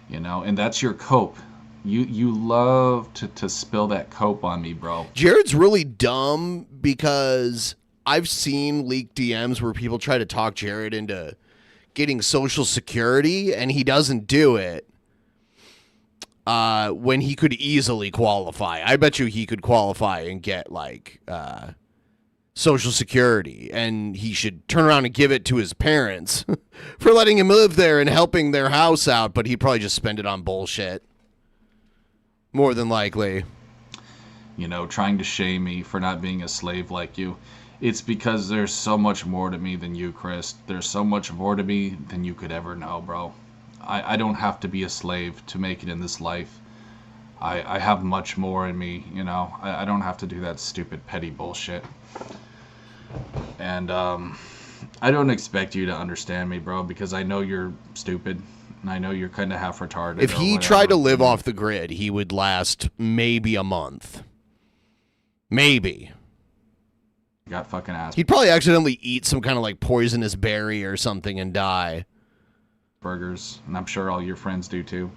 Speaker 4: You know, and that's your cope. You love to spill that cope on me, bro.
Speaker 2: Jared's really dumb because I've seen leaked DMs where people try to talk Jared into getting Social Security, and he doesn't do it when he could easily qualify. I bet you he could qualify and get, like, Social Security, and he should turn around and give it to his parents for letting him live there and helping their house out, but he'd probably just spend it on bullshit. More than likely.
Speaker 4: You know, trying to shame me for not being a slave like you. It's because there's so much more to me than you, Chris. There's so much more to me than you could ever know, bro. I don't have to be a slave to make it in this life. I have much more in me, you know. I don't have to do that stupid petty bullshit. And I don't expect you to understand me, bro, because I know you're stupid. And I know you're kind of half retarded.
Speaker 2: If he tried to live off the grid, he would last maybe a month. Maybe.
Speaker 4: Got fucking ass.
Speaker 2: He'd probably accidentally eat some kind of like poisonous berry or something and die.
Speaker 4: Burgers, and I'm sure all your friends do too.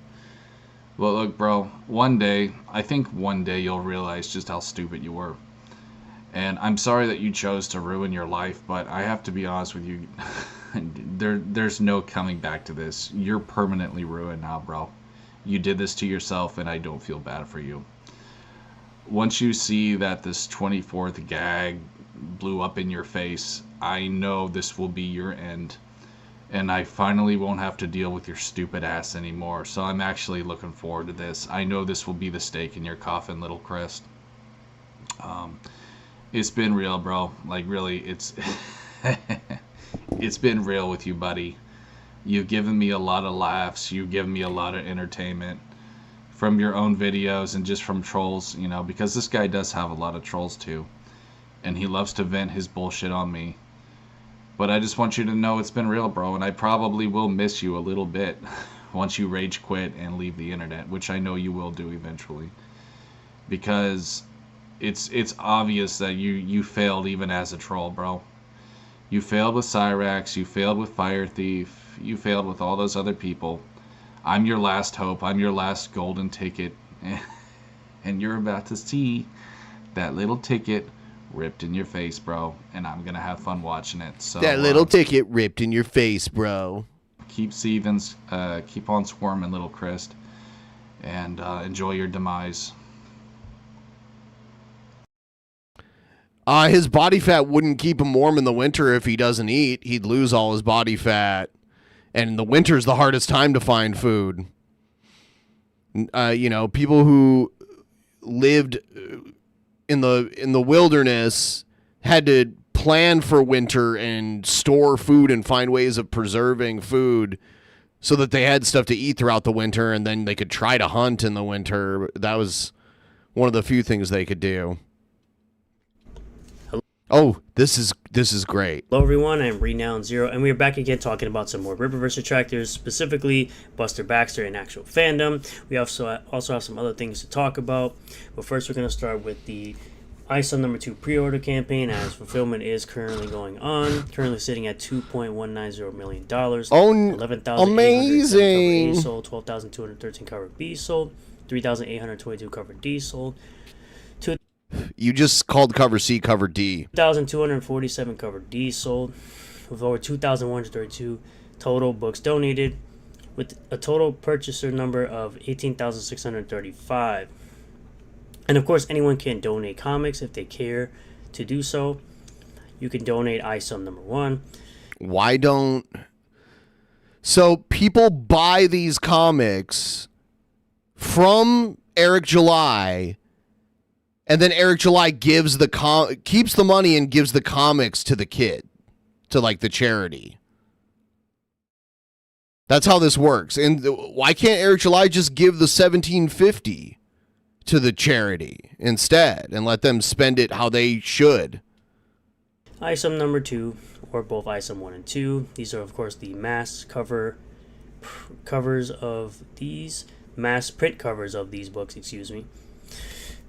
Speaker 4: Well, look, bro, I think one day you'll realize just how stupid you were. And I'm sorry that you chose to ruin your life, but I have to be honest with you. There's no coming back to this. You're permanently ruined now, bro. You did this to yourself, and I don't feel bad for you. Once you see that this 24th gag blew up in your face, I know this will be your end. And I finally won't have to deal with your stupid ass anymore. So I'm actually looking forward to this. I know this will be the stake in your coffin, little Chris. It's been real, bro. Like, really, it's been real with you, buddy. You've given me a lot of laughs. You've given me a lot of entertainment from your own videos and just from trolls, you know, because this guy does have a lot of trolls too. And he loves to vent his bullshit on me. But I just want you to know it's been real, bro, and I probably will miss you a little bit once you rage quit and leave the internet, which I know you will do eventually. Because it's obvious that you failed even as a troll, bro. You failed with Cyrax, you failed with Fire Thief, you failed with all those other people. I'm your last hope, I'm your last golden ticket, and you're about to see that little ticket ripped in your face, bro, and I'm gonna have fun watching it. So
Speaker 2: That little ticket ripped in your face, bro.
Speaker 4: keep seething, keep on swarming, little Christ, and enjoy your demise.
Speaker 2: His body fat wouldn't keep him warm in the winter if he doesn't eat. He'd lose all his body fat. And the winter's the hardest time to find food. People who lived in the wilderness had to plan for winter and store food and find ways of preserving food so that they had stuff to eat throughout the winter, and then they could try to hunt in the winter. That was one of the few things they could do. Oh, this is great.
Speaker 3: Hello everyone, I'm Renowned Zero, and we are back again talking about some more Ripaverse attractors, specifically Buster Baxter and actual fandom. We also have some other things to talk about, but first we're going to start with the ISO number 2 pre-order campaign, as fulfillment is currently going on. Currently sitting at $2.190 million.
Speaker 2: Oh,
Speaker 3: 11,807
Speaker 2: amazing!
Speaker 3: cover A sold, 12,213 cover B sold, 3,822 cover D sold.
Speaker 2: You just called cover C cover D.
Speaker 3: 2,247 cover D sold, with over 2,132 total books donated, with a total purchaser number of 18,635. And of course, anyone can donate comics if they care to do so. You can donate ISOM number 1.
Speaker 2: Why don't... So people buy these comics from Eric July, and then Eric July gives keeps the money and gives the comics to the kid, to like the charity. That's how this works. And why can't Eric July just give the $17.50 to the charity instead and let them spend it how they should?
Speaker 3: ISOM number 2, or both ISOM 1 and 2. These are of course the mass covers of these mass print covers of these books, excuse me.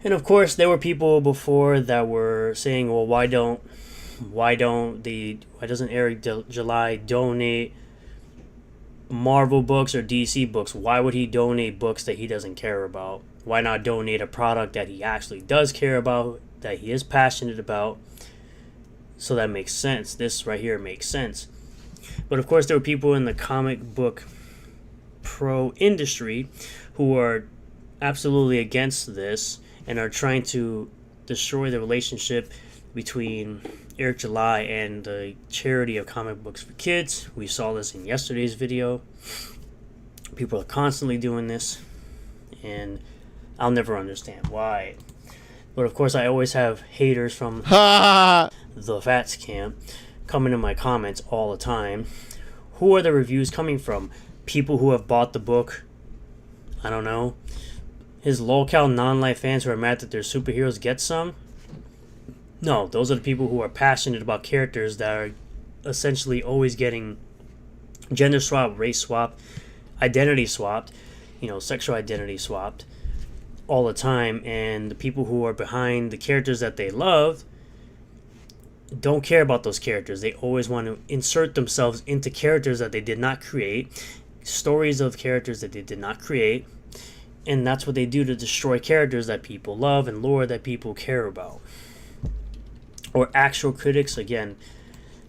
Speaker 3: And of course, there were people before that were saying, "Well, why doesn't Eric July donate Marvel books or DC books? Why would he donate books that he doesn't care about? Why not donate a product that he actually does care about, that he is passionate about?" So that makes sense. This right here makes sense. But of course, there were people in the comic book pro industry who are absolutely against this and are trying to destroy the relationship between Eric July and the charity of comic books for kids. We saw this in yesterday's video. People are constantly doing this, and I'll never understand why. But of course, I always have haters from the Fats camp coming in my comments all the time. Who are the reviews coming from? People who have bought the book? I don't know. His local non-life fans who are mad that their superheroes get some? No, those are the people who are passionate about characters that are essentially always getting gender swapped, race swapped, identity swapped, sexual identity swapped all the time. And the people who are behind the characters that they love don't care about those characters. They always want to insert themselves into characters that they did not create, stories of characters that they did not create. And that's what they do to destroy characters that people love and lore that people care about. Or actual critics, again,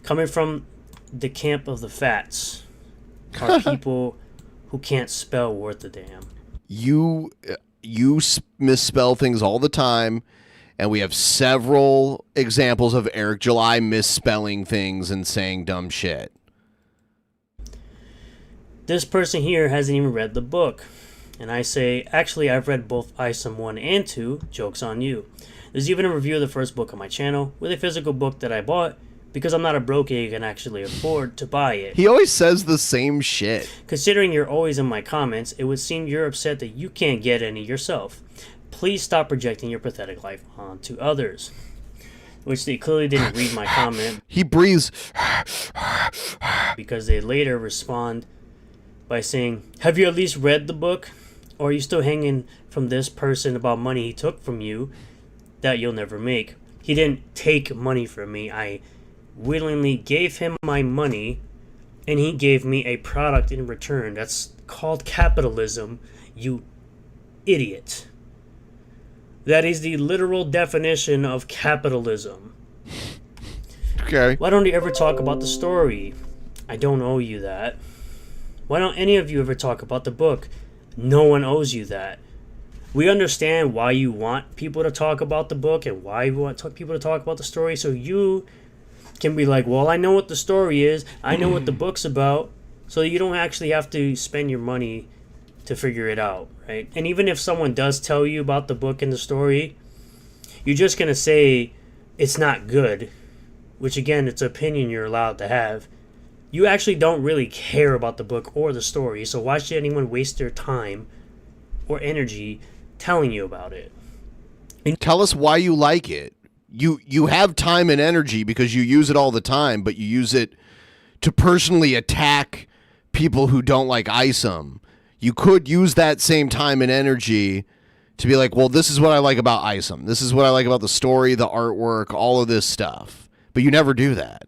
Speaker 3: coming from the camp of the Fats, are people who can't spell worth a damn.
Speaker 2: You misspell things all the time, and we have several examples of Eric July misspelling things and saying dumb shit.
Speaker 3: This person here hasn't even read the book. And I say, actually, I've read both ISOM 1 and 2, joke's on you. There's even a review of the first book on my channel with a physical book that I bought because I'm not a broke and can actually afford to buy it.
Speaker 2: He always says the same shit.
Speaker 3: Considering you're always in my comments, it would seem you're upset that you can't get any yourself. Please stop projecting your pathetic life onto others. Which they clearly didn't read my comment.
Speaker 2: He breathes.
Speaker 3: Because they later respond by saying, "Have you at least read the book? Or are you still hanging from this person about money he took from you that you'll never make?" He didn't take money from me. I willingly gave him my money, and he gave me a product in return. That's called capitalism, you idiot. That is the literal definition of capitalism.
Speaker 2: Okay.
Speaker 3: Why don't you ever talk about the story? I don't owe you that. Why don't any of you ever talk about the book? No one owes you that. We understand why you want people to talk about the book and why you want people to talk about the story, so you can be like, well, I know what the story is, I know what the book's about, so you don't actually have to spend your money to figure it out, right? And even if someone does tell you about the book and the story, you're just going to say it's not good, which again, it's an opinion you're allowed to have. You actually don't really care about the book or the story, so why should anyone waste their time or energy telling you about it?
Speaker 2: And tell us why you like it. You have time and energy because you use it all the time, but you use it to personally attack people who don't like Isom. You could use that same time and energy to be like, well, this is what I like about Isom. This is what I like about the story, the artwork, all of this stuff. But you never do that.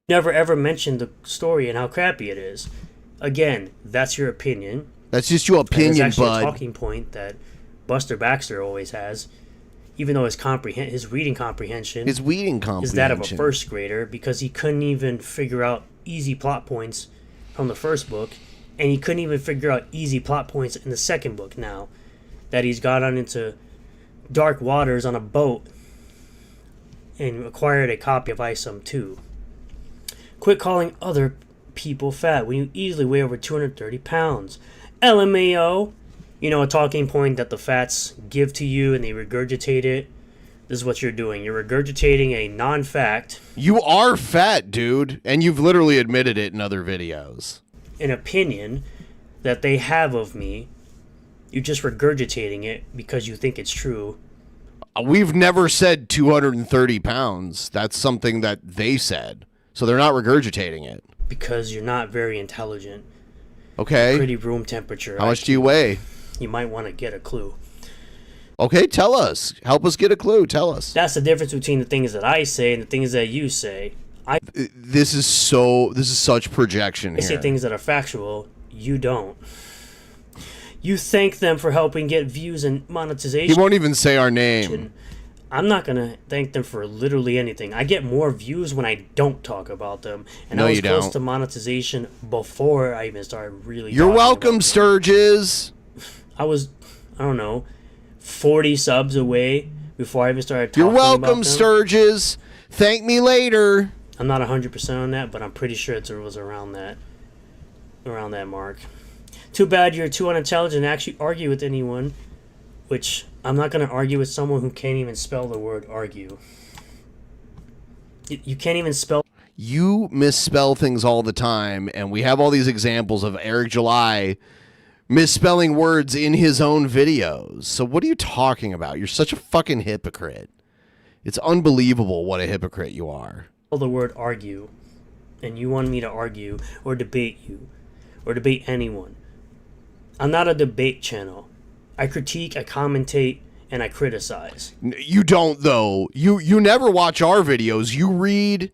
Speaker 3: Never ever mention the story and how crappy it is. Again, that's your opinion.
Speaker 2: That's just your opinion,
Speaker 3: It's actually
Speaker 2: bud.
Speaker 3: a talking point that Buster Baxter always has, even though his reading comprehension
Speaker 2: His reading
Speaker 3: is that of a
Speaker 2: comprehension.
Speaker 3: first grader, because he couldn't even figure out easy plot points from the first book, and he couldn't even figure out easy plot points in the second book now that he's got on into dark waters on a boat and acquired a copy of Isom 2. Quit calling other people fat when you easily weigh over 230 pounds. LMAO, you know, a talking point that the fats give to you and they regurgitate it. This is what you're doing. You're regurgitating a non-fact.
Speaker 2: You are fat, dude, and you've literally admitted it in other videos.
Speaker 3: An opinion that they have of me. You're just regurgitating it because you think it's true.
Speaker 2: We've never said 230 pounds. That's something that they said. So they're not regurgitating it.
Speaker 3: Because you're not very intelligent.
Speaker 2: Okay.
Speaker 3: Pretty room temperature.
Speaker 2: How much do you weigh?
Speaker 3: You might want to get a clue.
Speaker 2: Okay, tell us. Help us get a clue. Tell us.
Speaker 3: That's the difference between the things that I say and the things that you say.
Speaker 2: This is such projection
Speaker 3: I
Speaker 2: here.
Speaker 3: say things that are factual. You don't. You thank them for helping get views and monetization.
Speaker 2: He won't even say our name.
Speaker 3: I'm not going to thank them for literally anything. I get more views when I don't talk about them. And
Speaker 2: No,
Speaker 3: I was
Speaker 2: you
Speaker 3: close
Speaker 2: don't.
Speaker 3: to monetization before I even started really
Speaker 2: You're
Speaker 3: talking
Speaker 2: welcome, Sturgis.
Speaker 3: I was, I don't know, 40 subs away before I even started talking
Speaker 2: You're welcome,
Speaker 3: about them.
Speaker 2: Sturgis. Thank me later.
Speaker 3: I'm not 100% on that, but I'm pretty sure it was around that mark. Too bad you're too unintelligent to actually argue with anyone, which I'm not going to argue with someone who can't even spell the word argue. You can't even spell.
Speaker 2: You misspell things all the time, and we have all these examples of Eric July misspelling words in his own videos. So what are you talking about? You're such a fucking hypocrite. It's unbelievable what a hypocrite you are.
Speaker 3: The word argue, and you want me to argue or debate you or debate anyone. I'm not a debate channel. I critique, I commentate, and I criticize.
Speaker 2: You don't, though. You never watch our videos. You read.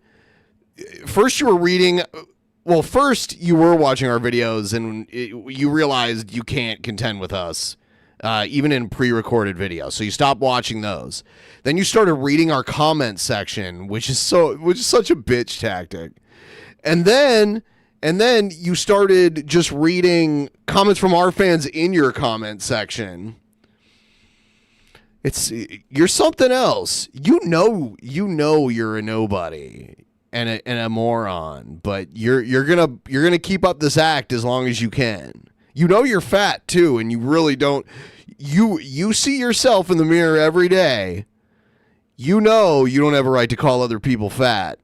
Speaker 2: First you were reading. Well, first you were watching our videos, and you realized you can't contend with us, even in pre-recorded videos. So you stopped watching those. Then you started reading our comment section, which is such a bitch tactic. And then you started just reading comments from our fans in your comment section. You're something else. You know you're a nobody and a moron, but you're gonna keep up this act as long as you can. You know you're fat too, and you really don't. You see yourself in the mirror every day. You know you don't have a right to call other people fat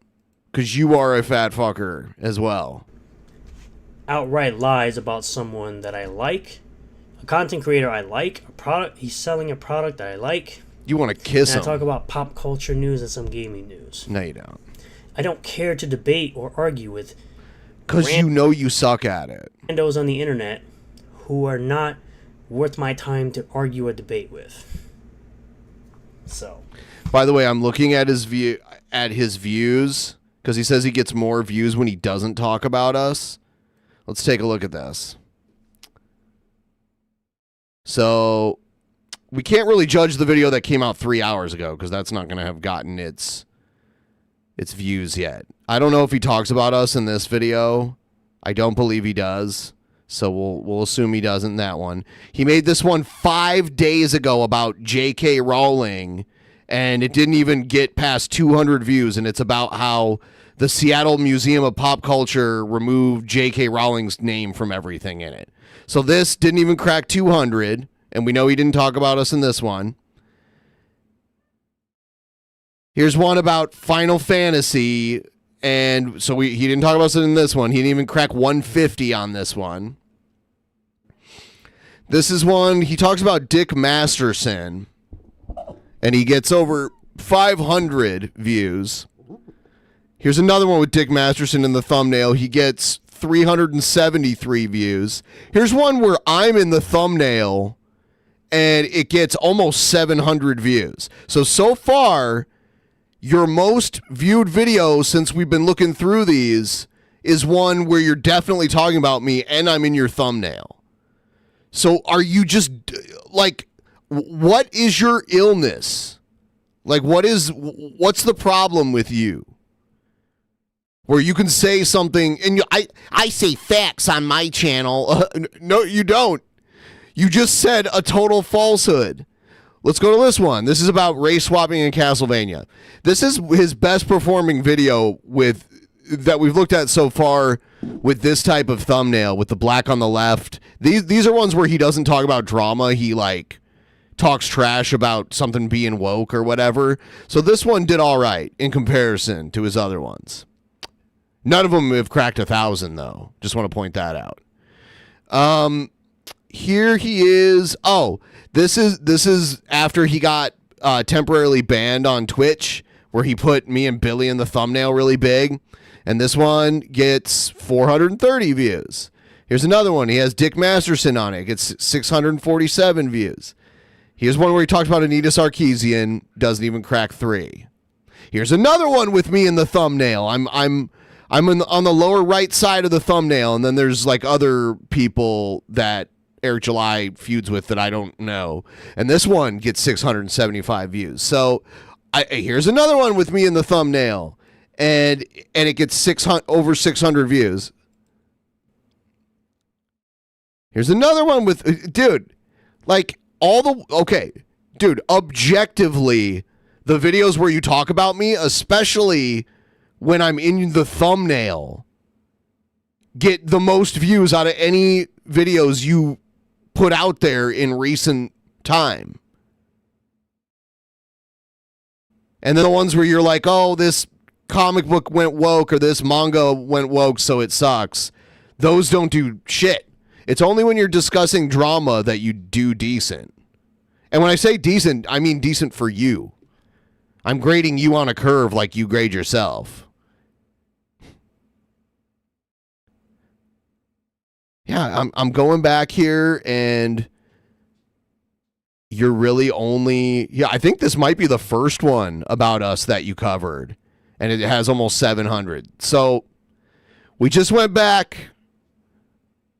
Speaker 2: because you are a fat fucker as well.
Speaker 3: Outright lies about someone that I like, a content creator I like, a product he's selling a product that I like.
Speaker 2: You want to kiss
Speaker 3: and
Speaker 2: him.
Speaker 3: I talk about pop culture news and some gaming news.
Speaker 2: No, you don't.
Speaker 3: I don't care to debate or argue with
Speaker 2: Because you know you suck at it.
Speaker 3: randos on the internet who are not worth my time to argue or debate with. So,
Speaker 2: by the way, I'm looking at his views because he says he gets more views when he doesn't talk about us. Let's take a look at this. So we can't really judge the video that came out 3 hours ago because that's not going to have gotten its views yet. I don't know if he talks about us in this video. I don't believe he does. So we'll assume he doesn't in that one. He made this one 5 days ago about J.K. Rowling, and it didn't even get past 200 views, and it's about how the Seattle Museum of Pop Culture removed J.K. Rowling's name from everything in it. So this didn't even crack 200, and we know he didn't talk about us in this one. Here's one about Final Fantasy, and so he didn't talk about us in this one. He didn't even crack 150 on this one. This is one, he talks about Dick Masterson, and he gets over 500 views. Here's another one with Dick Masterson in the thumbnail. He gets 373 views. Here's one where I'm in the thumbnail, and it gets almost 700 views. So far, your most viewed video since we've been looking through these is one where you're definitely talking about me, and I'm in your thumbnail. So are you just, like, what is your illness? Like, what's the problem with you? Where you can say something, and I say facts on my channel. No, you don't. You just said a total falsehood. Let's go to this one. This is about race swapping in Castlevania. This is his best performing video that we've looked at so far with this type of thumbnail with the black on the left. These are ones where he doesn't talk about drama. He like talks trash about something being woke or whatever. So this one did all right in comparison to his other ones. None of them have cracked 1,000 though. Just want to point that out. Here he is. Oh, this is after he got temporarily banned on Twitch, where he put me and Billy in the thumbnail really big. And this one gets 430 views. Here's another one. He has Dick Masterson on it. It gets 647 views. Here's one where he talks about Anita Sarkeesian. Doesn't even crack 3. Here's another one with me in the thumbnail. I'm on the lower right side of the thumbnail, and then there's like other people that Eric July feuds with that I don't know. And this one gets 675 views. So here's another one with me in the thumbnail. And it gets over 600 views. Here's another one with, dude, like dude, objectively, the videos where you talk about me, especially when I'm in the thumbnail, get the most views out of any videos you put out there in recent time. And then the ones where you're like, oh, this comic book went woke or this manga went woke, so it sucks. Those don't do shit. It's only when you're discussing drama that you do decent. And when I say decent, I mean decent for you. I'm grading you on a curve like you grade yourself. Yeah, I'm going back here, and you're really only... Yeah, I think this might be the first one about us that you covered. And it has almost 700. So we just went back.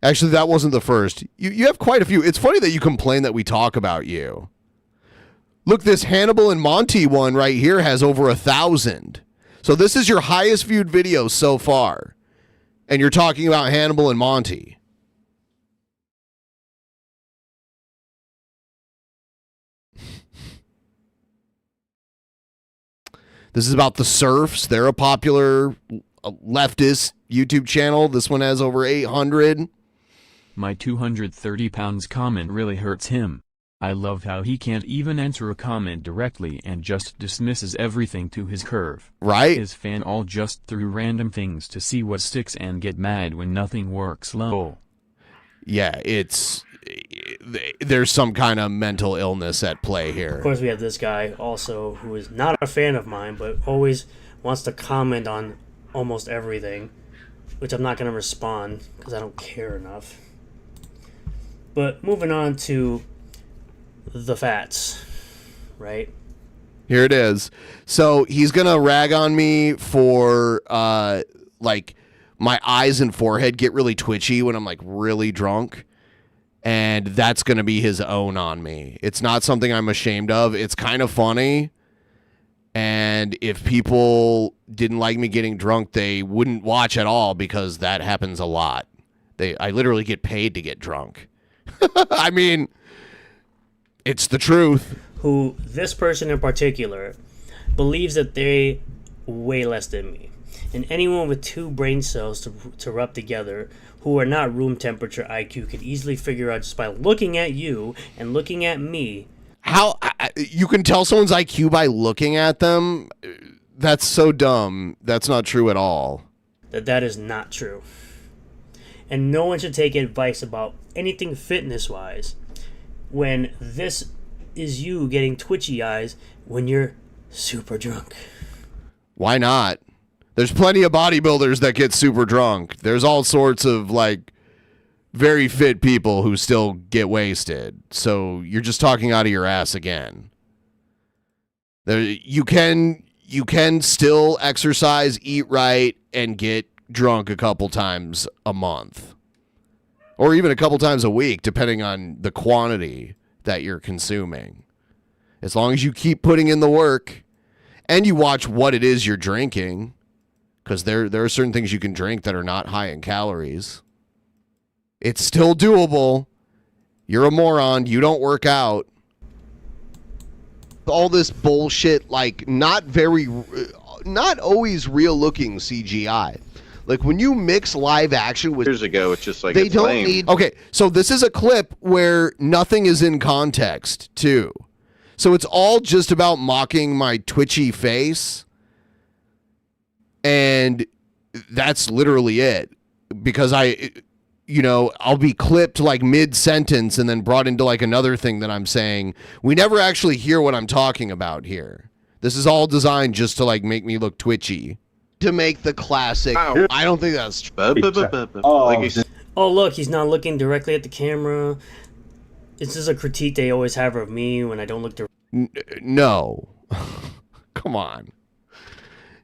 Speaker 2: Actually, that wasn't the first. You have quite a few. It's funny that you complain that we talk about you. Look, this Hannibal and Monty one right here has over 1,000. So this is your highest viewed video so far. And you're talking about Hannibal and Monty. This is about the Surfs. They're a popular leftist YouTube channel. This one has over 800.
Speaker 8: My 230 pounds comment really hurts him. I love how he can't even answer a comment directly and just dismisses everything to his curve.
Speaker 2: Right?
Speaker 8: His fan all just threw random things to see what sticks and get mad when nothing works. Lol.
Speaker 2: Yeah, there's some kind of mental illness at play here.
Speaker 3: Of course, we have this guy also who is not a fan of mine, but always wants to comment on almost everything, which I'm not going to respond because I don't care enough. But moving on to the fats, right?
Speaker 2: Here it is. So he's going to rag on me for, like, my eyes and forehead get really twitchy when I'm, like, really drunk. And that's going to be his own on me. It's not something I'm ashamed of. It's kind of funny. And if people didn't like me getting drunk, they wouldn't watch at all because that happens a lot. I literally get paid to get drunk. I mean, it's the truth.
Speaker 3: Who, this person in particular, believes that they way less than me. And anyone with 2 brain cells to rub together who are not room temperature IQ can easily figure out just by looking at you and looking at me.
Speaker 2: How you can tell someone's IQ by looking at them? That's so dumb. That's not true at all.
Speaker 3: That is not true. And no one should take advice about anything fitness-wise when this is you getting twitchy eyes when you're super drunk.
Speaker 2: Why not? There's plenty of bodybuilders that get super drunk. There's all sorts of, like, very fit people who still get wasted. So you're just talking out of your ass again. You can still exercise, eat right, and get drunk a couple times a month. Or even a couple times a week, depending on the quantity that you're consuming. As long as you keep putting in the work and you watch what it is you're drinking. Because there are certain things you can drink that are not high in calories. It's still doable. You're a moron. You don't work out. All this bullshit, like, not always real looking CGI. Like, when you mix live action with...
Speaker 5: Years ago, it's just like,
Speaker 2: they
Speaker 5: it's
Speaker 2: don't
Speaker 5: lame.
Speaker 2: need... Okay, so this is a clip where nothing is in context, too. So it's all just about mocking my twitchy face. And that's literally it. Because I'll be clipped like mid-sentence and then brought into like another thing that I'm saying. We never actually hear what I'm talking about here. This is all designed just to like make me look twitchy. To make the classic.
Speaker 5: Ow.
Speaker 2: I don't think that's true.
Speaker 3: Oh, look, he's not looking directly at the camera. This is a critique they always have of me when I don't look
Speaker 2: No. Come on.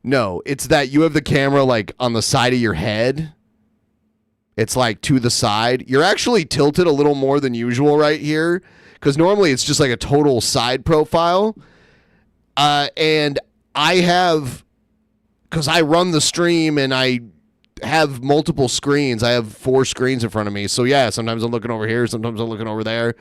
Speaker 2: No, it's that you have the camera like on the side of your head. It's like to the side. You're actually tilted a little more than usual right here because normally it's just like a total side profile. And I have, because I run the stream and I have multiple screens. I have 4 screens in front of me. So yeah, sometimes I'm looking over here. Sometimes I'm looking over there.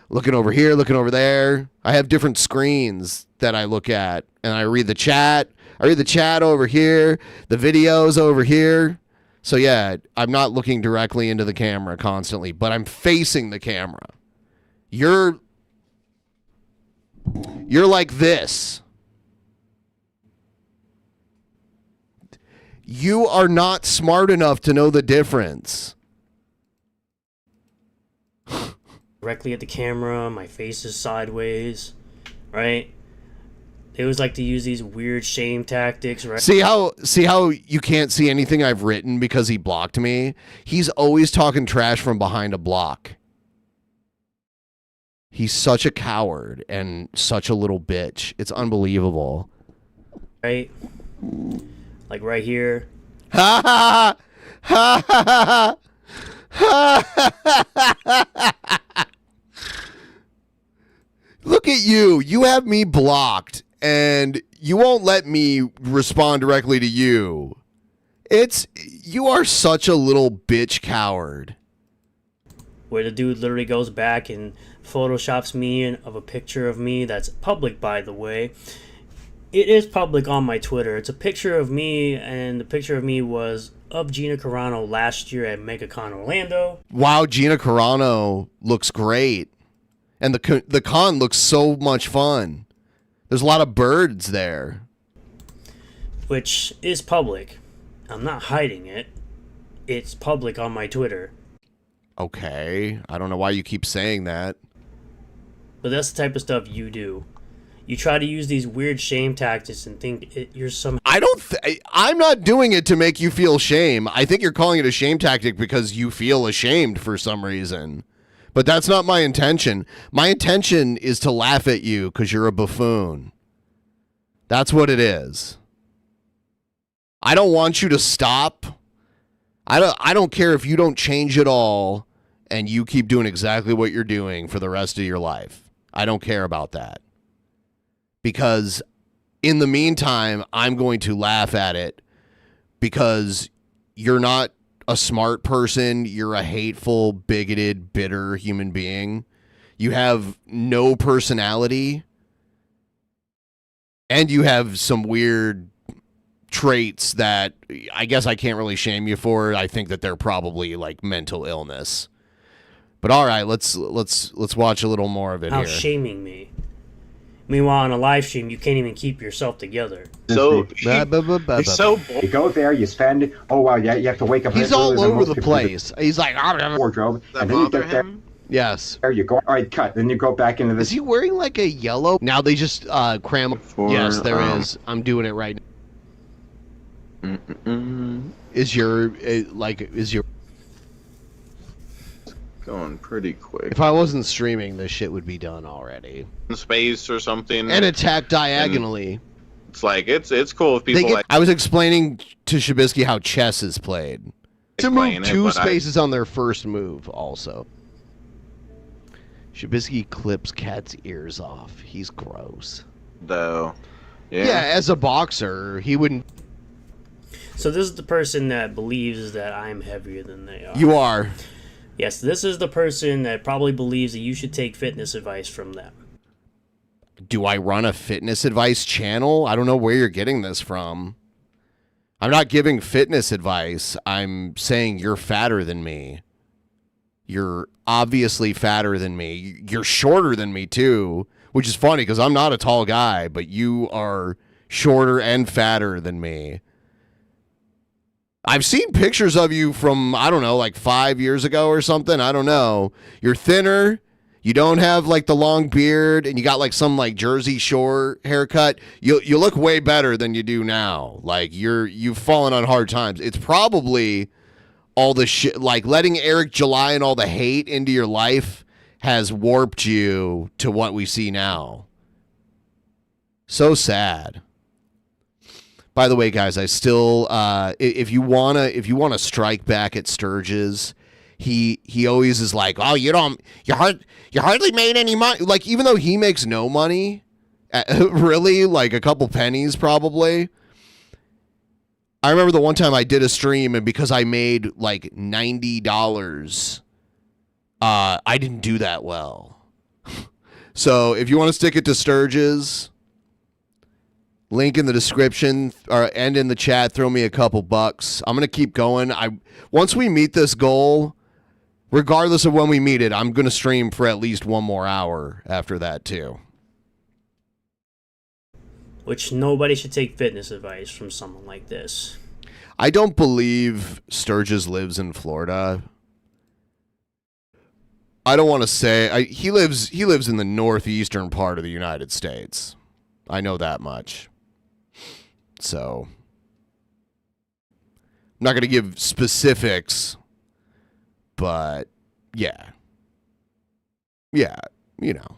Speaker 2: Looking over here, looking over there. I have different screens that I look at and I read the chat. I read the chat over here, the videos over here. So yeah, I'm not looking directly into the camera constantly, but I'm facing the camera. You're like this. You are not smart enough to know the difference.
Speaker 3: directly at the camera. My face is sideways, right? They always like to use these weird shame tactics, right?
Speaker 2: See how you can't see anything I've written because he blocked me? He's always talking trash from behind a block. He's such a coward and such a little bitch. It's unbelievable.
Speaker 3: Right? Like right here.
Speaker 2: Ha ha ha ha ha. Look at you. You have me blocked and you won't let me respond directly to you. You are such a little bitch coward.
Speaker 3: Where the dude literally goes back and photoshops me of a picture of me that's public, by the way. It is public on my Twitter. It's a picture of me, and the picture of me was of Gina Carano last year at MegaCon Orlando.
Speaker 2: Wow, Gina Carano looks great. And the con looks so much fun. There's a lot of birds there.
Speaker 3: Which is public. I'm not hiding it. It's public on my Twitter.
Speaker 2: Okay. I don't know why you keep saying that.
Speaker 3: But that's the type of stuff you do. You try to use these weird shame tactics and think you're some...
Speaker 2: I'm not doing it to make you feel shame. I think you're calling it a shame tactic because you feel ashamed for some reason. But that's not my intention. My intention is to laugh at you because you're a buffoon. That's what it is. I don't want you to stop. I don't care if you don't change at all and you keep doing exactly what you're doing for the rest of your life. I don't care about that. Because in the meantime, I'm going to laugh at it because you're not a smart person. You're a hateful, bigoted, bitter human being. You have no personality. And you have some weird traits that I guess I can't really shame you for. I think that they're probably like mental illness. But all right, let's watch a little more of it
Speaker 3: Now
Speaker 2: here.
Speaker 3: shaming me. Meanwhile, on a live stream, you can't even keep yourself together.
Speaker 5: So you go there, you spend. Oh wow, yeah, you have to wake up.
Speaker 2: He's all over the place. He's like
Speaker 5: wardrobe, and then you get there.
Speaker 2: Yes.
Speaker 5: There you go. All right, cut. Then you go back into this.
Speaker 2: Is he wearing like a yellow? Now they just cram. Yes, there is. I'm doing it right now. Is your
Speaker 9: going pretty quick?
Speaker 2: If I wasn't streaming, this shit would be done already.
Speaker 9: Space or something.
Speaker 2: And attack diagonally.
Speaker 9: And it's like it's cool if people like.
Speaker 2: I was explaining to Shabisky how chess is played. To move two spaces on their first move, also. Shabisky clips cat's ears off. He's gross.
Speaker 9: Though.
Speaker 2: Yeah, as a boxer, he wouldn't.
Speaker 3: So this is the person that believes that I'm heavier than they are.
Speaker 2: You are.
Speaker 3: Yes, this is the person that probably believes that you should take fitness advice from them.
Speaker 2: Do I run a fitness advice channel? I don't know where you're getting this from. I'm not giving fitness advice. I'm saying you're fatter than me. You're obviously fatter than me. You're shorter than me, too, which is funny because I'm not a tall guy, but you are shorter and fatter than me. I've seen pictures of you from, I don't know, like 5 years ago or something. I don't know. You're thinner. You don't have like the long beard, and you got like some like Jersey Shore haircut. You look way better than you do now. Like you've fallen on hard times. It's probably all the shit, like letting Eric July and all the hate into your life has warped you to what we see now. So sad. By the way, guys, I still if you wanna strike back at Sturgis, he always is like, oh, you hardly made any money. Like, even though he makes no money, really, like a couple pennies probably. I remember the one time I did a stream, and because I made like $90, I didn't do that well. So if you want to stick it to Sturgis, link in the description and in the chat, throw me a couple bucks. I'm gonna keep going. Once we meet this goal, regardless of when we meet it, I'm gonna stream for at least one more hour after that too.
Speaker 3: Which nobody should take fitness advice from someone like this.
Speaker 2: I don't believe Sturgis lives in Florida. I don't want to say he lives in the northeastern part of the United States. I know that much. So I'm not going to give specifics, but yeah, you know.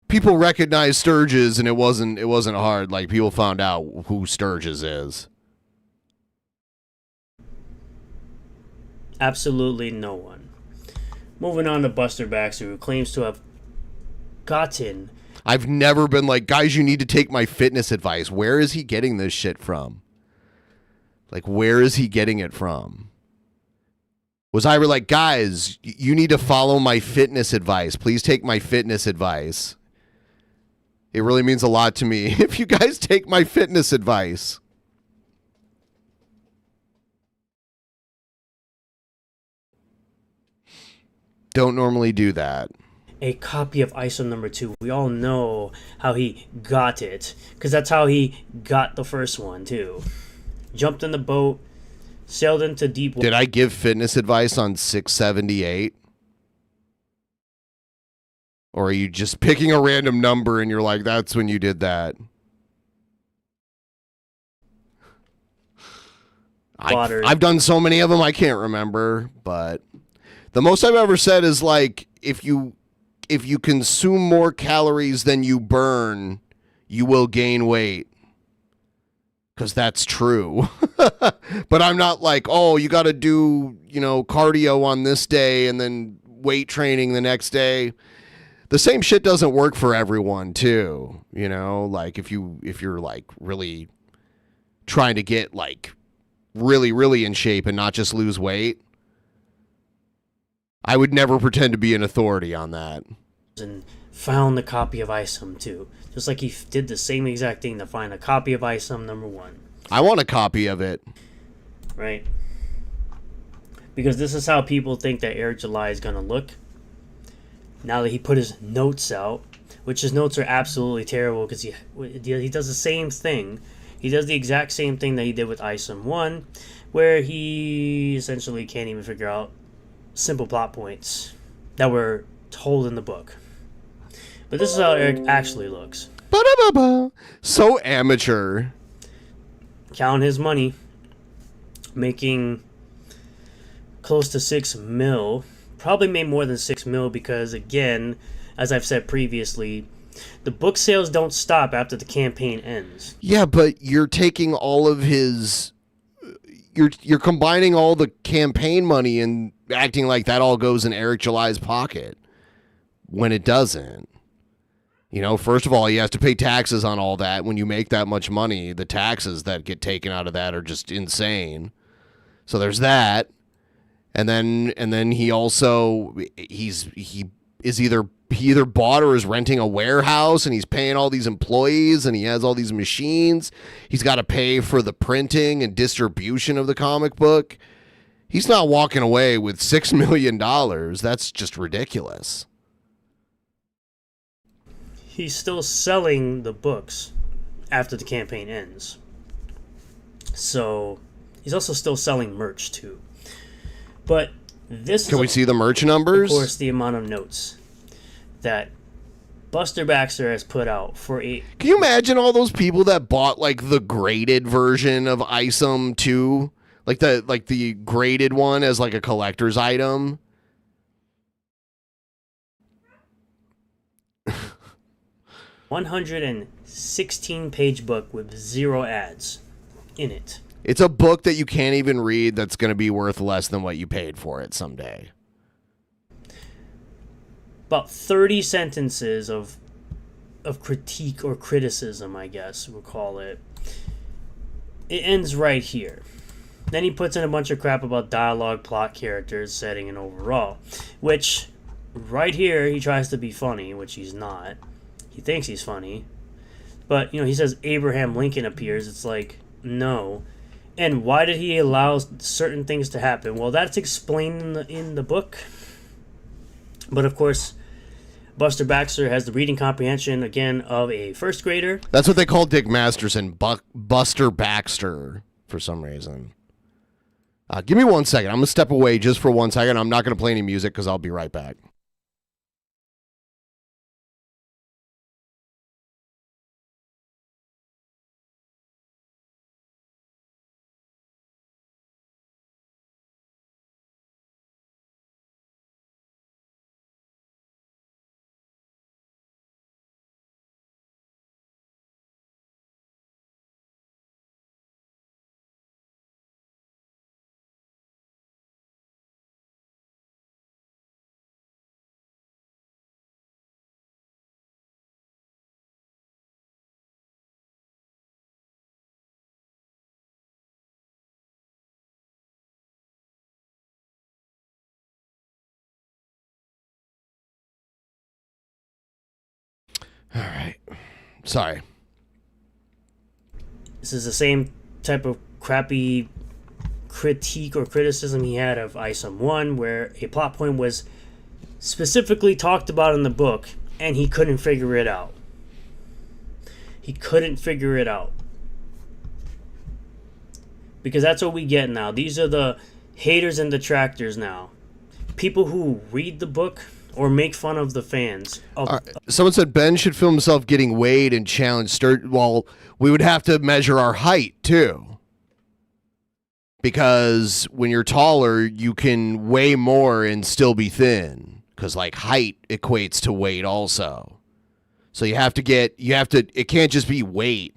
Speaker 2: People recognize Sturgis, and it wasn't hard. Like, people found out who Sturgis is.
Speaker 3: Absolutely no one. Moving on to Buster Baxter, who claims to have gotten...
Speaker 2: I've never been like, guys, you need to take my fitness advice. Where is he getting this shit from? Like, where is he getting it from? Was I like, guys, you need to follow my fitness advice. Please take my fitness advice. It really means a lot to me if you guys take my fitness advice. Don't normally do that.
Speaker 3: A copy of ISO number 2. We all know how he got it, because that's how he got the first one too. Jumped in the boat, sailed into deep water.
Speaker 2: Did I give fitness advice on 678? Or are you just picking a random number and you're like, that's when you did that? I've done so many of them, I can't remember. But the most I've ever said is like, if you consume more calories than you burn, you will gain weight. because that's true. But I'm not like, oh, you got to do, cardio on this day and then weight training the next day. The same shit doesn't work for everyone too. Like if you're like really trying to get like really, really in shape and not just lose weight, I would never pretend to be an authority on that.
Speaker 3: And found the copy of Isom 2. Just like he did the same exact thing to find a copy of Isom #1.
Speaker 2: I want a copy of it.
Speaker 3: Right? Because this is how people think that Eric July is going to look. Now that he put his notes out, which his notes are absolutely terrible because he does the same thing. He does the exact same thing that he did with Isom 1, where he essentially can't even figure out simple plot points that were told in the book. But this is how Eric actually looks.
Speaker 2: Ba-da-ba-ba. So amateur.
Speaker 3: Counting his money, making close to $6 million. Probably made more than $6 million because, again, as I've said previously, the book sales don't stop after the campaign ends.
Speaker 2: Yeah, but you're taking all of his... You're combining all the campaign money and acting like that all goes in Eric July's pocket when it doesn't. First of all, he has to pay taxes on all that. When you make that much money, the taxes that get taken out of that are just insane. So there's that. And then he also he either bought or is renting a warehouse, and he's paying all these employees, and he has all these machines. He's got to pay for the printing and distribution of the comic book. He's not walking away with $6 million. That's just ridiculous.
Speaker 3: He's still selling the books after the campaign ends. So he's also still selling merch too. But this
Speaker 2: Can we see the merch numbers?
Speaker 3: Of course, the amount of notes that Buster Baxter has put out for a...
Speaker 2: Can you imagine all those people that bought like the graded version of Isom 2? Like the graded one as like a collector's item?
Speaker 3: 116-page book with 0 ads in it.
Speaker 2: It's a book that you can't even read that's going to be worth less than what you paid for it someday.
Speaker 3: About 30 sentences of critique or criticism, I guess we'll call it. It ends right here. Then he puts in a bunch of crap about dialogue, plot, characters, setting, and overall. Which, right here, he tries to be funny, which he's not. He thinks he's funny. But, he says Abraham Lincoln appears. It's like, no. And why did he allow certain things to happen? Well, that's explained in the book. But, of course, Buster Baxter has the reading comprehension, again, of a first grader.
Speaker 2: That's what they call Dick Masterson, Buster Baxter, for some reason. Give me 1 second. I'm going to step away just for 1 second. I'm not going to play any music because I'll be right back. All right. Sorry.
Speaker 3: This is the same type of crappy critique or criticism he had of Isom 1, where a plot point was specifically talked about in the book, and he couldn't figure it out. He couldn't figure it out. Because that's what we get now. These are the haters and detractors now. People who read the book or make fun of the fans.
Speaker 2: Someone said Ben should film himself getting weighed and challenge Sturgis. Well, we would have to measure our height, too. Because when you're taller, you can weigh more and still be thin. Because, height equates to weight also. So it can't just be weight.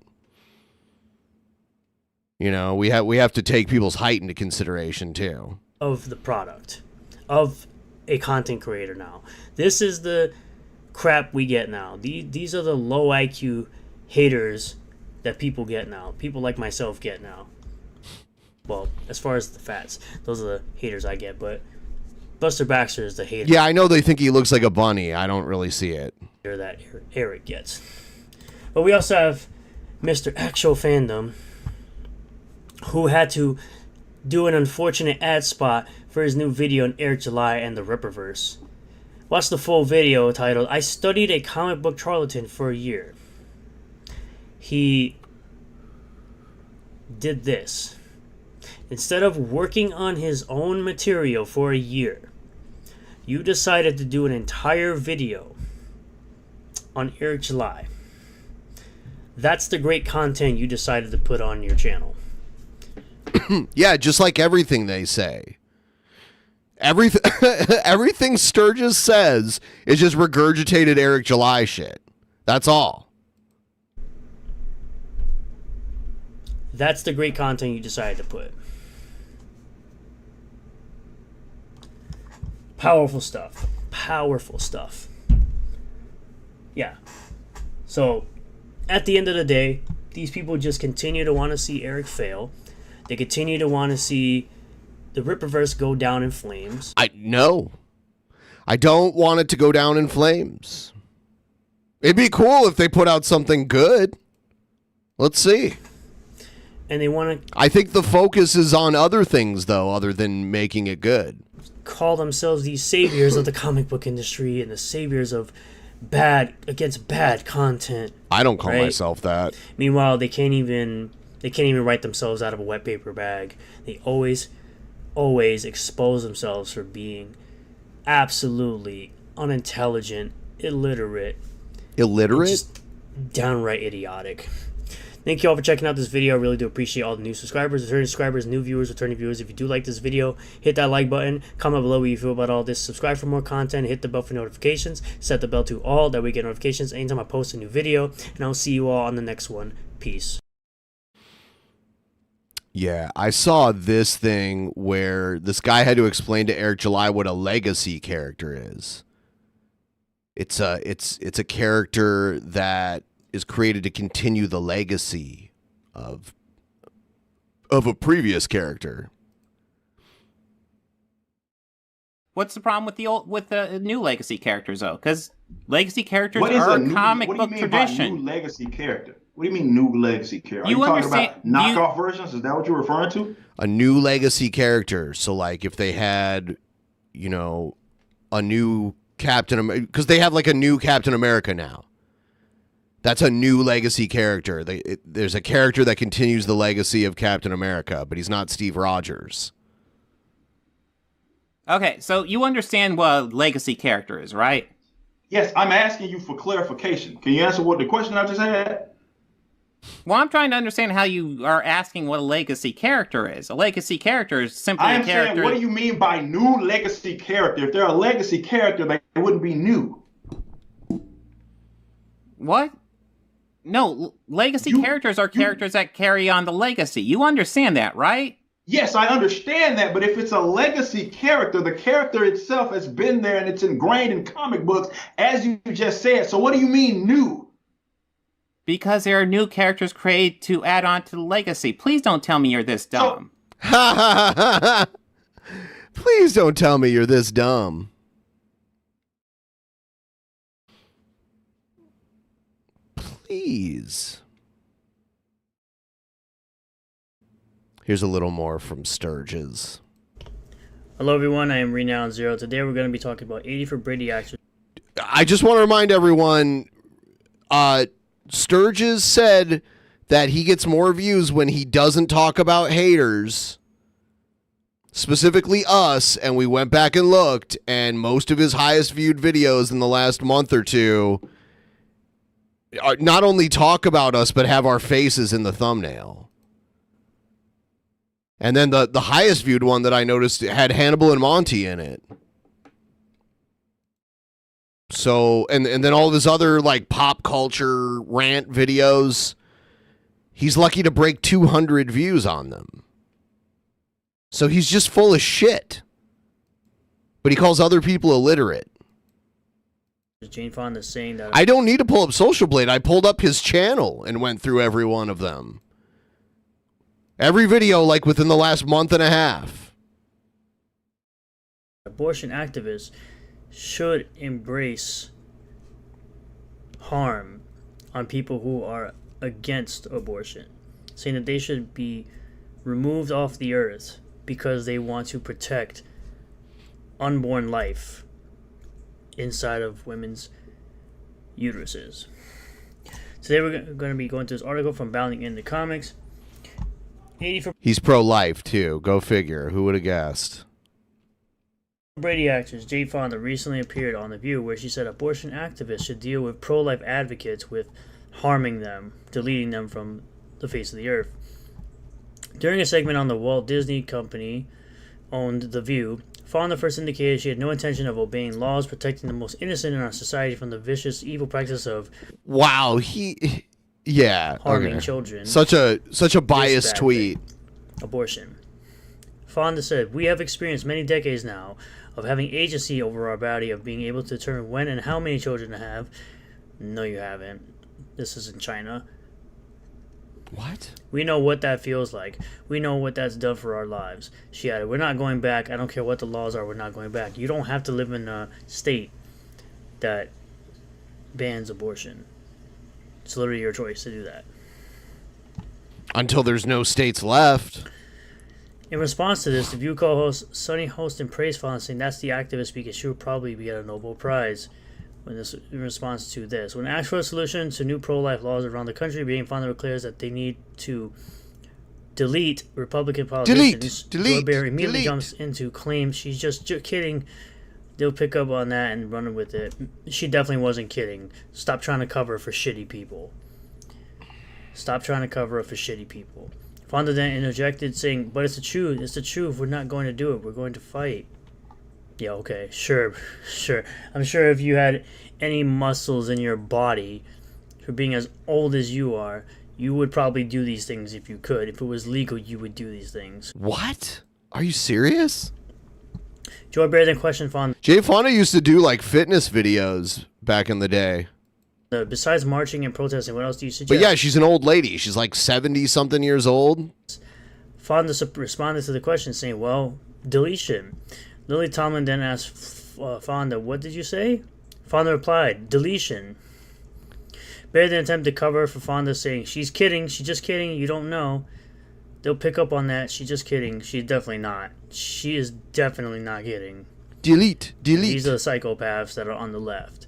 Speaker 2: You know, we have to take people's height into consideration too.
Speaker 3: Of the product, of a content creator now. This is the crap we get now. These are the low IQ haters that people get now. People like myself get now. Well, as far as the fats, those are the haters I get, but Buster Baxter is the hater.
Speaker 2: Yeah, I know they think he looks like a bunny. I don't really see it.
Speaker 3: That Eric gets. But we also have Mr. Actual Fandom, who had to do an unfortunate ad spot for his new video on Eric July and the Ripaverse. Watch the full video titled, I Studied a Comic Book Charlatan for a Year. He did this. Instead of working on his own material for a year, you decided to do an entire video on Eric July. That's the great content you decided to put on your channel.
Speaker 2: Yeah, just like everything they say. Everything Sturgis says is just regurgitated Eric July shit. That's all.
Speaker 3: That's the great content you decided to put. Powerful stuff. Powerful stuff. Yeah. So, at the end of the day, these people just continue to want to see Eric fail. They continue to want to see the Ripaverse go down in flames.
Speaker 2: I don't want it to go down in flames. It'd be cool if they put out something good. Let's see.
Speaker 3: And they want to...
Speaker 2: I think the focus is on other things, though, other than making it good.
Speaker 3: Call themselves these saviors of the comic book industry and the saviors of bad content.
Speaker 2: I don't call myself that.
Speaker 3: Meanwhile, they can't even write themselves out of a wet paper bag. They always expose themselves for being absolutely unintelligent, illiterate, just downright idiotic. Thank you all for checking out this video. I really do appreciate all the new subscribers, returning subscribers, new viewers, returning viewers. If you do like this video, hit that like button. Comment below what you feel about all this. Subscribe for more content. Hit the bell for notifications. Set the bell to all. That way we get notifications anytime I post a new video. And I'll see you all on the next one. Peace.
Speaker 2: Yeah, I saw this thing where this guy had to explain to Eric July what a legacy character is. It's a character that is created to continue the legacy of a previous character.
Speaker 10: What's the problem with the new legacy characters though? Because legacy characters are a comic book tradition.
Speaker 11: New legacy character? What do you mean new legacy character? Are
Speaker 10: You
Speaker 11: you talking
Speaker 10: understand-
Speaker 11: about knockoff versions? Is that what you're referring to?
Speaker 2: A new legacy character. So like if they had, a new Captain America, because they have like a new Captain America now. That's a new legacy character. There's a character that continues the legacy of Captain America, but he's not Steve Rogers.
Speaker 10: Okay, so you understand what a legacy character is, right?
Speaker 11: Yes, I'm asking you for clarification. Can you answer what the question I just had?
Speaker 10: Well, I'm trying to understand how you are asking what a legacy character is. A legacy character is simply
Speaker 11: I am
Speaker 10: a character...
Speaker 11: saying, what do you mean by new legacy character? If they're a legacy character, they wouldn't be new.
Speaker 10: What? No, legacy characters are characters that carry on the legacy. You understand that, right?
Speaker 11: Yes, I understand that, but if it's a legacy character, the character itself has been there and it's ingrained in comic books, as you just said. So what do you mean new?
Speaker 10: Because there are new characters created to add on to the legacy. Please don't tell me you're this dumb.
Speaker 2: Please don't tell me you're this dumb. Please. Here's a little more from Sturgis.
Speaker 3: Hello everyone, I am Renowned Zero. Today we're going to be talking about 80 for Brady actors.
Speaker 2: I just want to remind everyone, Sturgis said that he gets more views when he doesn't talk about haters, specifically us, and we went back and looked, and most of his highest viewed videos in the last month or two not only talk about us, but have our faces in the thumbnail. And then the highest viewed one that I noticed had Hannibal and Monty in it. So, and then all of his other like pop culture rant videos, He's lucky to break 200 views on them. So he's just full of shit. But he calls other people illiterate.
Speaker 3: Jane Fonda saying that
Speaker 2: I don't need to pull up Social Blade. I pulled up his channel and went through every one of them. Every video, like within the last month and a half.
Speaker 3: Abortion activists should embrace harm on people who are against abortion, saying that they should be removed off the earth because they want to protect unborn life inside of women's uteruses. Today we're going to be going to this article from Bounding in the Comics.
Speaker 2: He's pro-life too. Go figure. Who would have guessed?
Speaker 3: Brady actress Jane Fonda recently appeared on The View where she said abortion activists should deal with pro-life advocates with harming them, deleting them from the face of the earth. During a segment on the Walt Disney Company owned The View, Fonda first indicated she had no intention of obeying laws protecting the most innocent in our society from the vicious, evil practice of harming children.
Speaker 2: Such a biased tweet.
Speaker 3: Abortion. Fonda said, "We have experienced many decades now of having agency over our body, of being able to determine when and how many children to have." No, you haven't. This is in China.
Speaker 2: What?
Speaker 3: We know what that feels like. We know what that's done for our lives. She added, "We're not going back. I don't care what the laws are. We're not going back." You don't have to live in a state that bans abortion. It's literally your choice to do that.
Speaker 2: Until there's no states left.
Speaker 3: In response to this, The View co-host Sunny Hostin praised Fonda, saying that's the activist speaking. She would probably get a Nobel Prize. In response to this, when asked for a solution to new pro-life laws around the country, Jane Fonda declares that they need to delete Republican politicians. Joy Bear immediately jumps into claims she's just kidding. They'll pick up on that and run with it. She definitely wasn't kidding. Stop trying to cover for shitty people. Stop trying to cover up for shitty people. Fonda then interjected, saying, "But it's the truth. It's the truth. We're not going to do it. We're going to fight." Yeah, okay, sure. I'm sure if you had any muscles in your body, for being as old as you are, you would probably do these things if you could. If it was legal, you would do these things.
Speaker 2: What? Are you serious?
Speaker 3: Joy Bear then questioned Fonda.
Speaker 2: Jane Fonda used to do like fitness videos back in the day.
Speaker 3: Besides marching and protesting, what else do you suggest?
Speaker 2: But yeah, she's an old lady. She's like 70-something years old.
Speaker 3: Fonda responded to the question saying, "Well, deletion." Lily Tomlin then asked Fonda, "What did you say?" Fonda replied, "Deletion." Bear then attempted to cover for Fonda, saying, "She's kidding. She's just kidding. You don't know. They'll pick up on that. She's just kidding. She's definitely not. She is definitely not kidding."
Speaker 2: Delete.
Speaker 3: These are the psychopaths that are on the left.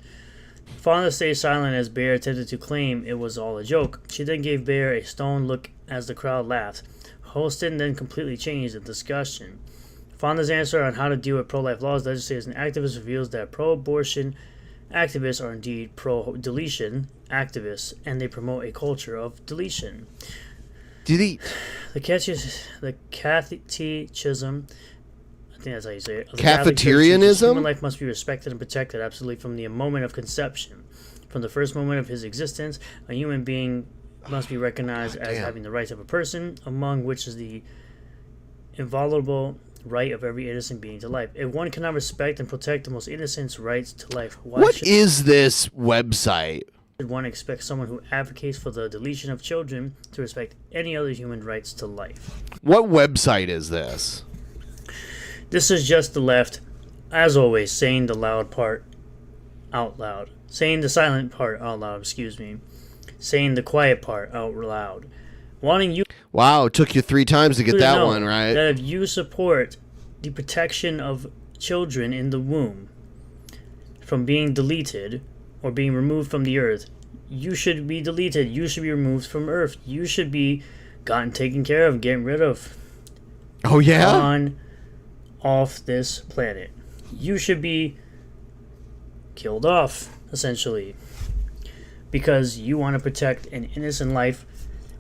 Speaker 3: Fonda stayed silent as Bear attempted to claim it was all a joke. She then gave Bear a stone look as the crowd laughed. Hostin then completely changed the discussion. Fonda's answer on how to deal with pro-life laws, legislators and activists reveals that pro-abortion activists are indeed pro-deletion activists, and they promote a culture of deletion.
Speaker 2: Delete.
Speaker 3: The catechism, I think that's how you say it.
Speaker 2: Cafeterianism?
Speaker 3: Human life must be respected and protected absolutely from the moment of conception. From the first moment of his existence, a human being must be recognized as having the rights of a person, among which is the inviolable right of every innocent being to life. If one cannot respect and protect the most innocent's rights to life,
Speaker 2: what is this website?
Speaker 3: Should one expect someone who advocates for the deletion of children to respect any other human rights to life?
Speaker 2: What website is this?
Speaker 3: This is just the left, as always, saying the loud part out loud. Saying the silent part out loud, Saying the quiet part out loud. Wanting you...
Speaker 2: Wow, it took you 3 times to get that one, right?
Speaker 3: That if you support the protection of children in the womb from being deleted or being removed from the earth, you should be deleted. You should be removed from earth. You should be taken care of, getting rid of.
Speaker 2: Oh, yeah?
Speaker 3: Off this planet. You should be killed off, essentially. Because you want to protect an innocent life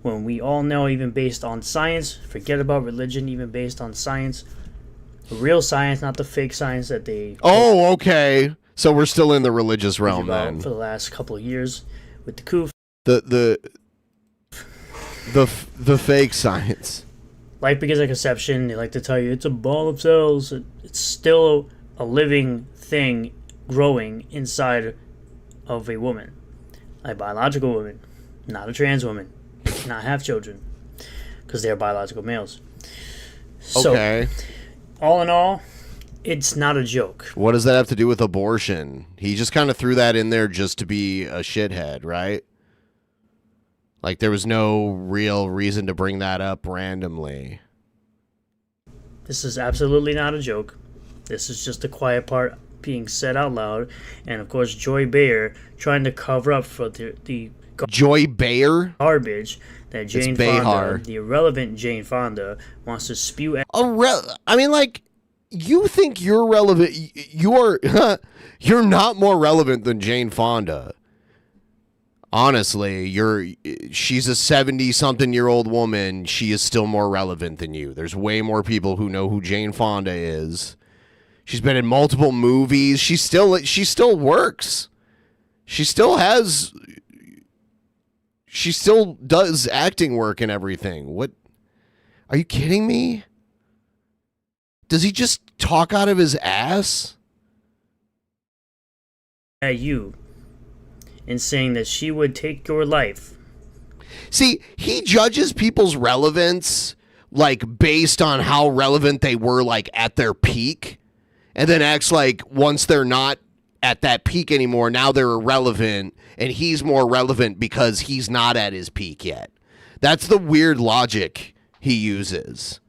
Speaker 3: when we all know, even based on science, forget about religion, even based on science, real science, not the fake science that they...
Speaker 2: Oh, okay. So we're still in the religious realm then.
Speaker 3: For the last couple of years with the coup.
Speaker 2: The fake science.
Speaker 3: Life begins at conception. They like to tell you it's a ball of cells. It's still a living thing growing inside of a woman. A biological woman. Not a trans woman. Not have children. Because they're biological males. So,
Speaker 2: Okay.
Speaker 3: all in all, it's not a joke.
Speaker 2: What does that have to do with abortion? He just kind of threw that in there just to be a shithead, right? Like, there was no real reason to bring that up randomly.
Speaker 3: This is absolutely not a joke. This is just the quiet part being said out loud. And, of course, Joy Bayer trying to cover up for the
Speaker 2: Joy Bayer?
Speaker 3: Garbage that Jane Fonda, the irrelevant Jane Fonda, wants to spew at.
Speaker 2: I mean, like, you think you're relevant. You're not more relevant than Jane Fonda. Honestly, she's a 70-something-year-old woman. She is still more relevant than you. There's way more people who know who Jane Fonda is. She's been in multiple movies. She still works. She still does acting work and everything. What? Are you kidding me? Does he just talk out of his ass?
Speaker 3: At you in saying that she would take your life.
Speaker 2: See, he judges people's relevance like based on how relevant they were like at their peak, and then acts like once they're not at that peak anymore, now they're irrelevant, and he's more relevant because he's not at his peak yet. That's the weird logic he uses.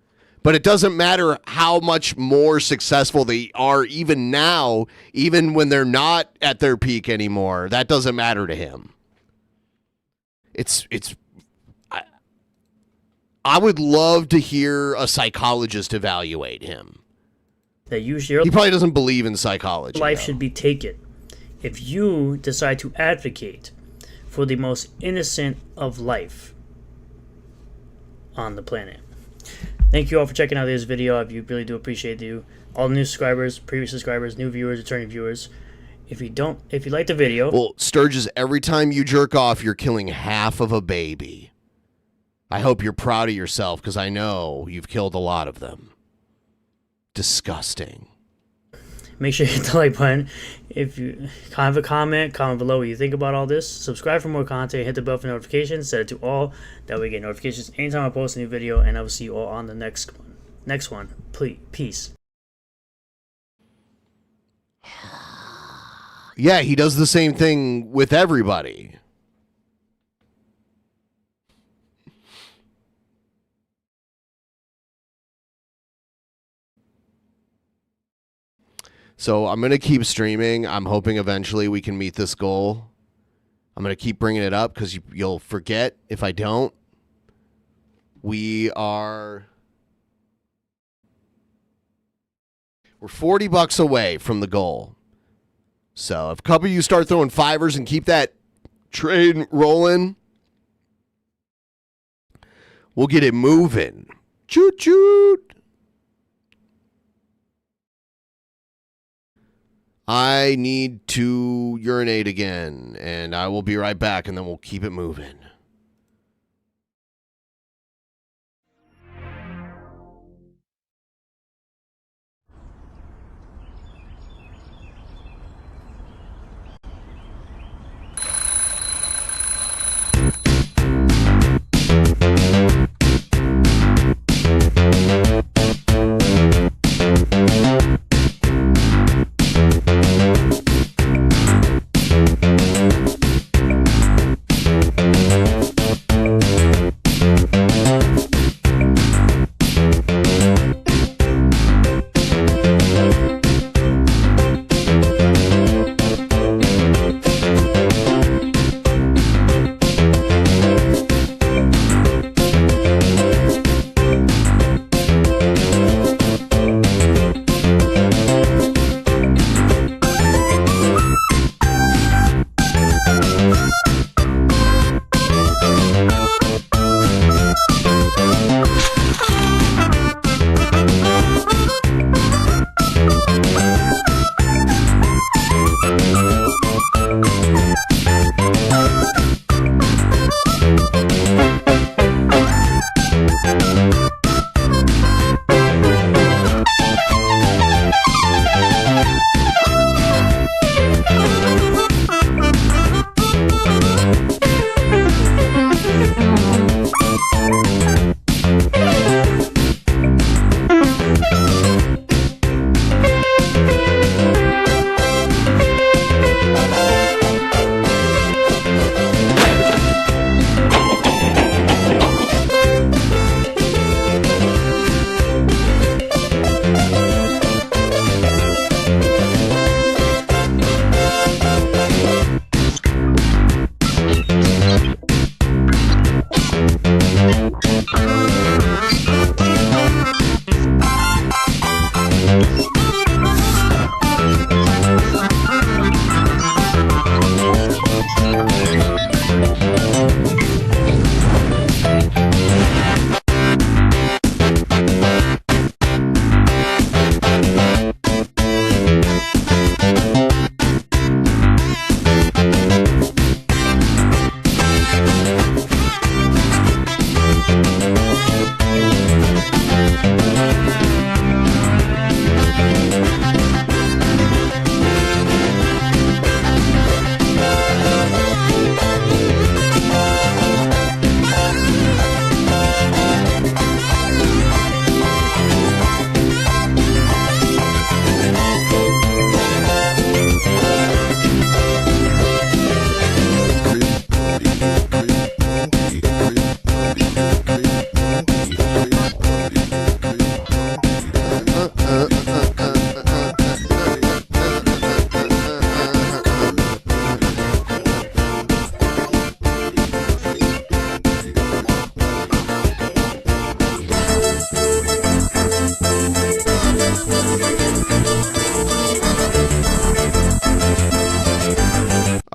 Speaker 2: But it doesn't matter how much more successful they are even now, even when they're not at their peak anymore. That doesn't matter to him. I would love to hear a psychologist evaluate him.
Speaker 3: That you share.
Speaker 2: He probably doesn't believe in psychology.
Speaker 3: Life should be taken. If you decide to advocate for the most innocent of life on the planet. Thank you all for checking out this video. I really do appreciate you. All the new subscribers, previous subscribers, new viewers, returning viewers. If you like the video...
Speaker 2: Well, Sturgis, every time you jerk off, you're killing half of a baby. I hope you're proud of yourself, because I know you've killed a lot of them. Disgusting.
Speaker 3: Make sure you hit the like button. If you have a comment below what you think about all this. Subscribe for more content. Hit the bell for notifications. Set it to all. That way you get notifications anytime I post a new video. And I will see you all on the next one. Next one. Please. Peace.
Speaker 2: Yeah, he does the same thing with everybody. So I'm going to keep streaming. I'm hoping eventually we can meet this goal. I'm going to keep bringing it up because you'll forget if I don't. We're $40 away from the goal. So if a couple of you start throwing fivers and keep that trade rolling, we'll get it moving. Choo-choo. I need to urinate again, and I will be right back, and then we'll keep it moving.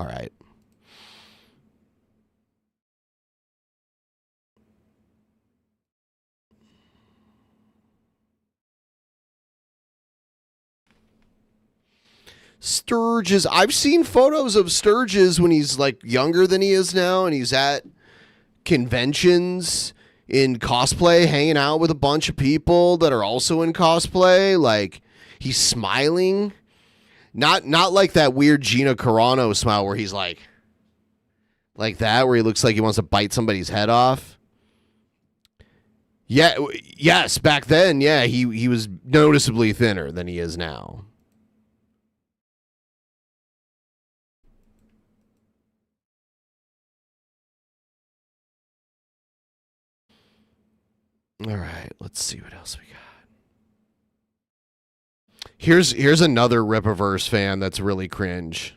Speaker 2: All right. Sturgis. I've seen photos of Sturgis when he's like younger than he is now, and he's at conventions in cosplay, hanging out with a bunch of people that are also in cosplay. Like he's smiling, not like that weird Gina Carano smile where he's like that, where he looks like he wants to bite somebody's head off. Yeah, yes, back then, yeah, he was noticeably thinner than he is now. All right, let's see what else we got. Here's another Ripaverse fan that's really cringe.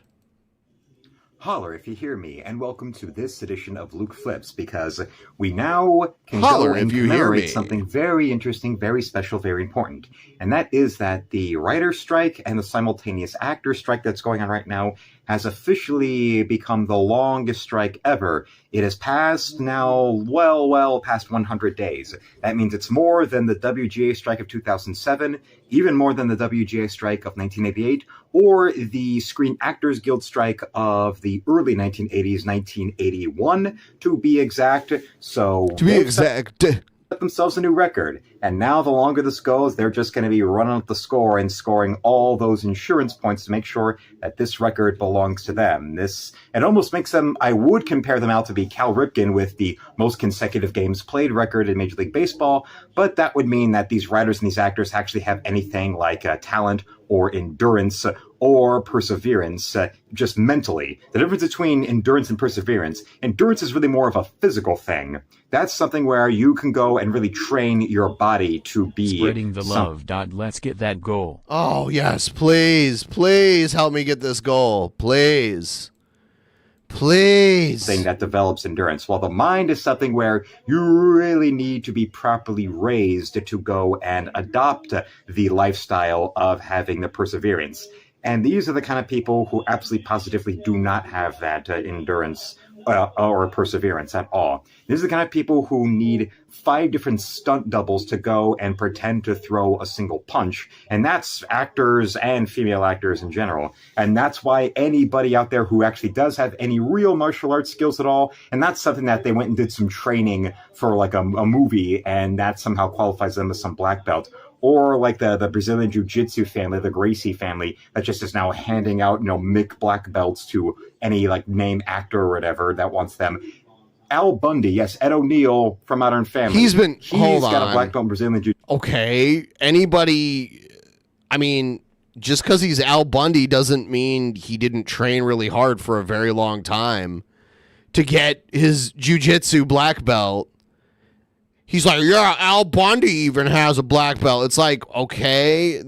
Speaker 12: Holler if you hear me, and welcome to this edition of Luke Flips, because we now can
Speaker 2: Holler
Speaker 12: go and
Speaker 2: if you hear
Speaker 12: commemorate
Speaker 2: me.
Speaker 12: something very interesting, very special, very important. And that is that the writer's strike and the simultaneous actor strike that's going on right now has officially become the longest strike ever. It has passed now well past 100 days. That means it's more than the WGA strike of 2007, even more than the WGA strike of 1988, or the Screen Actors Guild strike of the early 1980s, 1981, to be exact. So set themselves a new record, and now the longer this goes, they're just going to be running up the score and scoring all those insurance points to make sure that this record belongs to them. It almost makes them, I would compare them out to be Cal Ripken with the most consecutive games played record in Major League Baseball, but that would mean that these writers and these actors actually have anything like talent or endurance or perseverance, just mentally. The difference between endurance and perseverance is really more of a physical thing. That's something where you can go and really train your body to be
Speaker 8: Spreading the love. Let's get that goal.
Speaker 2: Oh, yes, please help me get this goal. Please.
Speaker 12: Thing that develops endurance, while the mind is something where you really need to be properly raised to go and adopt the lifestyle of having the perseverance. And these are the kind of people who absolutely positively do not have that endurance or perseverance at all. These are the kind of people who need 5 different stunt doubles to go and pretend to throw a single punch. And that's actors and female actors in general. And that's why anybody out there who actually does have any real martial arts skills at all, and that's something that they went and did some training for like a movie, and that somehow qualifies them as some black belt. Or like the Brazilian Jiu-Jitsu family, the Gracie family, that just is now handing out, Mick black belts to any like name actor or whatever that wants them. Al Bundy, yes, Ed O'Neill from Modern Family.
Speaker 2: He's
Speaker 12: got a black belt in Brazilian Jiu-Jitsu.
Speaker 2: Okay, anybody, I mean, just because he's Al Bundy doesn't mean he didn't train really hard for a very long time to get his jiu-jitsu black belt. He's like, yeah, Al Bundy even has a black belt. It's like, okay,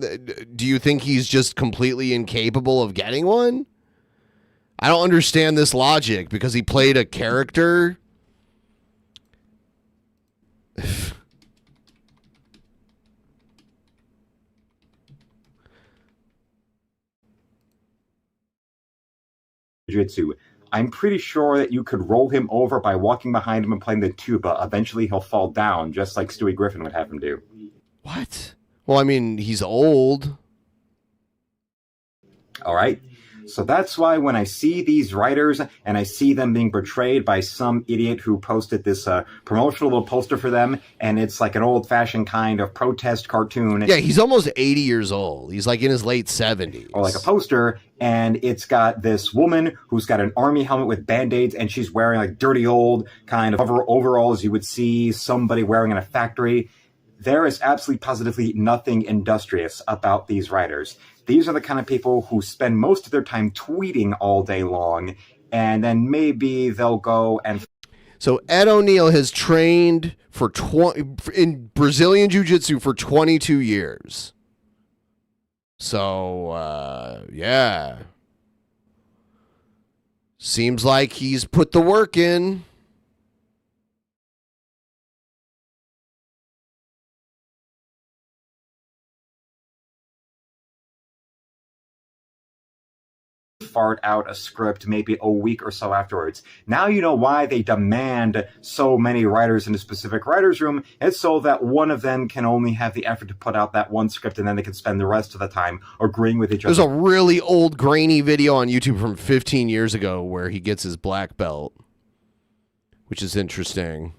Speaker 2: do you think he's just completely incapable of getting one? I don't understand this logic because he played a character.
Speaker 12: Jiu-Jitsu. I'm pretty sure that you could roll him over by walking behind him and playing the tuba. Eventually he'll fall down, just like Stewie Griffin would have him do.
Speaker 2: What? Well, I mean, he's old.
Speaker 12: All right. So that's why when I see these writers and I see them being portrayed by some idiot who posted this promotional little poster for them, and it's like an old-fashioned kind of protest cartoon.
Speaker 2: Yeah, he's almost 80 years old. He's like in his late 70s.
Speaker 12: Or like a poster, and it's got this woman who's got an army helmet with Band-Aids, and she's wearing like dirty old kind of overalls you would see somebody wearing in a factory. There is absolutely positively nothing industrious about these writers. These are the kind of people who spend most of their time tweeting all day long, and then maybe they'll go and...
Speaker 2: So Ed O'Neill has trained for in Brazilian Jiu-Jitsu for 22 years. So, yeah. Seems like he's put the work in.
Speaker 12: fart out a script maybe a week or so afterwards. Now you know why they demand so many writers in a specific writer's room. It's so that one of them can only have the effort to put out that one script, and then they can spend the rest of the time agreeing with each other.
Speaker 2: There's a really old grainy video on YouTube from 15 years ago where he gets his black belt, which is interesting.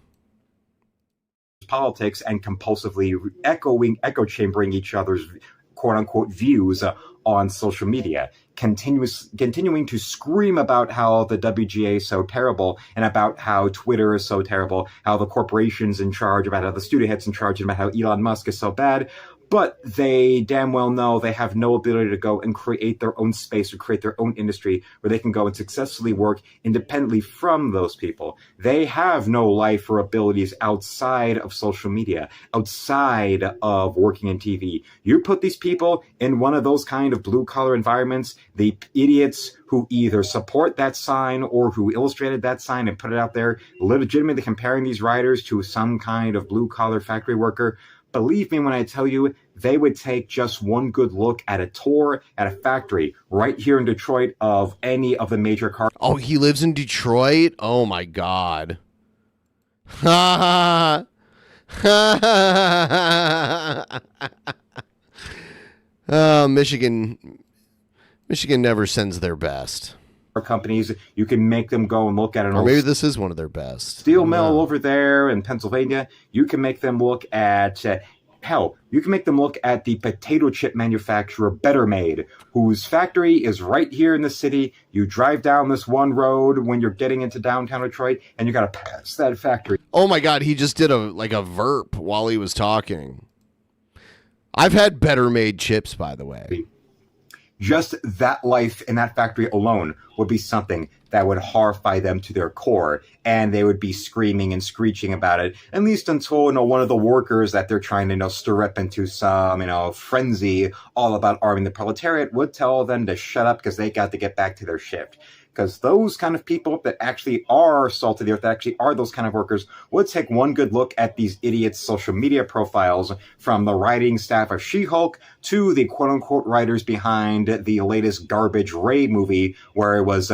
Speaker 12: Politics and compulsively echo chambering each other's quote unquote views on social media, continuing to scream about how the WGA is so terrible and about how Twitter is so terrible, how the corporation's in charge, about how the studio head's in charge, and about how Elon Musk is so bad. But they damn well know they have no ability to go and create their own space or create their own industry where they can go and successfully work independently from those people. They have no life or abilities outside of social media, outside of working in TV. You put these people in one of those kind of blue-collar environments, the idiots who either support that sign or who illustrated that sign and put it out there, legitimately comparing these writers to some kind of blue-collar factory worker. Believe me when I tell you, they would take just one good look at a tour at a factory right here in Detroit of any of the major car.
Speaker 2: Oh, he lives in Detroit? Oh, my God. Ha ha. Michigan never sends their best.
Speaker 12: Companies, you can make them go and look at an
Speaker 2: or maybe this is one of their best
Speaker 12: steel mill over there in Pennsylvania. You can make them look at hell, you can make them look at the potato chip manufacturer Better Made, whose factory is right here in the city. You drive down this one road when you're getting into downtown Detroit, and you got to pass that factory.
Speaker 2: Oh my God, he just did a verp while he was talking. I've had Better Made chips, by the way.
Speaker 12: Just that life in that factory alone would be something that would horrify them to their core, and they would be screaming and screeching about it, at least until, one of the workers that they're trying to, stir up into some, frenzy all about arming the proletariat would tell them to shut up because they got to get back to their shift. Because those kind of people that actually are salt of the earth, that actually are those kind of workers, would take one good look at these idiots' social media profiles, from the writing staff of She-Hulk to the quote-unquote writers behind the latest garbage Ray movie, where it was,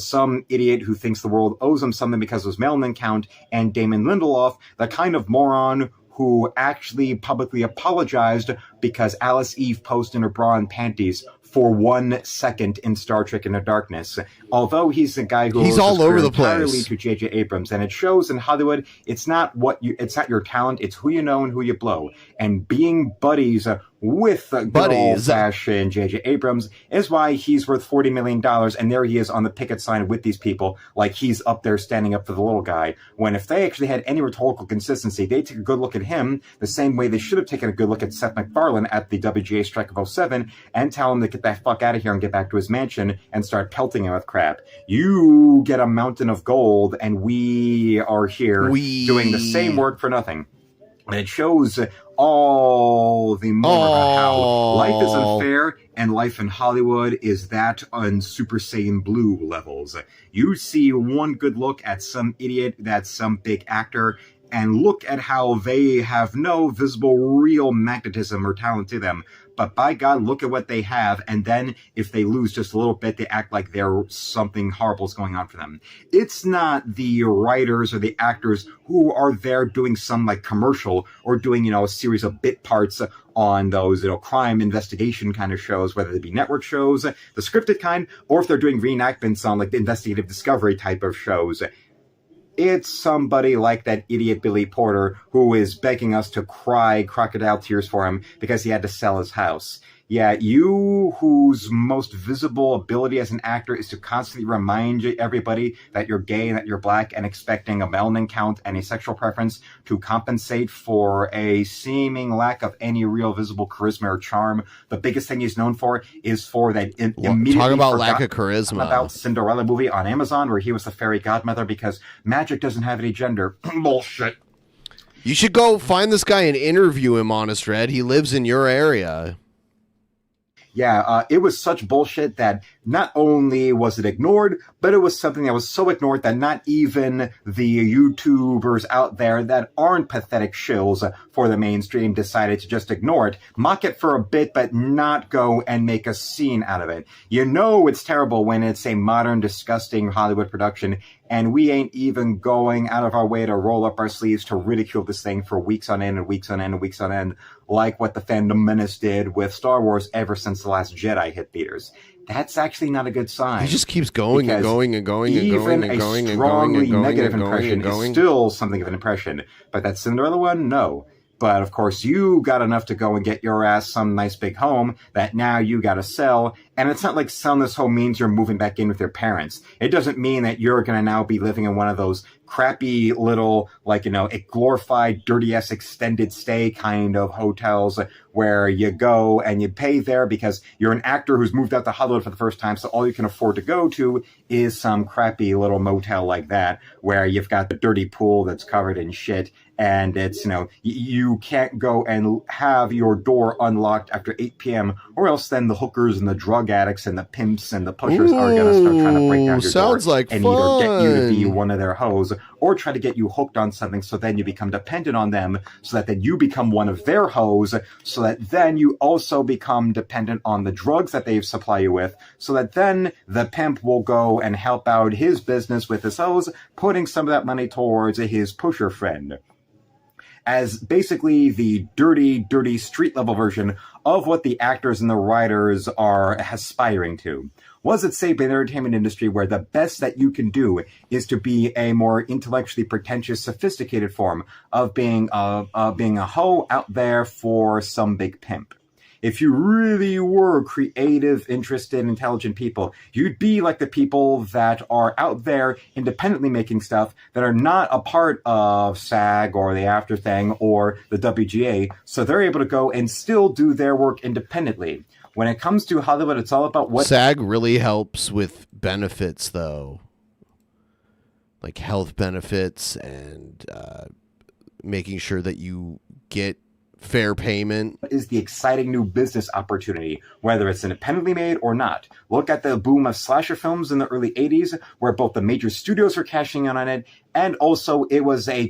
Speaker 12: some idiot who thinks the world owes him something because of his melanin count, and Damon Lindelof, the kind of moron who actually publicly apologized because Alice Eve posed in her bra and panties for 1 second in Star Trek Into Darkness. Although he's the guy who
Speaker 2: he's all over the
Speaker 12: entirely
Speaker 2: place
Speaker 12: to J.J. Abrams, and it shows in Hollywood. It's not your talent; it's who you know and who you blow. And being buddies with good old-fashioned J.J. Abrams is why he's worth $40 million, and there he is on the picket sign with these people, like he's up there standing up for the little guy. When if they actually had any rhetorical consistency, they'd take a good look at him the same way they should have taken a good look at Seth MacFarlane at the WGA strike of 07 and tell him to get that fuck out of here and get back to his mansion and start pelting him with crap. You get a mountain of gold, and we are here doing the same work for nothing. And it shows all the more about how life is unfair, and life in Hollywood is that on Super Saiyan Blue levels. You see one good look at some idiot that's some big actor, and look at how they have no visible real magnetism or talent to them. But by God, look at what they have, and then if they lose just a little bit, they act like something horrible is going on for them. It's not the writers or the actors who are there doing some commercial or doing, a series of bit parts on those, crime investigation kind of shows, whether they be network shows, the scripted kind, or if they're doing reenactments on the investigative discovery type of shows. It's somebody like that idiot Billy Porter who is begging us to cry crocodile tears for him because he had to sell his house. Yeah, you whose most visible ability as an actor is to constantly remind everybody that you're gay and that you're black, and expecting a melanin count and a sexual preference to compensate for a seeming lack of any real visible charisma or charm. The biggest thing he's known for is for that immediately
Speaker 2: talk about lack of charisma
Speaker 12: about Cinderella movie on Amazon where he was the fairy godmother because magic doesn't have any gender. Bullshit.
Speaker 2: You should go find this guy and interview him, Honest Red. He lives in your area.
Speaker 12: Yeah, it was such bullshit that not only was it ignored, but it was something that was so ignored that not even the YouTubers out there that aren't pathetic shills for the mainstream decided to just ignore it, mock it for a bit, but not go and make a scene out of it. You know it's terrible when it's a modern, disgusting Hollywood production, and we ain't even going out of our way to roll up our sleeves to ridicule this thing for weeks on end and weeks on end and weeks on end, like what the Fandom Menace did with Star Wars ever since The Last Jedi hit theaters. That's actually not a good sign.
Speaker 2: He just keeps going and going and going and going and going and going and going.
Speaker 12: Even a strongly negative impression is still something of an impression. But that Cinderella one, no. But of course, you got enough to go and get your ass some nice big home that now you got to sell. And it's not like selling this home means you're moving back in with your parents. It doesn't mean that you're going to now be living in one of those crappy little, like, you know, a glorified, dirty-ass extended stay kind of hotels where you go and you pay there because you're an actor who's moved out to Hollywood for the first time, so all you can afford to go to is some crappy little motel like that where you've got the dirty pool that's covered in shit, and it's, you know, you can't go and have your door unlocked after 8 p.m. or else then the hookers and the drug addicts and the pimps and the pushers are going to start trying to break down your
Speaker 2: sounds
Speaker 12: door
Speaker 2: like
Speaker 12: and
Speaker 2: fun.
Speaker 12: either get you to be one of their hoes or try to get you hooked on something so then you become dependent on them so that then you become one of their hoes so that then you also become dependent on the drugs that they supply you with so that then the pimp will go and help out his business with his hoes, putting some of that money towards his pusher friend. As basically the dirty, dirty street-level version of what the actors and the writers are aspiring to. Was it safe in the entertainment industry where the best that you can do is to be a more intellectually pretentious, sophisticated form of being a hoe out there for some big pimp? If you really were creative, interested, intelligent people, you'd be like the people that are out there independently making stuff that are not a part of SAG or the After Thing or the WGA, so they're able to go and still do their work independently. When it comes to Hollywood, it's all about what...
Speaker 2: SAG really helps with benefits, though. Like health benefits and making sure that you get fair payment.
Speaker 12: Is the exciting new business opportunity, whether it's independently made or not. Look at the boom of slasher films in the early 80s, where both the major studios were cashing in on it, and also it was a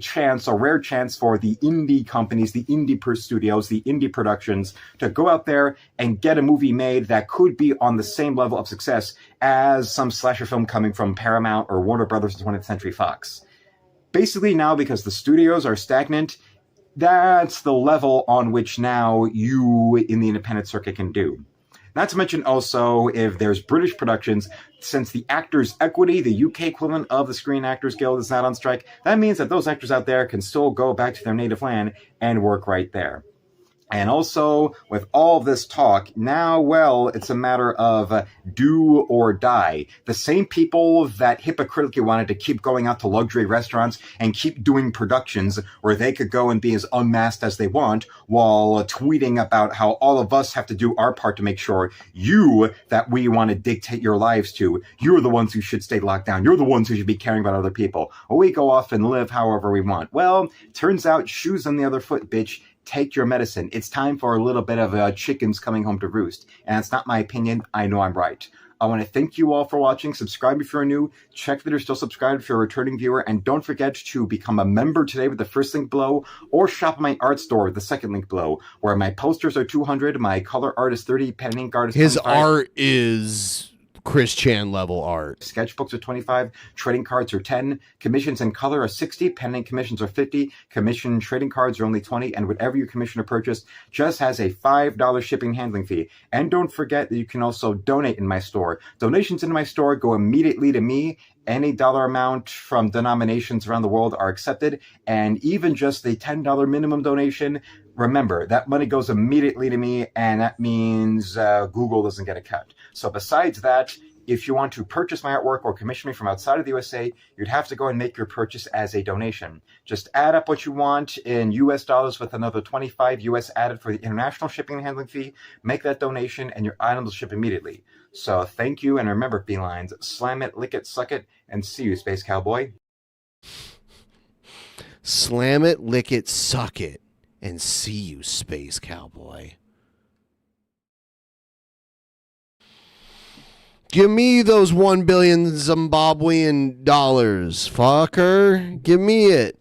Speaker 12: rare chance for the indie companies, the indie studios, the indie productions to go out there and get a movie made that could be on the same level of success as some slasher film coming from Paramount or Warner Brothers and 20th Century Fox. Basically now, because the studios are stagnant, that's the level on which now you in the independent circuit can do. Not to mention also, if there's British productions, since the Actors Equity, the UK equivalent of the Screen Actors Guild, is not on strike, that means that those actors out there can still go back to their native land and work right there. And also, with all this talk, now, well, it's a matter of do or die. The same people that hypocritically wanted to keep going out to luxury restaurants and keep doing productions where they could go and be as unmasked as they want while tweeting about how all of us have to do our part to make sure you, that we want to dictate your lives to, you're the ones who should stay locked down. You're the ones who should be caring about other people. Or we go off and live however we want. Well, turns out shoes on the other foot, bitch. Take your medicine. It's time for a little bit of chickens coming home to roost. And it's not my opinion. I know I'm right. I want to thank you all for watching. Subscribe if you're new. Check that you're still subscribed if you're a returning viewer. And don't forget to become a member today with the first link below, or shop my art store with the second link below, where my posters are $200, my color art is $30, pen and ink art is $25.
Speaker 2: His art is Chris Chan level art.
Speaker 12: Sketchbooks are $25, trading cards are $10, commissions and color are $60, pen and commissions are $50, commission trading cards are only $20, and whatever you commission or purchase just has a $5 shipping and handling fee. And don't forget that you can also donate in my store. Donations in my store go immediately to me. Any dollar amount from denominations around the world are accepted, and even just the $10 minimum donation, remember, that money goes immediately to me, and that means Google doesn't get a cut. So besides that, if you want to purchase my artwork or commission me from outside of the USA, you'd have to go and make your purchase as a donation. Just add up what you want in US dollars with another 25 US added for the international shipping and handling fee, make that donation, and your item will ship immediately. So thank you, and remember, felines, slam it, lick it, suck it, and see you, Space Cowboy.
Speaker 2: Slam it, lick it, suck it, and see you, Space Cowboy. Give me those 1 billion Zimbabwean dollars, fucker. Give me it.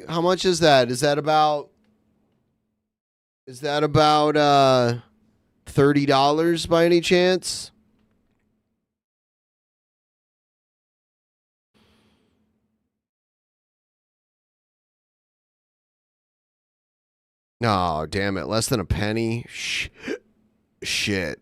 Speaker 2: How much is that? Is that about $30 by any chance? No, damn it. Less than a penny? Shit.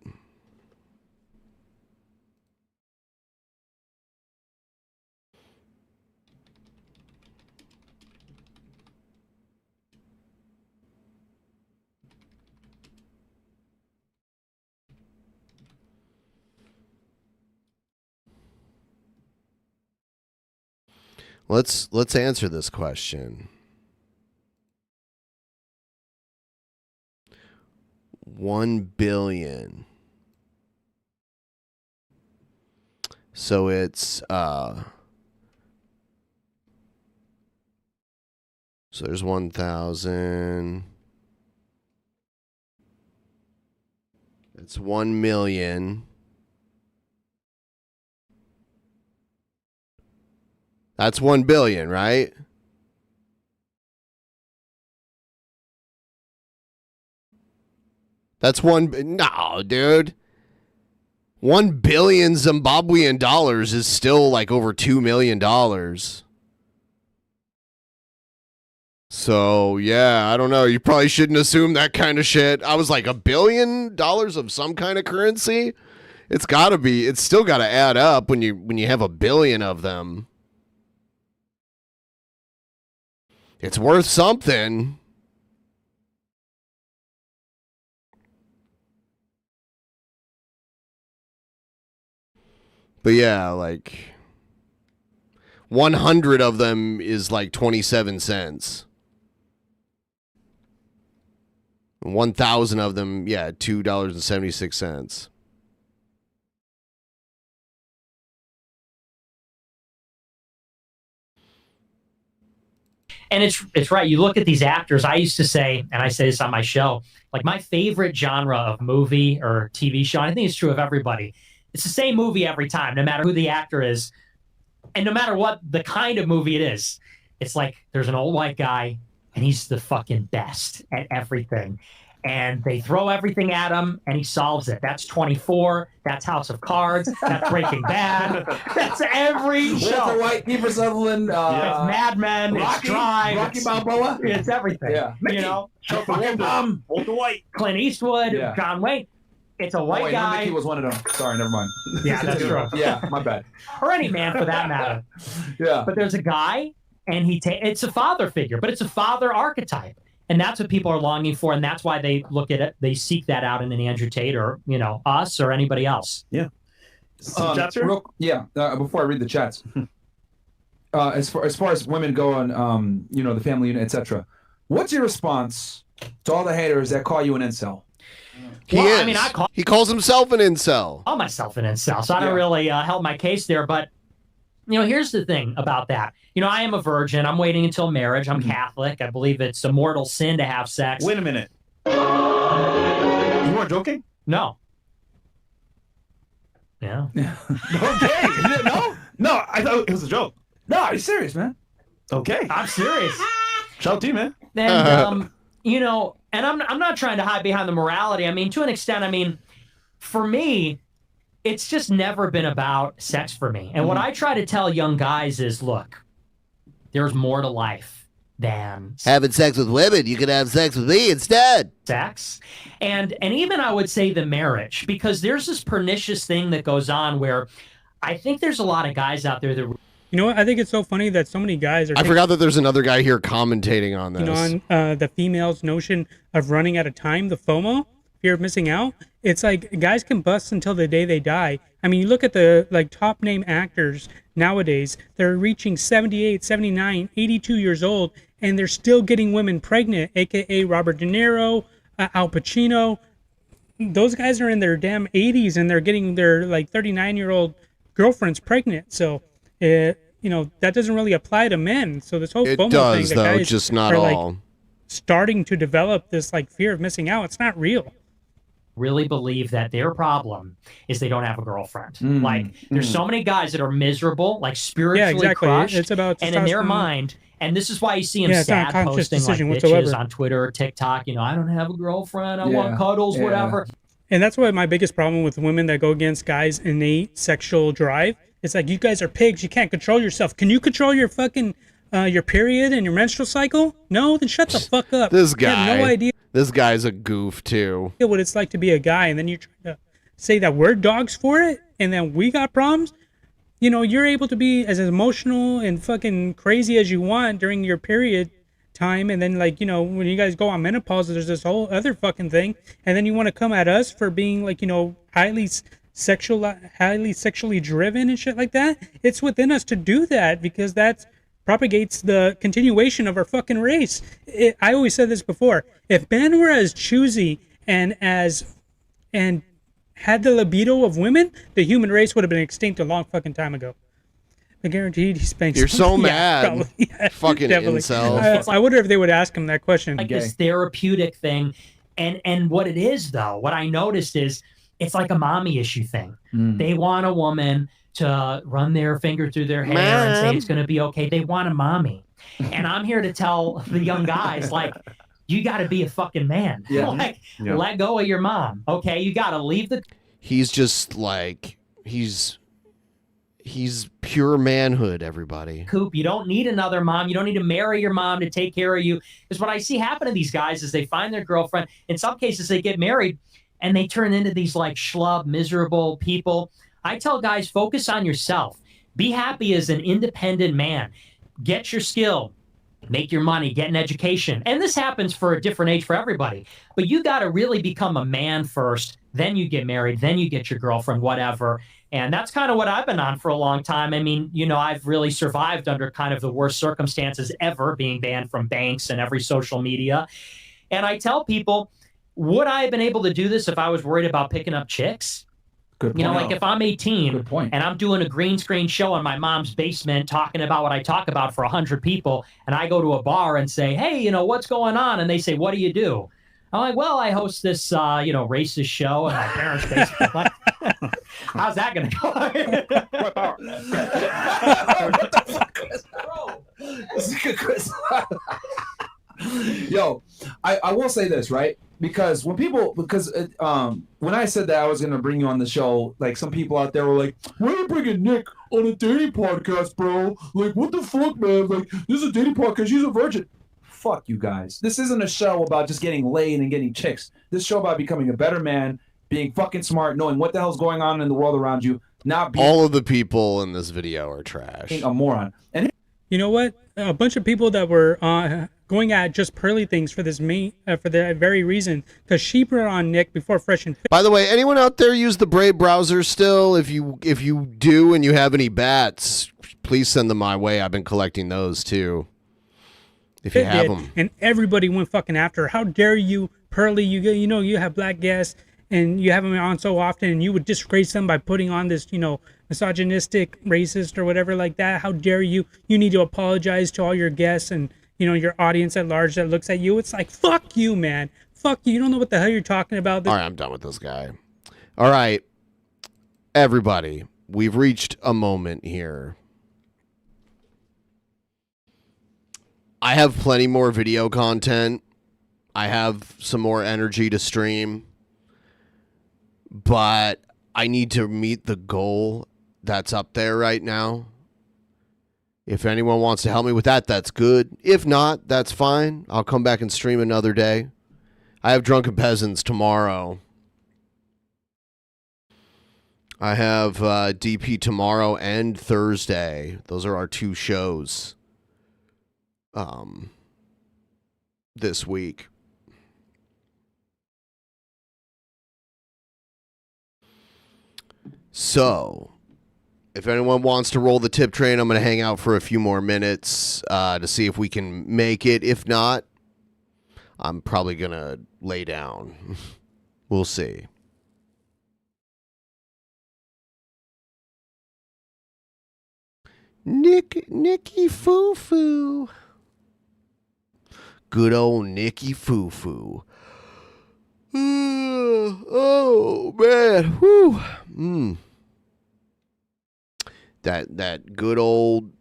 Speaker 2: Let's answer this question. 1 billion. So it's so there's 1,000. It's 1 million. That's 1 billion, right? That's no, dude. 1 billion Zimbabwean dollars is still like over $2 million. So, yeah, I don't know. You probably shouldn't assume that kind of shit. I was like, $1 billion of some kind of currency? It's still got to add up when you have 1 billion of them. It's worth something. But yeah, like 100 of them is like 27 cents. 1,000 of them, yeah, $2.76.
Speaker 13: And it's right. You look at these actors. I used to say, and I say this on my show, like my favorite genre of movie or TV show, and I think it's true of everybody, it's the same movie every time, no matter who the actor is, and no matter what the kind of movie it is. It's like there's an old white guy, and he's the fucking best at everything. And they throw everything at him, and he solves it. That's 24. That's House of Cards. That's Breaking Bad. That's every show.
Speaker 14: Walter White, Kiefer Sutherland.
Speaker 13: It's Mad Men.
Speaker 14: Rocky,
Speaker 13: it's Drive.
Speaker 14: Rocky
Speaker 13: it's,
Speaker 14: Balboa.
Speaker 13: It's everything.
Speaker 14: Yeah.
Speaker 13: You know?
Speaker 14: Walter White.
Speaker 13: Clint Eastwood.
Speaker 14: Yeah.
Speaker 13: John Wayne. It's a white guy.
Speaker 14: Mickey was one of them. Sorry, never mind.
Speaker 13: Yeah, that's true.
Speaker 14: Yeah, my bad.
Speaker 13: Or any man for that matter.
Speaker 14: Yeah.
Speaker 13: But there's a guy, and it's a father figure, but it's a father archetype. And that's what people are longing for, and that's why they look at it. They seek that out in an Andrew Tate or, us or anybody else.
Speaker 14: Yeah. Before I read the chats, as far as women go on, the family unit, etc. What's your response to all the haters that call you an incel?
Speaker 2: He calls himself an incel.
Speaker 13: I call myself an incel, so I don't really help my case there. But here's the thing about that. I am a virgin. I'm waiting until marriage. I'm Catholic. I believe it's a mortal sin to have sex.
Speaker 14: Wait a minute. You weren't joking?
Speaker 13: No. Yeah.
Speaker 14: Okay. You didn't know? No, I thought it was a joke. No, are you serious, man? Okay.
Speaker 13: I'm serious.
Speaker 14: Shout out to you, man.
Speaker 13: And, and I'm not trying to hide behind the morality. I mean, to an extent, for me, it's just never been about sex for me. And what I try to tell young guys is, look, there's more to life than
Speaker 2: having sex with women. You can have sex with me instead.
Speaker 13: Sex. And even I would say the marriage, because there's this pernicious thing that goes on where I think there's a lot of guys out there that...
Speaker 15: You know what? I think it's so funny that so many guys are...
Speaker 2: I forgot that there's another guy here commentating on this.
Speaker 15: On the female's notion of running out of time, the FOMO, fear of missing out. It's like guys can bust until the day they die. I mean, you look at the top name actors nowadays, they're reaching 78, 79, 82 years old, and they're still getting women pregnant, aka Robert De Niro, Al Pacino. Those guys are in their damn 80s and they're getting their 39-year-old girlfriends pregnant. So, that doesn't really apply to men. So this whole FOMO
Speaker 2: does,
Speaker 15: thing,
Speaker 2: though,
Speaker 15: guys
Speaker 2: just not
Speaker 15: are
Speaker 2: all.
Speaker 15: Starting to develop this fear of missing out. It's not real.
Speaker 13: really believe that their problem is they don't have a girlfriend.
Speaker 14: Mm,
Speaker 13: Like there's so many guys that are miserable, like spiritually
Speaker 15: exactly.
Speaker 13: crushed,
Speaker 15: It's about
Speaker 13: and in their
Speaker 15: testosterone.
Speaker 13: mind. And this is why you see them
Speaker 15: It's not
Speaker 13: sad
Speaker 15: a conscious
Speaker 13: posting like
Speaker 15: decision
Speaker 13: bitches
Speaker 15: whatsoever.
Speaker 13: on Twitter or TikTok. You know, I don't have a girlfriend. I want cuddles, whatever.
Speaker 15: And that's why my biggest problem with women that go against guys' innate sexual drive. It's like, you guys are pigs. You can't control yourself. Can you control your fucking your period and your menstrual cycle? No, then shut the fuck up.
Speaker 2: This
Speaker 15: You have
Speaker 2: guy.
Speaker 15: no idea
Speaker 2: This guy's a goof too.
Speaker 15: what it's like to be a guy, and then you're trying to say that we're dogs for it, and then we got problems. You know, you're able to be as emotional and fucking crazy as you want during your period time, and then, like, you know, when you guys go on menopause, there's this whole other fucking thing, and then you want to come at us for being, like, you know, highly sexually driven and shit like that. It's within us to do that because that propagates the continuation of our fucking race. I always said this before. If men were as choosy and had the libido of women, the human race would have been extinct a long fucking time ago. I guaranteed he spanks.
Speaker 2: You're so mad.
Speaker 15: Probably. Yeah,
Speaker 2: Fucking
Speaker 15: definitely.
Speaker 2: incel.
Speaker 15: I wonder if they would ask him that question.
Speaker 13: Like this therapeutic thing. And what it is, though, what I noticed is it's like a mommy issue thing. They want a woman to run their finger through their hair and say it's going to be okay. They want a mommy. And I'm here to tell the young guys, like, you got to be a fucking man. Like, let go of your mom. Okay, you got to leave the...
Speaker 2: He's just like, he's pure manhood, everybody.
Speaker 13: coop. You don't need another mom. You don't need to marry your mom to take care of you. Because what I see happen to these guys is they find their girlfriend. In some cases, they get married and they turn into these like schlub, miserable people. I tell guys, focus on yourself. Be happy as an independent man. Get your skill. Make your money. Get an education. And this happens for a different age for everybody. But you got to really become a man first. Then you get married. Then you get your girlfriend, whatever. And that's kind of what I've been on for a long time. I mean, you know, I've really survived under kind of the worst circumstances ever, being banned from banks and every social media. And I tell people, would I have been able to do this if I was worried about picking up chicks?
Speaker 14: Good point.
Speaker 13: You know, like if I'm 18
Speaker 14: Good point.
Speaker 13: and I'm doing a green screen show in my mom's basement talking about what I talk about for 100 people, and I go to a bar and say, hey, you know, what's going on? And they say, what do you do? I'm like, well, I host this, you know, racist show in my parents' basement. Like, how's that going to go?
Speaker 14: What the fuck, Chris? Bro, this is good, Chris. Yo, I will say this, right? Because when I said that I was gonna bring you on the show, like some people out there were like, "Why are you bringing Nick on a dating podcast, bro? Like, what the fuck, man? Like, this is a dating podcast. She's a virgin." Fuck you guys. This isn't a show about just getting laid and getting chicks. This is a show about becoming a better man, being fucking smart, knowing what the hell's going on in the world around you, not being
Speaker 2: All of the people in this video are trash.
Speaker 14: a moron. And
Speaker 15: You know what? A bunch of people that were going at just Pearly things for this for that very reason, because she brought on Nick before Fresh and Fit.
Speaker 2: By the way, anyone out there use the Brave browser still? If you do and you have any bats, please send them my way. I've been collecting those too. If you
Speaker 15: Fit
Speaker 2: have
Speaker 15: did,
Speaker 2: them.
Speaker 15: and everybody went fucking after her. How dare you, Pearly? You know you have black guests and you have them on so often, and you would disgrace them by putting on this, you know, misogynistic, racist, or whatever like that. How dare you? You need to apologize to all your guests and, you know, your audience at large that looks at you. It's like, fuck you, man. Fuck you. You don't know what the hell you're talking about.
Speaker 2: All right, I'm done with this guy. All right, everybody, we've reached a moment here. I have plenty more video content. I have some more energy to stream. But I need to meet the goal that's up there right now. If anyone wants to help me with that, that's good. If not, that's fine. I'll come back and stream another day. I have Drunken Peasants tomorrow. I have DP tomorrow and Thursday. Those are our two shows this week. So, if anyone wants to roll the tip train, I'm going to hang out for a few more minutes to see if we can make it. If not, I'm probably going to lay down. We'll see. Nicky Foo-Foo. Good old Nicky Foo-Foo. Oh man, whew. That good old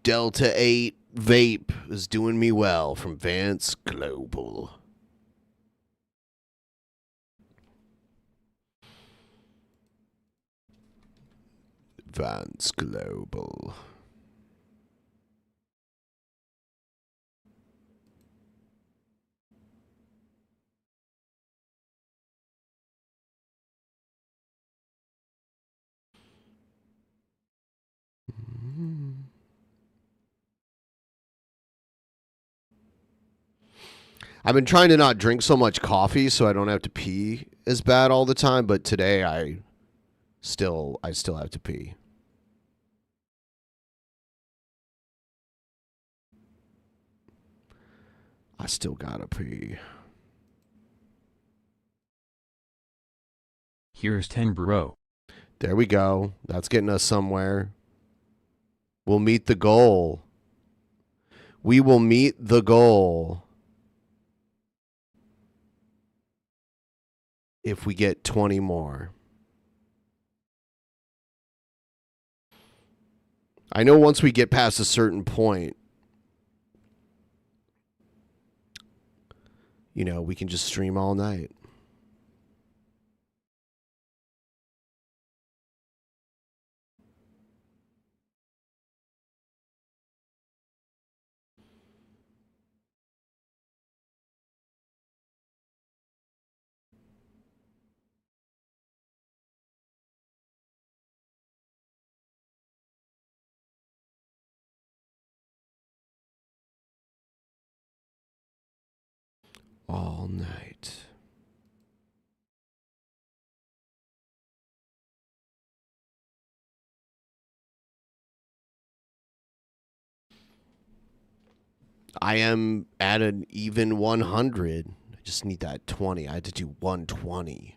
Speaker 2: Delta 8 vape is doing me well from Vance Global. Vance Global. I've been trying to not drink so much coffee so I don't have to pee as bad all the time, but today I still have to pee. I still gotta pee.
Speaker 8: Here's 10 bro.
Speaker 2: There we go. That's getting us somewhere. We'll meet the goal. We will meet the goal. If we get 20 more. I know once we get past a certain point, you know, we can just stream all night. All night. I am at an even 100. I just need that 20. I had to do 120.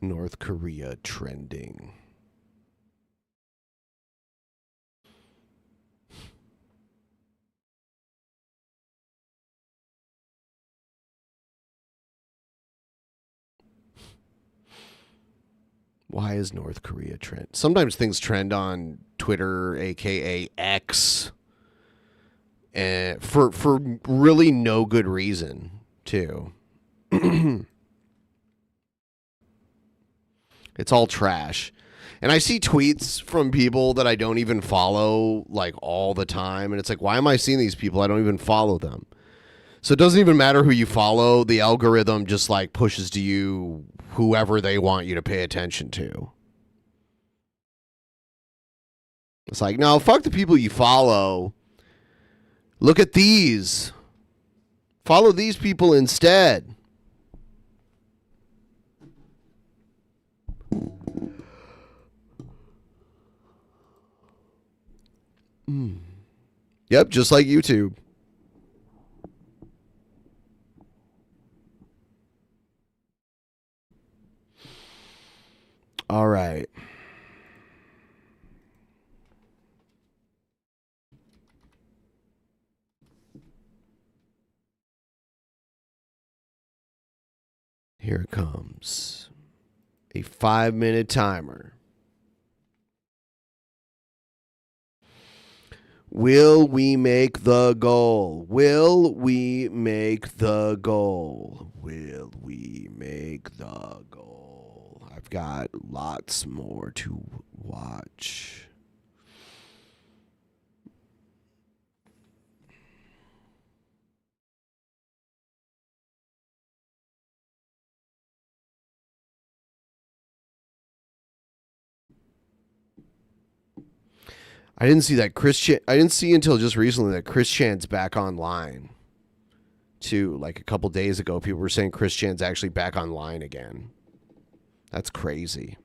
Speaker 2: North Korea trending. Why is North Korea trend? Sometimes things trend on Twitter, aka X, and for really no good reason too. It's all trash. And I see tweets from people that I don't even follow like all the time, and it's like, why am I seeing these people? I don't even follow them. So it doesn't even matter who you follow. The algorithm just like pushes to you whoever they want you to pay attention to. It's like, no, fuck the people you follow. Look at these. Follow these people instead. Yep, just like YouTube. All right. Here it comes. A 5-minute timer. Will we make the goal? Will we make the goal? Will we make the goal? I've got lots more to watch. I didn't see that I didn't see until just recently that Chris Chan's back online. Too, like a couple days ago, people were saying Chris Chan's actually back online again. That's crazy.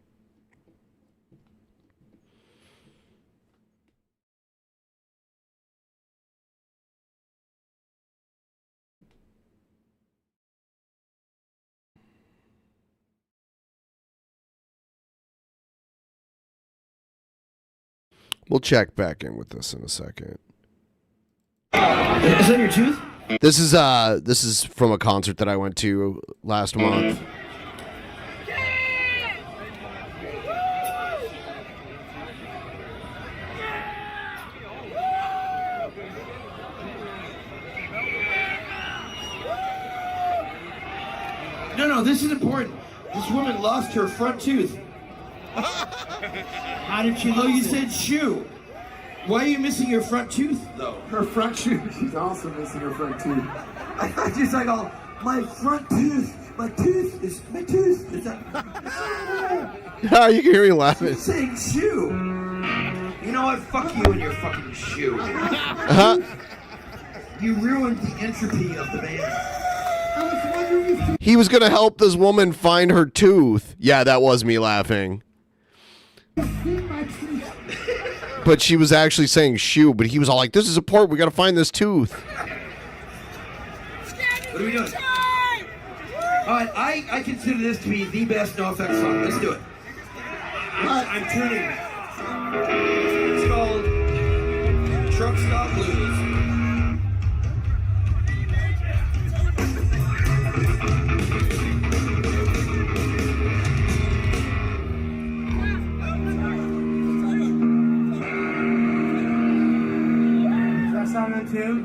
Speaker 2: We'll check back in with this in a second.
Speaker 7: Is that your tooth?
Speaker 2: This is from a concert that I went to last month.
Speaker 7: No, this is important. This woman lost her front tooth. How did she lose it? You said shoe. Why are you missing your front tooth, though?
Speaker 16: Her front tooth. She's also missing her front tooth.
Speaker 7: I thought you like, oh, my front tooth. My tooth is that...
Speaker 2: Ah, you can hear me laughing.
Speaker 7: She's saying shoe. You know what? Fuck you and your fucking shoe. You ruined the entropy of the band.
Speaker 2: He was gonna help this woman find her tooth. Yeah, that was me laughing. But she was actually saying shoe, but he was all like, this is important, we gotta find this tooth.
Speaker 7: What are we doing? Alright, I consider this to be the best NoFX song. Let's do it. I'm turning. It's called Truck Stop Blues.
Speaker 26: Sound in tune?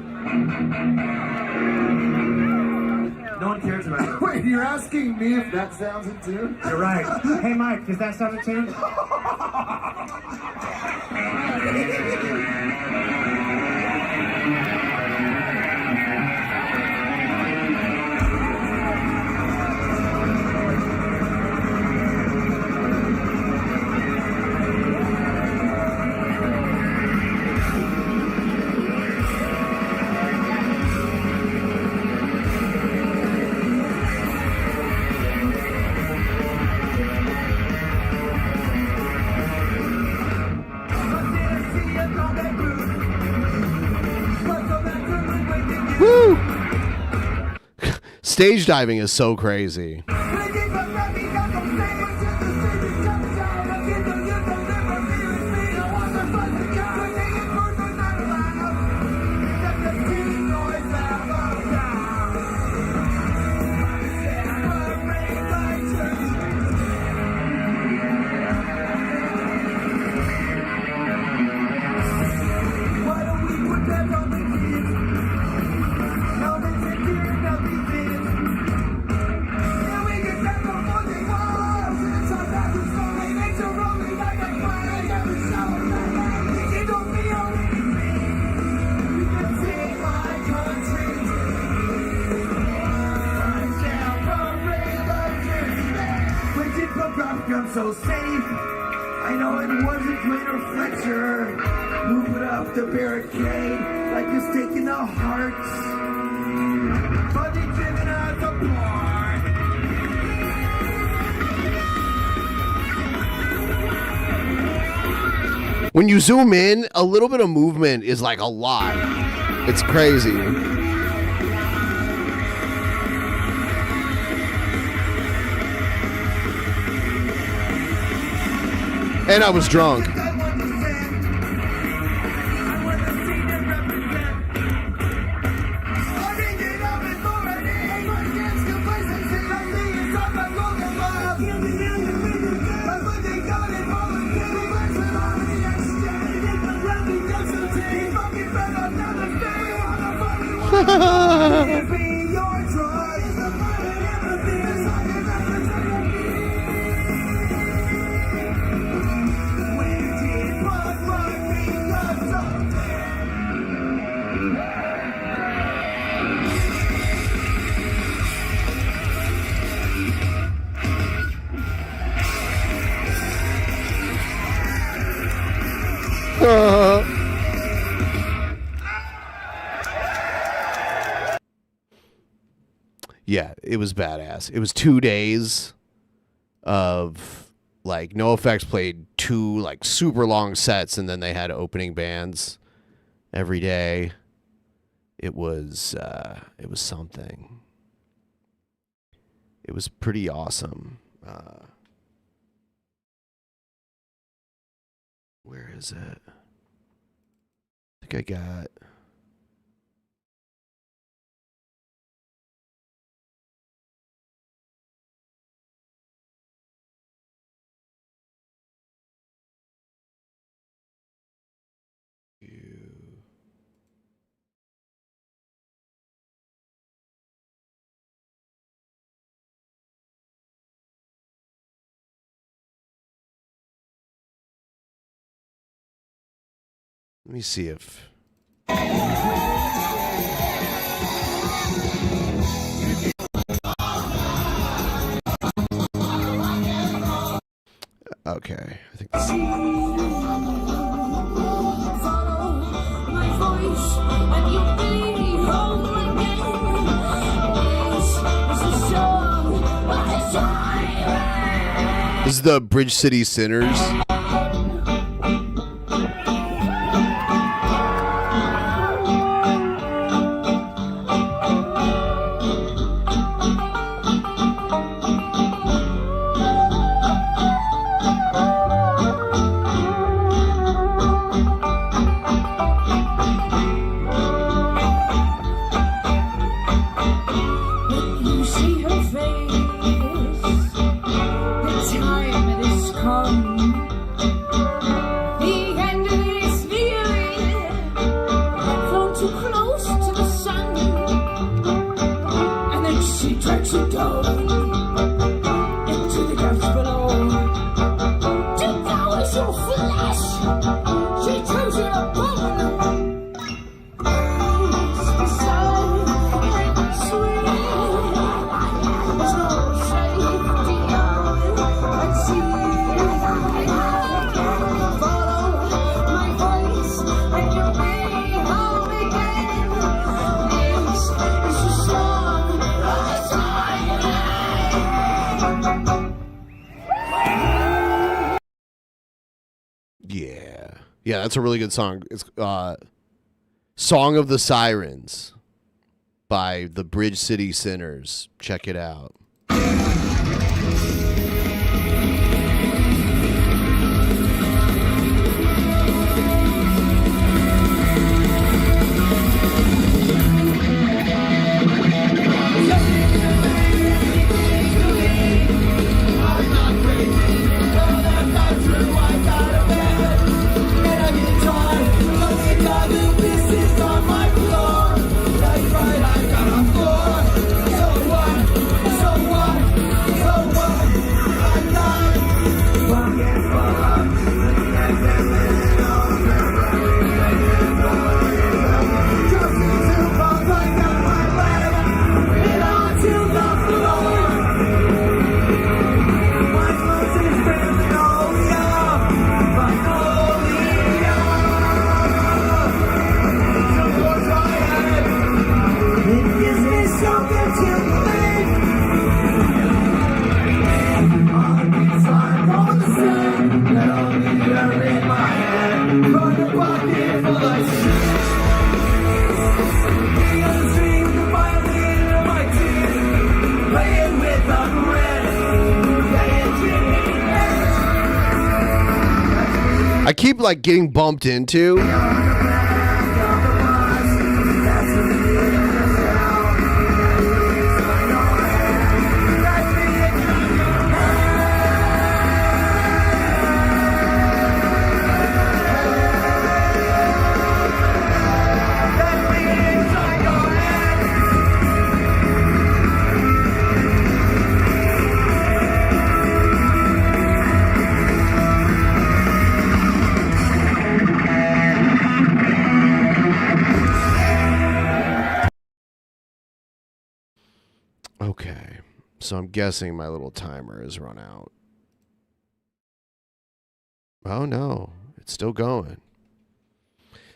Speaker 26: No one cares about it.
Speaker 16: Wait, you're asking me if that sounds in tune?
Speaker 26: You're right. Hey, Mike, does that sound in tune?
Speaker 2: Woo! Stage diving is so crazy.
Speaker 7: I'm so safe. I know it wasn't Greater Fletcher who put up the barricade like a stake in the hearts. But they driven us apart.
Speaker 2: When you zoom in, a little bit of movement is like a lot. It's crazy. And I was drunk. Yeah, it was badass. It was 2 days of like NoFX played 2 like super long sets, and then they had opening bands every day. It was something. It was pretty awesome. Where is it? I think I got Let me see if... Okay, I think this... This is the Bridge City Sinners. Yeah, that's a really good song. It's Song of the Sirens by the Bridge City Sinners. Check it out. I keep like getting bumped into. Okay, so I'm guessing my little timer has run out. Oh no, it's still going.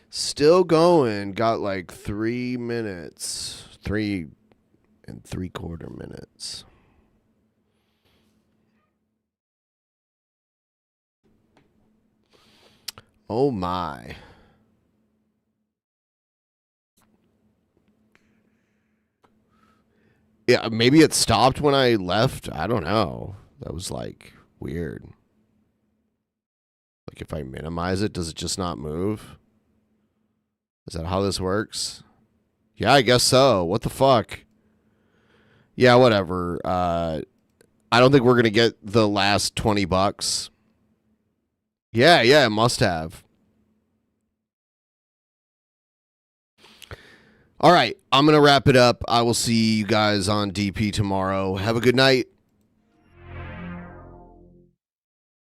Speaker 2: Still going. Got like 3 minutes. 3 3/4 minutes. Oh my. Yeah, maybe it stopped when I left. I don't know. That was like weird. Like if I minimize it, does it just not move? Is that how this works? Yeah, I guess so. What the fuck? Yeah, whatever. I don't think we're going to get the last $20. Yeah, it must have. All right, I'm going to wrap it up. I will see you guys on DP tomorrow. Have a good night.